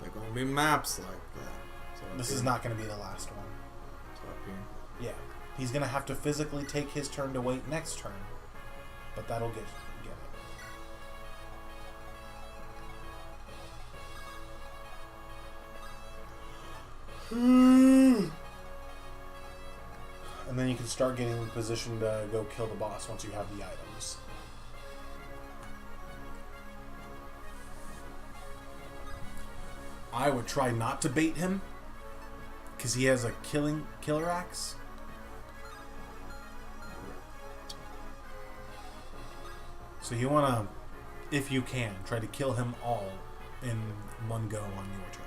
There's gonna be maps like that. So This is not gonna be the last one. So up here. Yeah. He's gonna have to physically take his turn to wait next turn. But that'll get it. And then you can start getting in position to go kill the boss once you have the items. I would try not to bait him because he has a killer axe. So you want to, if you can, try to kill him all in one go on your turn.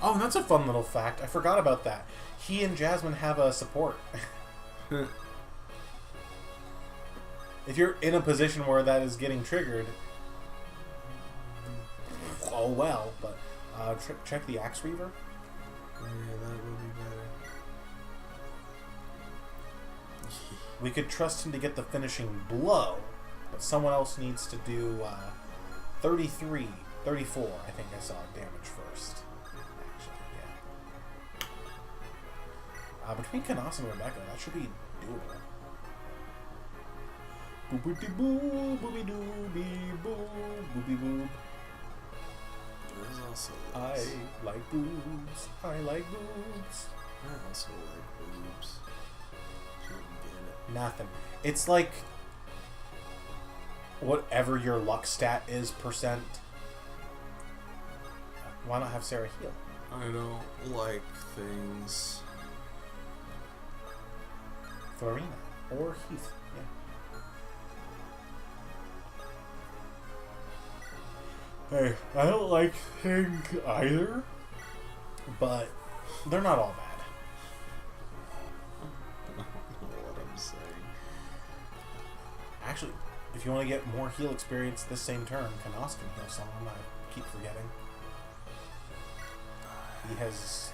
Oh, and that's a fun little fact. I forgot about that. He and Jasmine have a support. If you're in a position where that is getting triggered, oh well, but check the Axe Reaver. Oh, yeah, that would be better. We could trust him to get the finishing blow, but someone else needs to do 33, 34, I think I saw damage first. Actually, yeah. Between Canas and Rebecca, that should be doable. Boopity boo, booby dooby boo, booby boob. There's also I this. like boobs. I like boobs. I also like boobs. Shouldn't get it. Nothing. It's like whatever your luck stat is percent. Why not have Sarah heal? I don't like things. Florina or Heath. Yeah. Hey, I don't like things either, but they're not all bad. I don't know what I'm saying. Actually, if you want to get more heal experience this same turn, Canas can heal someone. I keep forgetting. He has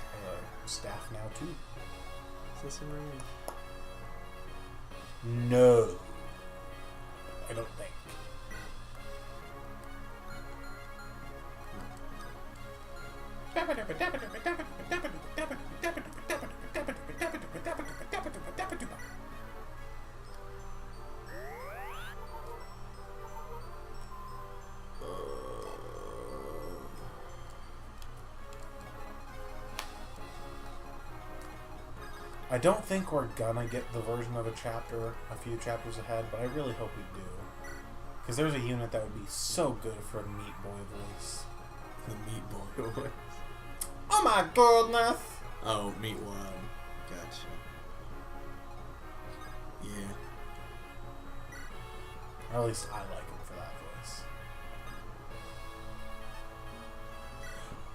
staff now too. Is this in range? No. I don't think. I don't think we're gonna get the version of a chapter a few chapters ahead, but I really hope we do. Because there's a unit that would be so good for a Meat Boy voice. The Meat Boy voice. Oh my goodness! Oh, Meat Wild. Gotcha. Yeah. Or at least I like him for that voice.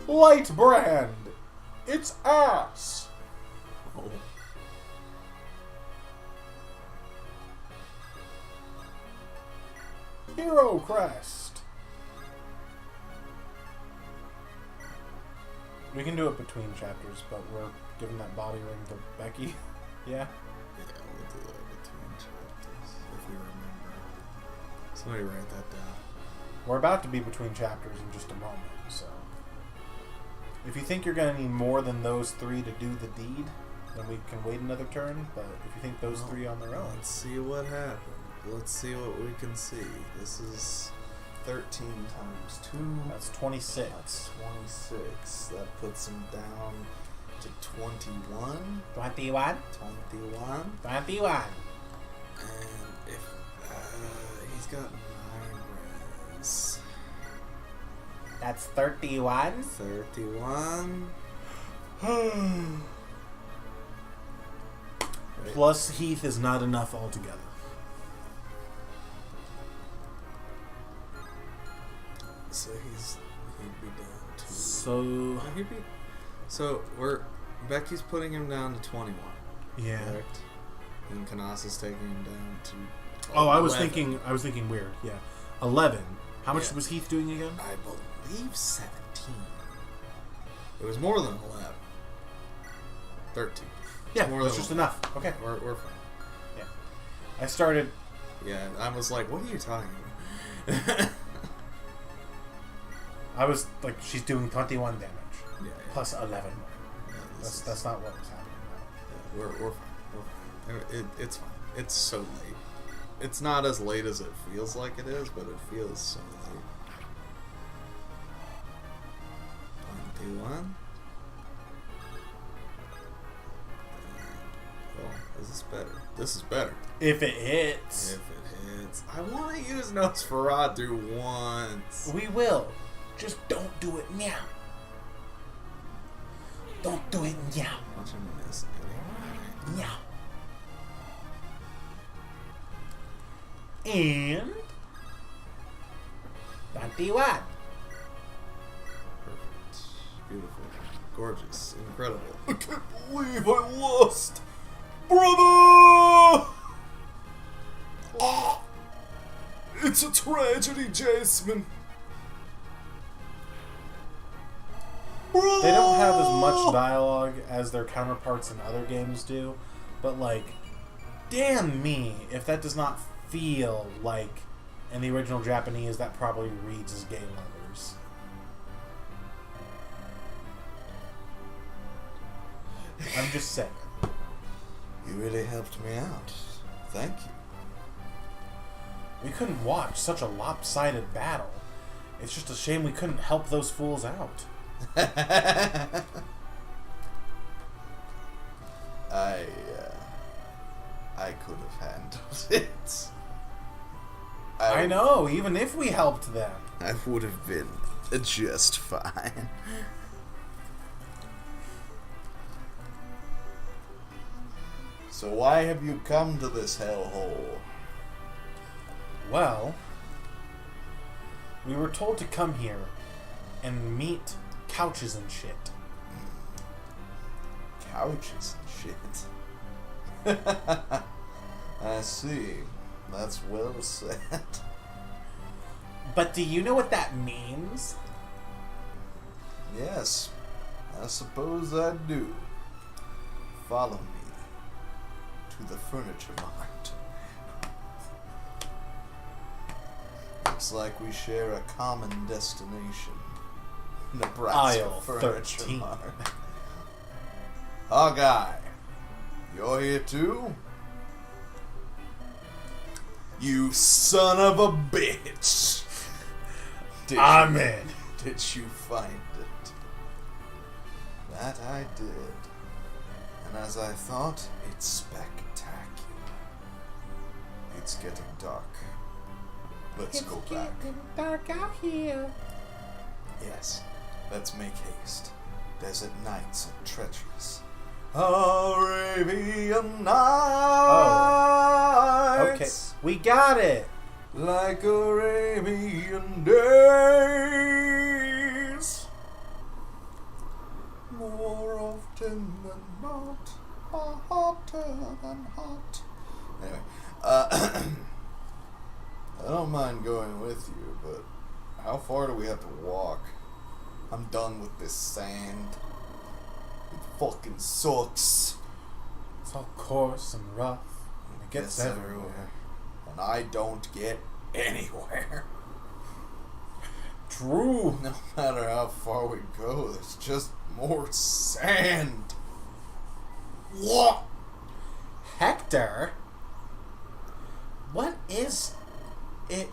Light brand! It's ass! Oh. Hero crest! We can do it between chapters, but we're giving that body ring to Becky. Yeah? Yeah, we'll do that between chapters, if we remember. Somebody write that down. We're about to be between chapters in just a moment, so... If you think you're going to need more than those three to do the deed, then we can wait another turn, but if you think those three on their own... Let's see what happens. Let's see what we can see. This is 13 times 2. That's 26. That's 26. That puts him down to 21. 21? 21. 21. And if he's got 9 res. That's 31. 31. Plus Heath is not enough altogether. So he'd be down to. So Becky's putting him down to 21. yeah. Correct. And Canas is taking him down to. Oh, 11. I was thinking weird. Yeah, 11. How much Yeah. was Heath doing again? I believe 17. It was more than 11. 13. Yeah, more that's than just 11. enough. Okay. We're fine. Yeah. I started. Yeah, I was like, what are you talking about? I was like, she's doing 21 damage Yeah, plus 11 more. yeah, That's not what was happening. We're fine. We're fine. It's fine. It's so late. It's not as late as it feels like it is, but it feels so late. 21. Oh, is this better? This is better. If it hits, If it hits. I want to use Nosferatu once. we will. Just don't do it now. Don't do it now. Watch him miss. Now. And 21. Perfect. Beautiful. Gorgeous. Incredible. I can't believe I lost! Brother! Oh, it's a tragedy, Jasmine. They don't have as much dialogue as their counterparts in other games do, but like, damn me if that does not feel like in the original Japanese that probably reads as gay letters. I'm just saying. You really helped me out. Thank you. We couldn't watch such a lopsided battle. It's just a shame we couldn't help those fools out. I could have handled it. I know, even if we helped them. I would have been just fine. So why have you come to this hellhole? Well, we were told to come here and meet couches and shit. Couches and shit. I see. That's well said. But do you know what that means? Yes, I suppose I do. Follow me to the furniture mart. Looks like we share a common destination. Nebraska Aisle Furniture 13. Mart. Hawkeye, you're here too? You son of a bitch! I'm in. Did you find it? That I did. And as I thought, it's spectacular. It's getting dark. Let's go back. Dark out here. Yes, let's make haste. Desert nights are treacherous. Arabian Nights. Okay, we got it. Like Arabian days. More often than not, are hotter than hot. Anyway, I don't mind going with you, but how far do we have to walk? I'm done with this sand. It fucking sucks. It's all coarse and rough. And it gets everywhere. And I don't get anywhere. True. No matter how far we go, there's just more sand. What? Hector? What is it?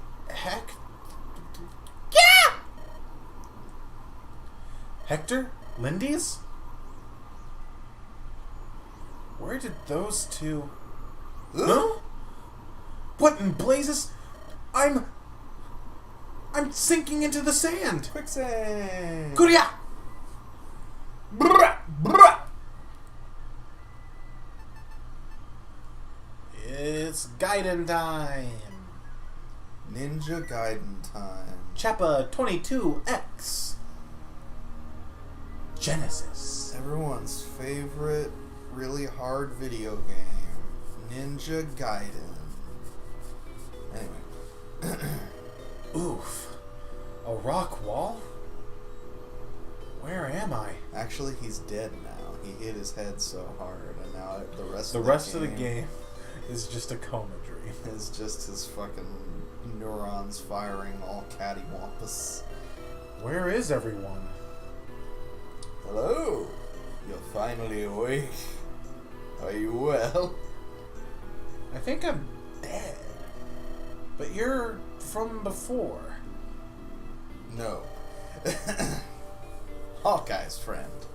Yeah! Hector? Lindy's? Where did those two... Huh? What in blazes? I'm sinking into the sand. Quicksand. Kuria! Brrrah! Brrrah! It's Gaiden time. Ninja Gaiden time. Chappa 22X. Genesis. Everyone's favorite, really hard video game. Ninja Gaiden. Anyway. Oof. A rock wall? Where am I? Actually, he's dead now. He hit his head so hard, and now the rest of the game is just a coma dream. is just his fucking neurons firing all cattywampus. Where is everyone? Hello. You're finally awake. Are you well? I think I'm dead. But you're from before. No. Hawkeye's friend.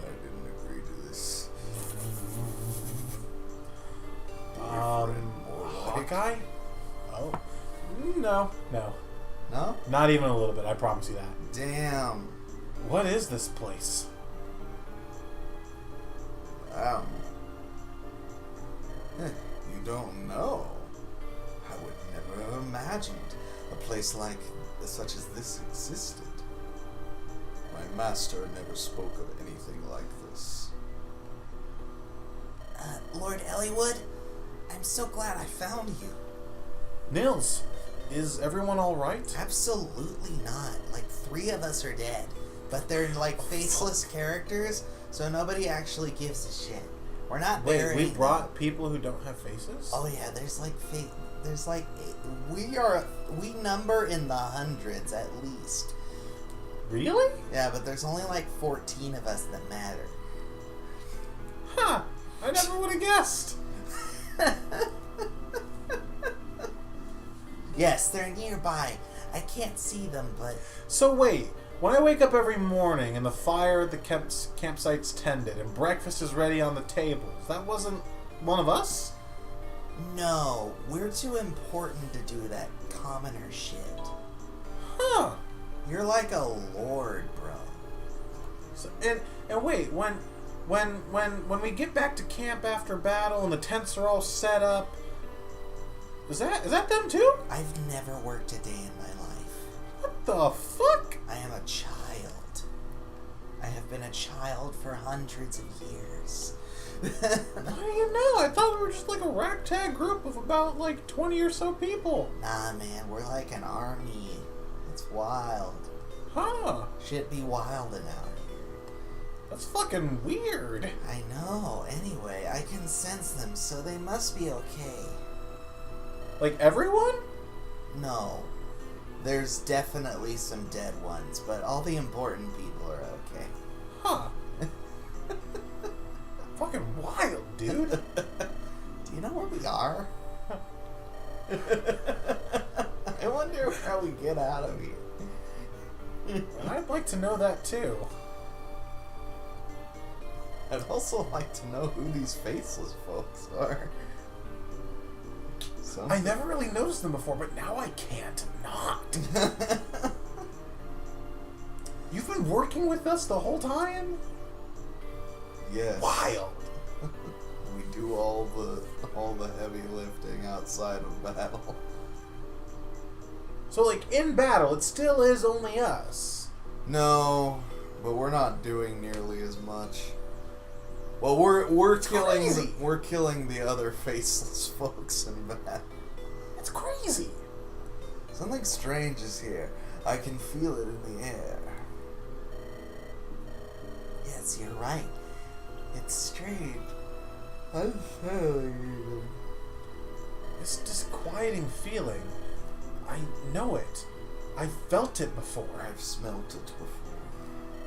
I didn't agree to this. Boyfriend, more like. Hawkeye? Oh. No. No? Not even a little bit, I promise you that. Damn. What is this place? You don't know. I would never have imagined a place such as this existed. My master never spoke of anything like this. Lord Elliewood, I'm so glad I found you. Nils, is everyone alright? Absolutely not. Like, 3 of us are dead. But they're, like, faceless characters, so nobody actually gives a shit. We're not Wait, we them. brought people who don't have faces? Oh yeah, there's like we number in the hundreds at least. Really? Yeah, but there's only like 14 of us that matter. Huh. I never would have guessed. Yes, they're nearby. I can't see them, but So wait, when I wake up every morning and the fire at the campsite's tended and breakfast is ready on the tables, that wasn't one of us? no, we're too important to do that commoner shit. Huh. You're like a lord, bro. So, and wait, when we get back to camp after battle and the tents are all set up, is that them too? I've never worked a day in my life. What the fuck? I am a child. I have been a child for hundreds of years. How do you know? I thought we were just like a ragtag group of about like 20 or so people. Nah, man, we're like an army. It's wild. Huh. Shit be wildin' out here. That's fucking weird. I know. Anyway, I can sense them, so they must be okay. Like everyone? No. There's definitely some dead ones, but all the important people are okay. Huh. Fucking wild, dude. Do you know where we are? I wonder how we get out of here. I'd like to know that too. I'd also like to know who these faceless folks are. I never really noticed them before, but now I can't not. You've been working with us the whole time? Yes. Wild. We do all the heavy lifting outside of battle. So, like, in battle, it still is only us. No, but we're not doing nearly as much. Well, we're killing the other faceless folks in battle. It's crazy. Something strange is here. I can feel it in the air. Yes, you're right. It's strange. I'm telling you. This disquieting feeling. I know it. I felt it before. I've smelt it before.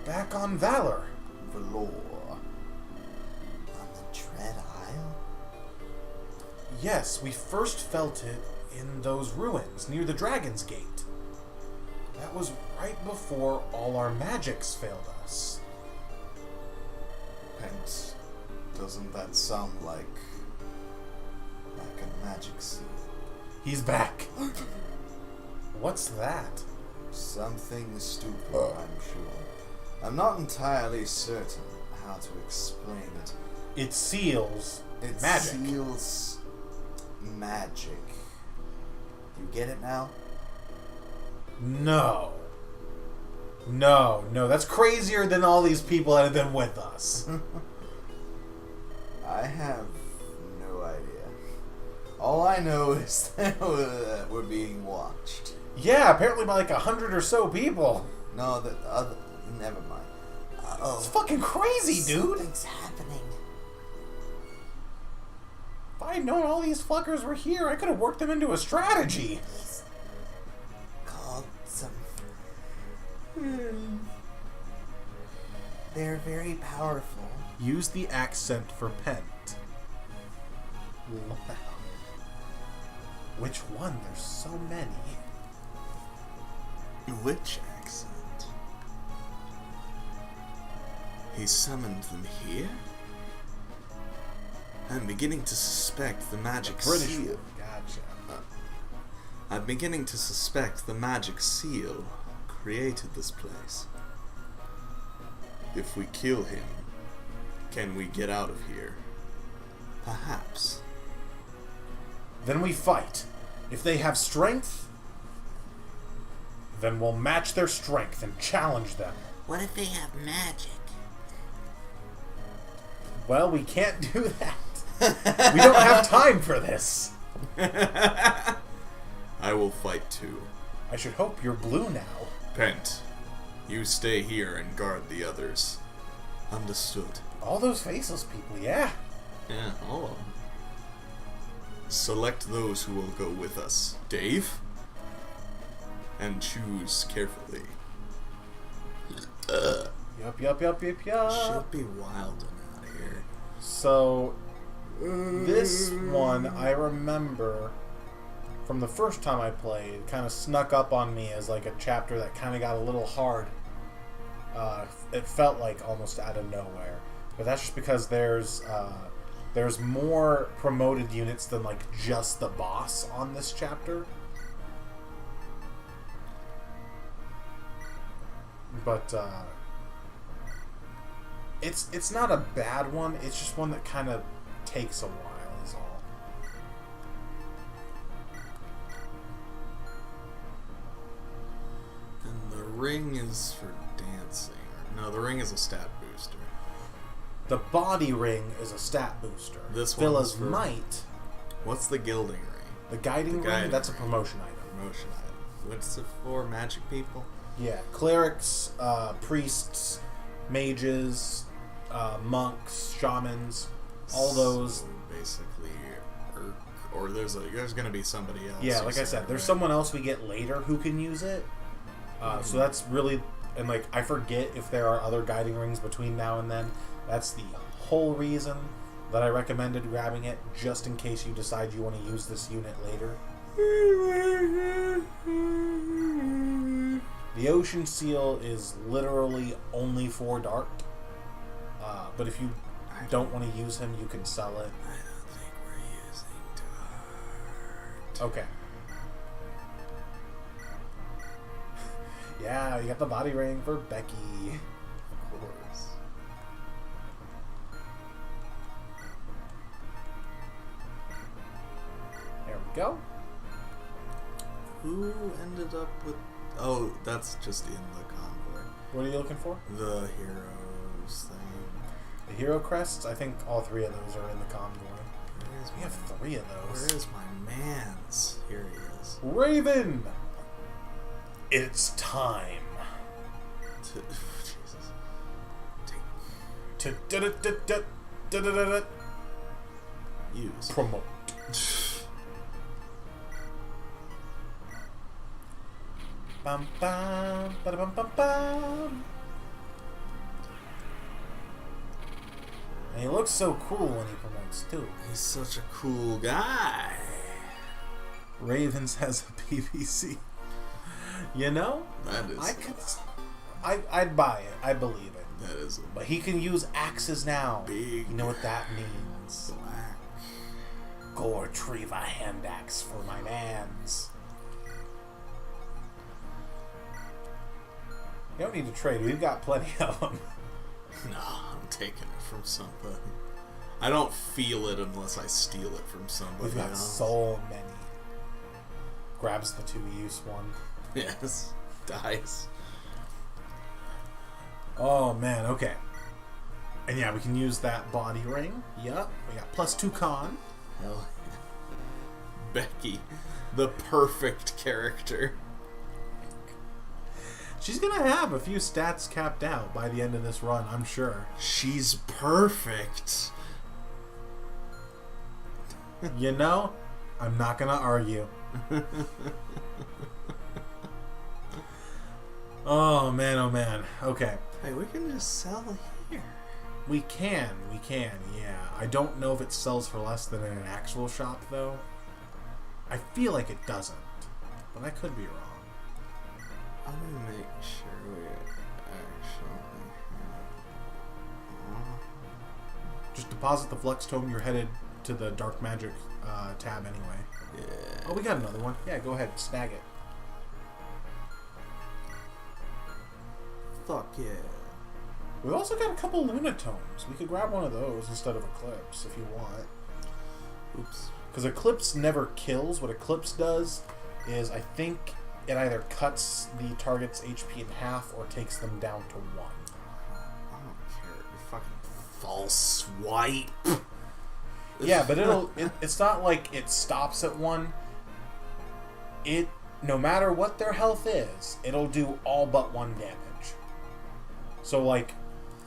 Back on Valor. Valor. On the Dread Isle? Yes, we first felt it in those ruins near the Dragon's Gate. That was right before all our magics failed us. Pent, doesn't that sound like a magic seal? He's back. What's that? Something stupid, I'm sure. I'm not entirely certain how to explain it. It seals It magic. seals magic. You get it now? No. No, that's crazier than all these people that have been with us. I have no idea. All I know is that we're being watched. Yeah, apparently by like 100 or so people. No, the other. Never mind. It's fucking crazy, dude. Something's happening. If I had known all these fuckers were here, I could have worked them into a strategy. He's called some. They're very powerful. Use the accent for pent. Wow. Which one? There's so many. Which accent? He summoned them here? I'm beginning to suspect the magic British seal. one. Gotcha. I'm beginning to suspect the magic seal created this place. If we kill him, can we get out of here? Perhaps. Then we fight. If they have strength, then we'll match their strength and challenge them. What if they have magic? Well, we can't do that. We don't have time for this. I will fight too. I should hope you're blue now. Pent, you stay here and guard the others. Understood. All those faceless people, yeah. Yeah, all of them. Select those who will go with us. Dave? And choose carefully. Yup. Should be wild out here. So, this one, I remember from the first time I played, kind of snuck up on me as like a chapter that kind of got a little hard. It felt like almost out of nowhere. But that's just because there's more promoted units than like just the boss on this chapter. But it's not a bad one. It's just one that kind of takes a while, is all. And the ring is for dancing. No, the ring is a stat booster. The body ring is a stat booster. This Villa's one's for- might. What's the gilding ring? The guiding ring, guiding that's a ring. promotion item. Promotion item. What's it for? Magic people? Yeah, clerics, priests, mages, monks, shamans, all those. So basically, or there's gonna be somebody else. Yeah, like I said, there's someone else we get later who can use it. So that's really, and like I forget if there are other guiding rings between now and then. That's the whole reason that I recommended grabbing it, just in case you decide you want to use this unit later. The Ocean Seal is literally only for Dart. But if you don't want to use him, you can sell it. I don't think we're using Dart. Okay. Yeah, you got the body ring for Becky. Of course. There we go. Who ended up with... Oh, that's just in the convoy. What are you looking for? The heroes thing. The hero crests? I think all three of those are in the convoy. Where is We have three of those. Where is my man's? Here he is. Raven! It's time Jesus. to Use. promote. Bum bum ba bum bum bum. And he looks so cool when he promotes too. He's such a cool guy. Ravens has a PVC. You know, That is... I'd buy it. I believe it. That is a But he can use axes now. big... You know what that means? black. Go retrieve a hand axe for my mans. You don't need to trade. We've got plenty of them. No, I'm taking it from somebody. I don't feel it unless I steal it from somebody We've got else. so many. Grabs the 2-use one. Yes. Dice. Oh man, okay. And yeah, we can use that body ring. Yup. We got +2 con. Hell yeah. Becky. The perfect character. She's gonna have a few stats capped out by the end of this run, I'm sure. She's perfect. You know, I'm not gonna argue. Oh man. Okay. Hey, we can just sell here. We can, yeah. I don't know if it sells for less than in an actual shop, though. I feel like it doesn't, but I could be wrong. I'm gonna make sure we actually have... Just deposit the Flux Tome, you're headed to the Dark Magic tab anyway. Yeah. Oh, we got another one. Yeah, go ahead, snag it. Fuck yeah. We've also got a couple Luna Tomes. We could grab one of those instead of Eclipse if you want. Oops. Because Eclipse never kills. What Eclipse does is, I think, it either cuts the target's HP in half or takes them down to 1. I don't care. You fucking false swipe. Yeah, but it's not like it stops at 1. It, no matter what their health is, it'll do all but 1 damage. So like,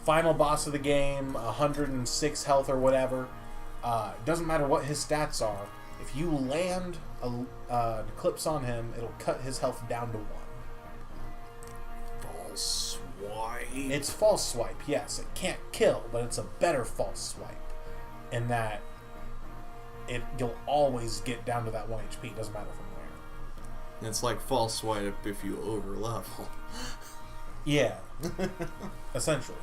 final boss of the game, 106 health or whatever, doesn't matter what his stats are, if you land an Eclipse on him, it'll cut his health down to 1. False swipe. It's false swipe, yes. It can't kill, but it's a better false swipe. In that you'll always get down to that 1 HP, doesn't matter from where. It's like false swipe if you over level. Yeah, essentially.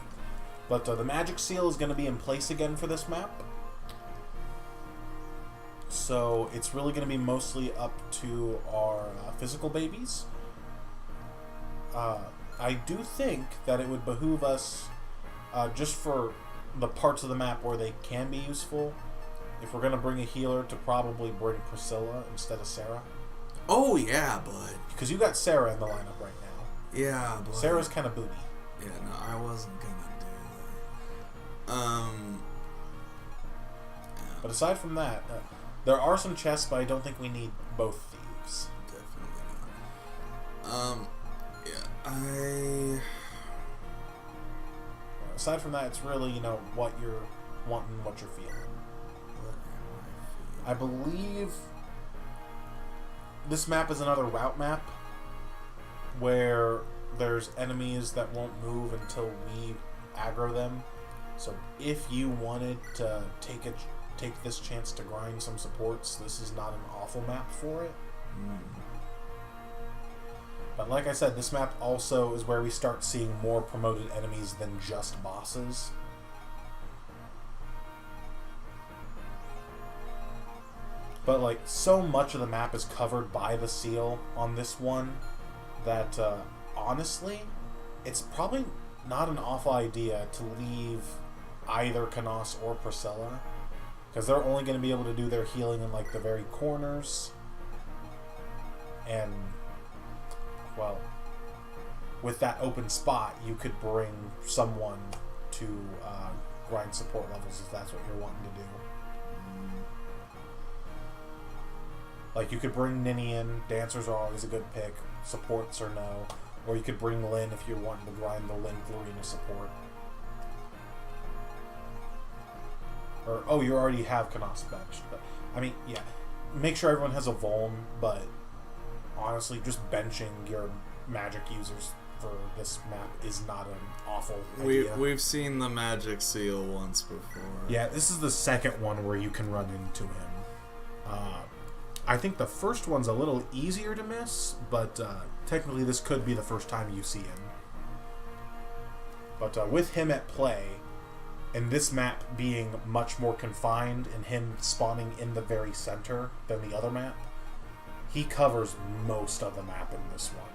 But the magic seal is going to be in place again for this map. So it's really going to be mostly up to our physical babies. I do think that it would behoove us, just for the parts of the map where they can be useful, if we're going to bring a healer, to probably bring Priscilla instead of Sarah. Oh yeah, bud. Because you got Sarah in the lineup right now. Yeah, bud. Sarah's kind of booty. Yeah, no, I wasn't gonna do that. But aside from that, there are some chests, but I don't think we need both thieves. Definitely not. Yeah, Aside from that, it's really, what you're wanting, what you're feeling. What am I I believe this map is another route map where there's enemies that won't move until we aggro them. So if you wanted to take this chance to grind some supports, this is not an awful map for it. But like I said, this map also is where we start seeing more promoted enemies than just bosses. But like, so much of the map is covered by the seal on this one that honestly, it's probably not an awful idea to leave either Canos or Priscilla, because they're only going to be able to do their healing in like the very corners. And well, with that open spot, you could bring someone to grind support levels if that's what you're wanting to do. Like, you could bring Ninian, dancers are always a good pick, supports or no. Or you could bring Lynn if you're wanting to grind the Lynn Glorina support. Or, oh, you already have Canos benched. But, I mean, yeah. Make sure everyone has a Vuln, but honestly, just benching your magic users for this map is not an awful idea. We've seen the magic seal once before. Yeah, this is the second one where you can run into him. I think the first one's a little easier to miss, but technically this could be the first time you see him. But with him at play, and this map being much more confined and him spawning in the very center than the other map, he covers most of the map in this one.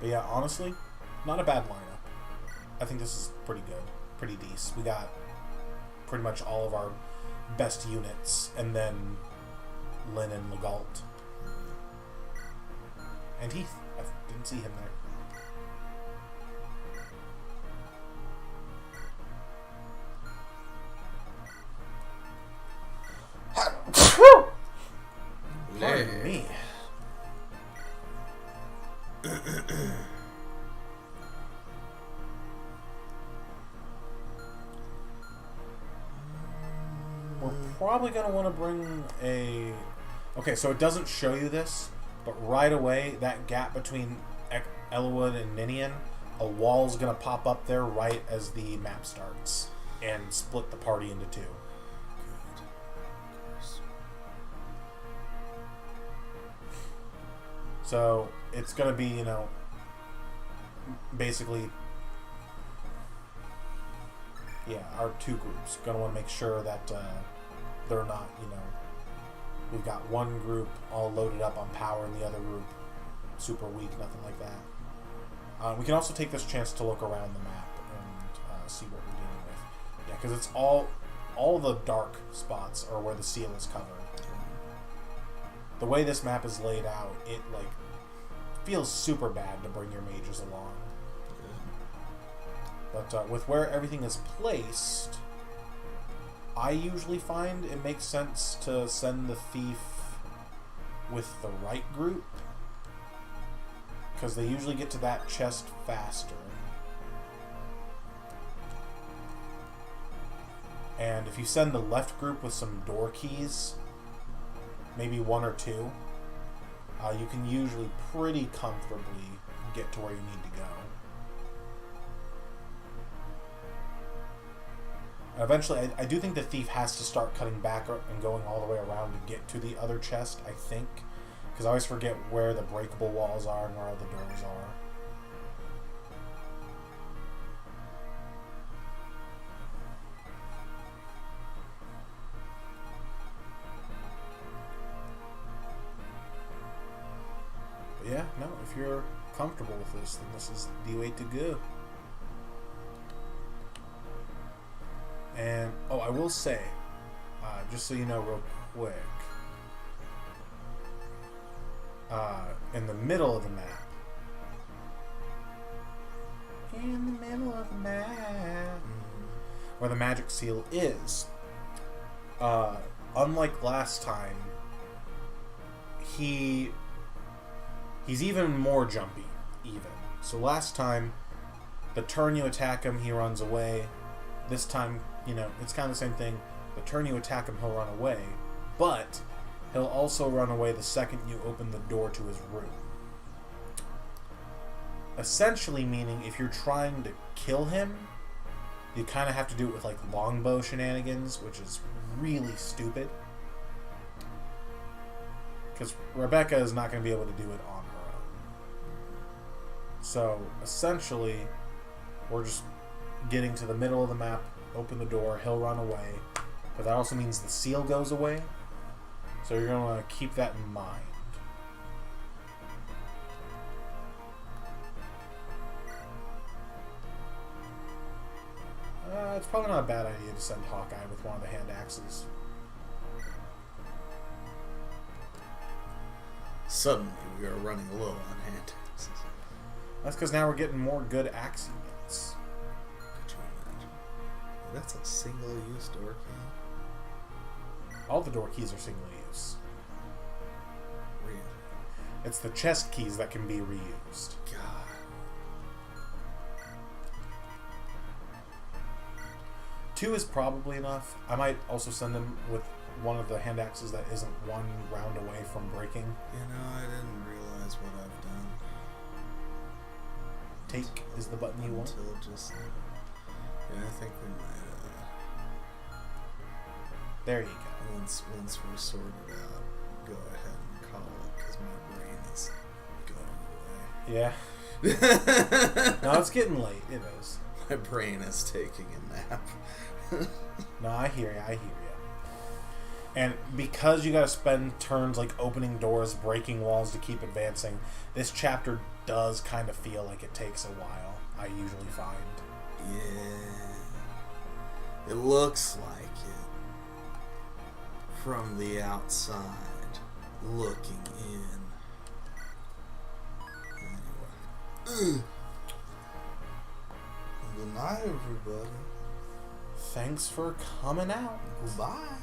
But yeah, honestly, not a bad lineup. I think this is pretty good, pretty decent. We got pretty much all of our best units, and then Lynn and Legault. And Heath. I didn't see him there. Pardon me. We're probably going to want to bring a... Okay, so it doesn't show you this, but right away, that gap between Elowood and Ninian, a wall's going to pop up there right as the map starts and split the party into two. So it's going to be, you know, basically, yeah, our two groups. Going to want to make sure that they're not, you know, we've got one group all loaded up on power and the other group super weak, nothing like that. We can also take this chance to look around the map and see what we're dealing with. Yeah, because it's all the dark spots are where the seal is covered. The way this map is laid out, it like feels super bad to bring your mages along. But with where everything is placed, I usually find it makes sense to send the thief with the right group, because they usually get to that chest faster. And if you send the left group with some door keys, maybe one or two, you can usually pretty comfortably get to where you need to go. Eventually, I do think the thief has to start cutting back and going all the way around to get to the other chest, I think. Because I always forget where the breakable walls are and where all the doors are. But yeah, no, if you're comfortable with this, then this is the way to go. And, oh, I will say, just so you know real quick, in the middle of the map, where the magic seal is, unlike last time, he He's even more jumpy, even. So last time, the turn you attack him, he runs away. This time, it's kind of the same thing. The turn you attack him, he'll run away. But he'll also run away the second you open the door to his room. Essentially meaning if you're trying to kill him, you kind of have to do it with like longbow shenanigans, which is really stupid. Because Rebecca is not going to be able to do it on her own. So essentially, we're just getting to the middle of the map, open the door, he'll run away. But that also means the seal goes away. So you're going to want to keep that in mind. It's probably not a bad idea to send Hawkeye with one of the hand axes. Suddenly, we are running low on hand axes. That's because now we're getting more good axe units. Could you imagine? That's a single-use door key. All the door keys are single use. Really? It's the chest keys that can be reused. God. 2 is probably enough. I might also send him with one of the hand axes that isn't one round away from breaking. I didn't realize what I've done. Take is the button you want. Until just... Yeah, I think we might, There you go. once we're sorted out, go ahead and call it, because my brain is going Yeah. No, it's getting late. It is. away. My brain is taking a nap. No, I hear you. And because you gotta spend turns like opening doors, breaking walls to keep advancing, this chapter does kind of feel like it takes a while, I usually find. Yeah. It looks like it. From the outside, looking in. Anyway. Good night, everybody. Thanks for coming out. Goodbye.